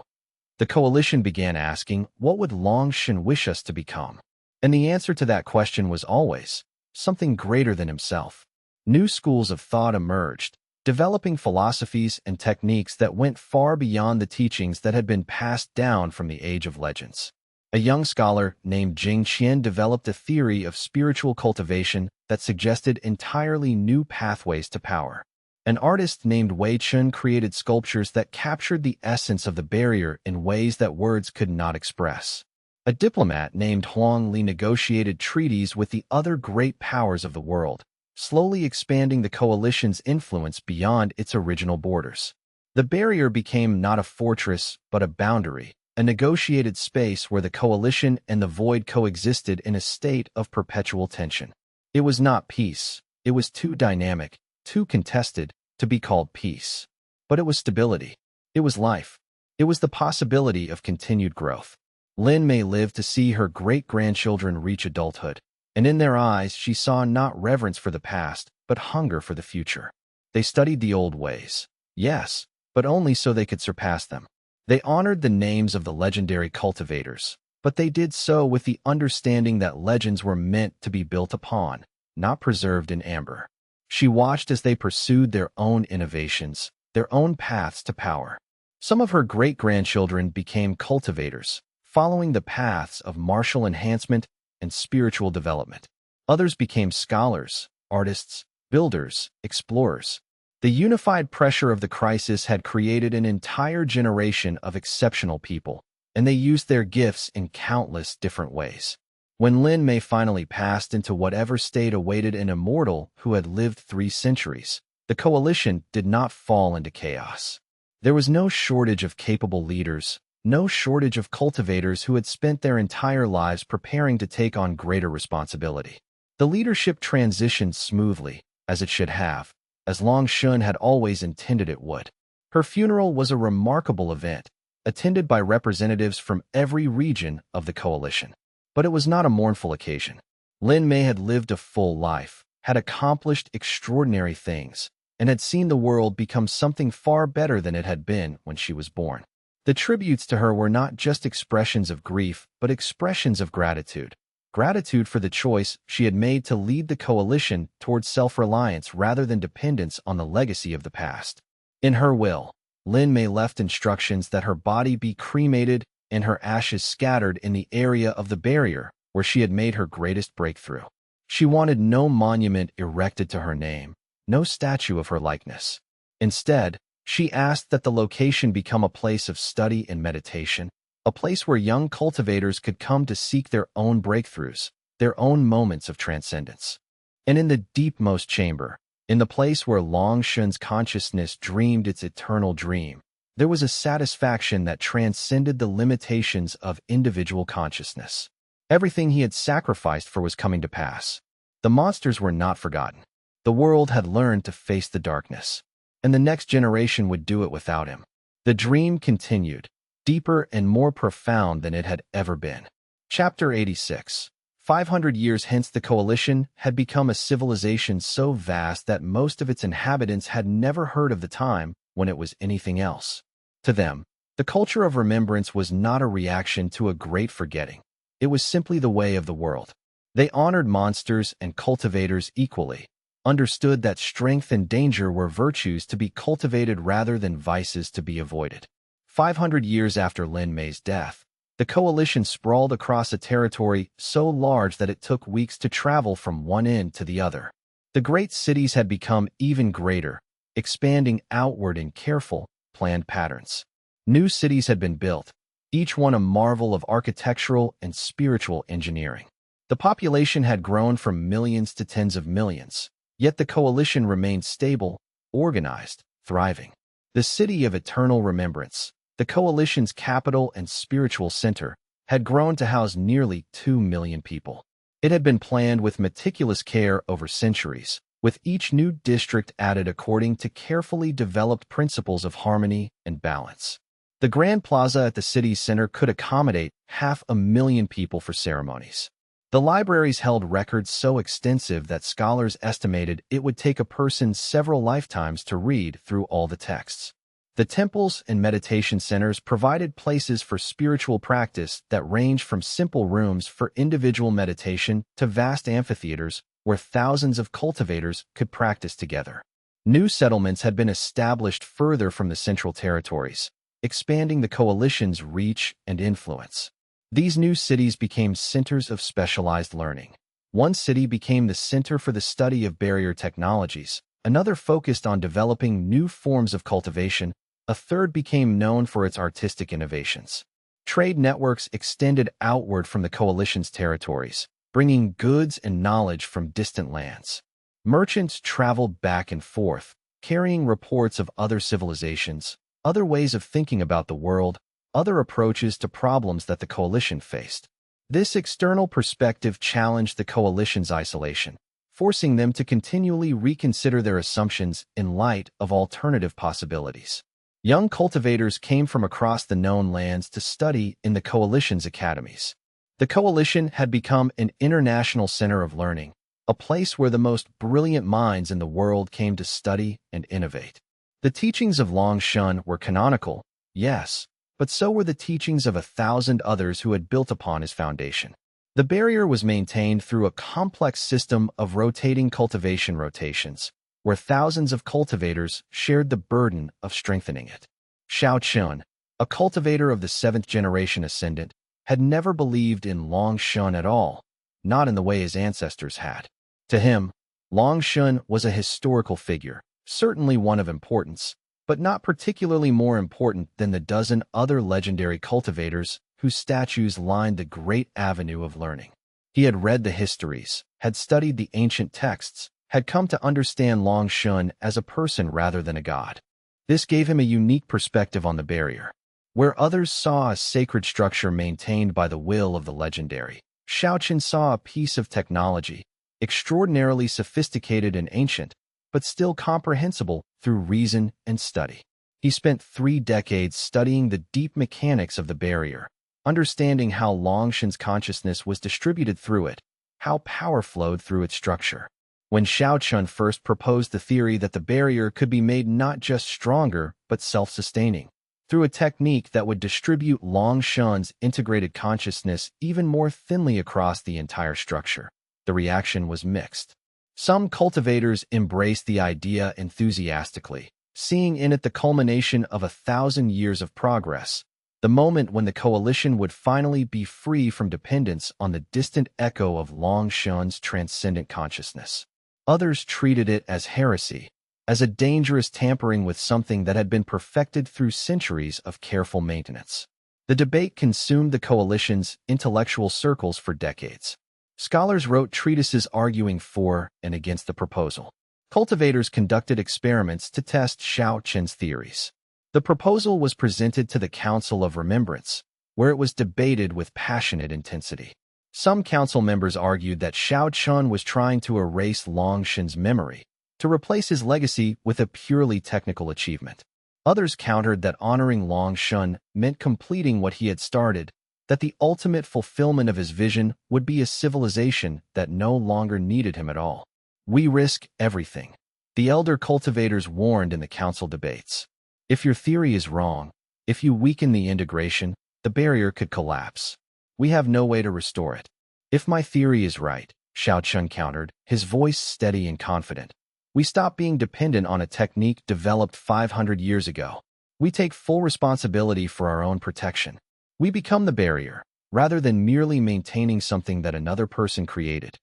the coalition began asking, "What would Long Yue wish us to become?" And the answer to that question was always something greater than himself. New schools of thought emerged, developing philosophies and techniques that went far beyond the teachings that had been passed down from the Age of Legends. A young scholar named Jing Qian developed a theory of spiritual cultivation that suggested entirely new pathways to power. An artist named Wei Chun created sculptures that captured the essence of the barrier in ways that words could not express. A diplomat named Huang Li negotiated treaties with the other great powers of the world, slowly expanding the coalition's influence beyond its original borders. The barrier became not a fortress, but a boundary, a negotiated space where the coalition and the void coexisted in a state of perpetual tension. It was not peace. It was too dynamic, too contested, to be called peace. But it was stability. It was life. It was the possibility of continued growth. Lin Mei lived to see her great-grandchildren reach adulthood, and in their eyes she saw not reverence for the past, but hunger for the future. They studied the old ways. Yes, but only so they could surpass them. They honored the names of the legendary cultivators, but they did so with the understanding that legends were meant to be built upon, not preserved in amber. She watched as they pursued their own innovations, their own paths to power. Some of her great-grandchildren became cultivators, following the paths of martial enhancement and spiritual development. Others became scholars, artists, builders, explorers. The unified pressure of the crisis had created an entire generation of exceptional people, and they used their gifts in countless different ways. When Lin Mei finally passed into whatever state awaited an immortal who had lived 3 centuries, the coalition did not fall into chaos. There was no shortage of capable leaders, no shortage of cultivators who had spent their entire lives preparing to take on greater responsibility. The leadership transitioned smoothly, as it should have, as Long Yue had always intended it would. Her funeral was a remarkable event, attended by representatives from every region of the coalition. But it was not a mournful occasion. Lin Mei had lived a full life, had accomplished extraordinary things, and had seen the world become something far better than it had been when she was born. The tributes to her were not just expressions of grief, but expressions of gratitude. Gratitude for the choice she had made to lead the coalition towards self-reliance rather than dependence on the legacy of the past. In her will, Lin Mei left instructions that her body be cremated and her ashes scattered in the area of the barrier where she had made her greatest breakthrough. She wanted no monument erected to her name, no statue of her likeness. Instead, she asked that the location become a place of study and meditation, a place where young cultivators could come to seek their own breakthroughs, their own moments of transcendence. And in the deepmost chamber, in the place where Long Yue's consciousness dreamed its eternal dream, there was a satisfaction that transcended the limitations of individual consciousness. Everything he had sacrificed for was coming to pass. The monsters were not forgotten. The world had learned to face the darkness, and the next generation would do it without him. The dream continued, deeper and more profound than it had ever been. Chapter 86. 500 years hence, the coalition had become a civilization so vast that most of its inhabitants had never heard of the time when it was anything else. To them, the culture of remembrance was not a reaction to a great forgetting. It was simply the way of the world. They honored monsters and cultivators equally, understood that strength and danger were virtues to be cultivated rather than vices to be avoided. 500 years after Lin Mei's death, the coalition sprawled across a territory so large that it took weeks to travel from one end to the other. The great cities had become even greater, expanding outward in careful, planned patterns. New cities had been built, each one a marvel of architectural and spiritual engineering. The population had grown from millions to tens of millions, yet the coalition remained stable, organized, thriving. The city of eternal remembrance, the coalition's capital and spiritual center, had grown to house nearly 2 million people. It had been planned with meticulous care over centuries, with each new district added according to carefully developed principles of harmony and balance. The Grand Plaza at the city's center could accommodate 500,000 people for ceremonies. The libraries held records so extensive that scholars estimated it would take a person several lifetimes to read through all the texts. The temples and meditation centers provided places for spiritual practice that ranged from simple rooms for individual meditation to vast amphitheaters where thousands of cultivators could practice together. New settlements had been established further from the central territories, expanding the coalition's reach and influence. These new cities became centers of specialized learning. One city became the center for the study of barrier technologies, another focused on developing new forms of cultivation, a third became known for its artistic innovations. Trade networks extended outward from the coalition's territories, bringing goods and knowledge from distant lands. Merchants traveled back and forth, carrying reports of other civilizations, other ways of thinking about the world, other approaches to problems that the coalition faced. This external perspective challenged the coalition's isolation, forcing them to continually reconsider their assumptions in light of alternative possibilities. Young cultivators came from across the known lands to study in the coalition's academies. The coalition had become an international center of learning, a place where the most brilliant minds in the world came to study and innovate. The teachings of Long Yue were canonical, yes, but so were the teachings of 1,000 others who had built upon his foundation. The barrier was maintained through a complex system of rotating cultivation rotations, where thousands of cultivators shared the burden of strengthening it. Xiao Chun, a cultivator of the 7th generation ascendant, had never believed in Long Yue at all, not in the way his ancestors had. To him, Long Yue was a historical figure, certainly one of importance, but not particularly more important than the dozen other legendary cultivators whose statues lined the great avenue of learning. He had read the histories, had studied the ancient texts, had come to understand Long Yue as a person rather than a god. This gave him a unique perspective on the barrier. Where others saw a sacred structure maintained by the will of the legendary, Xiao Chun saw a piece of technology, extraordinarily sophisticated and ancient, but still comprehensible through reason and study. He spent 3 decades studying the deep mechanics of the barrier, understanding how Long Yue's consciousness was distributed through it, how power flowed through its structure. When Xiao Chun first proposed the theory that the barrier could be made not just stronger, but self-sustaining, through a technique that would distribute Long Yue's integrated consciousness even more thinly across the entire structure, the reaction was mixed. Some cultivators embraced the idea enthusiastically, seeing in it the culmination of 1,000 years of progress, the moment when the coalition would finally be free from dependence on the distant echo of Long Yue's transcendent consciousness. Others treated it as heresy, as a dangerous tampering with something that had been perfected through centuries of careful maintenance. The debate consumed the coalition's intellectual circles for decades. Scholars wrote treatises arguing for and against the proposal. Cultivators conducted experiments to test Xiao Chun's theories. The proposal was presented to the Council of Remembrance, where it was debated with passionate intensity. Some council members argued that Xiao Chun was trying to erase Long Yue's memory, to replace his legacy with a purely technical achievement. Others countered that honoring Long Yue meant completing what he had started, that the ultimate fulfillment of his vision would be a civilization that no longer needed him at all. We risk everything, the elder cultivators warned in the council debates. If your theory is wrong, if you weaken the integration, the barrier could collapse. We have no way to restore it. If my theory is right, Xiao Chun countered, his voice steady and confident, we stop being dependent on a technique developed 500 years ago. We take full responsibility for our own protection. We become the barrier, rather than merely maintaining something that another person created.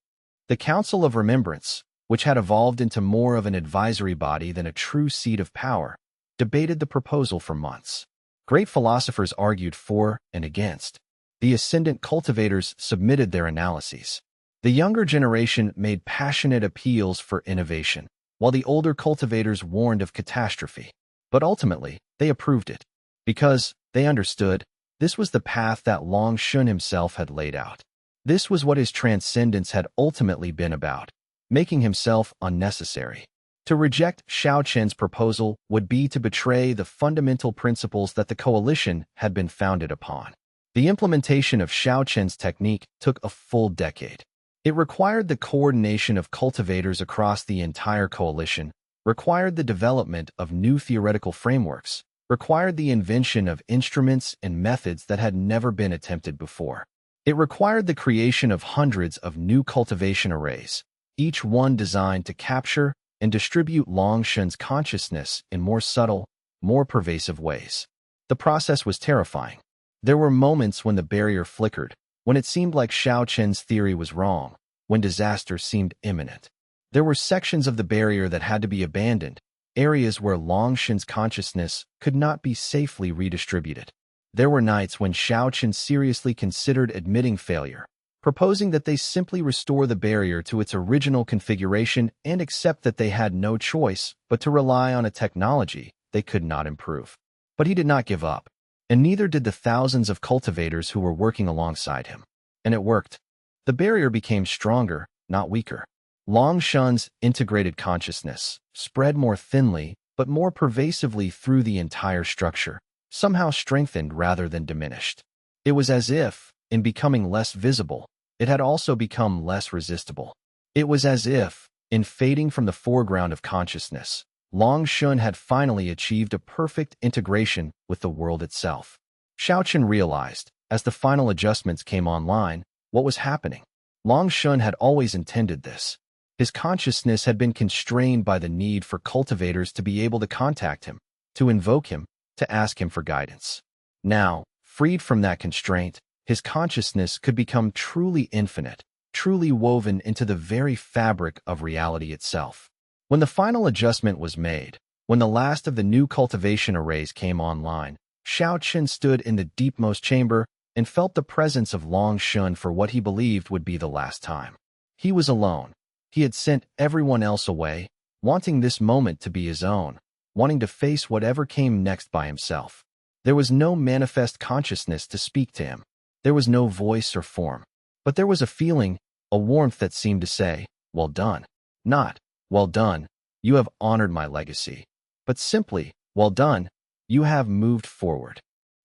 The Council of Remembrance, which had evolved into more of an advisory body than a true seat of power, debated the proposal for months. Great philosophers argued for and against. The ascendant cultivators submitted their analyses. The younger generation made passionate appeals for innovation, while the older cultivators warned of catastrophe. But ultimately, they approved it, because, they understood, this was the path that Long Yue himself had laid out. This was what his transcendence had ultimately been about, making himself unnecessary. To reject Xiao Chun's proposal would be to betray the fundamental principles that the coalition had been founded upon. The implementation of Xiao Chun's technique took a full decade. It required the coordination of cultivators across the entire coalition, required the development of new theoretical frameworks, required the invention of instruments and methods that had never been attempted before. It required the creation of hundreds of new cultivation arrays, each one designed to capture and distribute Long Yue's consciousness in more subtle, more pervasive ways. The process was terrifying. There were moments when the barrier flickered, when it seemed like Xiao Chun's theory was wrong, when disaster seemed imminent. There were sections of the barrier that had to be abandoned, areas where Long Yue's consciousness could not be safely redistributed. There were nights when Xiao Chun seriously considered admitting failure, proposing that they simply restore the barrier to its original configuration and accept that they had no choice but to rely on a technology they could not improve. But he did not give up, and neither did the thousands of cultivators who were working alongside him. And it worked. The barrier became stronger, not weaker. Long Yue's integrated consciousness spread more thinly but more pervasively through the entire structure, somehow strengthened rather than diminished. It was as if, in becoming less visible, it had also become less resistible. It was as if, in fading from the foreground of consciousness, Long Shun had finally achieved a perfect integration with the world itself. Xiaochen realized, as the final adjustments came online, what was happening. Long Shun had always intended this. His consciousness had been constrained by the need for cultivators to be able to contact him, to invoke him, to ask him for guidance. Now, freed from that constraint, his consciousness could become truly infinite, truly woven into the very fabric of reality itself. When the final adjustment was made, when the last of the new cultivation arrays came online, Xiaochen stood in the deepmost chamber and felt the presence of Long Shun for what he believed would be the last time. He was alone. He had sent everyone else away, wanting this moment to be his own, wanting to face whatever came next by himself. There was no manifest consciousness to speak to him. There was no voice or form. But there was a feeling, a warmth that seemed to say, "Well done." Not, "Well done, you have honored my legacy," but simply, "Well done, you have moved forward."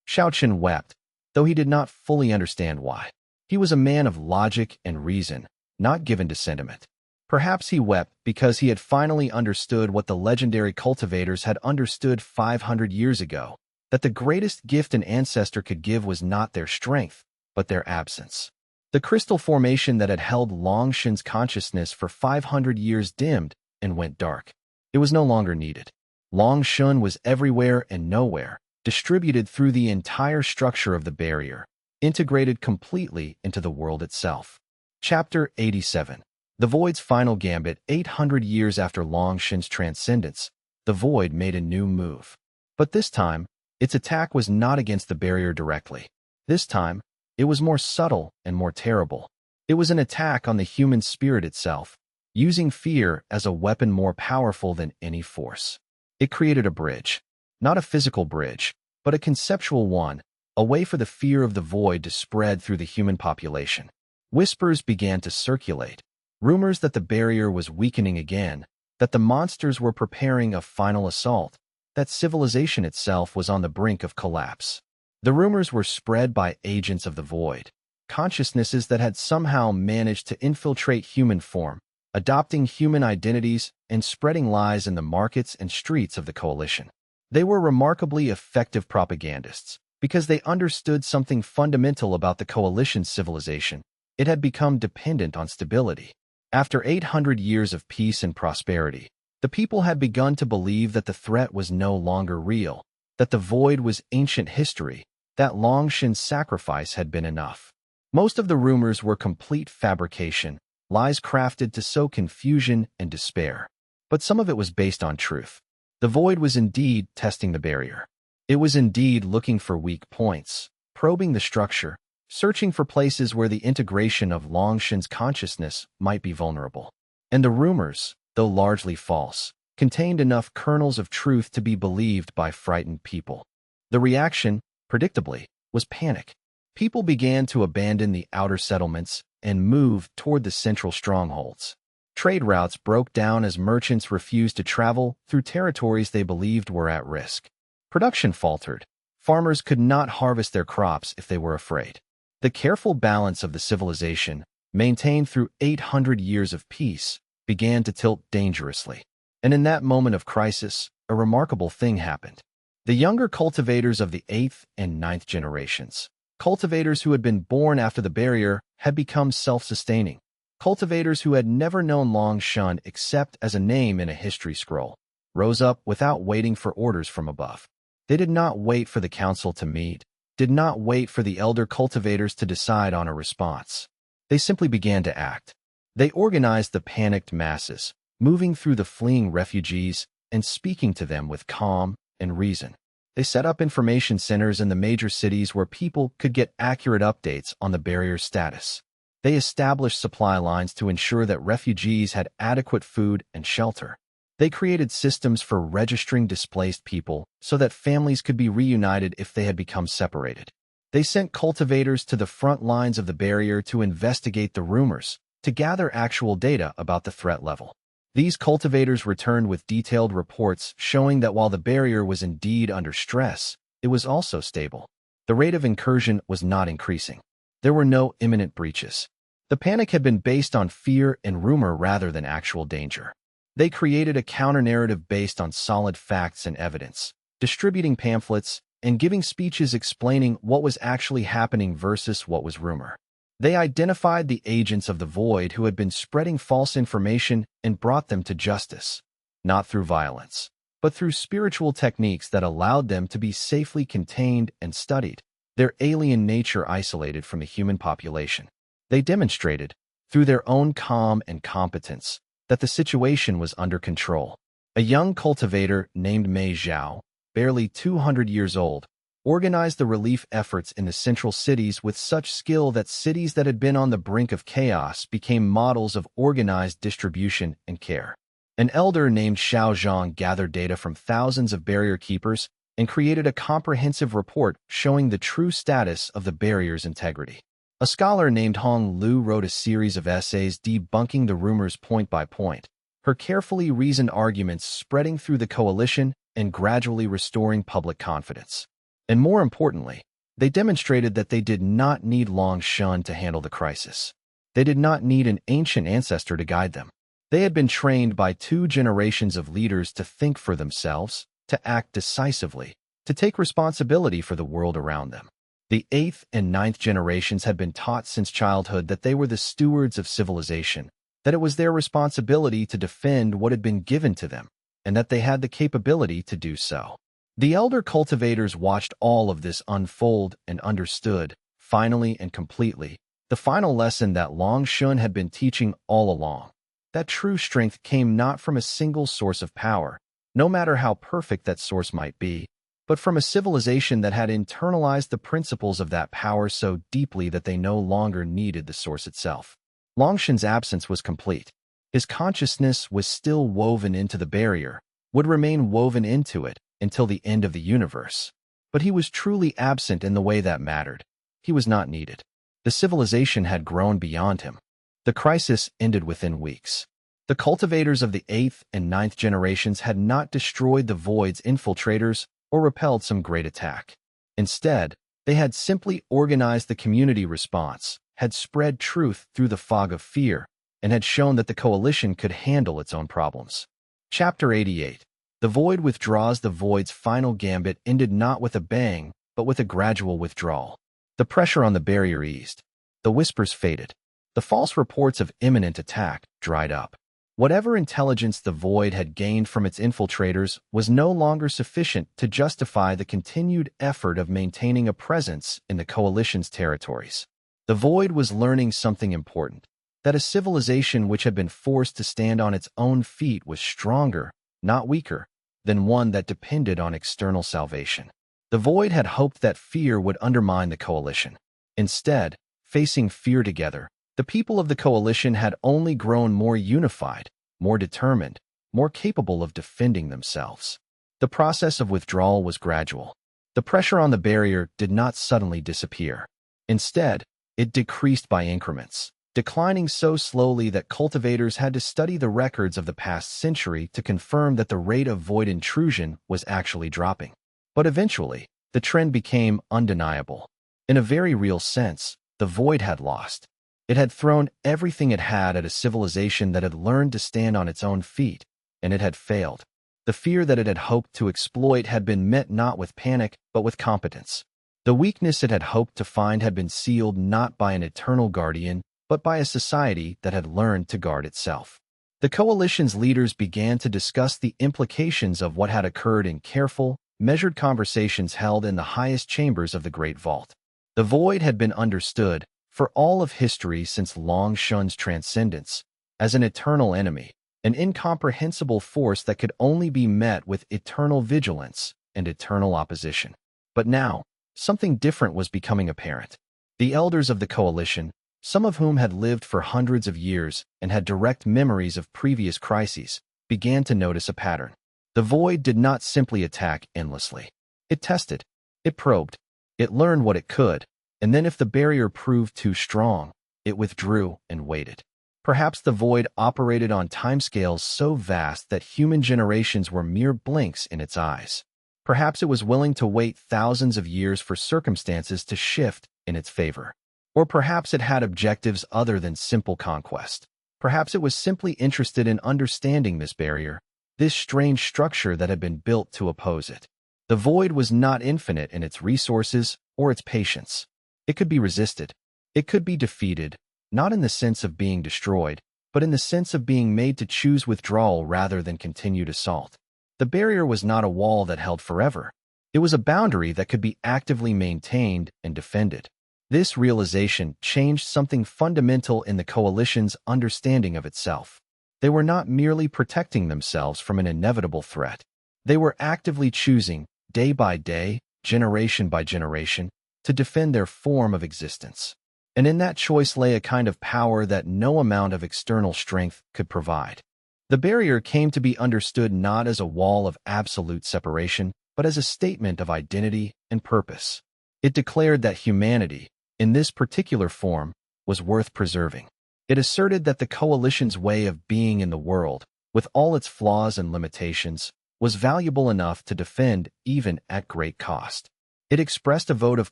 Xiaochen wept, though he did not fully understand why. He was a man of logic and reason, not given to sentiment. Perhaps he wept because he had finally understood what the legendary cultivators had understood 500 years ago, that the greatest gift an ancestor could give was not their strength, but their absence. The crystal formation that had held Long Shun's consciousness for 500 years dimmed and went dark. It was no longer needed. Long Shun was everywhere and nowhere, distributed through the entire structure of the barrier, integrated completely into the world itself. Chapter 87. The Void's final gambit. 800 years after Long Shun's transcendence, the Void made a new move. But this time, its attack was not against the barrier directly. This time, it was more subtle and more terrible. It was an attack on the human spirit itself, using fear as a weapon more powerful than any force. It created a bridge. Not a physical bridge, but a conceptual one, a way for the fear of the Void to spread through the human population. Whispers began to circulate. Rumors that the barrier was weakening again, that the monsters were preparing a final assault, that civilization itself was on the brink of collapse. The rumors were spread by agents of the Void, consciousnesses that had somehow managed to infiltrate human form, adopting human identities and spreading lies in the markets and streets of the coalition. They were remarkably effective propagandists, because they understood something fundamental about the coalition's civilization. It had become dependent on stability. After 800 years of peace and prosperity, the people had begun to believe that the threat was no longer real, that the Void was ancient history, that Long Shun's sacrifice had been enough. Most of the rumors were complete fabrication, lies crafted to sow confusion and despair. But some of it was based on truth. The Void was indeed testing the barrier. It was indeed looking for weak points, probing the structure, searching for places where the integration of Long Shun's consciousness might be vulnerable. And the rumors, though largely false, contained enough kernels of truth to be believed by frightened people. The reaction, predictably, was panic. People began to abandon the outer settlements and move toward the central strongholds. Trade routes broke down as merchants refused to travel through territories they believed were at risk. Production faltered. Farmers could not harvest their crops if they were afraid. The careful balance of the civilization, maintained through 800 years of peace, began to tilt dangerously. And in that moment of crisis, a remarkable thing happened. The younger cultivators of the 8th and 9th generations, cultivators who had been born after the barrier, had become self-sustaining. Cultivators who had never known Long Shun except as a name in a history scroll, rose up without waiting for orders from above. They did not wait for the council to meet, did not wait for the elder cultivators to decide on a response. They simply began to act. They organized the panicked masses, moving through the fleeing refugees and speaking to them with calm and reason. They set up information centers in the major cities where people could get accurate updates on the barrier's status. They established supply lines to ensure that refugees had adequate food and shelter. They created systems for registering displaced people so that families could be reunited if they had become separated. They sent cultivators to the front lines of the barrier to investigate the rumors, to gather actual data about the threat level. These cultivators returned with detailed reports showing that while the barrier was indeed under stress, it was also stable. The rate of incursion was not increasing. There were no imminent breaches. The panic had been based on fear and rumor rather than actual danger. They created a counter-narrative based on solid facts and evidence, distributing pamphlets and giving speeches explaining what was actually happening versus what was rumor. They identified the agents of the void who had been spreading false information and brought them to justice, not through violence, but through spiritual techniques that allowed them to be safely contained and studied, their alien nature isolated from the human population. They demonstrated, through their own calm and competence, that the situation was under control. A young cultivator named Mei Zhao, barely 200 years old, organized the relief efforts in the central cities with such skill that cities that had been on the brink of chaos became models of organized distribution and care. An elder named Xiao Zhang gathered data from thousands of barrier keepers and created a comprehensive report showing the true status of the barrier's integrity. A scholar named Hong Lu wrote a series of essays debunking the rumors point by point, her carefully reasoned arguments spreading through the coalition and gradually restoring public confidence. And more importantly, they demonstrated that they did not need Long Yue to handle the crisis. They did not need an ancient ancestor to guide them. They had been trained by 2 generations of leaders to think for themselves, to act decisively, to take responsibility for the world around them. The 8th and 9th generations had been taught since childhood that they were the stewards of civilization, that it was their responsibility to defend what had been given to them, and that they had the capability to do so. The elder cultivators watched all of this unfold and understood, finally and completely, the final lesson that Long Yue had been teaching all along. That true strength came not from a single source of power, no matter how perfect that source might be, but from a civilization that had internalized the principles of that power so deeply that they no longer needed the source itself. Long Yue's absence was complete. His consciousness was still woven into the barrier, would remain woven into it until the end of the universe. But he was truly absent in the way that mattered. He was not needed. The civilization had grown beyond him. The crisis ended within weeks. The cultivators of the 8th and 9th generations had not destroyed the void's infiltrators or repelled some great attack. Instead, they had simply organized the community response, had spread truth through the fog of fear, and had shown that the coalition could handle its own problems. Chapter 88. The void withdraws. The void's final gambit ended not with a bang, but with a gradual withdrawal. The pressure on the barrier eased. The whispers faded. The false reports of imminent attack dried up. Whatever intelligence the void had gained from its infiltrators was no longer sufficient to justify the continued effort of maintaining a presence in the coalition's territories. The void was learning something important, that a civilization which had been forced to stand on its own feet was stronger, not weaker, than one that depended on external salvation. The void had hoped that fear would undermine the coalition. Instead, facing fear together, the people of the coalition had only grown more unified, more determined, more capable of defending themselves. The process of withdrawal was gradual. The pressure on the barrier did not suddenly disappear. Instead, it decreased by increments, declining so slowly that cultivators had to study the records of the past century to confirm that the rate of void intrusion was actually dropping. But eventually, the trend became undeniable. In a very real sense, the void had lost. It had thrown everything it had at a civilization that had learned to stand on its own feet, and it had failed. The fear that it had hoped to exploit had been met not with panic, but with competence. The weakness it had hoped to find had been sealed not by an eternal guardian, but by a society that had learned to guard itself. The coalition's leaders began to discuss the implications of what had occurred in careful, measured conversations held in the highest chambers of the Great Vault. The void had been understood, for all of history since Long Yue's transcendence, as an eternal enemy, an incomprehensible force that could only be met with eternal vigilance and eternal opposition. But now, something different was becoming apparent. The elders of the coalition, some of whom had lived for hundreds of years and had direct memories of previous crises, began to notice a pattern. The void did not simply attack endlessly. It tested, it probed, it learned what it could, and then if the barrier proved too strong, it withdrew and waited. Perhaps the void operated on timescales so vast that human generations were mere blinks in its eyes. Perhaps it was willing to wait thousands of years for circumstances to shift in its favor. Or perhaps it had objectives other than simple conquest. Perhaps it was simply interested in understanding this barrier, this strange structure that had been built to oppose it. The void was not infinite in its resources or its patience. It could be resisted. It could be defeated, not in the sense of being destroyed, but in the sense of being made to choose withdrawal rather than continued assault. The barrier was not a wall that held forever. It was a boundary that could be actively maintained and defended. This realization changed something fundamental in the coalition's understanding of itself. They were not merely protecting themselves from an inevitable threat. They were actively choosing, day by day, generation by generation, to defend their form of existence. And in that choice lay a kind of power that no amount of external strength could provide. The barrier came to be understood not as a wall of absolute separation, but as a statement of identity and purpose. It declared that humanity, in this particular form, was worth preserving. It asserted that the coalition's way of being in the world, with all its flaws and limitations, was valuable enough to defend even at great cost. It expressed a vote of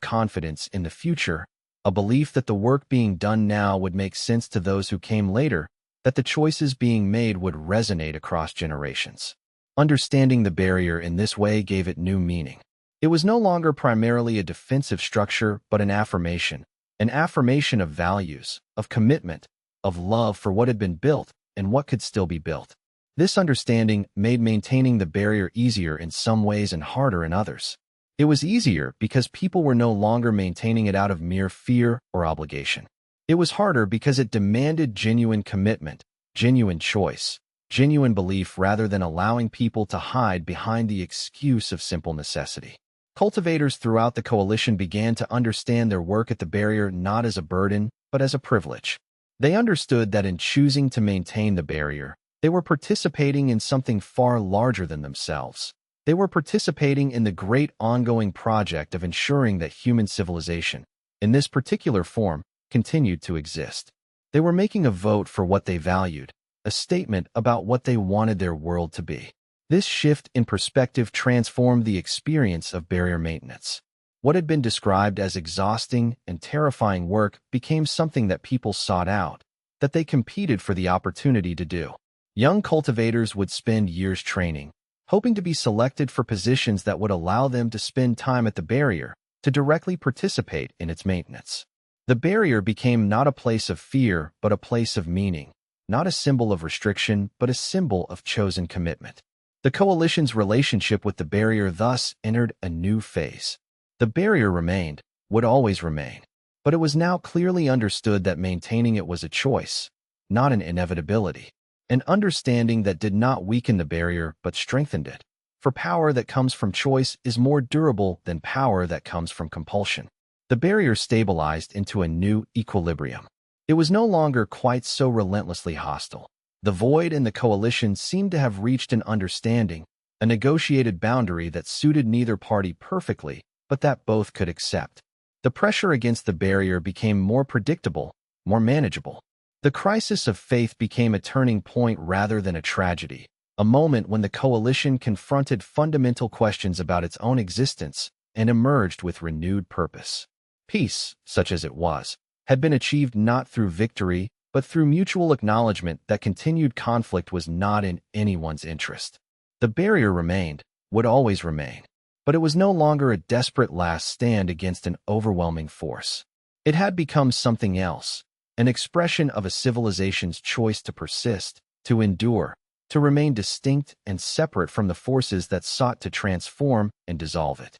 confidence in the future, a belief that the work being done now would make sense to those who came later, that the choices being made would resonate across generations. Understanding the barrier in this way gave it new meaning. It was no longer primarily a defensive structure, but an affirmation of values, of commitment, of love for what had been built and what could still be built. This understanding made maintaining the barrier easier in some ways and harder in others. It was easier because people were no longer maintaining it out of mere fear or obligation. It was harder because it demanded genuine commitment, genuine choice, genuine belief rather than allowing people to hide behind the excuse of simple necessity. Cultivators throughout the coalition began to understand their work at the barrier not as a burden, but as a privilege. They understood that in choosing to maintain the barrier, they were participating in something far larger than themselves. They were participating in the great ongoing project of ensuring that human civilization, in this particular form, continued to exist. They were making a vote for what they valued, a statement about what they wanted their world to be. This shift in perspective transformed the experience of barrier maintenance. What had been described as exhausting and terrifying work became something that people sought out, that they competed for the opportunity to do. Young cultivators would spend years training, hoping to be selected for positions that would allow them to spend time at the barrier, to directly participate in its maintenance. The barrier became not a place of fear, but a place of meaning, not a symbol of restriction, but a symbol of chosen commitment. The coalition's relationship with the barrier thus entered a new phase. The barrier remained, would always remain, but it was now clearly understood that maintaining it was a choice, not an inevitability. An understanding that did not weaken the barrier but strengthened it. For power that comes from choice is more durable than power that comes from compulsion. The barrier stabilized into a new equilibrium. It was no longer quite so relentlessly hostile. The void and the coalition seemed to have reached an understanding, a negotiated boundary that suited neither party perfectly, but that both could accept. The pressure against the barrier became more predictable, more manageable. The crisis of faith became a turning point rather than a tragedy, a moment when the coalition confronted fundamental questions about its own existence and emerged with renewed purpose. Peace, such as it was, had been achieved not through victory, but through mutual acknowledgement that continued conflict was not in anyone's interest. The barrier remained, would always remain, but it was no longer a desperate last stand against an overwhelming force. It had become something else, an expression of a civilization's choice to persist, to endure, to remain distinct and separate from the forces that sought to transform and dissolve it.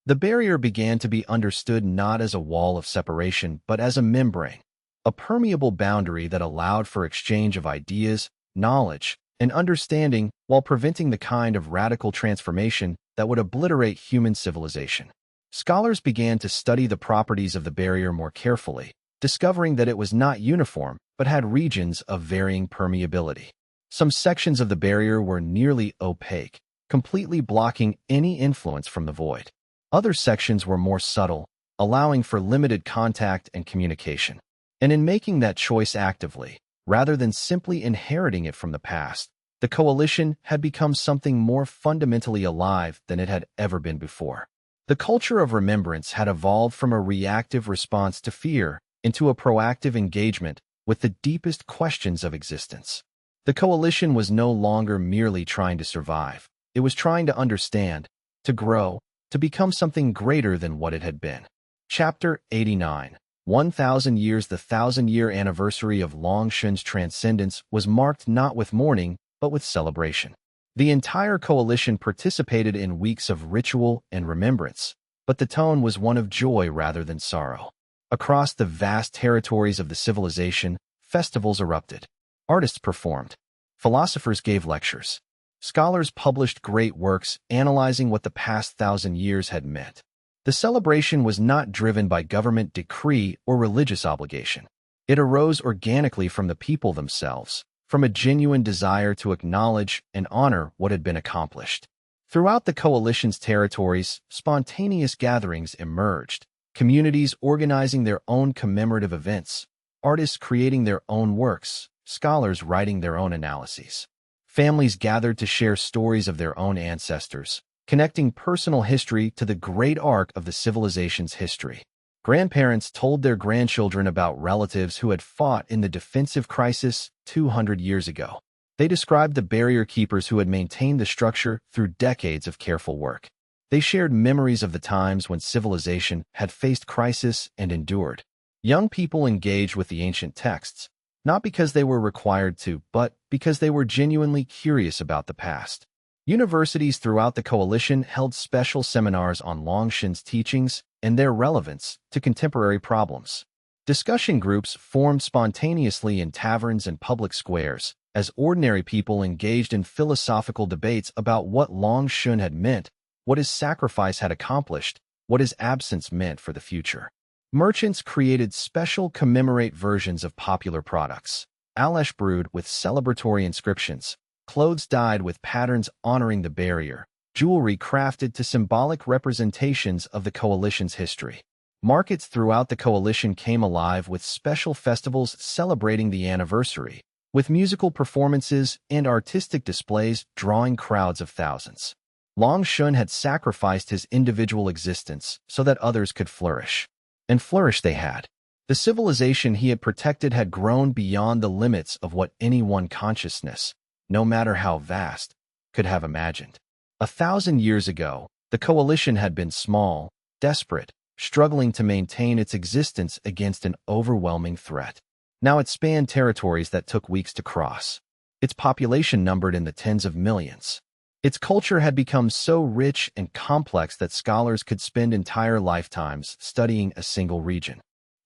The barrier began to be understood not as a wall of separation, but as a membrane, a permeable boundary that allowed for exchange of ideas, knowledge, and understanding while preventing the kind of radical transformation that would obliterate human civilization. Scholars began to study the properties of the barrier more carefully, discovering that it was not uniform but had regions of varying permeability. Some sections of the barrier were nearly opaque, completely blocking any influence from the void. Other sections were more subtle, allowing for limited contact and communication. And in making that choice actively, rather than simply inheriting it from the past, the coalition had become something more fundamentally alive than it had ever been before. The culture of remembrance had evolved from a reactive response to fear, into a proactive engagement with the deepest questions of existence. The coalition was no longer merely trying to survive. It was trying to understand, to grow, to become something greater than what it had been. Chapter 89. 1,000 years. The 1,000-year anniversary of Long Yue's transcendence was marked not with mourning, but with celebration. The entire coalition participated in weeks of ritual and remembrance, but the tone was one of joy rather than sorrow. Across the vast territories of the civilization, festivals erupted. Artists performed. Philosophers gave lectures. Scholars published great works analyzing what the past 1,000 years had meant. The celebration was not driven by government decree or religious obligation. It arose organically from the people themselves, from a genuine desire to acknowledge and honor what had been accomplished. Throughout the coalition's territories, spontaneous gatherings emerged, communities organizing their own commemorative events, artists creating their own works, scholars writing their own analyses. Families gathered to share stories of their own ancestors, connecting personal history to the great arc of the civilization's history. Grandparents told their grandchildren about relatives who had fought in the defensive crisis 200 years ago. They described the barrier keepers who had maintained the structure through decades of careful work. They shared memories of the times when civilization had faced crisis and endured. Young people engaged with the ancient texts, not because they were required to, but because they were genuinely curious about the past. Universities throughout the coalition held special seminars on Long Yue's teachings and their relevance to contemporary problems. Discussion groups formed spontaneously in taverns and public squares, as ordinary people engaged in philosophical debates about what Long Yue had meant, what his sacrifice had accomplished, what his absence meant for the future. Merchants created special commemorate versions of popular products. Alesh brewed with celebratory inscriptions, clothes dyed with patterns honoring the barrier, jewelry crafted to symbolic representations of the coalition's history. Markets throughout the coalition came alive with special festivals celebrating the anniversary, with musical performances and artistic displays drawing crowds of thousands. Long Yue had sacrificed his individual existence so that others could flourish. And flourish they had. The civilization he had protected had grown beyond the limits of what any one consciousness, no matter how vast, could have imagined. 1,000 years ago, the coalition had been small, desperate, struggling to maintain its existence against an overwhelming threat. Now it spanned territories that took weeks to cross. Its population numbered in the tens of millions. Its culture had become so rich and complex that scholars could spend entire lifetimes studying a single region.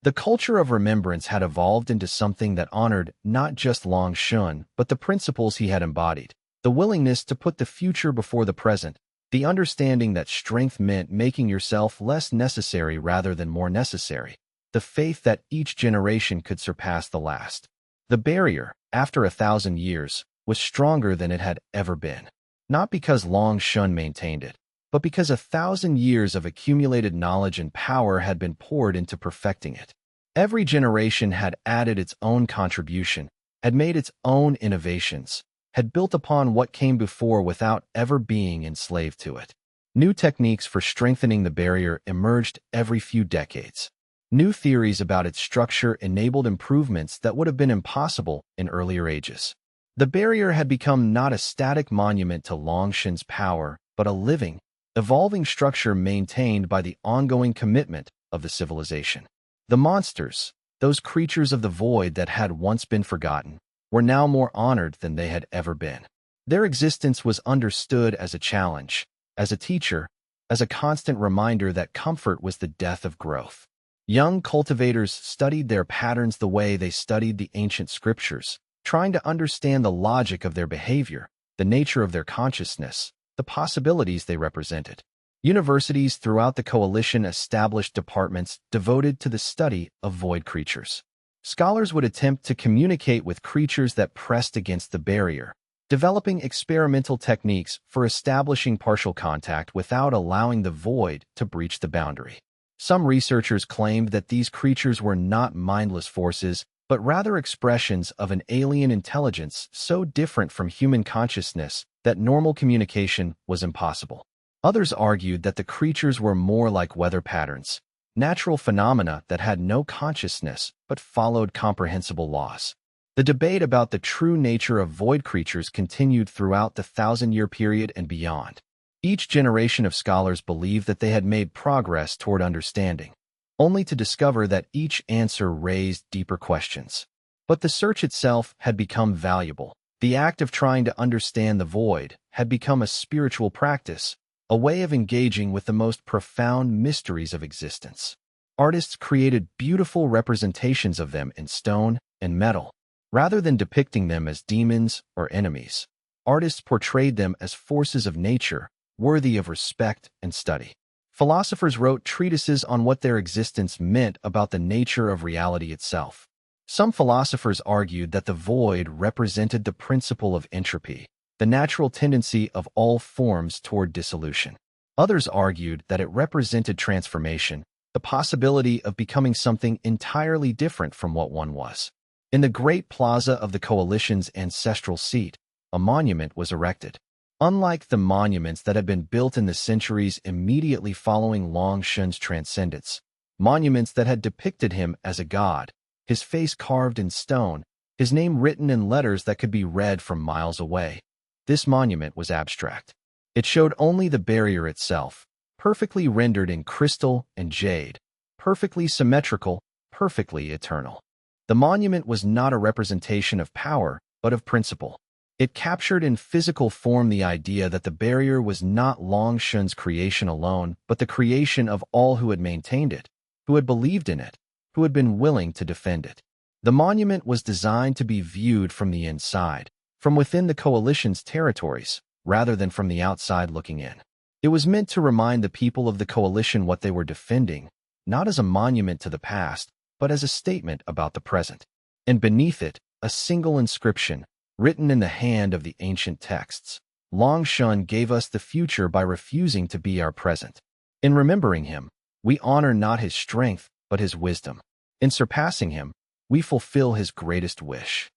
The culture of remembrance had evolved into something that honored not just Long Yue, but the principles he had embodied. The willingness to put the future before the present, the understanding that strength meant making yourself less necessary rather than more necessary, the faith that each generation could surpass the last. The barrier, after 1,000 years, was stronger than it had ever been. Not because Long Yue maintained it, but because 1,000 years of accumulated knowledge and power had been poured into perfecting it. Every generation had added its own contribution, had made its own innovations, had built upon what came before without ever being enslaved to it. New techniques for strengthening the barrier emerged every few decades. New theories about its structure enabled improvements that would have been impossible in earlier ages. The barrier had become not a static monument to Long Yue's power, but a living, evolving structure maintained by the ongoing commitment of the civilization. The monsters, those creatures of the void that had once been forgotten, were now more honored than they had ever been. Their existence was understood as a challenge, as a teacher, as a constant reminder that comfort was the death of growth. Young cultivators studied their patterns the way they studied the ancient scriptures, trying to understand the logic of their behavior, the nature of their consciousness, the possibilities they represented. Universities throughout the coalition established departments devoted to the study of void creatures. Scholars would attempt to communicate with creatures that pressed against the barrier, developing experimental techniques for establishing partial contact without allowing the void to breach the boundary. Some researchers claimed that these creatures were not mindless forces, but rather expressions of an alien intelligence so different from human consciousness that normal communication was impossible. Others argued that the creatures were more like weather patterns, natural phenomena that had no consciousness but followed comprehensible laws. The debate about the true nature of void creatures continued throughout the thousand-year period and beyond. Each generation of scholars believed that they had made progress toward understanding, only to discover that each answer raised deeper questions. But the search itself had become valuable. The act of trying to understand the void had become a spiritual practice, a way of engaging with the most profound mysteries of existence. Artists created beautiful representations of them in stone and metal. Rather than depicting them as demons or enemies, artists portrayed them as forces of nature, worthy of respect and study. Philosophers wrote treatises on what their existence meant about the nature of reality itself. Some philosophers argued that the void represented the principle of entropy, the natural tendency of all forms toward dissolution. Others argued that it represented transformation, the possibility of becoming something entirely different from what one was. In the great plaza of the coalition's ancestral seat, a monument was erected. Unlike the monuments that had been built in the centuries immediately following Long Yue's transcendence, monuments that had depicted him as a god, his face carved in stone, his name written in letters that could be read from miles away, this monument was abstract. It showed only the barrier itself, perfectly rendered in crystal and jade, perfectly symmetrical, perfectly eternal. The monument was not a representation of power, but of principle. It captured in physical form the idea that the barrier was not Long Yue's creation alone, but the creation of all who had maintained it, who had believed in it, who had been willing to defend it. The monument was designed to be viewed from the inside, from within the coalition's territories, rather than from the outside looking in. It was meant to remind the people of the coalition what they were defending, not as a monument to the past, but as a statement about the present. And beneath it, a single inscription, written in the hand of the ancient texts. Long Yue gave us the future by refusing to be our present. In remembering him, we honor not his strength, but his wisdom. In surpassing him, we fulfill his greatest wish.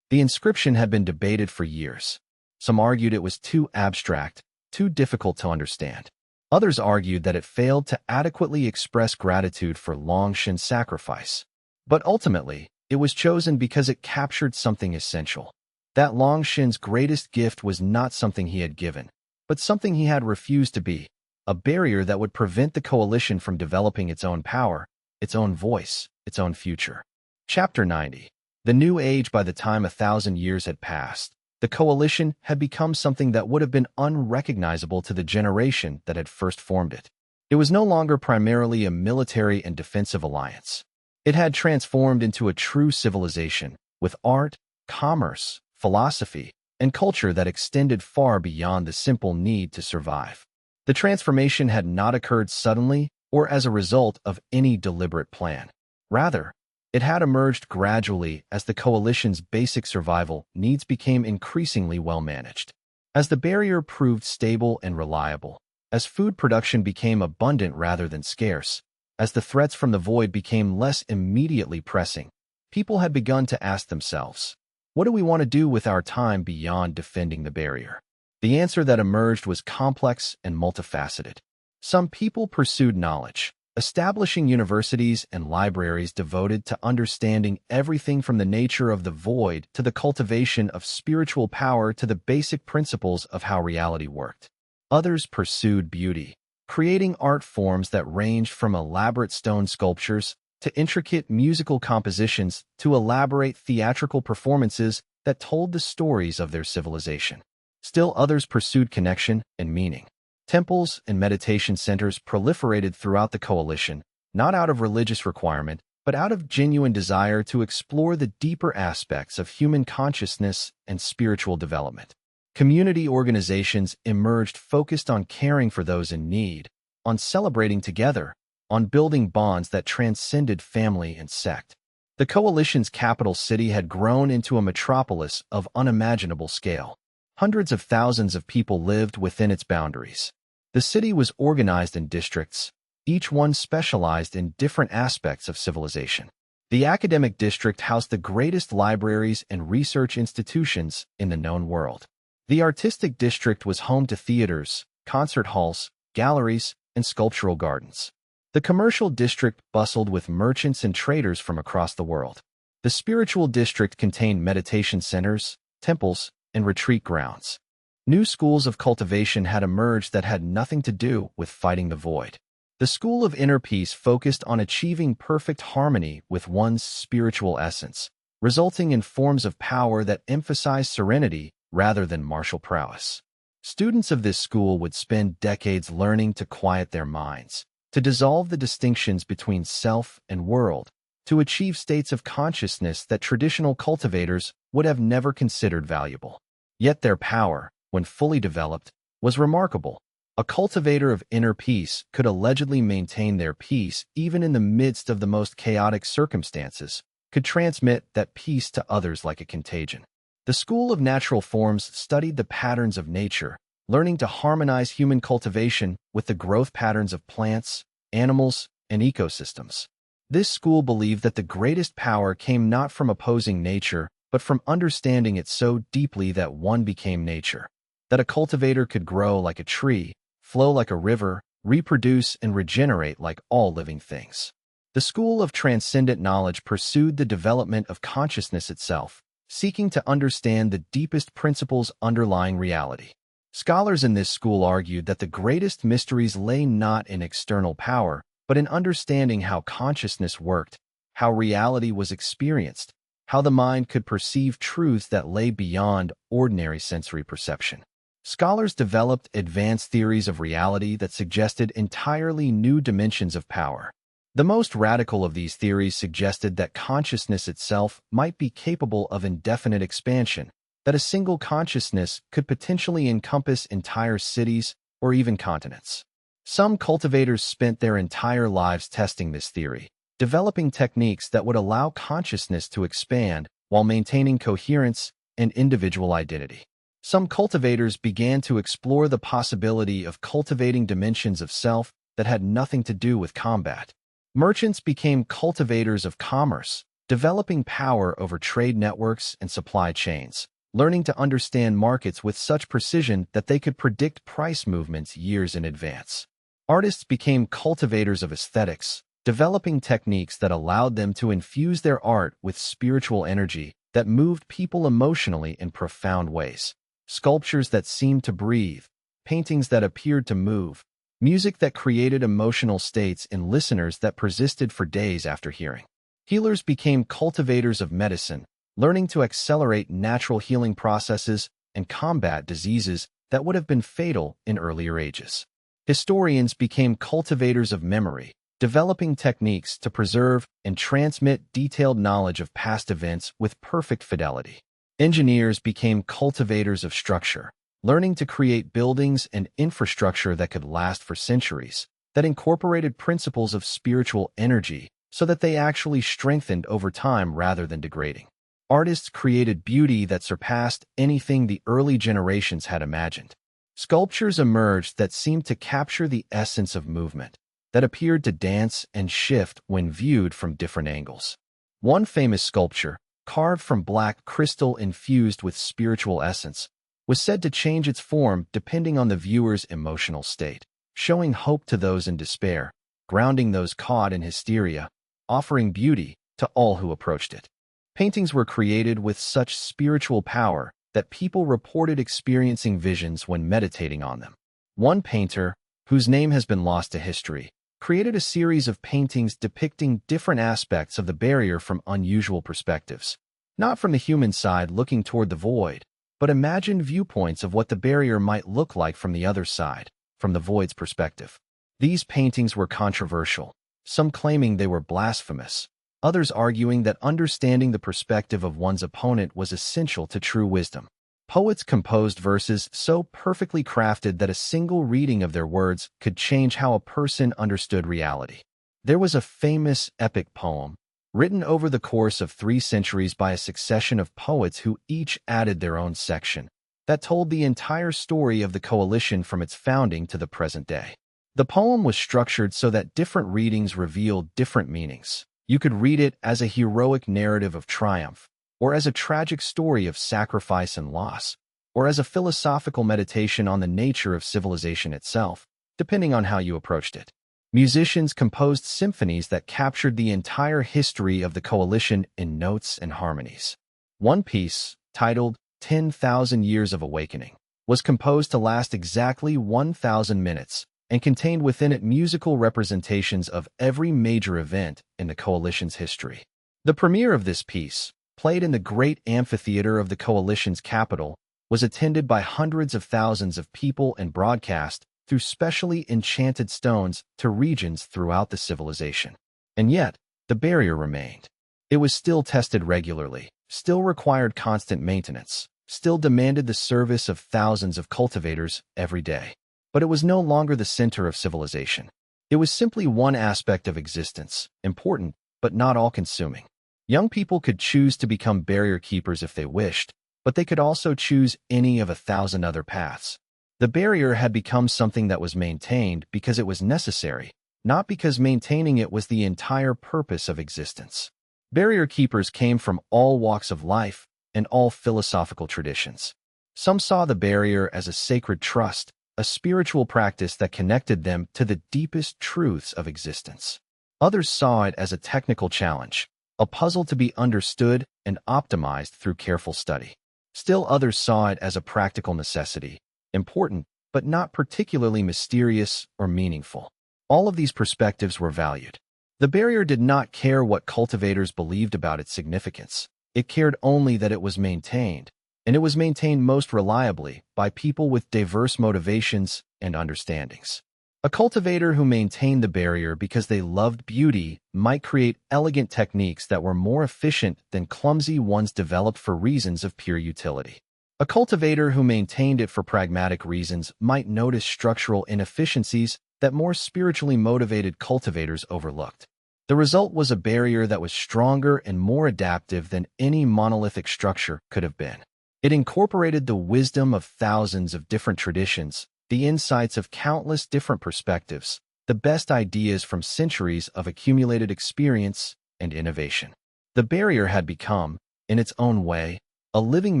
The inscription had been debated for years. Some argued it was too abstract, too difficult to understand. Others argued that it failed to adequately express gratitude for Long Yue's sacrifice. But ultimately, it was chosen because it captured something essential. That Long Yue's greatest gift was not something he had given, but something he had refused to be, a barrier that would prevent the coalition from developing its own power, its own voice, its own future. Chapter 90. The New Age. By the time 1,000 years had passed, the coalition had become something that would have been unrecognizable to the generation that had first formed it. It was no longer primarily a military and defensive alliance. It had transformed into a true civilization, with art, commerce, philosophy, and culture that extended far beyond the simple need to survive. The transformation had not occurred suddenly or as a result of any deliberate plan. Rather, it had emerged gradually as the coalition's basic survival needs became increasingly well managed. As the barrier proved stable and reliable, as food production became abundant rather than scarce, as the threats from the void became less immediately pressing, people had begun to ask themselves, what do we want to do with our time beyond defending the barrier? The answer that emerged was complex and multifaceted. Some people pursued knowledge, establishing universities and libraries devoted to understanding everything from the nature of the void to the cultivation of spiritual power to the basic principles of how reality worked. Others pursued beauty, creating art forms that ranged from elaborate stone sculptures to intricate musical compositions to elaborate theatrical performances that told the stories of their civilization. Still others pursued connection and meaning. Temples and meditation centers proliferated throughout the coalition, not out of religious requirement, but out of genuine desire to explore the deeper aspects of human consciousness and spiritual development. Community organizations emerged focused on caring for those in need, on celebrating together, on building bonds that transcended family and sect. The coalition's capital city had grown into a metropolis of unimaginable scale. Hundreds of thousands of people lived within its boundaries. The city was organized in districts, each one specialized in different aspects of civilization. The academic district housed the greatest libraries and research institutions in the known world. The artistic district was home to theaters, concert halls, galleries, and sculptural gardens. The commercial district bustled with merchants and traders from across the world. The spiritual district contained meditation centers, temples, and retreat grounds. New schools of cultivation had emerged that had nothing to do with fighting the void. The school of inner peace focused on achieving perfect harmony with one's spiritual essence, resulting in forms of power that emphasized serenity rather than martial prowess. Students of this school would spend decades learning to quiet their minds, to dissolve the distinctions between self and world, to achieve states of consciousness that traditional cultivators would have never considered valuable. Yet their power, when fully developed, was remarkable. A cultivator of inner peace could allegedly maintain their peace even in the midst of the most chaotic circumstances, could transmit that peace to others like a contagion. The school of natural forms studied the patterns of nature, learning to harmonize human cultivation with the growth patterns of plants, animals, and ecosystems. This school believed that the greatest power came not from opposing nature, but from understanding it so deeply that one became nature, that a cultivator could grow like a tree, flow like a river, reproduce and regenerate like all living things. The school of transcendent knowledge pursued the development of consciousness itself, seeking to understand the deepest principles underlying reality. Scholars in this school argued that the greatest mysteries lay not in external power, but in understanding how consciousness worked, how reality was experienced, how the mind could perceive truths that lay beyond ordinary sensory perception. Scholars developed advanced theories of reality that suggested entirely new dimensions of power. The most radical of these theories suggested that consciousness itself might be capable of indefinite expansion, that a single consciousness could potentially encompass entire cities or even continents. Some cultivators spent their entire lives testing this theory, developing techniques that would allow consciousness to expand while maintaining coherence and individual identity. Some cultivators began to explore the possibility of cultivating dimensions of self that had nothing to do with combat. Merchants became cultivators of commerce, developing power over trade networks and supply chains, learning to understand markets with such precision that they could predict price movements years in advance. Artists became cultivators of aesthetics, developing techniques that allowed them to infuse their art with spiritual energy that moved people emotionally in profound ways. Sculptures that seemed to breathe, paintings that appeared to move, music that created emotional states in listeners that persisted for days after hearing. Healers became cultivators of medicine, learning to accelerate natural healing processes and combat diseases that would have been fatal in earlier ages. Historians became cultivators of memory, developing techniques to preserve and transmit detailed knowledge of past events with perfect fidelity. Engineers became cultivators of structure, learning to create buildings and infrastructure that could last for centuries, that incorporated principles of spiritual energy so that they actually strengthened over time rather than degrading. Artists created beauty that surpassed anything the early generations had imagined. Sculptures emerged that seemed to capture the essence of movement, that appeared to dance and shift when viewed from different angles. One famous sculpture, carved from black crystal infused with spiritual essence, was said to change its form depending on the viewer's emotional state, showing hope to those in despair, grounding those caught in hysteria, offering beauty to all who approached it. Paintings were created with such spiritual power that people reported experiencing visions when meditating on them. One painter, whose name has been lost to history, created a series of paintings depicting different aspects of the barrier from unusual perspectives, not from the human side looking toward the void, but imagined viewpoints of what the barrier might look like from the other side, from the void's perspective. These paintings were controversial, some claiming they were blasphemous, others arguing that understanding the perspective of one's opponent was essential to true wisdom. Poets composed verses so perfectly crafted that a single reading of their words could change how a person understood reality. There was a famous epic poem, written over the course of 3 centuries by a succession of poets who each added their own section, that told the entire story of the coalition from its founding to the present day. The poem was structured so that different readings revealed different meanings. You could read it as a heroic narrative of triumph, or as a tragic story of sacrifice and loss, or as a philosophical meditation on the nature of civilization itself, depending on how you approached it. Musicians composed symphonies that captured the entire history of the coalition in notes and harmonies. One piece, titled 10,000 Years of Awakening, was composed to last exactly 1,000 minutes and contained within it musical representations of every major event in the coalition's history. The premiere of this piece, played in the great amphitheater of the coalition's capital, was attended by hundreds of thousands of people and broadcast through specially enchanted stones to regions throughout the civilization. And yet, the barrier remained. It was still tested regularly, still required constant maintenance, still demanded the service of thousands of cultivators every day. But it was no longer the center of civilization. It was simply one aspect of existence, important, but not all-consuming. Young people could choose to become barrier keepers if they wished, but they could also choose any of 1,000 other paths. The barrier had become something that was maintained because it was necessary, not because maintaining it was the entire purpose of existence. Barrier keepers came from all walks of life and all philosophical traditions. Some saw the barrier as a sacred trust, a spiritual practice that connected them to the deepest truths of existence. Others saw it as a technical challenge, a puzzle to be understood and optimized through careful study. Still others saw it as a practical necessity, important, but not particularly mysterious or meaningful. All of these perspectives were valued. The barrier did not care what cultivators believed about its significance. It cared only that it was maintained, and it was maintained most reliably by people with diverse motivations and understandings. A cultivator who maintained the barrier because they loved beauty might create elegant techniques that were more efficient than clumsy ones developed for reasons of pure utility. A cultivator who maintained it for pragmatic reasons might notice structural inefficiencies that more spiritually motivated cultivators overlooked. The result was a barrier that was stronger and more adaptive than any monolithic structure could have been. It incorporated the wisdom of thousands of different traditions, the insights of countless different perspectives, the best ideas from centuries of accumulated experience and innovation. The barrier had become, in its own way, a living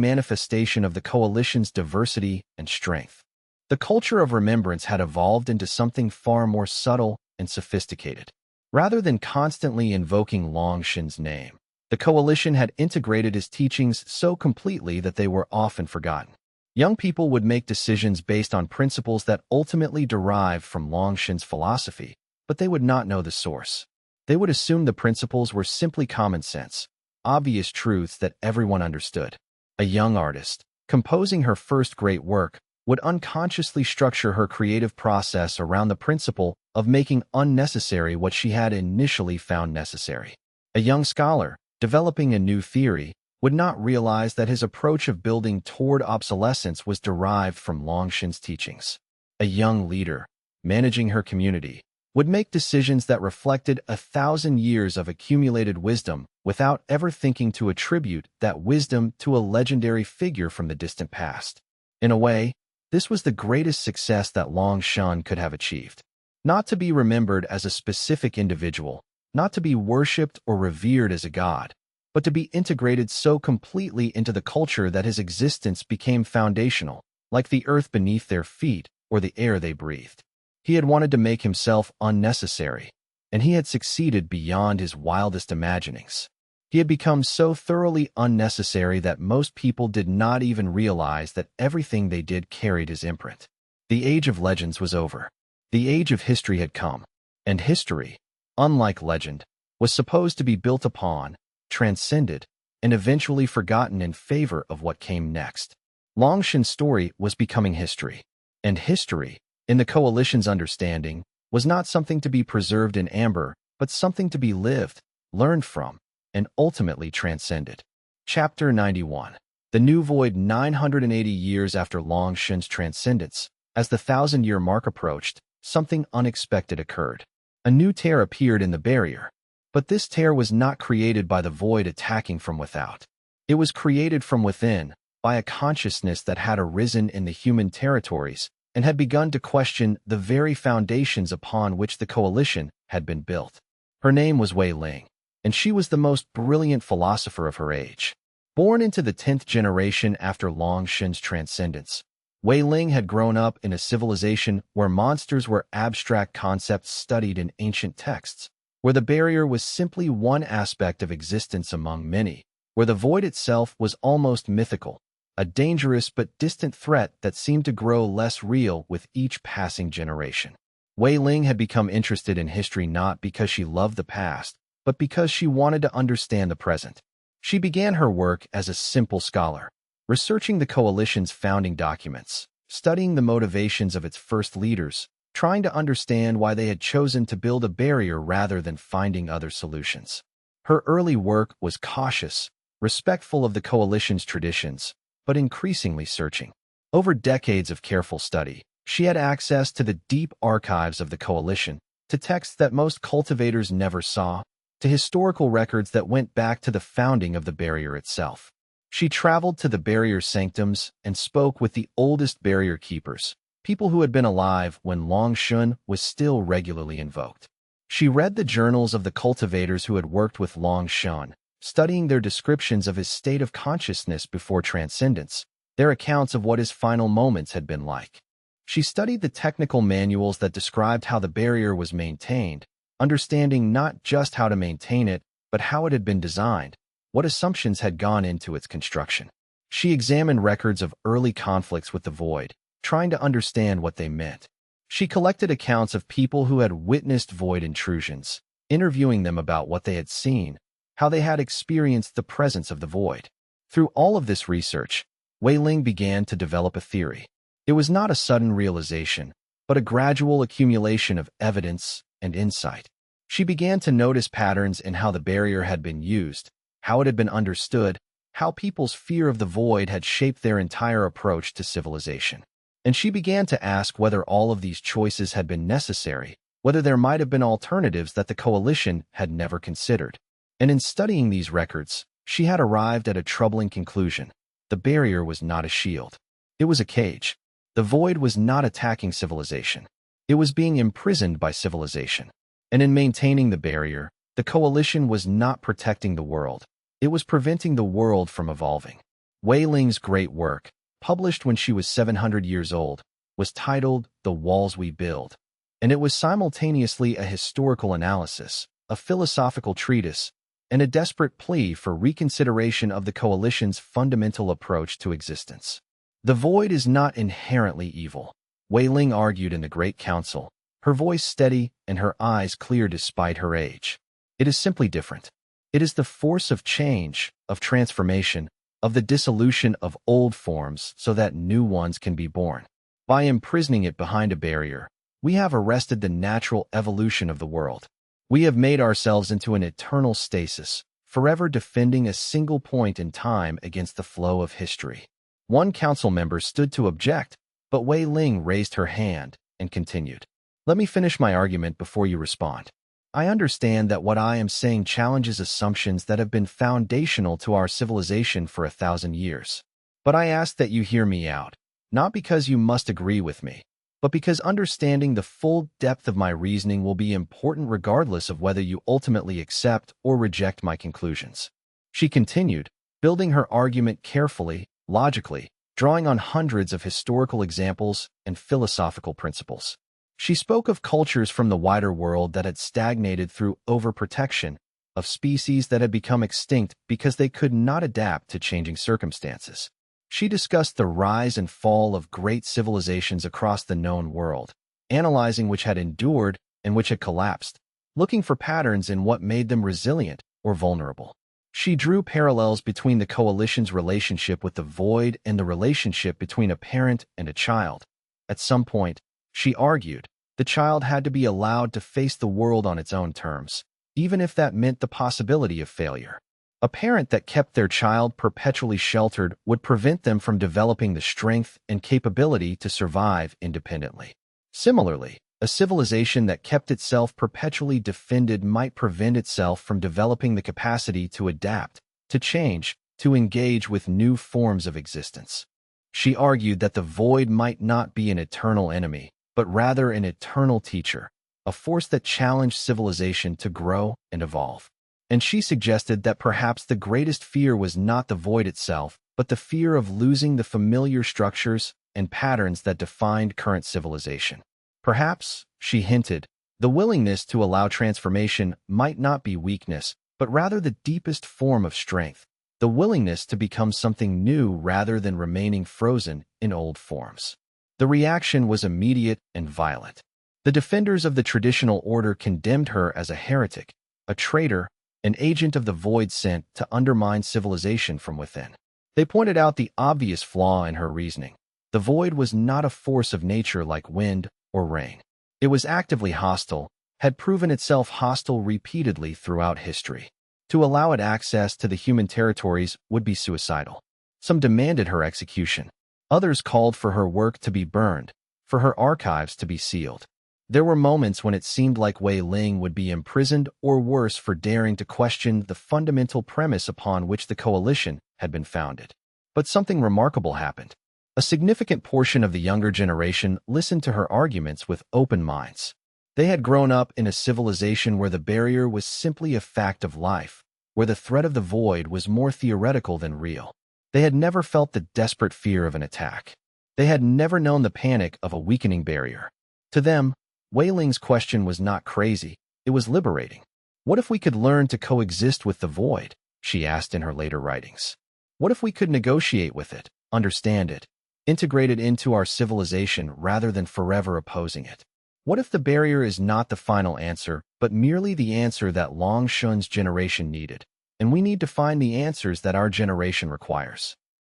manifestation of the coalition's diversity and strength. The culture of remembrance had evolved into something far more subtle and sophisticated. Rather than constantly invoking Long Yue's name, the coalition had integrated his teachings so completely that they were often forgotten. Young people would make decisions based on principles that ultimately derived from Long Yue's philosophy, but they would not know the source. They would assume the principles were simply common sense, obvious truths that everyone understood. A young artist, composing her first great work, would unconsciously structure her creative process around the principle of making unnecessary what she had initially found necessary. A young scholar, developing a new theory, would not realize that his approach of building toward obsolescence was derived from Long Yue's teachings. A young leader, managing her community, would make decisions that reflected 1,000 years of accumulated wisdom without ever thinking to attribute that wisdom to a legendary figure from the distant past. In a way, this was the greatest success that Long Yue could have achieved. Not to be remembered as a specific individual, not to be worshipped or revered as a god, but to be integrated so completely into the culture that his existence became foundational, like the earth beneath their feet or the air they breathed. He had wanted to make himself unnecessary, and he had succeeded beyond his wildest imaginings. He had become so thoroughly unnecessary that most people did not even realize that everything they did carried his imprint. The age of legends was over. The age of history had come, and history, unlike legend, was supposed to be built upon, transcended, and eventually forgotten in favor of what came next. Long Yue's story was becoming history, and history, in the coalition's understanding, was not something to be preserved in amber, but something to be lived, learned from, and ultimately transcended. Chapter 91. The New Void. 980 years after Long Yue's transcendence, as the 1,000-year mark approached, something unexpected occurred. A new tear appeared in the barrier. But this tear was not created by the void attacking from without. It was created from within, by a consciousness that had arisen in the human territories and had begun to question the very foundations upon which the coalition had been built. Her name was Wei Ling, and she was the most brilliant philosopher of her age. Born into the 10th generation after Long Yue's transcendence, Wei Ling had grown up in a civilization where monsters were abstract concepts studied in ancient texts, where the barrier was simply one aspect of existence among many, where the void itself was almost mythical, a dangerous but distant threat that seemed to grow less real with each passing generation. Wei Ling had become interested in history not because she loved the past, but because she wanted to understand the present. She began her work as a simple scholar, researching the coalition's founding documents, studying the motivations of its first leaders, trying to understand why they had chosen to build a barrier rather than finding other solutions. Her early work was cautious, respectful of the coalition's traditions, but increasingly searching. Over decades of careful study, she had access to the deep archives of the coalition, to texts that most cultivators never saw, to historical records that went back to the founding of the barrier itself. She traveled to the barrier's sanctums and spoke with the oldest barrier keepers, people who had been alive when Long Yue was still regularly invoked. She read the journals of the cultivators who had worked with Long Yue, studying their descriptions of his state of consciousness before transcendence, their accounts of what his final moments had been like. She studied the technical manuals that described how the barrier was maintained, understanding not just how to maintain it, but how it had been designed, what assumptions had gone into its construction. She examined records of early conflicts with the void, trying to understand what they meant. She collected accounts of people who had witnessed void intrusions, interviewing them about what they had seen, how they had experienced the presence of the void. Through all of this research, Wei Ling began to develop a theory. It was not a sudden realization, but a gradual accumulation of evidence and insight. She began to notice patterns in how the barrier had been used, how it had been understood, how people's fear of the void had shaped their entire approach to civilization. And she began to ask whether all of these choices had been necessary, whether there might have been alternatives that the coalition had never considered. And in studying these records, she had arrived at a troubling conclusion. The barrier was not a shield. It was a cage. The void was not attacking civilization. It was being imprisoned by civilization. And in maintaining the barrier, the coalition was not protecting the world. It was preventing the world from evolving. Wei Ling's great work, published when she was 700 years old, was titled The Walls We Build. And it was simultaneously a historical analysis, a philosophical treatise, and a desperate plea for reconsideration of the coalition's fundamental approach to existence. The void is not inherently evil, Wei Ling argued in the Great Council, her voice steady and her eyes clear despite her age. It is simply different. It is the force of change, of transformation, of the dissolution of old forms so that new ones can be born. By imprisoning it behind a barrier, we have arrested the natural evolution of the world. We have made ourselves into an eternal stasis, forever defending a single point in time against the flow of history. One council member stood to object, but Wei Ling raised her hand and continued. Let me finish my argument before you respond. I understand that what I am saying challenges assumptions that have been foundational to our civilization for 1,000 years. But I ask that you hear me out, not because you must agree with me, but because understanding the full depth of my reasoning will be important regardless of whether you ultimately accept or reject my conclusions. She continued, building her argument carefully, logically, drawing on hundreds of historical examples and philosophical principles. She spoke of cultures from the wider world that had stagnated through overprotection, of species that had become extinct because they could not adapt to changing circumstances. She discussed the rise and fall of great civilizations across the known world, analyzing which had endured and which had collapsed, looking for patterns in what made them resilient or vulnerable. She drew parallels between the coalition's relationship with the void and the relationship between a parent and a child. At some point, she argued, the child had to be allowed to face the world on its own terms, even if that meant the possibility of failure. A parent that kept their child perpetually sheltered would prevent them from developing the strength and capability to survive independently. Similarly, a civilization that kept itself perpetually defended might prevent itself from developing the capacity to adapt, to change, to engage with new forms of existence. She argued that the void might not be an eternal enemy, but rather an eternal teacher, a force that challenged civilization to grow and evolve. And she suggested that perhaps the greatest fear was not the void itself, but the fear of losing the familiar structures, and patterns that defined current civilization. Perhaps, she hinted, the willingness to allow transformation might not be weakness, but rather the deepest form of strength, the willingness to become something new rather than remaining frozen in old forms. The reaction was immediate and violent. The defenders of the traditional order condemned her as a heretic, a traitor, an agent of the void sent to undermine civilization from within. They pointed out the obvious flaw in her reasoning. The void was not a force of nature like wind or rain. It was actively hostile, had proven itself hostile repeatedly throughout history. To allow it access to the human territories would be suicidal. Some demanded her execution. Others called for her work to be burned, for her archives to be sealed. There were moments when it seemed like Wei Ling would be imprisoned or worse for daring to question the fundamental premise upon which the coalition had been founded. But something remarkable happened. A significant portion of the younger generation listened to her arguments with open minds. They had grown up in a civilization where the barrier was simply a fact of life, where the threat of the void was more theoretical than real. They had never felt the desperate fear of an attack. They had never known the panic of a weakening barrier. To them, Wei Ling's question was not crazy, it was liberating. What if we could learn to coexist with the void? She asked in her later writings. What if we could negotiate with it, understand it, integrate it into our civilization rather than forever opposing it? What if the barrier is not the final answer, but merely the answer that Long Yue generation needed, and we need to find the answers that our generation requires?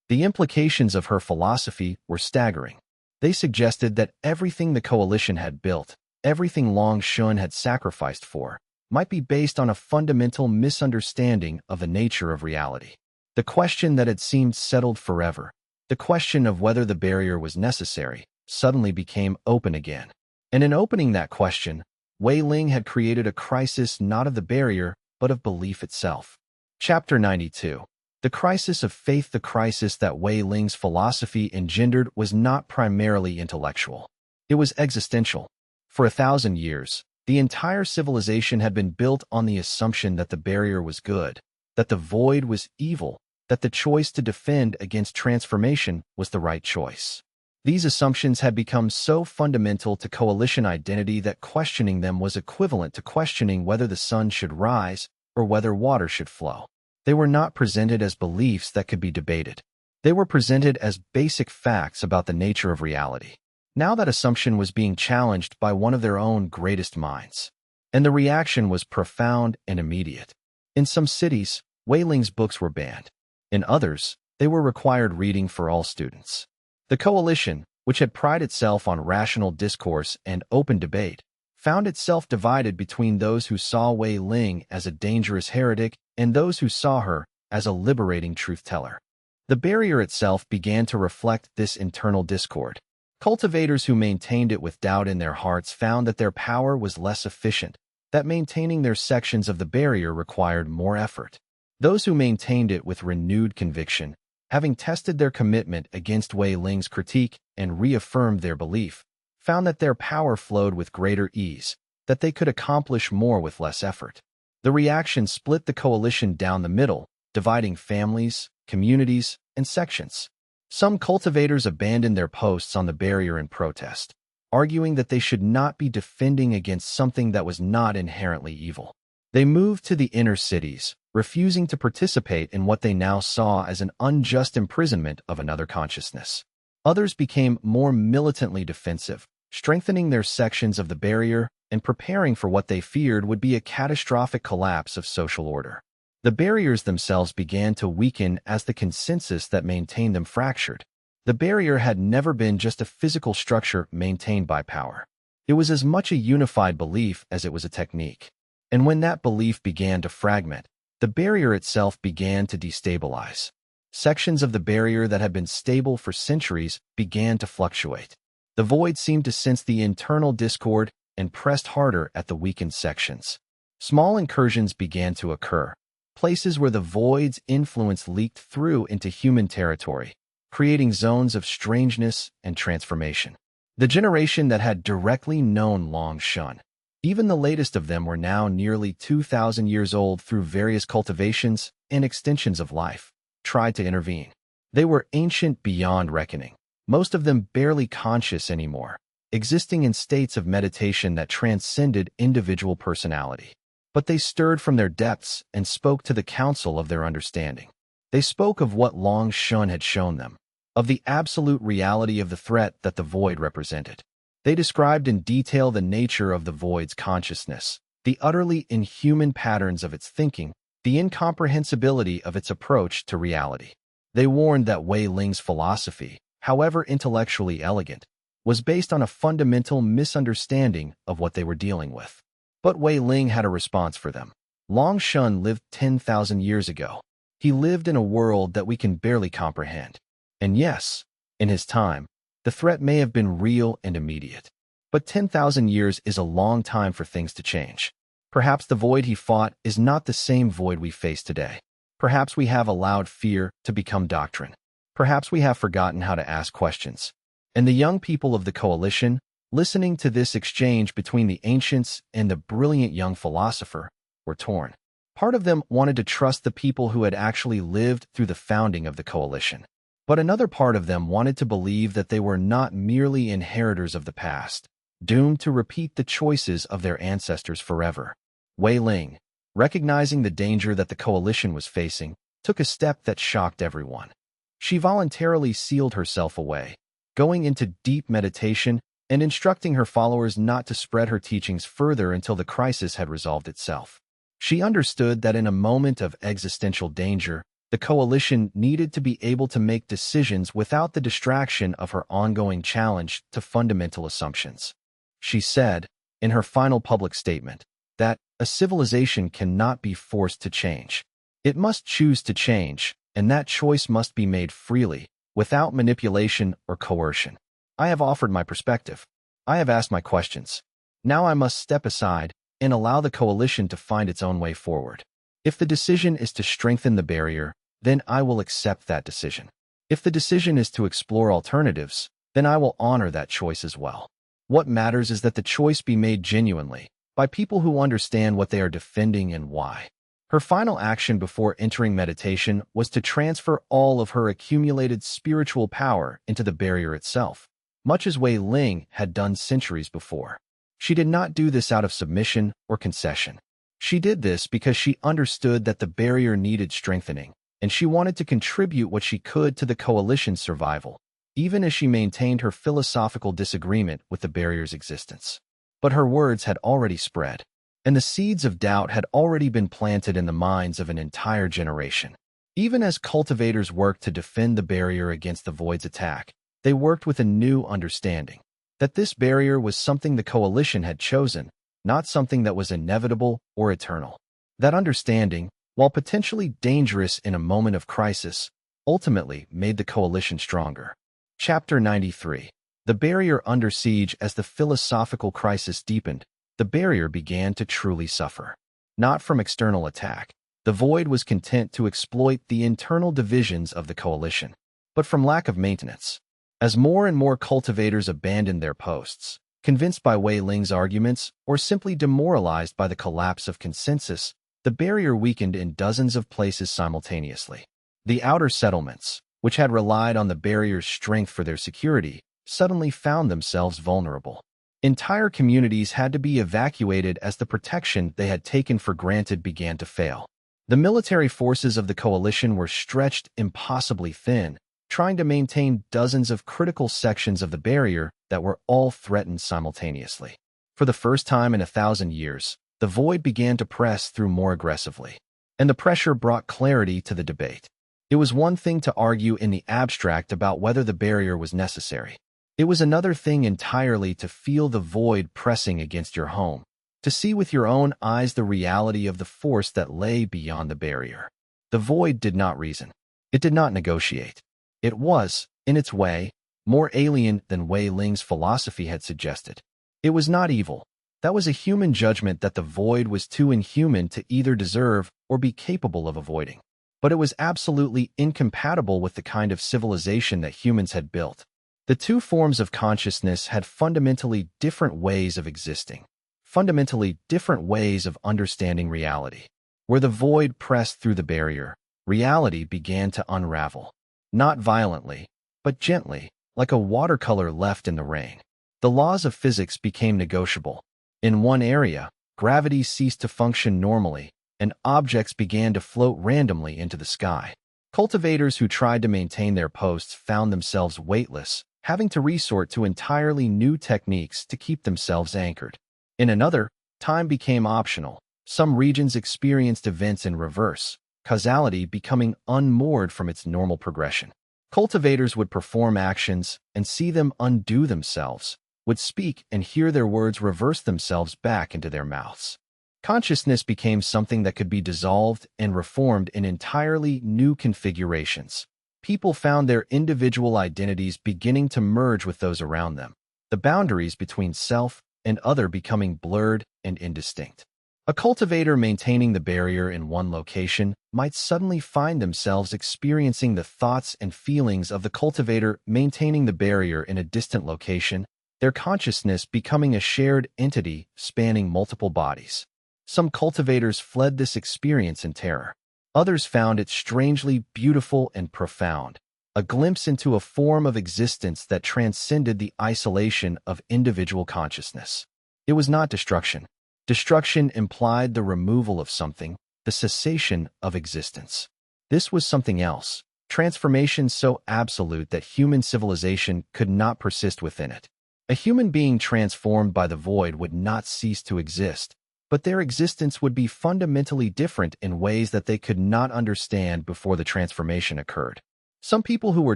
The implications of her philosophy were staggering. They suggested that everything the coalition had built, everything Long Yue had sacrificed for, might be based on a fundamental misunderstanding of the nature of reality. The question that had seemed settled forever, the question of whether the barrier was necessary, suddenly became open again. And in opening that question, Wei Ling had created a crisis not of the barrier, but of belief itself. Chapter 92. The crisis of faith. The crisis that Wei Ling's philosophy engendered was not primarily intellectual. It was existential. For 1,000 years, the entire civilization had been built on the assumption that the barrier was good, that the void was evil, that the choice to defend against transformation was the right choice. These assumptions had become so fundamental to coalition identity that questioning them was equivalent to questioning whether the sun should rise or whether water should flow. They were not presented as beliefs that could be debated. They were presented as basic facts about the nature of reality. Now that assumption was being challenged by one of their own greatest minds. And the reaction was profound and immediate. In some cities, Wei Ling's books were banned. In others, they were required reading for all students. The coalition, which had prided itself on rational discourse and open debate, found itself divided between those who saw Wei Ling as a dangerous heretic and those who saw her as a liberating truth-teller. The barrier itself began to reflect this internal discord. Cultivators who maintained it with doubt in their hearts found that their power was less efficient, that maintaining their sections of the barrier required more effort. Those who maintained it with renewed conviction, having tested their commitment against Wei Ling's critique and reaffirmed their belief, found that their power flowed with greater ease, that they could accomplish more with less effort. The reaction split the coalition down the middle, dividing families, communities, and sections. Some cultivators abandoned their posts on the barrier in protest, arguing that they should not be defending against something that was not inherently evil. They moved to the inner cities, refusing to participate in what they now saw as an unjust imprisonment of another consciousness. Others became more militantly defensive, strengthening their sections of the barrier and preparing for what they feared would be a catastrophic collapse of social order. The barriers themselves began to weaken as the consensus that maintained them fractured. The barrier had never been just a physical structure maintained by power. It was as much a unified belief as it was a technique. And when that belief began to fragment, the barrier itself began to destabilize. Sections of the barrier that had been stable for centuries began to fluctuate. The void seemed to sense the internal discord and pressed harder at the weakened sections. Small incursions began to occur, places where the void's influence leaked through into human territory, creating zones of strangeness and transformation. The generation that had directly known Long Yue, even the latest of them were now nearly 2,000 years old through various cultivations and extensions of life, tried to intervene. They were ancient beyond reckoning. most of them barely conscious anymore, existing in states of meditation that transcended individual personality. But they stirred from their depths and spoke to the council of their understanding. They spoke of what Long Yue had shown them, of the absolute reality of the threat that the void represented. They described in detail the nature of the void's consciousness, the utterly inhuman patterns of its thinking, the incomprehensibility of its approach to reality. They warned that Wei Ling's philosophy, however intellectually elegant, was based on a fundamental misunderstanding of what they were dealing with. But Wei Ling had a response for them. Long Yue lived 10,000 years ago. He lived in a world that we can barely comprehend. And yes, in his time, the threat may have been real and immediate. But 10,000 years is a long time for things to change. Perhaps the void he fought is not the same void we face today. Perhaps we have allowed fear to become doctrine. Perhaps we have forgotten how to ask questions. And the young people of the coalition, listening to this exchange between the ancients and the brilliant young philosopher, were torn. Part of them wanted to trust the people who had actually lived through the founding of the coalition. But another part of them wanted to believe that they were not merely inheritors of the past, doomed to repeat the choices of their ancestors forever. Wei Ling, recognizing the danger that the coalition was facing, took a step that shocked everyone. She voluntarily sealed herself away, going into deep meditation and instructing her followers not to spread her teachings further until the crisis had resolved itself. She understood that in a moment of existential danger, the coalition needed to be able to make decisions without the distraction of her ongoing challenge to fundamental assumptions. She said, in her final public statement, that a civilization cannot be forced to change. It must choose to change, and that choice must be made freely, without manipulation or coercion. I have offered my perspective. I have asked my questions. Now I must step aside and allow the coalition to find its own way forward. If the decision is to strengthen the barrier, then I will accept that decision. If the decision is to explore alternatives, then I will honor that choice as well. What matters is that the choice be made genuinely, by people who understand what they are defending and why. Her final action before entering meditation was to transfer all of her accumulated spiritual power into the barrier itself, much as Wei Ling had done centuries before. She did not do this out of submission or concession. She did this because she understood that the barrier needed strengthening, and she wanted to contribute what she could to the coalition's survival, even as she maintained her philosophical disagreement with the barrier's existence. But her words had already spread, and the seeds of doubt had already been planted in the minds of an entire generation. Even as cultivators worked to defend the barrier against the void's attack, they worked with a new understanding, that this barrier was something the coalition had chosen, not something that was inevitable or eternal. That understanding, while potentially dangerous in a moment of crisis, ultimately made the coalition stronger. Chapter 93. The barrier under siege. As the philosophical crisis deepened, the barrier began to truly suffer. Not from external attack. The void was content to exploit the internal divisions of the coalition, but from lack of maintenance. As more and more cultivators abandoned their posts, convinced by Wei Ling's arguments or simply demoralized by the collapse of consensus, the barrier weakened in dozens of places simultaneously. The outer settlements, which had relied on the barrier's strength for their security, suddenly found themselves vulnerable. Entire communities had to be evacuated as the protection they had taken for granted began to fail. The military forces of the coalition were stretched impossibly thin, trying to maintain dozens of critical sections of the barrier that were all threatened simultaneously. For the first time in 1,000 years, the void began to press through more aggressively, and the pressure brought clarity to the debate. It was one thing to argue in the abstract about whether the barrier was necessary. It was another thing entirely to feel the void pressing against your home, to see with your own eyes the reality of the force that lay beyond the barrier. The void did not reason. It did not negotiate. It was, in its way, more alien than Wei Ling's philosophy had suggested. It was not evil. That was a human judgment that the void was too inhuman to either deserve or be capable of avoiding. But it was absolutely incompatible with the kind of civilization that humans had built. The two forms of consciousness had fundamentally different ways of existing, fundamentally different ways of understanding reality. Where the void pressed through the barrier, reality began to unravel. Not violently, but gently, like a watercolor left in the rain. The laws of physics became negotiable. In one area, gravity ceased to function normally, and objects began to float randomly into the sky. Cultivators who tried to maintain their posts found themselves weightless, having to resort to entirely new techniques to keep themselves anchored. In another, time became optional. Some regions experienced events in reverse, causality becoming unmoored from its normal progression. Cultivators would perform actions and see them undo themselves, would speak and hear their words reverse themselves back into their mouths. Consciousness became something that could be dissolved and reformed in entirely new configurations. People found their individual identities beginning to merge with those around them, the boundaries between self and other becoming blurred and indistinct. A cultivator maintaining the barrier in one location might suddenly find themselves experiencing the thoughts and feelings of the cultivator maintaining the barrier in a distant location, their consciousness becoming a shared entity spanning multiple bodies. Some cultivators fled this experience in terror. Others found it strangely beautiful and profound, a glimpse into a form of existence that transcended the isolation of individual consciousness. It was not destruction. Destruction implied the removal of something, the cessation of existence. This was something else, transformation so absolute that human civilization could not persist within it. A human being transformed by the void would not cease to exist, but their existence would be fundamentally different in ways that they could not understand before the transformation occurred. Some people who were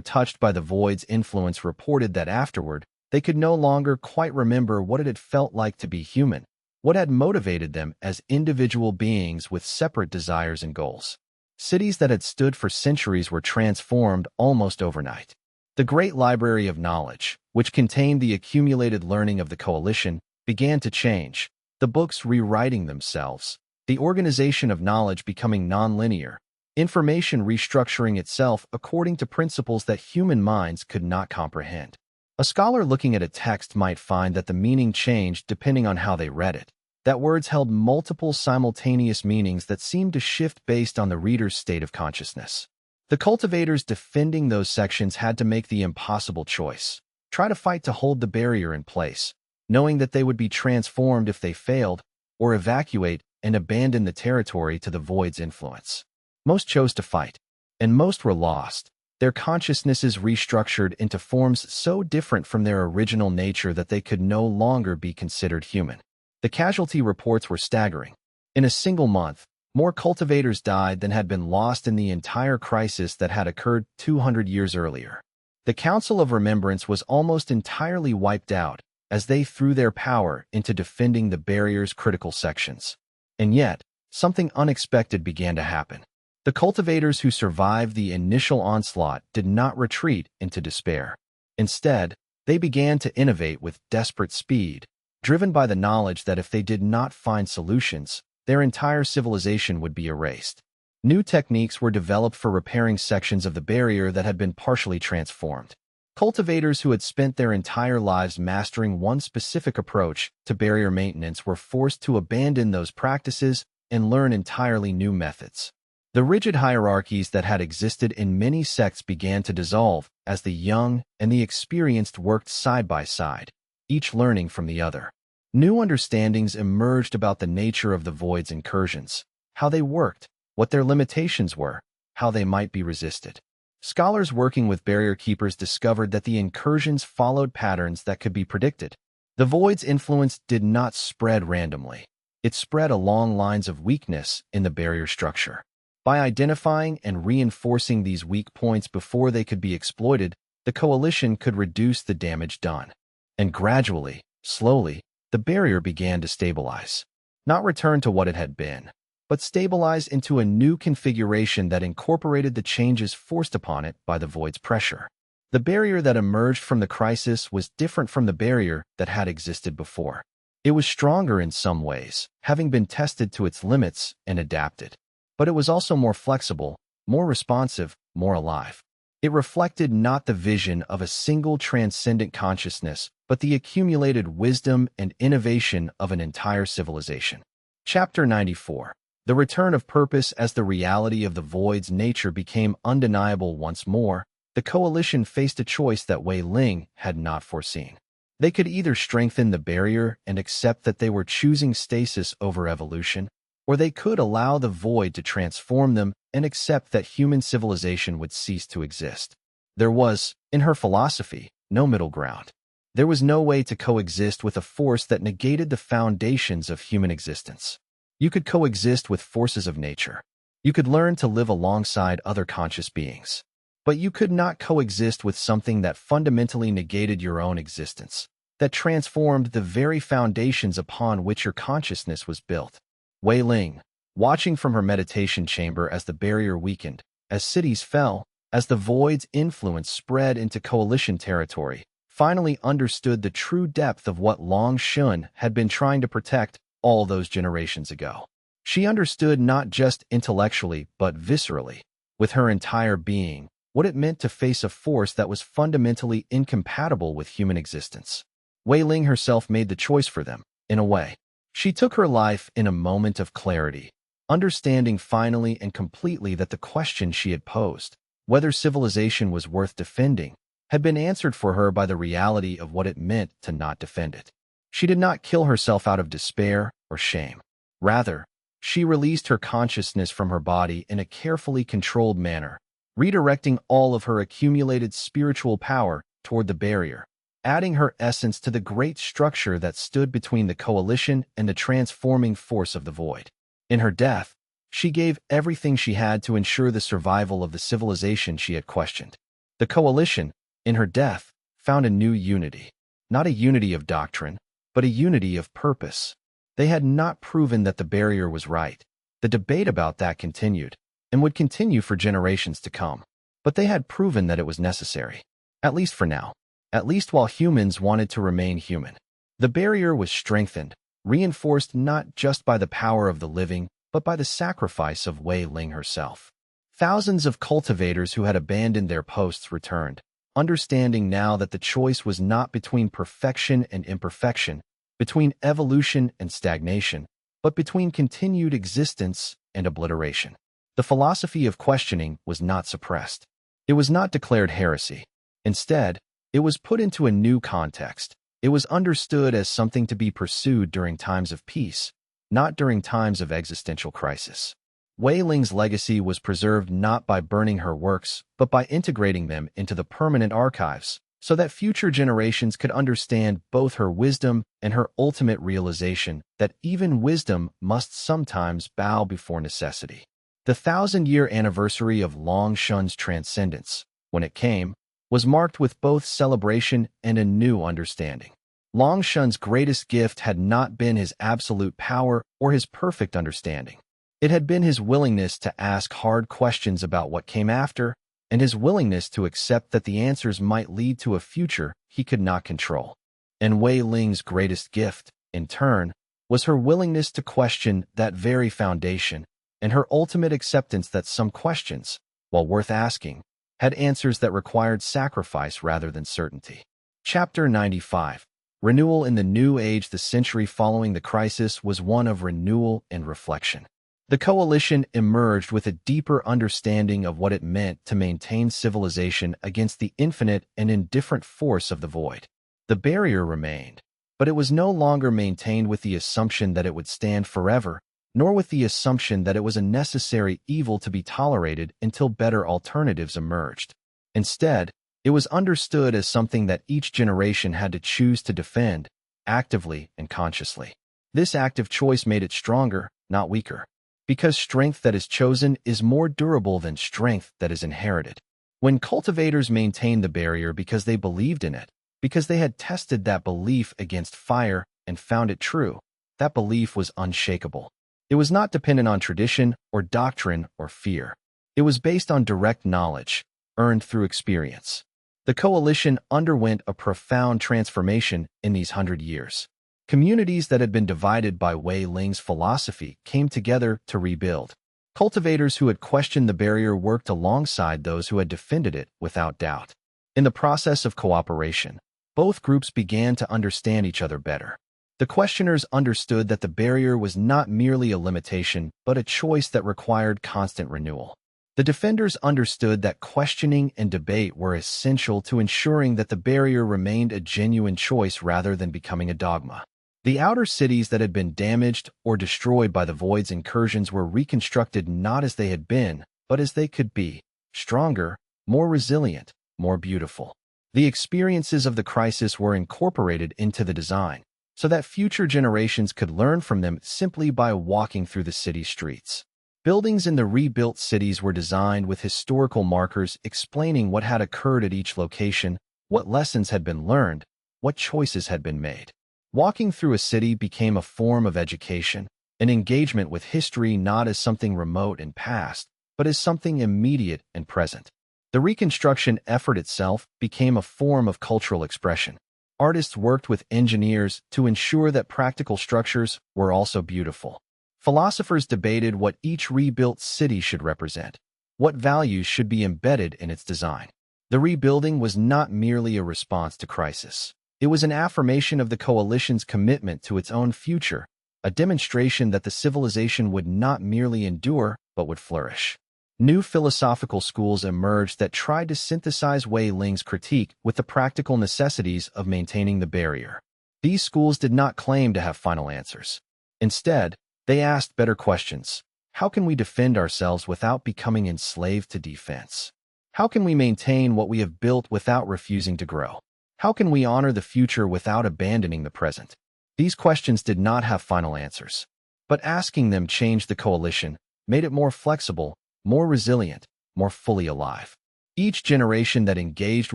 touched by the void's influence reported that afterward, they could no longer quite remember what it had felt like to be human, what had motivated them as individual beings with separate desires and goals. Cities that had stood for centuries were transformed almost overnight. The great library of knowledge, which contained the accumulated learning of the coalition, began to change, the books rewriting themselves, the organization of knowledge becoming nonlinear, information restructuring itself according to principles that human minds could not comprehend. A scholar looking at a text might find that the meaning changed depending on how they read it, that words held multiple simultaneous meanings that seemed to shift based on the reader's state of consciousness. The cultivators defending those sections had to make the impossible choice, try to fight to hold the barrier in place, knowing that they would be transformed if they failed, or evacuate and abandon the territory to the void's influence. Most chose to fight, and most were lost, their consciousnesses restructured into forms so different from their original nature that they could no longer be considered human. The casualty reports were staggering. In a single month, more cultivators died than had been lost in the entire crisis that had occurred 200 years earlier. The Council of Remembrance was almost entirely wiped out as they threw their power into defending the barrier's critical sections. And yet, something unexpected began to happen. The cultivators who survived the initial onslaught did not retreat into despair. Instead, they began to innovate with desperate speed, driven by the knowledge that if they did not find solutions, their entire civilization would be erased. New techniques were developed for repairing sections of the barrier that had been partially transformed. Cultivators who had spent their entire lives mastering one specific approach to barrier maintenance were forced to abandon those practices and learn entirely new methods. The rigid hierarchies that had existed in many sects began to dissolve as the young and the experienced worked side by side, each learning from the other. New understandings emerged about the nature of the void's incursions, how they worked, what their limitations were, how they might be resisted. Scholars working with barrier keepers discovered that the incursions followed patterns that could be predicted. The void's influence did not spread randomly. It spread along lines of weakness in the barrier structure. By identifying and reinforcing these weak points before they could be exploited, the coalition could reduce the damage done. And gradually, slowly, the barrier began to stabilize. Not return to what it had been, but stabilize into a new configuration that incorporated the changes forced upon it by the void's pressure. The barrier that emerged from the crisis was different from the barrier that had existed before. It was stronger in some ways, having been tested to its limits and adapted. But it was also more flexible, more responsive, more alive. It reflected not the vision of a single transcendent consciousness, but the accumulated wisdom and innovation of an entire civilization. Chapter 94. The return of purpose. As the reality of the void's nature became undeniable once more, the coalition faced a choice that Wei Ling had not foreseen. They could either strengthen the barrier and accept that they were choosing stasis over evolution, or they could allow the void to transform them and accept that human civilization would cease to exist. There was, in her philosophy, no middle ground. There was no way to coexist with a force that negated the foundations of human existence. You could coexist with forces of nature. You could learn to live alongside other conscious beings. But you could not coexist with something that fundamentally negated your own existence, that transformed the very foundations upon which your consciousness was built. Wei Ling, watching from her meditation chamber as the barrier weakened, as cities fell, as the void's influence spread into coalition territory, finally understood the true depth of what Long Yue had been trying to protect all those generations ago. She understood not just intellectually but viscerally, with her entire being, what it meant to face a force that was fundamentally incompatible with human existence. Wei Ling herself made the choice for them, in a way. She took her life in a moment of clarity, understanding finally and completely that the question she had posed, whether civilization was worth defending, had been answered for her by the reality of what it meant to not defend it. She did not kill herself out of despair or shame. Rather, she released her consciousness from her body in a carefully controlled manner, redirecting all of her accumulated spiritual power toward the barrier, adding her essence to the great structure that stood between the coalition and the transforming force of the void. In her death, she gave everything she had to ensure the survival of the civilization she had questioned. The coalition, in her death, found a new unity. Not a unity of doctrine, but a unity of purpose. They had not proven that the barrier was right. The debate about that continued, and would continue for generations to come. But they had proven that it was necessary. At least for now. At least while humans wanted to remain human. The barrier was strengthened, reinforced not just by the power of the living, but by the sacrifice of Wei Ling herself. Thousands of cultivators who had abandoned their posts returned, understanding now that the choice was not between perfection and imperfection, between evolution and stagnation, but between continued existence and obliteration. The philosophy of questioning was not suppressed. It was not declared heresy. Instead, it was put into a new context. It was understood as something to be pursued during times of peace, not during times of existential crisis. Wei Ling's legacy was preserved not by burning her works, but by integrating them into the permanent archives, so that future generations could understand both her wisdom and her ultimate realization that even wisdom must sometimes bow before necessity. The 1,000-year anniversary of Long Yue's transcendence, when it came, was marked with both celebration and a new understanding. Long Yue's greatest gift had not been his absolute power or his perfect understanding. It had been his willingness to ask hard questions about what came after, and his willingness to accept that the answers might lead to a future he could not control. And Wei Ling's greatest gift, in turn, was her willingness to question that very foundation, and her ultimate acceptance that some questions, while worth asking, had answers that required sacrifice rather than certainty. Chapter 95. Renewal in the New Age. The century following the crisis was one of renewal and reflection. The coalition emerged with a deeper understanding of what it meant to maintain civilization against the infinite and indifferent force of the void. The barrier remained, but it was no longer maintained with the assumption that it would stand forever, nor with the assumption that it was a necessary evil to be tolerated until better alternatives emerged. Instead, it was understood as something that each generation had to choose to defend, actively and consciously. This active choice made it stronger, not weaker. Because strength that is chosen is more durable than strength that is inherited. When cultivators maintained the barrier because they believed in it, because they had tested that belief against fire and found it true, that belief was unshakable. It was not dependent on tradition or doctrine or fear. It was based on direct knowledge, earned through experience. The coalition underwent a profound transformation in these 100 years. Communities that had been divided by Wei Ling's philosophy came together to rebuild. Cultivators who had questioned the barrier worked alongside those who had defended it without doubt. In the process of cooperation, both groups began to understand each other better. The questioners understood that the barrier was not merely a limitation, but a choice that required constant renewal. The defenders understood that questioning and debate were essential to ensuring that the barrier remained a genuine choice rather than becoming a dogma. The outer cities that had been damaged or destroyed by the Void's incursions were reconstructed not as they had been, but as they could be: stronger, more resilient, more beautiful. The experiences of the crisis were incorporated into the design, so that future generations could learn from them simply by walking through the city streets. Buildings in the rebuilt cities were designed with historical markers explaining what had occurred at each location, what lessons had been learned, what choices had been made. Walking through a city became a form of education, an engagement with history not as something remote and past, but as something immediate and present. The reconstruction effort itself became a form of cultural expression. Artists worked with engineers to ensure that practical structures were also beautiful. Philosophers debated what each rebuilt city should represent, what values should be embedded in its design. The rebuilding was not merely a response to crisis. It was an affirmation of the coalition's commitment to its own future, a demonstration that the civilization would not merely endure, but would flourish. New philosophical schools emerged that tried to synthesize Wei Ling's critique with the practical necessities of maintaining the barrier. These schools did not claim to have final answers. Instead, they asked better questions. How can we defend ourselves without becoming enslaved to defense? How can we maintain what we have built without refusing to grow? How can we honor the future without abandoning the present? These questions did not have final answers, but asking them changed the coalition, made it more flexible, more resilient, more fully alive. Each generation that engaged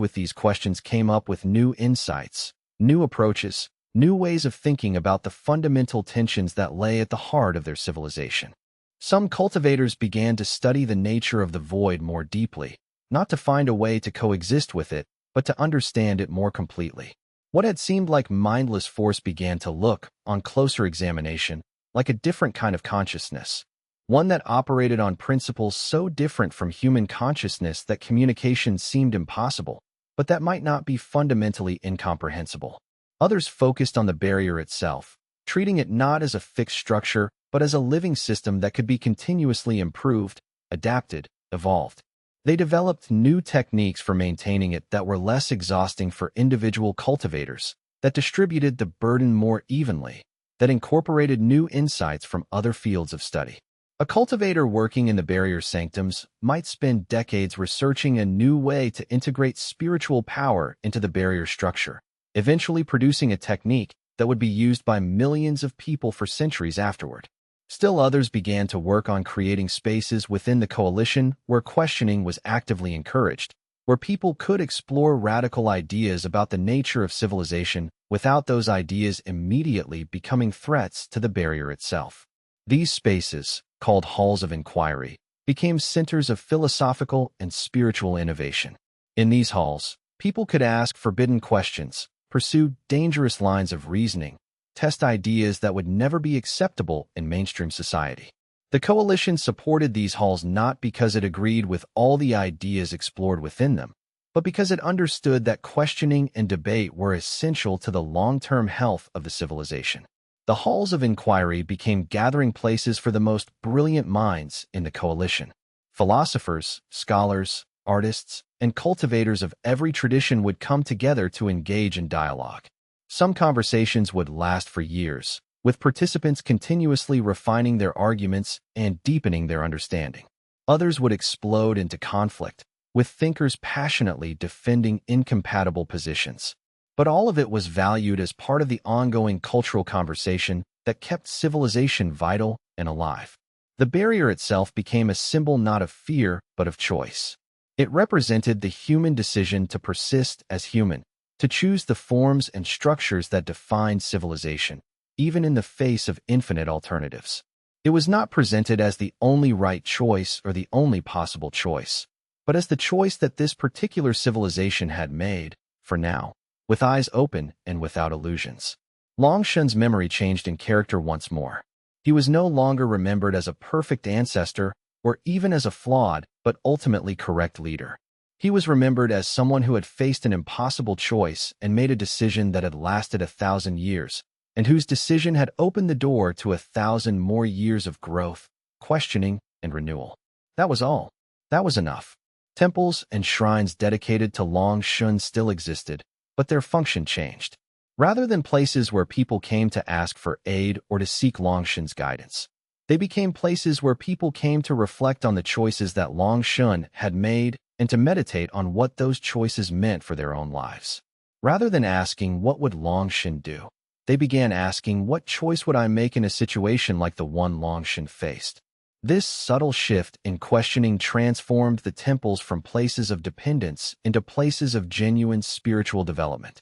with these questions came up with new insights, new approaches, new ways of thinking about the fundamental tensions that lay at the heart of their civilization. Some cultivators began to study the nature of the Void more deeply, not to find a way to coexist with it, but to understand it more completely. What had seemed like mindless force began to look, on closer examination, like a different kind of consciousness, one that operated on principles so different from human consciousness that communication seemed impossible, but that might not be fundamentally incomprehensible. Others focused on the barrier itself, treating it not as a fixed structure, but as a living system that could be continuously improved, adapted, evolved. They developed new techniques for maintaining it that were less exhausting for individual cultivators, that distributed the burden more evenly, that incorporated new insights from other fields of study. A cultivator working in the barrier sanctums might spend decades researching a new way to integrate spiritual power into the barrier structure, eventually producing a technique that would be used by millions of people for centuries afterward. Still others began to work on creating spaces within the coalition where questioning was actively encouraged, where people could explore radical ideas about the nature of civilization without those ideas immediately becoming threats to the barrier itself. These spaces, called halls of inquiry, became centers of philosophical and spiritual innovation. In these halls, people could ask forbidden questions, pursue dangerous lines of reasoning, test ideas that would never be acceptable in mainstream society. The coalition supported these halls not because it agreed with all the ideas explored within them, but because it understood that questioning and debate were essential to the long-term health of the civilization. The halls of inquiry became gathering places for the most brilliant minds in the coalition. Philosophers, scholars, artists, and cultivators of every tradition would come together to engage in dialogue. Some conversations would last for years, with participants continuously refining their arguments and deepening their understanding. Others would explode into conflict, with thinkers passionately defending incompatible positions. But all of it was valued as part of the ongoing cultural conversation that kept civilization vital and alive. The barrier itself became a symbol not of fear, but of choice. It represented the human decision to persist as human, to choose the forms and structures that defined civilization, even in the face of infinite alternatives. It was not presented as the only right choice or the only possible choice, but as the choice that this particular civilization had made, for now, with eyes open and without illusions. Long Yue's memory changed in character once more. He was no longer remembered as a perfect ancestor or even as a flawed but ultimately correct leader. He was remembered as someone who had faced an impossible choice and made a decision that had lasted 1,000 years, and whose decision had opened the door to 1,000 more years of growth, questioning, and renewal. That was all. That was enough. Temples and shrines dedicated to Long Shun still existed, but their function changed. Rather than places where people came to ask for aid or to seek Long Shun's guidance, they became places where people came to reflect on the choices that Long Shun had made and to meditate on what those choices meant for their own lives. Rather than asking, what would Long Shun do? They began asking, what choice would I make in a situation like the one Long Shun faced? This subtle shift in questioning transformed the temples from places of dependence into places of genuine spiritual development.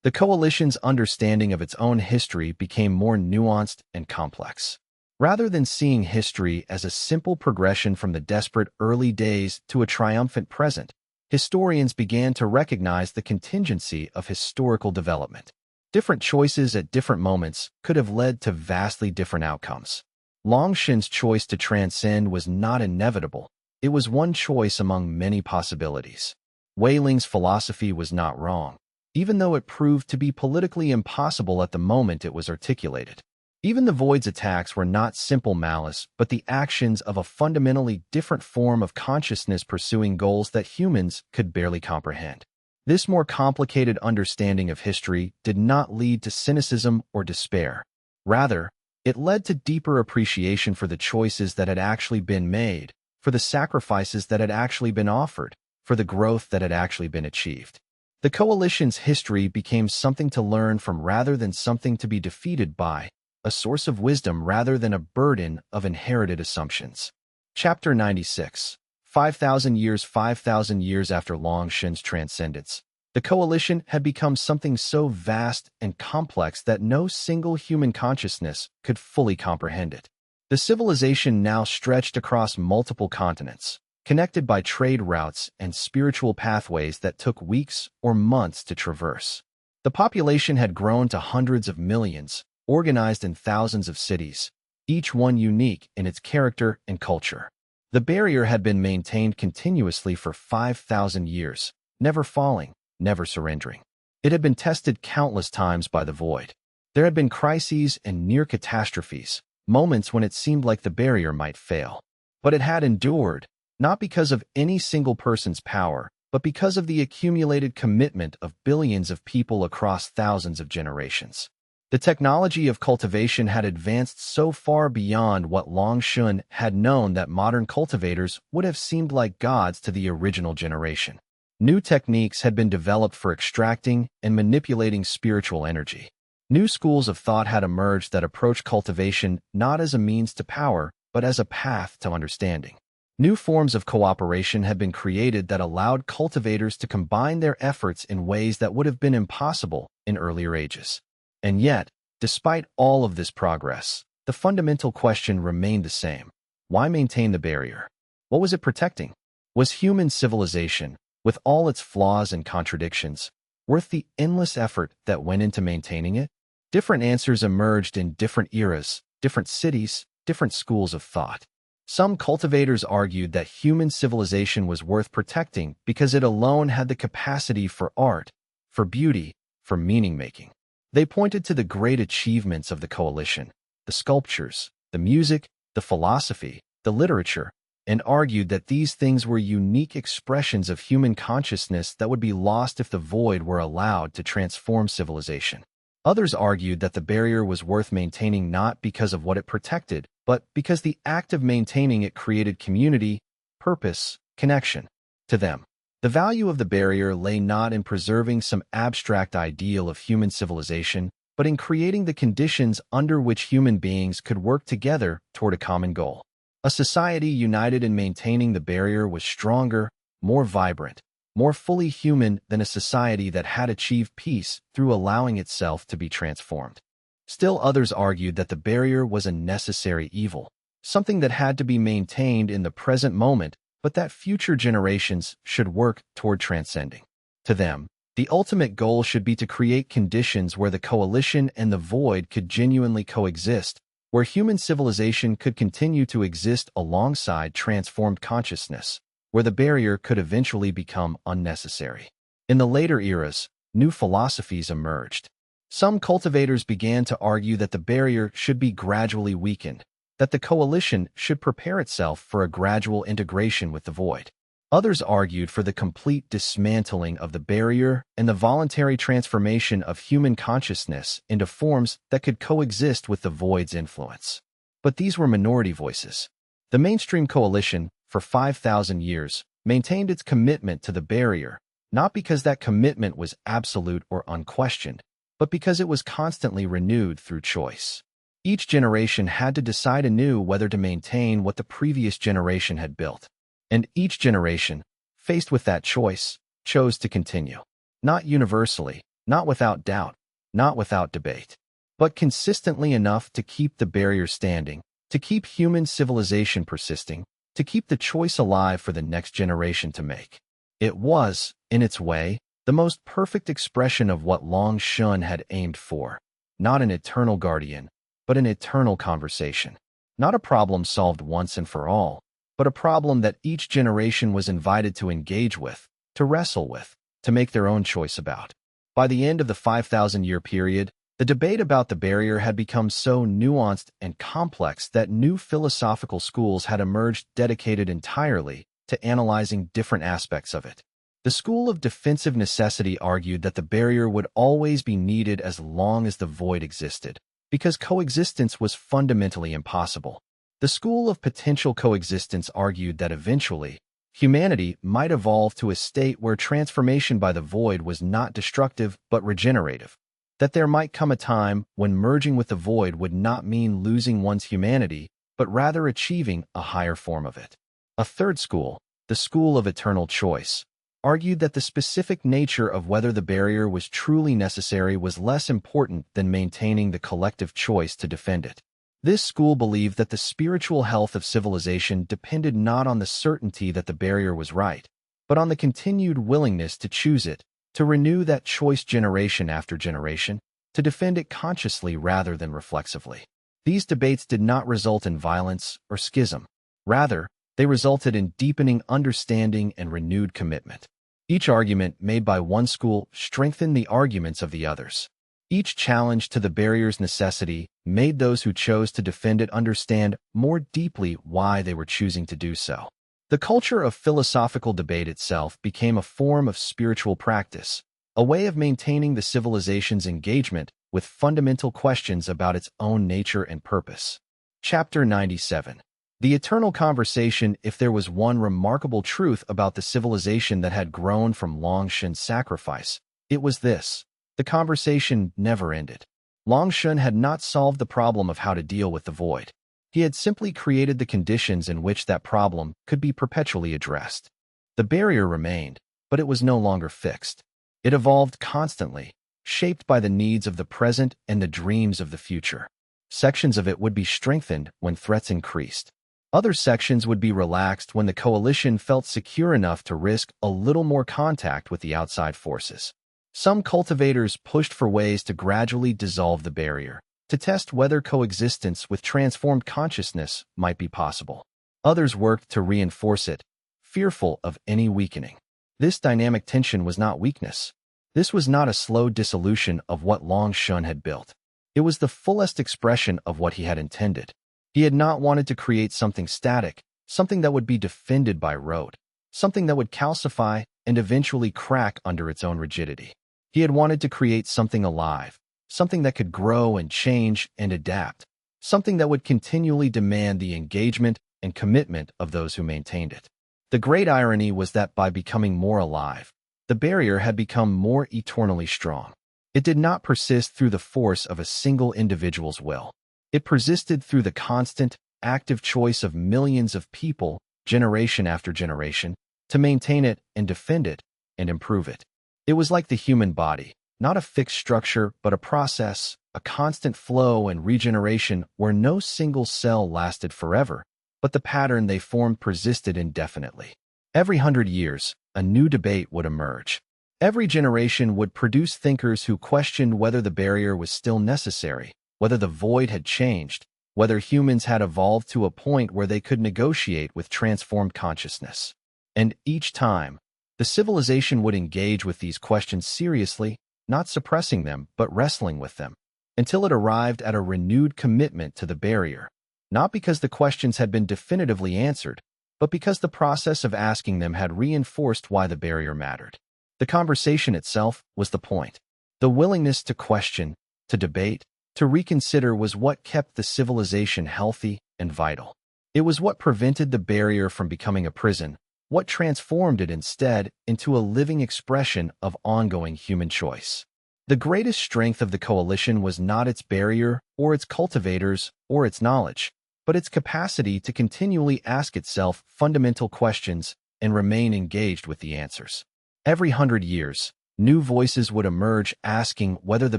The coalition's understanding of its own history became more nuanced and complex. Rather than seeing history as a simple progression from the desperate early days to a triumphant present, historians began to recognize the contingency of historical development. Different choices at different moments could have led to vastly different outcomes. Long Shun's choice to transcend was not inevitable. It was one choice among many possibilities. Wei Ling's philosophy was not wrong, even though it proved to be politically impossible at the moment it was articulated. Even the Void's attacks were not simple malice, but the actions of a fundamentally different form of consciousness pursuing goals that humans could barely comprehend. This more complicated understanding of history did not lead to cynicism or despair. Rather, it led to deeper appreciation for the choices that had actually been made, for the sacrifices that had actually been offered, for the growth that had actually been achieved. The coalition's history became something to learn from rather than something to be defeated by, a source of wisdom rather than a burden of inherited assumptions. Chapter 96. 5,000 years after Long Shun's transcendence, the coalition had become something so vast and complex that no single human consciousness could fully comprehend it. The civilization now stretched across multiple continents, connected by trade routes and spiritual pathways that took weeks or months to traverse. The population had grown to hundreds of millions, organized in thousands of cities, each one unique in its character and culture. The barrier had been maintained continuously for 5,000 years, never falling, never surrendering. It had been tested countless times by the Void. There had been crises and near catastrophes, moments when it seemed like the barrier might fail. But it had endured, not because of any single person's power, but because of the accumulated commitment of billions of people across thousands of generations. The technology of cultivation had advanced so far beyond what Long Shun had known that modern cultivators would have seemed like gods to the original generation. New techniques had been developed for extracting and manipulating spiritual energy. New schools of thought had emerged that approached cultivation not as a means to power, but as a path to understanding. New forms of cooperation had been created that allowed cultivators to combine their efforts in ways that would have been impossible in earlier ages. And yet, despite all of this progress, the fundamental question remained the same. Why maintain the barrier? What was it protecting? Was human civilization, with all its flaws and contradictions, worth the endless effort that went into maintaining it? Different answers emerged in different eras, different cities, different schools of thought. Some cultivators argued that human civilization was worth protecting because it alone had the capacity for art, for beauty, for meaning-making. They pointed to the great achievements of the coalition, the sculptures, the music, the philosophy, the literature, and argued that these things were unique expressions of human consciousness that would be lost if the Void were allowed to transform civilization. Others argued that the barrier was worth maintaining not because of what it protected, but because the act of maintaining it created community, purpose, connection. To them, the value of the barrier lay not in preserving some abstract ideal of human civilization, but in creating the conditions under which human beings could work together toward a common goal. A society united in maintaining the barrier was stronger, more vibrant, more fully human than a society that had achieved peace through allowing itself to be transformed. Still others argued that the barrier was a necessary evil, something that had to be maintained in the present moment, but that future generations should work toward transcending. To them, the ultimate goal should be to create conditions where the coalition and the Void could genuinely coexist, where human civilization could continue to exist alongside transformed consciousness, where the barrier could eventually become unnecessary. In the later eras, new philosophies emerged. Some cultivators began to argue that the barrier should be gradually weakened, that the coalition should prepare itself for a gradual integration with the void. Others argued for the complete dismantling of the barrier and the voluntary transformation of human consciousness into forms that could coexist with the void's influence. But these were minority voices. The mainstream coalition, for 5,000 years, maintained its commitment to the barrier, not because that commitment was absolute or unquestioned, but because it was constantly renewed through choice. Each generation had to decide anew whether to maintain what the previous generation had built. And each generation, faced with that choice, chose to continue. Not universally, not without doubt, not without debate, but consistently enough to keep the barrier standing, to keep human civilization persisting, to keep the choice alive for the next generation to make. It was, in its way, the most perfect expression of what Long Yue had aimed for. Not an eternal guardian, but an eternal conversation. Not a problem solved once and for all, but a problem that each generation was invited to engage with, to wrestle with, to make their own choice about. By the end of the 5,000-year period, the debate about the barrier had become so nuanced and complex that new philosophical schools had emerged dedicated entirely to analyzing different aspects of it. The school of defensive necessity argued that the barrier would always be needed as long as the void existed, because coexistence was fundamentally impossible. The school of potential coexistence argued that eventually, humanity might evolve to a state where transformation by the void was not destructive but regenerative, that there might come a time when merging with the void would not mean losing one's humanity, but rather achieving a higher form of it. A third school, the school of eternal choice, argued that the specific nature of whether the barrier was truly necessary was less important than maintaining the collective choice to defend it. This school believed that the spiritual health of civilization depended not on the certainty that the barrier was right, but on the continued willingness to choose it, to renew that choice generation after generation, to defend it consciously rather than reflexively. These debates did not result in violence or schism. Rather, they resulted in deepening understanding and renewed commitment. Each argument made by one school strengthened the arguments of the others. Each challenge to the barrier's necessity made those who chose to defend it understand more deeply why they were choosing to do so. The culture of philosophical debate itself became a form of spiritual practice, a way of maintaining the civilization's engagement with fundamental questions about its own nature and purpose. Chapter 97. The eternal conversation. If there was one remarkable truth about the civilization that had grown from Long Yue's sacrifice, it was this. The conversation never ended. Long Yue had not solved the problem of how to deal with the void. He had simply created the conditions in which that problem could be perpetually addressed. The barrier remained, but it was no longer fixed. It evolved constantly, shaped by the needs of the present and the dreams of the future. Sections of it would be strengthened when threats increased. Other sections would be relaxed when the coalition felt secure enough to risk a little more contact with the outside forces. Some cultivators pushed for ways to gradually dissolve the barrier, to test whether coexistence with transformed consciousness might be possible. Others worked to reinforce it, fearful of any weakening. This dynamic tension was not weakness. This was not a slow dissolution of what Long Yue had built. It was the fullest expression of what he had intended. He had not wanted to create something static, something that would be defended by rote, something that would calcify and eventually crack under its own rigidity. He had wanted to create something alive, something that could grow and change and adapt, something that would continually demand the engagement and commitment of those who maintained it. The great irony was that by becoming more alive, the barrier had become more eternally strong. It did not persist through the force of a single individual's will. It persisted through the constant, active choice of millions of people, generation after generation, to maintain it and defend it and improve it. It was like the human body, not a fixed structure, but a process, a constant flow and regeneration where no single cell lasted forever, but the pattern they formed persisted indefinitely. Every 100 years, a new debate would emerge. Every generation would produce thinkers who questioned whether the barrier was still necessary, whether the void had changed, whether humans had evolved to a point where they could negotiate with transformed consciousness. And each time, the civilization would engage with these questions seriously, not suppressing them, but wrestling with them, until it arrived at a renewed commitment to the barrier, not because the questions had been definitively answered, but because the process of asking them had reinforced why the barrier mattered. The conversation itself was the point. The willingness to question, to debate, to reconsider was what kept the civilization healthy and vital. It was what prevented the barrier from becoming a prison, what transformed it instead into a living expression of ongoing human choice. The greatest strength of the coalition was not its barrier or its cultivators or its knowledge, but its capacity to continually ask itself fundamental questions and remain engaged with the answers. Every 100 years, new voices would emerge asking whether the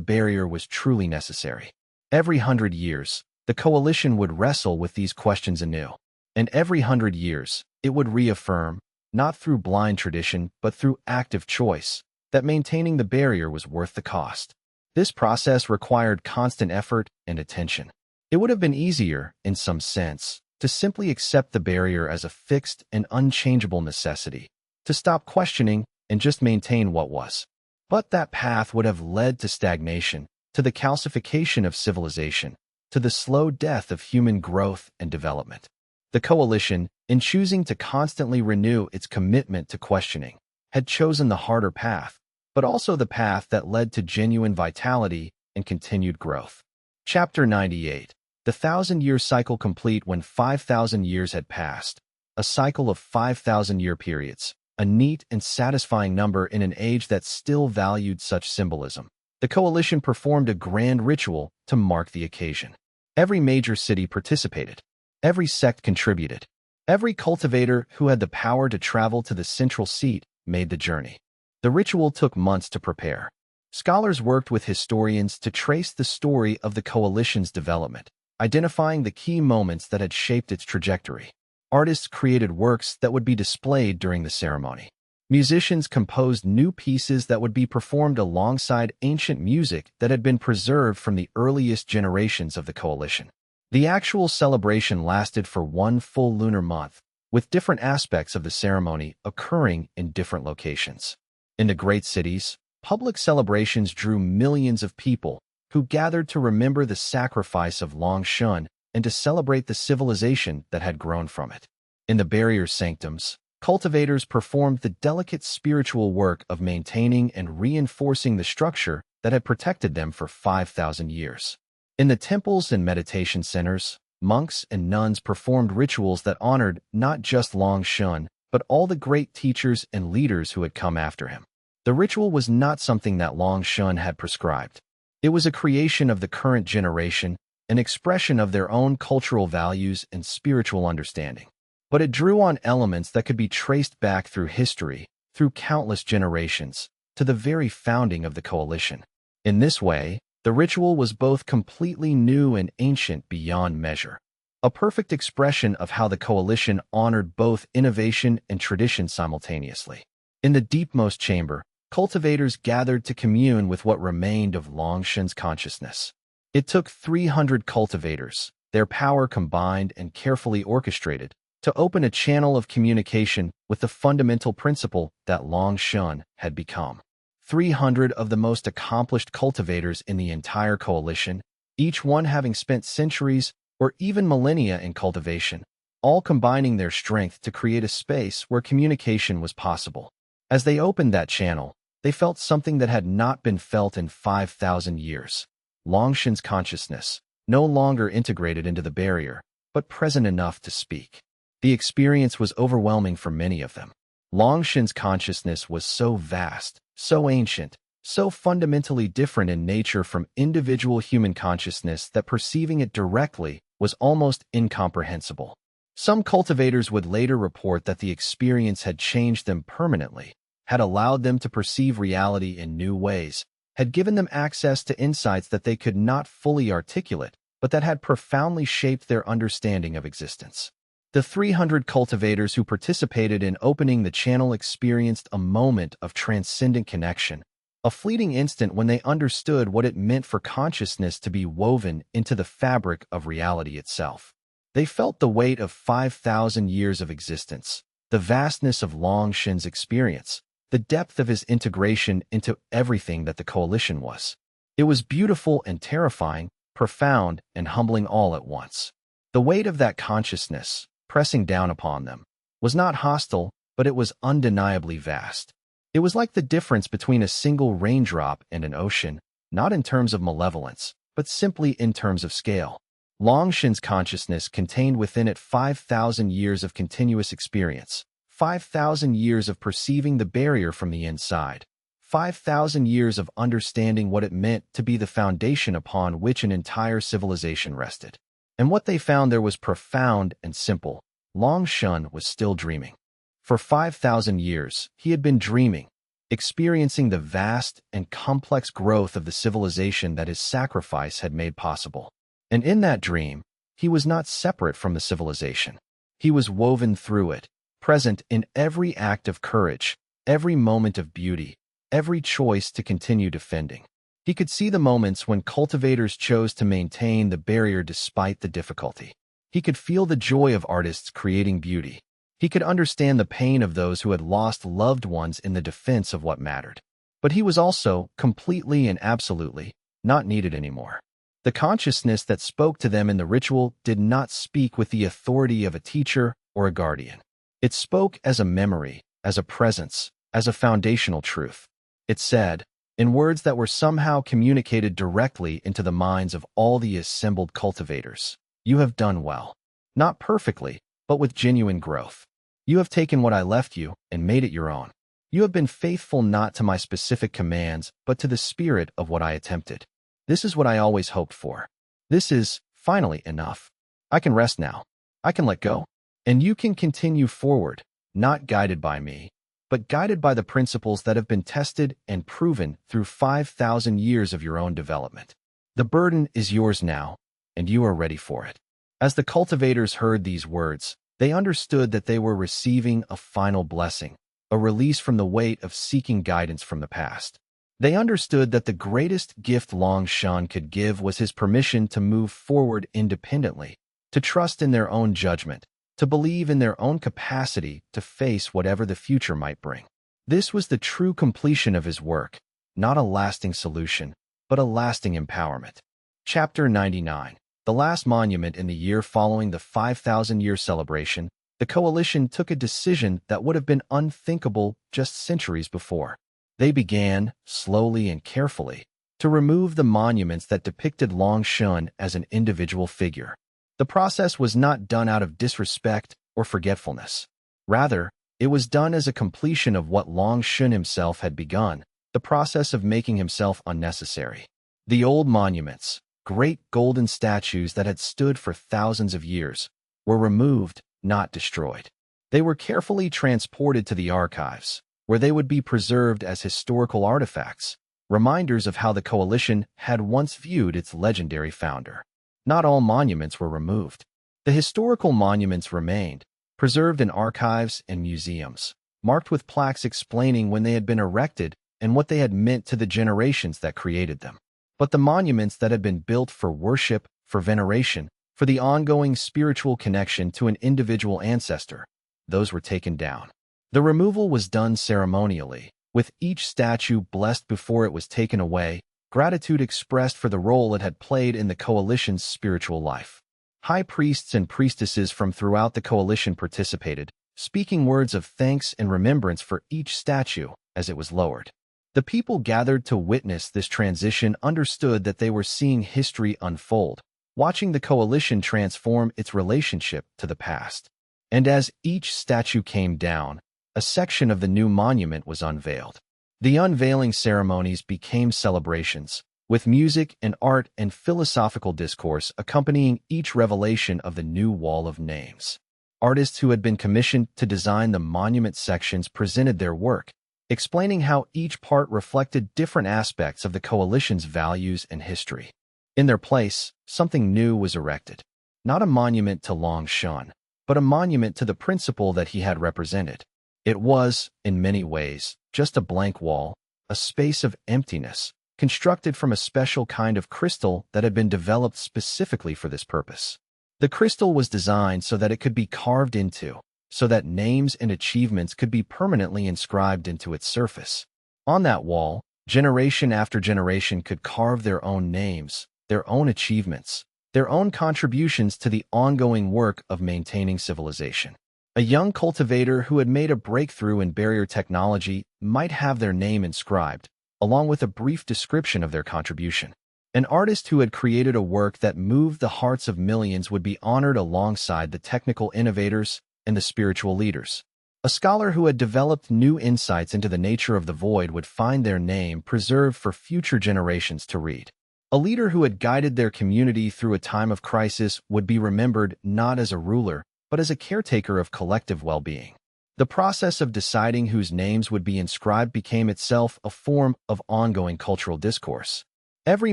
barrier was truly necessary. Every 100 years, the coalition would wrestle with these questions anew. And every 100 years, it would reaffirm, not through blind tradition but through active choice, that maintaining the barrier was worth the cost. This process required constant effort and attention. It would have been easier, in some sense, to simply accept the barrier as a fixed and unchangeable necessity, to stop questioning and just maintain what was. But that path would have led to stagnation, to the calcification of civilization, to the slow death of human growth and development. The coalition, in choosing to constantly renew its commitment to questioning, had chosen the harder path, but also the path that led to genuine vitality and continued growth. Chapter 98. The 1,000-year cycle complete when 5,000 years had passed. A cycle of 5,000-year periods, a neat and satisfying number in an age that still valued such symbolism. The coalition performed a grand ritual to mark the occasion. Every major city participated. Every sect contributed. Every cultivator who had the power to travel to the central seat made the journey. The ritual took months to prepare. Scholars worked with historians to trace the story of the coalition's development, identifying the key moments that had shaped its trajectory. Artists created works that would be displayed during the ceremony. Musicians composed new pieces that would be performed alongside ancient music that had been preserved from the earliest generations of the coalition. The actual celebration lasted for one full lunar month, with different aspects of the ceremony occurring in different locations. In the great cities, public celebrations drew millions of people who gathered to remember the sacrifice of Long Yue and to celebrate the civilization that had grown from it. In the barrier sanctums, cultivators performed the delicate spiritual work of maintaining and reinforcing the structure that had protected them for 5,000 years. In the temples and meditation centers, monks and nuns performed rituals that honored not just Long Yue, but all the great teachers and leaders who had come after him. The ritual was not something that Long Yue had prescribed. It was a creation of the current generation, an expression of their own cultural values and spiritual understanding. But it drew on elements that could be traced back through history, through countless generations, to the very founding of the coalition. In this way, the ritual was both completely new and ancient beyond measure, a perfect expression of how the coalition honored both innovation and tradition simultaneously. In the deepmost chamber, cultivators gathered to commune with what remained of Long Yue's consciousness. It took 300 cultivators, their power combined and carefully orchestrated, to open a channel of communication with the fundamental principle that Long Yue had become. 300 of the most accomplished cultivators in the entire coalition, each one having spent centuries or even millennia in cultivation, all combining their strength to create a space where communication was possible. As they opened that channel, they felt something that had not been felt in 5,000 years. Long Yue's consciousness, no longer integrated into the barrier, but present enough to speak. The experience was overwhelming for many of them. Long Yue's consciousness was so vast, so ancient, so fundamentally different in nature from individual human consciousness that perceiving it directly was almost incomprehensible. Some cultivators would later report that the experience had changed them permanently, had allowed them to perceive reality in new ways, had given them access to insights that they could not fully articulate, but that had profoundly shaped their understanding of existence. The 300 cultivators who participated in opening the channel experienced a moment of transcendent connection, a fleeting instant when they understood what it meant for consciousness to be woven into the fabric of reality itself. They felt the weight of 5,000 years of existence, the vastness of Long Yue's experience, the depth of his integration into everything that the coalition was. It was beautiful and terrifying, profound and humbling all at once. The weight of that consciousness, pressing down upon them, was not hostile, but it was undeniably vast. It was like the difference between a single raindrop and an ocean, not in terms of malevolence, but simply in terms of scale. Long Yue's consciousness contained within it 5,000 years of continuous experience, 5,000 years of perceiving the barrier from the inside, 5,000 years of understanding what it meant to be the foundation upon which an entire civilization rested. And what they found there was profound and simple. Long Yue was still dreaming. For 5,000 years, he had been dreaming, experiencing the vast and complex growth of the civilization that his sacrifice had made possible. And in that dream, he was not separate from the civilization. He was woven through it, present in every act of courage, every moment of beauty, every choice to continue defending. He could see the moments when cultivators chose to maintain the barrier despite the difficulty. He could feel the joy of artists creating beauty. He could understand the pain of those who had lost loved ones in the defense of what mattered. But he was also, completely and absolutely, not needed anymore. The consciousness that spoke to them in the ritual did not speak with the authority of a teacher or a guardian. It spoke as a memory, as a presence, as a foundational truth. It said, in words that were somehow communicated directly into the minds of all the assembled cultivators, "You have done well. Not perfectly, but with genuine growth. You have taken what I left you and made it your own. You have been faithful not to my specific commands, but to the spirit of what I attempted. This is what I always hoped for. This is, finally, enough. I can rest now. I can let go. And you can continue forward, not guided by me, but guided by the principles that have been tested and proven through 5,000 years of your own development. The burden is yours now, and you are ready for it." As the cultivators heard these words, they understood that they were receiving a final blessing, a release from the weight of seeking guidance from the past. They understood that the greatest gift Long Yue could give was his permission to move forward independently, to trust in their own judgment, to believe in their own capacity to face whatever the future might bring. This was the true completion of his work, not a lasting solution, but a lasting empowerment. Chapter 99. The last monument. In the year following the 5,000-year celebration, the coalition took a decision that would have been unthinkable just centuries before. They began, slowly and carefully, to remove the monuments that depicted Long Yue as an individual figure. The process was not done out of disrespect or forgetfulness. Rather, it was done as a completion of what Long Yue himself had begun, the process of making himself unnecessary. The old monuments, great golden statues that had stood for thousands of years, were removed, not destroyed. They were carefully transported to the archives, where they would be preserved as historical artifacts, reminders of how the coalition had once viewed its legendary founder. Not all monuments were removed. The historical monuments remained, preserved in archives and museums, marked with plaques explaining when they had been erected and what they had meant to the generations that created them. But the monuments that had been built for worship, for veneration, for the ongoing spiritual connection to an individual ancestor, those were taken down. The removal was done ceremonially, with each statue blessed before it was taken away, gratitude expressed for the role it had played in the coalition's spiritual life. High priests and priestesses from throughout the coalition participated, speaking words of thanks and remembrance for each statue as it was lowered. The people gathered to witness this transition understood that they were seeing history unfold, watching the coalition transform its relationship to the past. And as each statue came down, a section of the new monument was unveiled. The unveiling ceremonies became celebrations, with music and art and philosophical discourse accompanying each revelation of the new wall of names. Artists who had been commissioned to design the monument sections presented their work, explaining how each part reflected different aspects of the coalition's values and history. In their place, something new was erected. Not a monument to Long Yue, but a monument to the principle that he had represented. It was, in many ways, just a blank wall, a space of emptiness, constructed from a special kind of crystal that had been developed specifically for this purpose. The crystal was designed so that it could be carved into, so that names and achievements could be permanently inscribed into its surface. On that wall, generation after generation could carve their own names, their own achievements, their own contributions to the ongoing work of maintaining civilization. A young cultivator who had made a breakthrough in barrier technology might have their name inscribed, along with a brief description of their contribution. An artist who had created a work that moved the hearts of millions would be honored alongside the technical innovators and the spiritual leaders. A scholar who had developed new insights into the nature of the void would find their name preserved for future generations to read. A leader who had guided their community through a time of crisis would be remembered not as a ruler, but as a caretaker of collective well-being. The process of deciding whose names would be inscribed became itself a form of ongoing cultural discourse. Every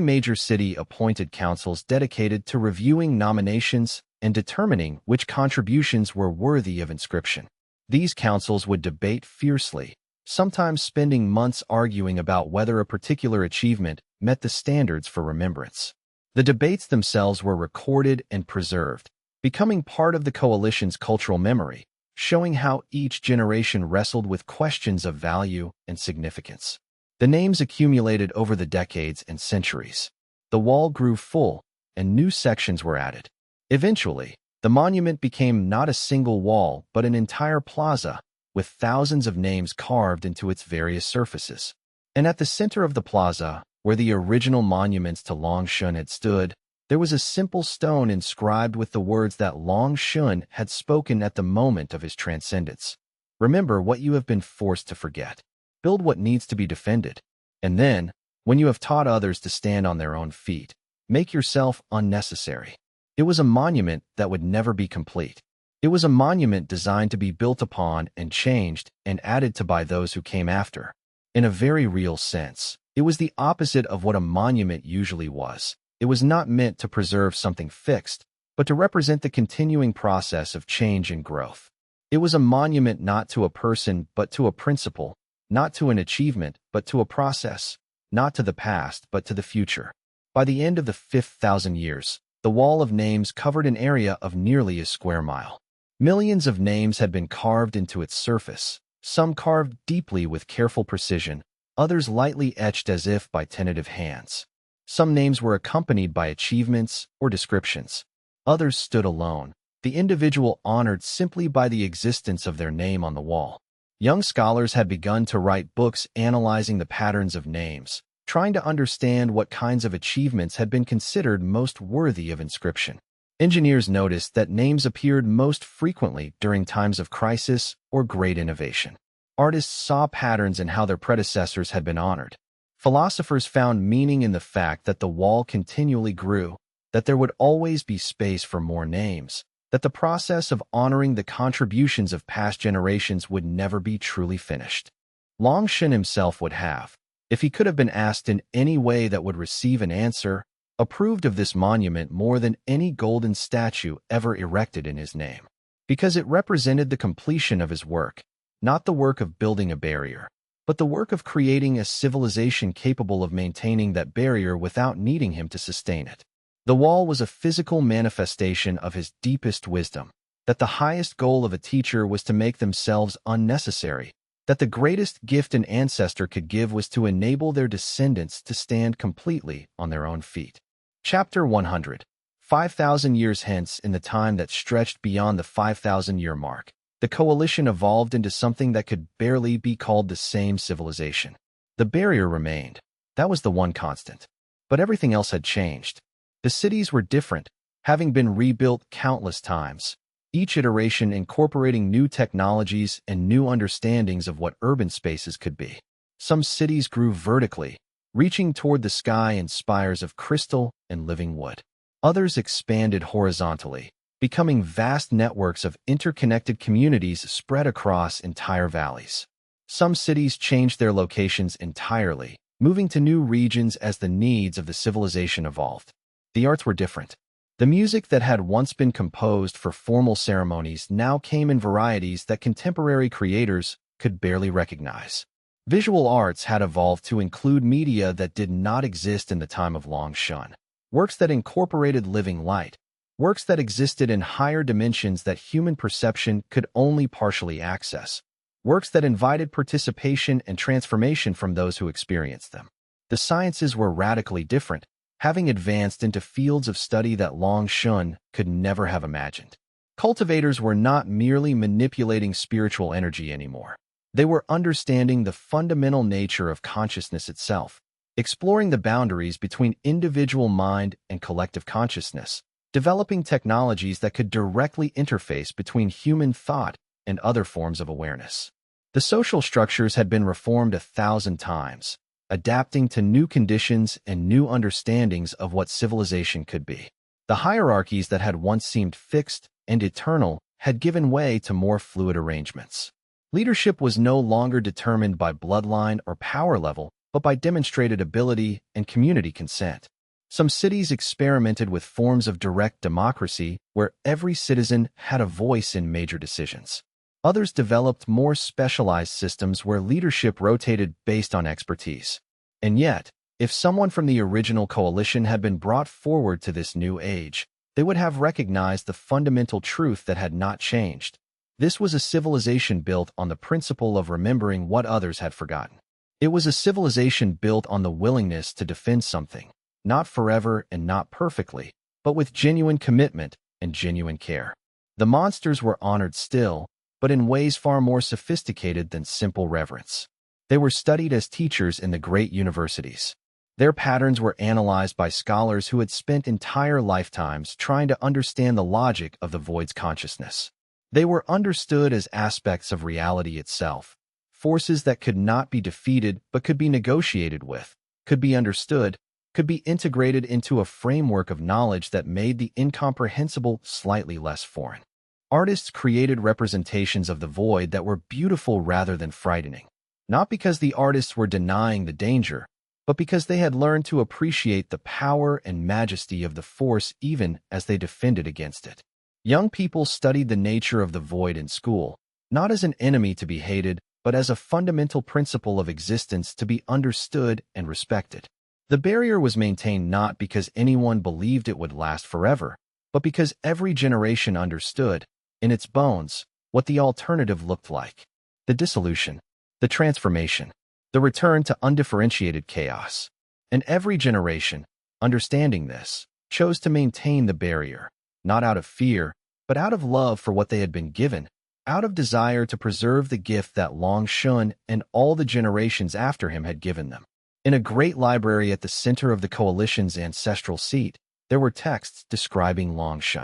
major city appointed councils dedicated to reviewing nominations and determining which contributions were worthy of inscription. These councils would debate fiercely, sometimes spending months arguing about whether a particular achievement met the standards for remembrance. The debates themselves were recorded and preserved, becoming part of the coalition's cultural memory, showing how each generation wrestled with questions of value and significance. The names accumulated over the decades and centuries. The wall grew full, and new sections were added. Eventually, the monument became not a single wall but an entire plaza, with thousands of names carved into its various surfaces. And at the center of the plaza, where the original monuments to Long Yue had stood, there was a simple stone inscribed with the words that Long Yue had spoken at the moment of his transcendence. Remember what you have been forced to forget. Build what needs to be defended. And then, when you have taught others to stand on their own feet, make yourself unnecessary. It was a monument that would never be complete. It was a monument designed to be built upon and changed and added to by those who came after. In a very real sense, it was the opposite of what a monument usually was. It was not meant to preserve something fixed, but to represent the continuing process of change and growth. It was a monument not to a person but to a principle, not to an achievement but to a process, not to the past but to the future. By the end of the 5,000 years, the wall of names covered an area of nearly a square mile. Millions of names had been carved into its surface, some carved deeply with careful precision, others lightly etched as if by tentative hands. Some names were accompanied by achievements or descriptions. Others stood alone, the individual honored simply by the existence of their name on the wall. Young scholars had begun to write books analyzing the patterns of names, trying to understand what kinds of achievements had been considered most worthy of inscription. Engineers noticed that names appeared most frequently during times of crisis or great innovation. Artists saw patterns in how their predecessors had been honored. Philosophers found meaning in the fact that the wall continually grew, that there would always be space for more names, that the process of honoring the contributions of past generations would never be truly finished. Long Yue himself would have, if he could have been asked in any way that would receive an answer, approved of this monument more than any golden statue ever erected in his name, because it represented the completion of his work, not the work of building a barrier, but the work of creating a civilization capable of maintaining that barrier without needing him to sustain it. The wall was a physical manifestation of his deepest wisdom, that the highest goal of a teacher was to make themselves unnecessary, that the greatest gift an ancestor could give was to enable their descendants to stand completely on their own feet. Chapter 100. 5,000 years hence, in the time that stretched beyond the 5,000-year mark, the coalition evolved into something that could barely be called the same civilization. The barrier remained. That was the one constant. But everything else had changed. The cities were different, having been rebuilt countless times, each iteration incorporating new technologies and new understandings of what urban spaces could be. Some cities grew vertically, reaching toward the sky in spires of crystal and living wood. Others expanded horizontally, becoming vast networks of interconnected communities spread across entire valleys. Some cities changed their locations entirely, moving to new regions as the needs of the civilization evolved. The arts were different. The music that had once been composed for formal ceremonies now came in varieties that contemporary creators could barely recognize. Visual arts had evolved to include media that did not exist in the time of Long Yue. Works that incorporated living light, works that existed in higher dimensions that human perception could only partially access, works that invited participation and transformation from those who experienced them. The sciences were radically different. having advanced into fields of study that Long Yue could never have imagined. Cultivators were not merely manipulating spiritual energy anymore. They were understanding the fundamental nature of consciousness itself, exploring the boundaries between individual mind and collective consciousness, developing technologies that could directly interface between human thought and other forms of awareness. The social structures had been reformed 1,000 times, adapting to new conditions and new understandings of what civilization could be. The hierarchies that had once seemed fixed and eternal had given way to more fluid arrangements. Leadership was no longer determined by bloodline or power level, but by demonstrated ability and community consent. Some cities experimented with forms of direct democracy where every citizen had a voice in major decisions. Others developed more specialized systems where leadership rotated based on expertise. And yet, if someone from the original coalition had been brought forward to this new age, they would have recognized the fundamental truth that had not changed. This was a civilization built on the principle of remembering what others had forgotten. It was a civilization built on the willingness to defend something, not forever and not perfectly, but with genuine commitment and genuine care. The monsters were honored still, but in ways far more sophisticated than simple reverence. They were studied as teachers in the great universities. Their patterns were analyzed by scholars who had spent entire lifetimes trying to understand the logic of the void's consciousness. They were understood as aspects of reality itself, forces that could not be defeated but could be negotiated with, could be understood, could be integrated into a framework of knowledge that made the incomprehensible slightly less foreign. Artists created representations of the void that were beautiful rather than frightening, not because the artists were denying the danger, but because they had learned to appreciate the power and majesty of the force even as they defended against it. Young people studied the nature of the void in school, not as an enemy to be hated, but as a fundamental principle of existence to be understood and respected. The barrier was maintained not because anyone believed it would last forever, but because every generation understood, in its bones, what the alternative looked like. The dissolution, the transformation, the return to undifferentiated chaos. And every generation, understanding this, chose to maintain the barrier, not out of fear, but out of love for what they had been given, out of desire to preserve the gift that Long Yue and all the generations after him had given them. In a great library at the center of the coalition's ancestral seat, there were texts describing Long Yue.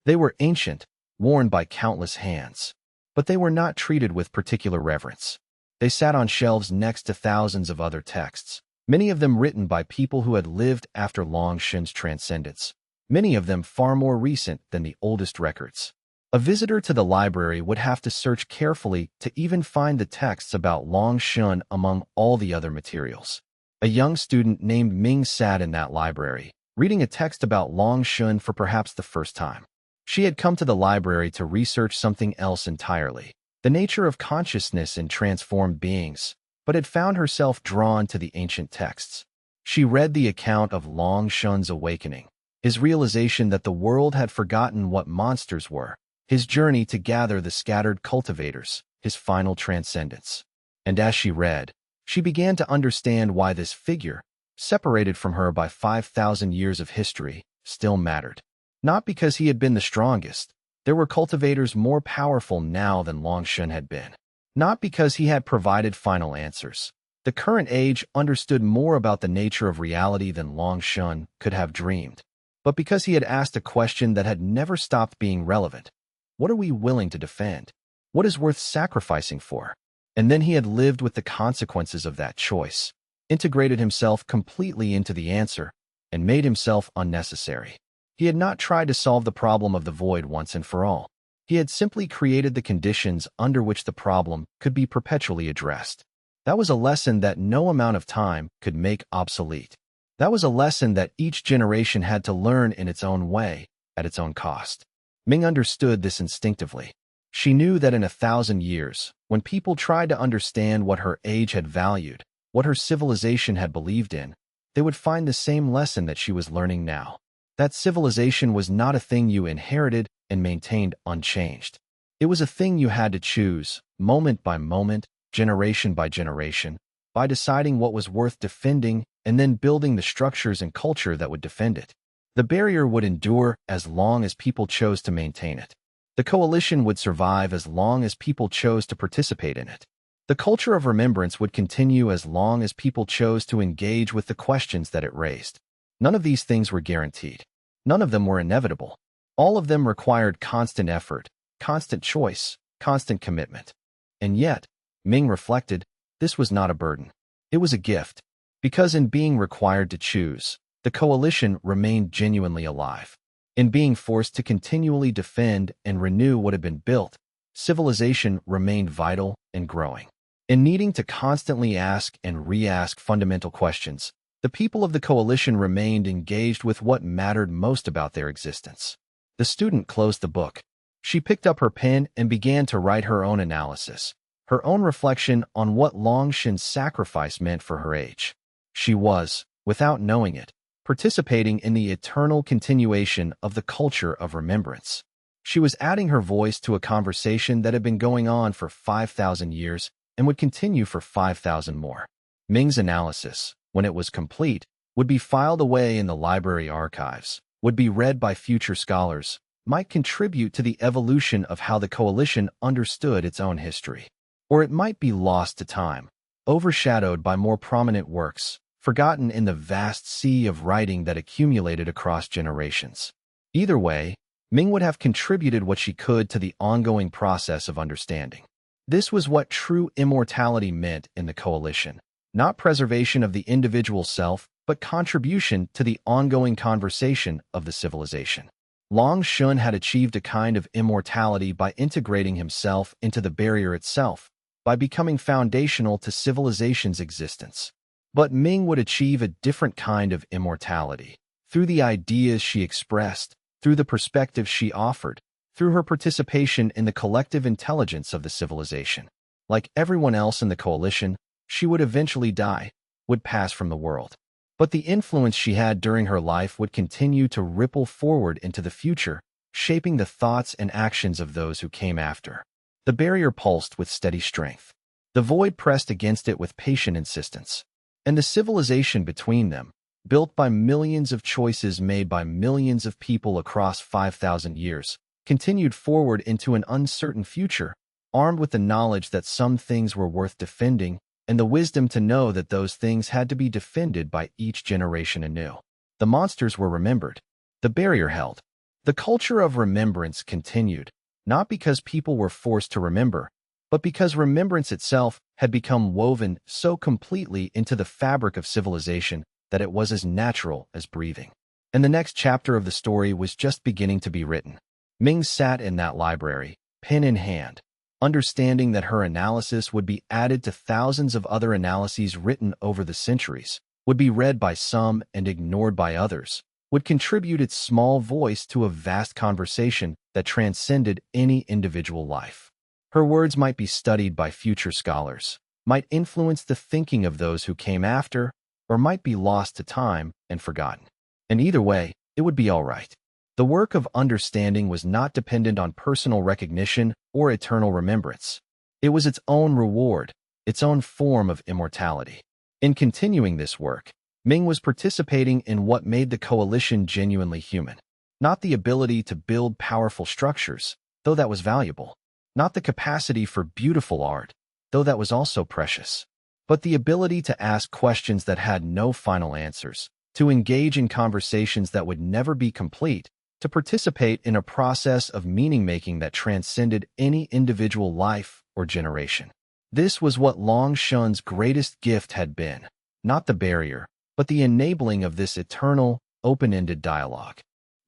They were ancient, worn by countless hands, but they were not treated with particular reverence. They sat on shelves next to thousands of other texts, many of them written by people who had lived after Long Yue's transcendence, many of them far more recent than the oldest records. A visitor to the library would have to search carefully to even find the texts about Long Yue among all the other materials. A young student named Ming sat in that library, reading a text about Long Yue for perhaps the first time. She had come to the library to research something else entirely, the nature of consciousness in transformed beings, but had found herself drawn to the ancient texts. She read the account of Long Yue's awakening, his realization that the world had forgotten what monsters were, his journey to gather the scattered cultivators, his final transcendence. And as she read, she began to understand why this figure, separated from her by 5,000 years of history, still mattered. Not because he had been the strongest. There were cultivators more powerful now than Long Yue had been. Not because he had provided final answers. The current age understood more about the nature of reality than Long Yue could have dreamed. But because he had asked a question that had never stopped being relevant. What are we willing to defend? What is worth sacrificing for? And then he had lived with the consequences of that choice, integrated himself completely into the answer, and made himself unnecessary. He had not tried to solve the problem of the void once and for all. He had simply created the conditions under which the problem could be perpetually addressed. That was a lesson that no amount of time could make obsolete. That was a lesson that each generation had to learn in its own way, at its own cost. Ming understood this instinctively. She knew that in 1,000 years, when people tried to understand what her age had valued, what her civilization had believed in, they would find the same lesson that she was learning now. That civilization was not a thing you inherited and maintained unchanged. It was a thing you had to choose, moment by moment, generation by generation, by deciding what was worth defending and then building the structures and culture that would defend it. The barrier would endure as long as people chose to maintain it. The coalition would survive as long as people chose to participate in it. The culture of remembrance would continue as long as people chose to engage with the questions that it raised. None of these things were guaranteed. None of them were inevitable. All of them required constant effort, constant choice, constant commitment. And yet, Ming reflected, this was not a burden. It was a gift. Because in being required to choose, the coalition remained genuinely alive. In being forced to continually defend and renew what had been built, civilization remained vital and growing. In needing to constantly ask and re-ask fundamental questions, the people of the coalition remained engaged with what mattered most about their existence. The student closed the book. She picked up her pen and began to write her own analysis, her own reflection on what Long Yue's sacrifice meant for her age. She was, without knowing it, participating in the eternal continuation of the culture of remembrance. She was adding her voice to a conversation that had been going on for 5,000 years and would continue for 5,000 more. Ming's analysis, when it was complete, would be filed away in the library archives, would be read by future scholars, might contribute to the evolution of how the coalition understood its own history. Or it might be lost to time, overshadowed by more prominent works, forgotten in the vast sea of writing that accumulated across generations. Either way, Ming would have contributed what she could to the ongoing process of understanding. This was what true immortality meant in the coalition, not preservation of the individual self, but contribution to the ongoing conversation of the civilization. Long Yue had achieved a kind of immortality by integrating himself into the barrier itself, by becoming foundational to civilization's existence. But Ming would achieve a different kind of immortality, through the ideas she expressed, through the perspectives she offered, through her participation in the collective intelligence of the civilization. Like everyone else in the coalition, she would eventually die, would pass from the world. But the influence she had during her life would continue to ripple forward into the future, shaping the thoughts and actions of those who came after. The barrier pulsed with steady strength. The void pressed against it with patient insistence. And the civilization between them, built by millions of choices made by millions of people across 5,000 years, continued forward into an uncertain future, armed with the knowledge that some things were worth defending and the wisdom to know that those things had to be defended by each generation anew. The monsters were remembered. The barrier held. The culture of remembrance continued, not because people were forced to remember, but because remembrance itself had become woven so completely into the fabric of civilization that it was as natural as breathing. And the next chapter of the story was just beginning to be written. Ming sat in that library, pen in hand, understanding that her analysis would be added to thousands of other analyses written over the centuries, would be read by some and ignored by others, would contribute its small voice to a vast conversation that transcended any individual life. Her words might be studied by future scholars, might influence the thinking of those who came after, or might be lost to time and forgotten. And either way, it would be all right. The work of understanding was not dependent on personal recognition or eternal remembrance. It was its own reward, its own form of immortality. In continuing this work, Ming was participating in what made the coalition genuinely human. Not the ability to build powerful structures, though that was valuable. Not the capacity for beautiful art, though that was also precious. But the ability to ask questions that had no final answers, to engage in conversations that would never be complete, to participate in a process of meaning-making that transcended any individual life or generation. This was what Long Yue's greatest gift had been, not the barrier, but the enabling of this eternal, open-ended dialogue.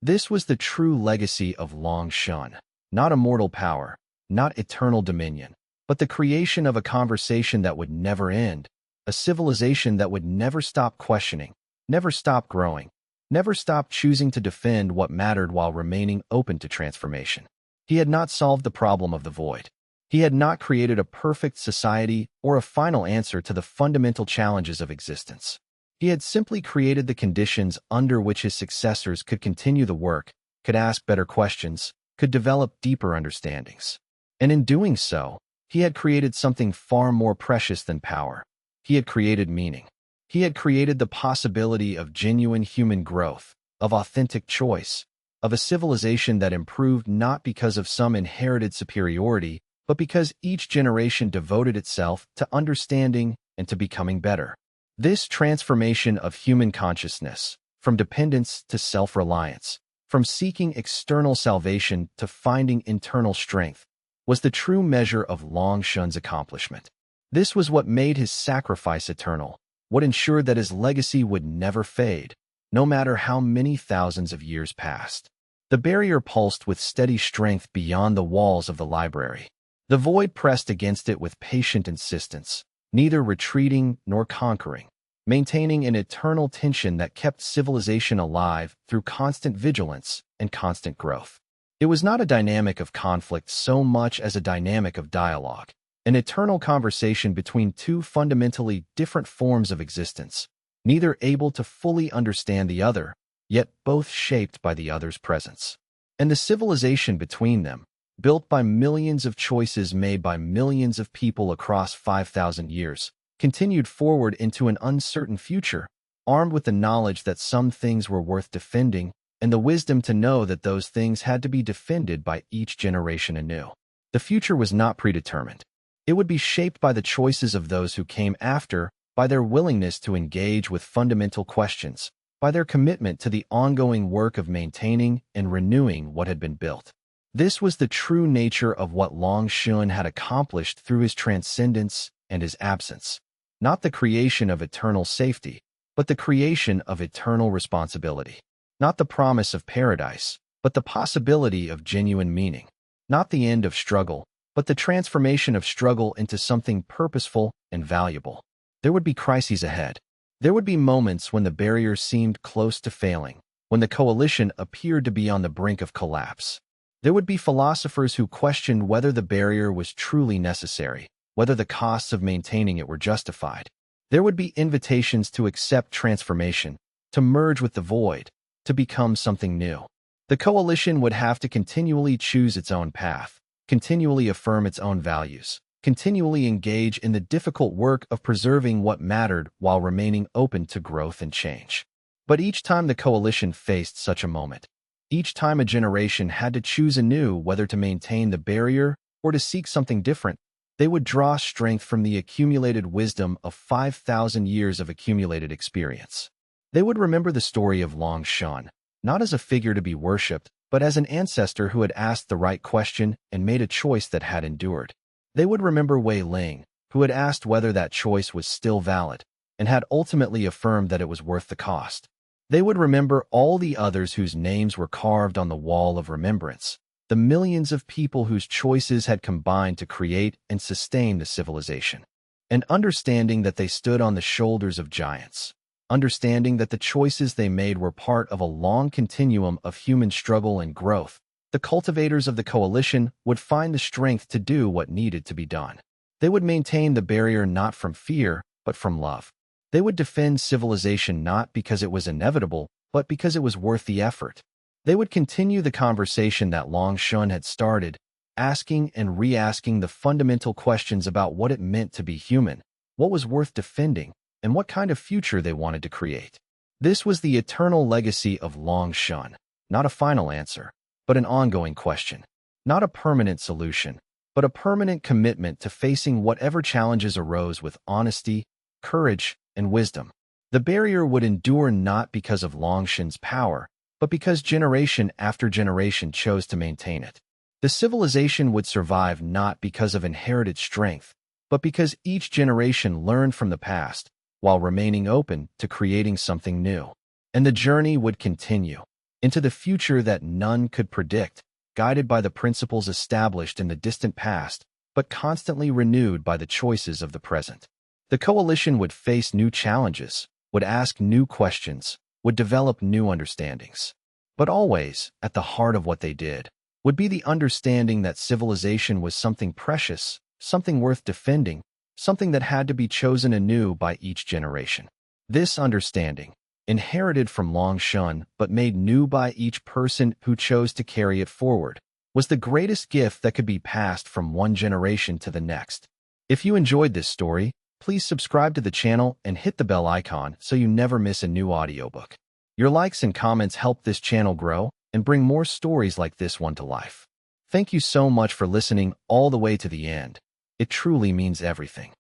This was the true legacy of Long Yue, not immortal power, not eternal dominion, but the creation of a conversation that would never end, a civilization that would never stop questioning, never stop growing, never stop choosing to defend what mattered while remaining open to transformation. He had not solved the problem of the void. He had not created a perfect society or a final answer to the fundamental challenges of existence. He had simply created the conditions under which his successors could continue the work, could ask better questions, could develop deeper understandings. And in doing so, he had created something far more precious than power. He had created meaning. He had created the possibility of genuine human growth, of authentic choice, of a civilization that improved not because of some inherited superiority, but because each generation devoted itself to understanding and to becoming better. This transformation of human consciousness, from dependence to self-reliance, from seeking external salvation to finding internal strength, was the true measure of Long Yue's accomplishment. This was what made his sacrifice eternal, what ensured that his legacy would never fade, no matter how many thousands of years passed. The barrier pulsed with steady strength beyond the walls of the library. The void pressed against it with patient insistence, neither retreating nor conquering, maintaining an eternal tension that kept civilization alive through constant vigilance and constant growth. It was not a dynamic of conflict so much as a dynamic of dialogue, an eternal conversation between two fundamentally different forms of existence, neither able to fully understand the other, yet both shaped by the other's presence. And the civilization between them, built by millions of choices made by millions of people across 5,000 years, continued forward into an uncertain future, armed with the knowledge that some things were worth defending and the wisdom to know that those things had to be defended by each generation anew. The future was not predetermined. It would be shaped by the choices of those who came after, by their willingness to engage with fundamental questions, by their commitment to the ongoing work of maintaining and renewing what had been built. This was the true nature of what Long Yue had accomplished through his transcendence and his absence. Not the creation of eternal safety, but the creation of eternal responsibility. Not the promise of paradise, but the possibility of genuine meaning. Not the end of struggle, but the transformation of struggle into something purposeful and valuable. There would be crises ahead. There would be moments when the barrier seemed close to failing, when the coalition appeared to be on the brink of collapse. There would be philosophers who questioned whether the barrier was truly necessary, whether the costs of maintaining it were justified. There would be invitations to accept transformation, to merge with the void, to become something new. The coalition would have to continually choose its own path, continually affirm its own values, continually engage in the difficult work of preserving what mattered while remaining open to growth and change. But each time the coalition faced such a moment, each time a generation had to choose anew whether to maintain the barrier or to seek something different, they would draw strength from the accumulated wisdom of 5,000 years of accumulated experience. They would remember the story of Long Yue, not as a figure to be worshipped, but as an ancestor who had asked the right question and made a choice that had endured. They would remember Wei Ling, who had asked whether that choice was still valid, and had ultimately affirmed that it was worth the cost. They would remember all the others whose names were carved on the wall of remembrance, the millions of people whose choices had combined to create and sustain the civilization. And understanding that they stood on the shoulders of giants, understanding that the choices they made were part of a long continuum of human struggle and growth, the cultivators of the coalition would find the strength to do what needed to be done. They would maintain the barrier not from fear, but from love. They would defend civilization not because it was inevitable, but because it was worth the effort. They would continue the conversation that Long Yue had started, asking and re-asking the fundamental questions about what it meant to be human, what was worth defending, and what kind of future they wanted to create. This was the eternal legacy of Long Yue, not a final answer, but an ongoing question. Not a permanent solution, but a permanent commitment to facing whatever challenges arose with honesty, courage, and wisdom. The barrier would endure not because of Long Yue's power, but because generation after generation chose to maintain it. The civilization would survive not because of inherited strength, but because each generation learned from the past, while remaining open to creating something new. And the journey would continue into the future that none could predict, guided by the principles established in the distant past, but constantly renewed by the choices of the present. The coalition would face new challenges, would ask new questions, would develop new understandings. But always, at the heart of what they did, would be the understanding that civilization was something precious, something worth defending, something that had to be chosen anew by each generation. This understanding, inherited from Long Yue but made new by each person who chose to carry it forward, was the greatest gift that could be passed from one generation to the next. If you enjoyed this story, Please subscribe to the channel and hit the bell icon so you never miss a new audiobook. Your likes and comments help this channel grow and bring more stories like this one to life. Thank you so much for listening all the way to the end. It truly means everything.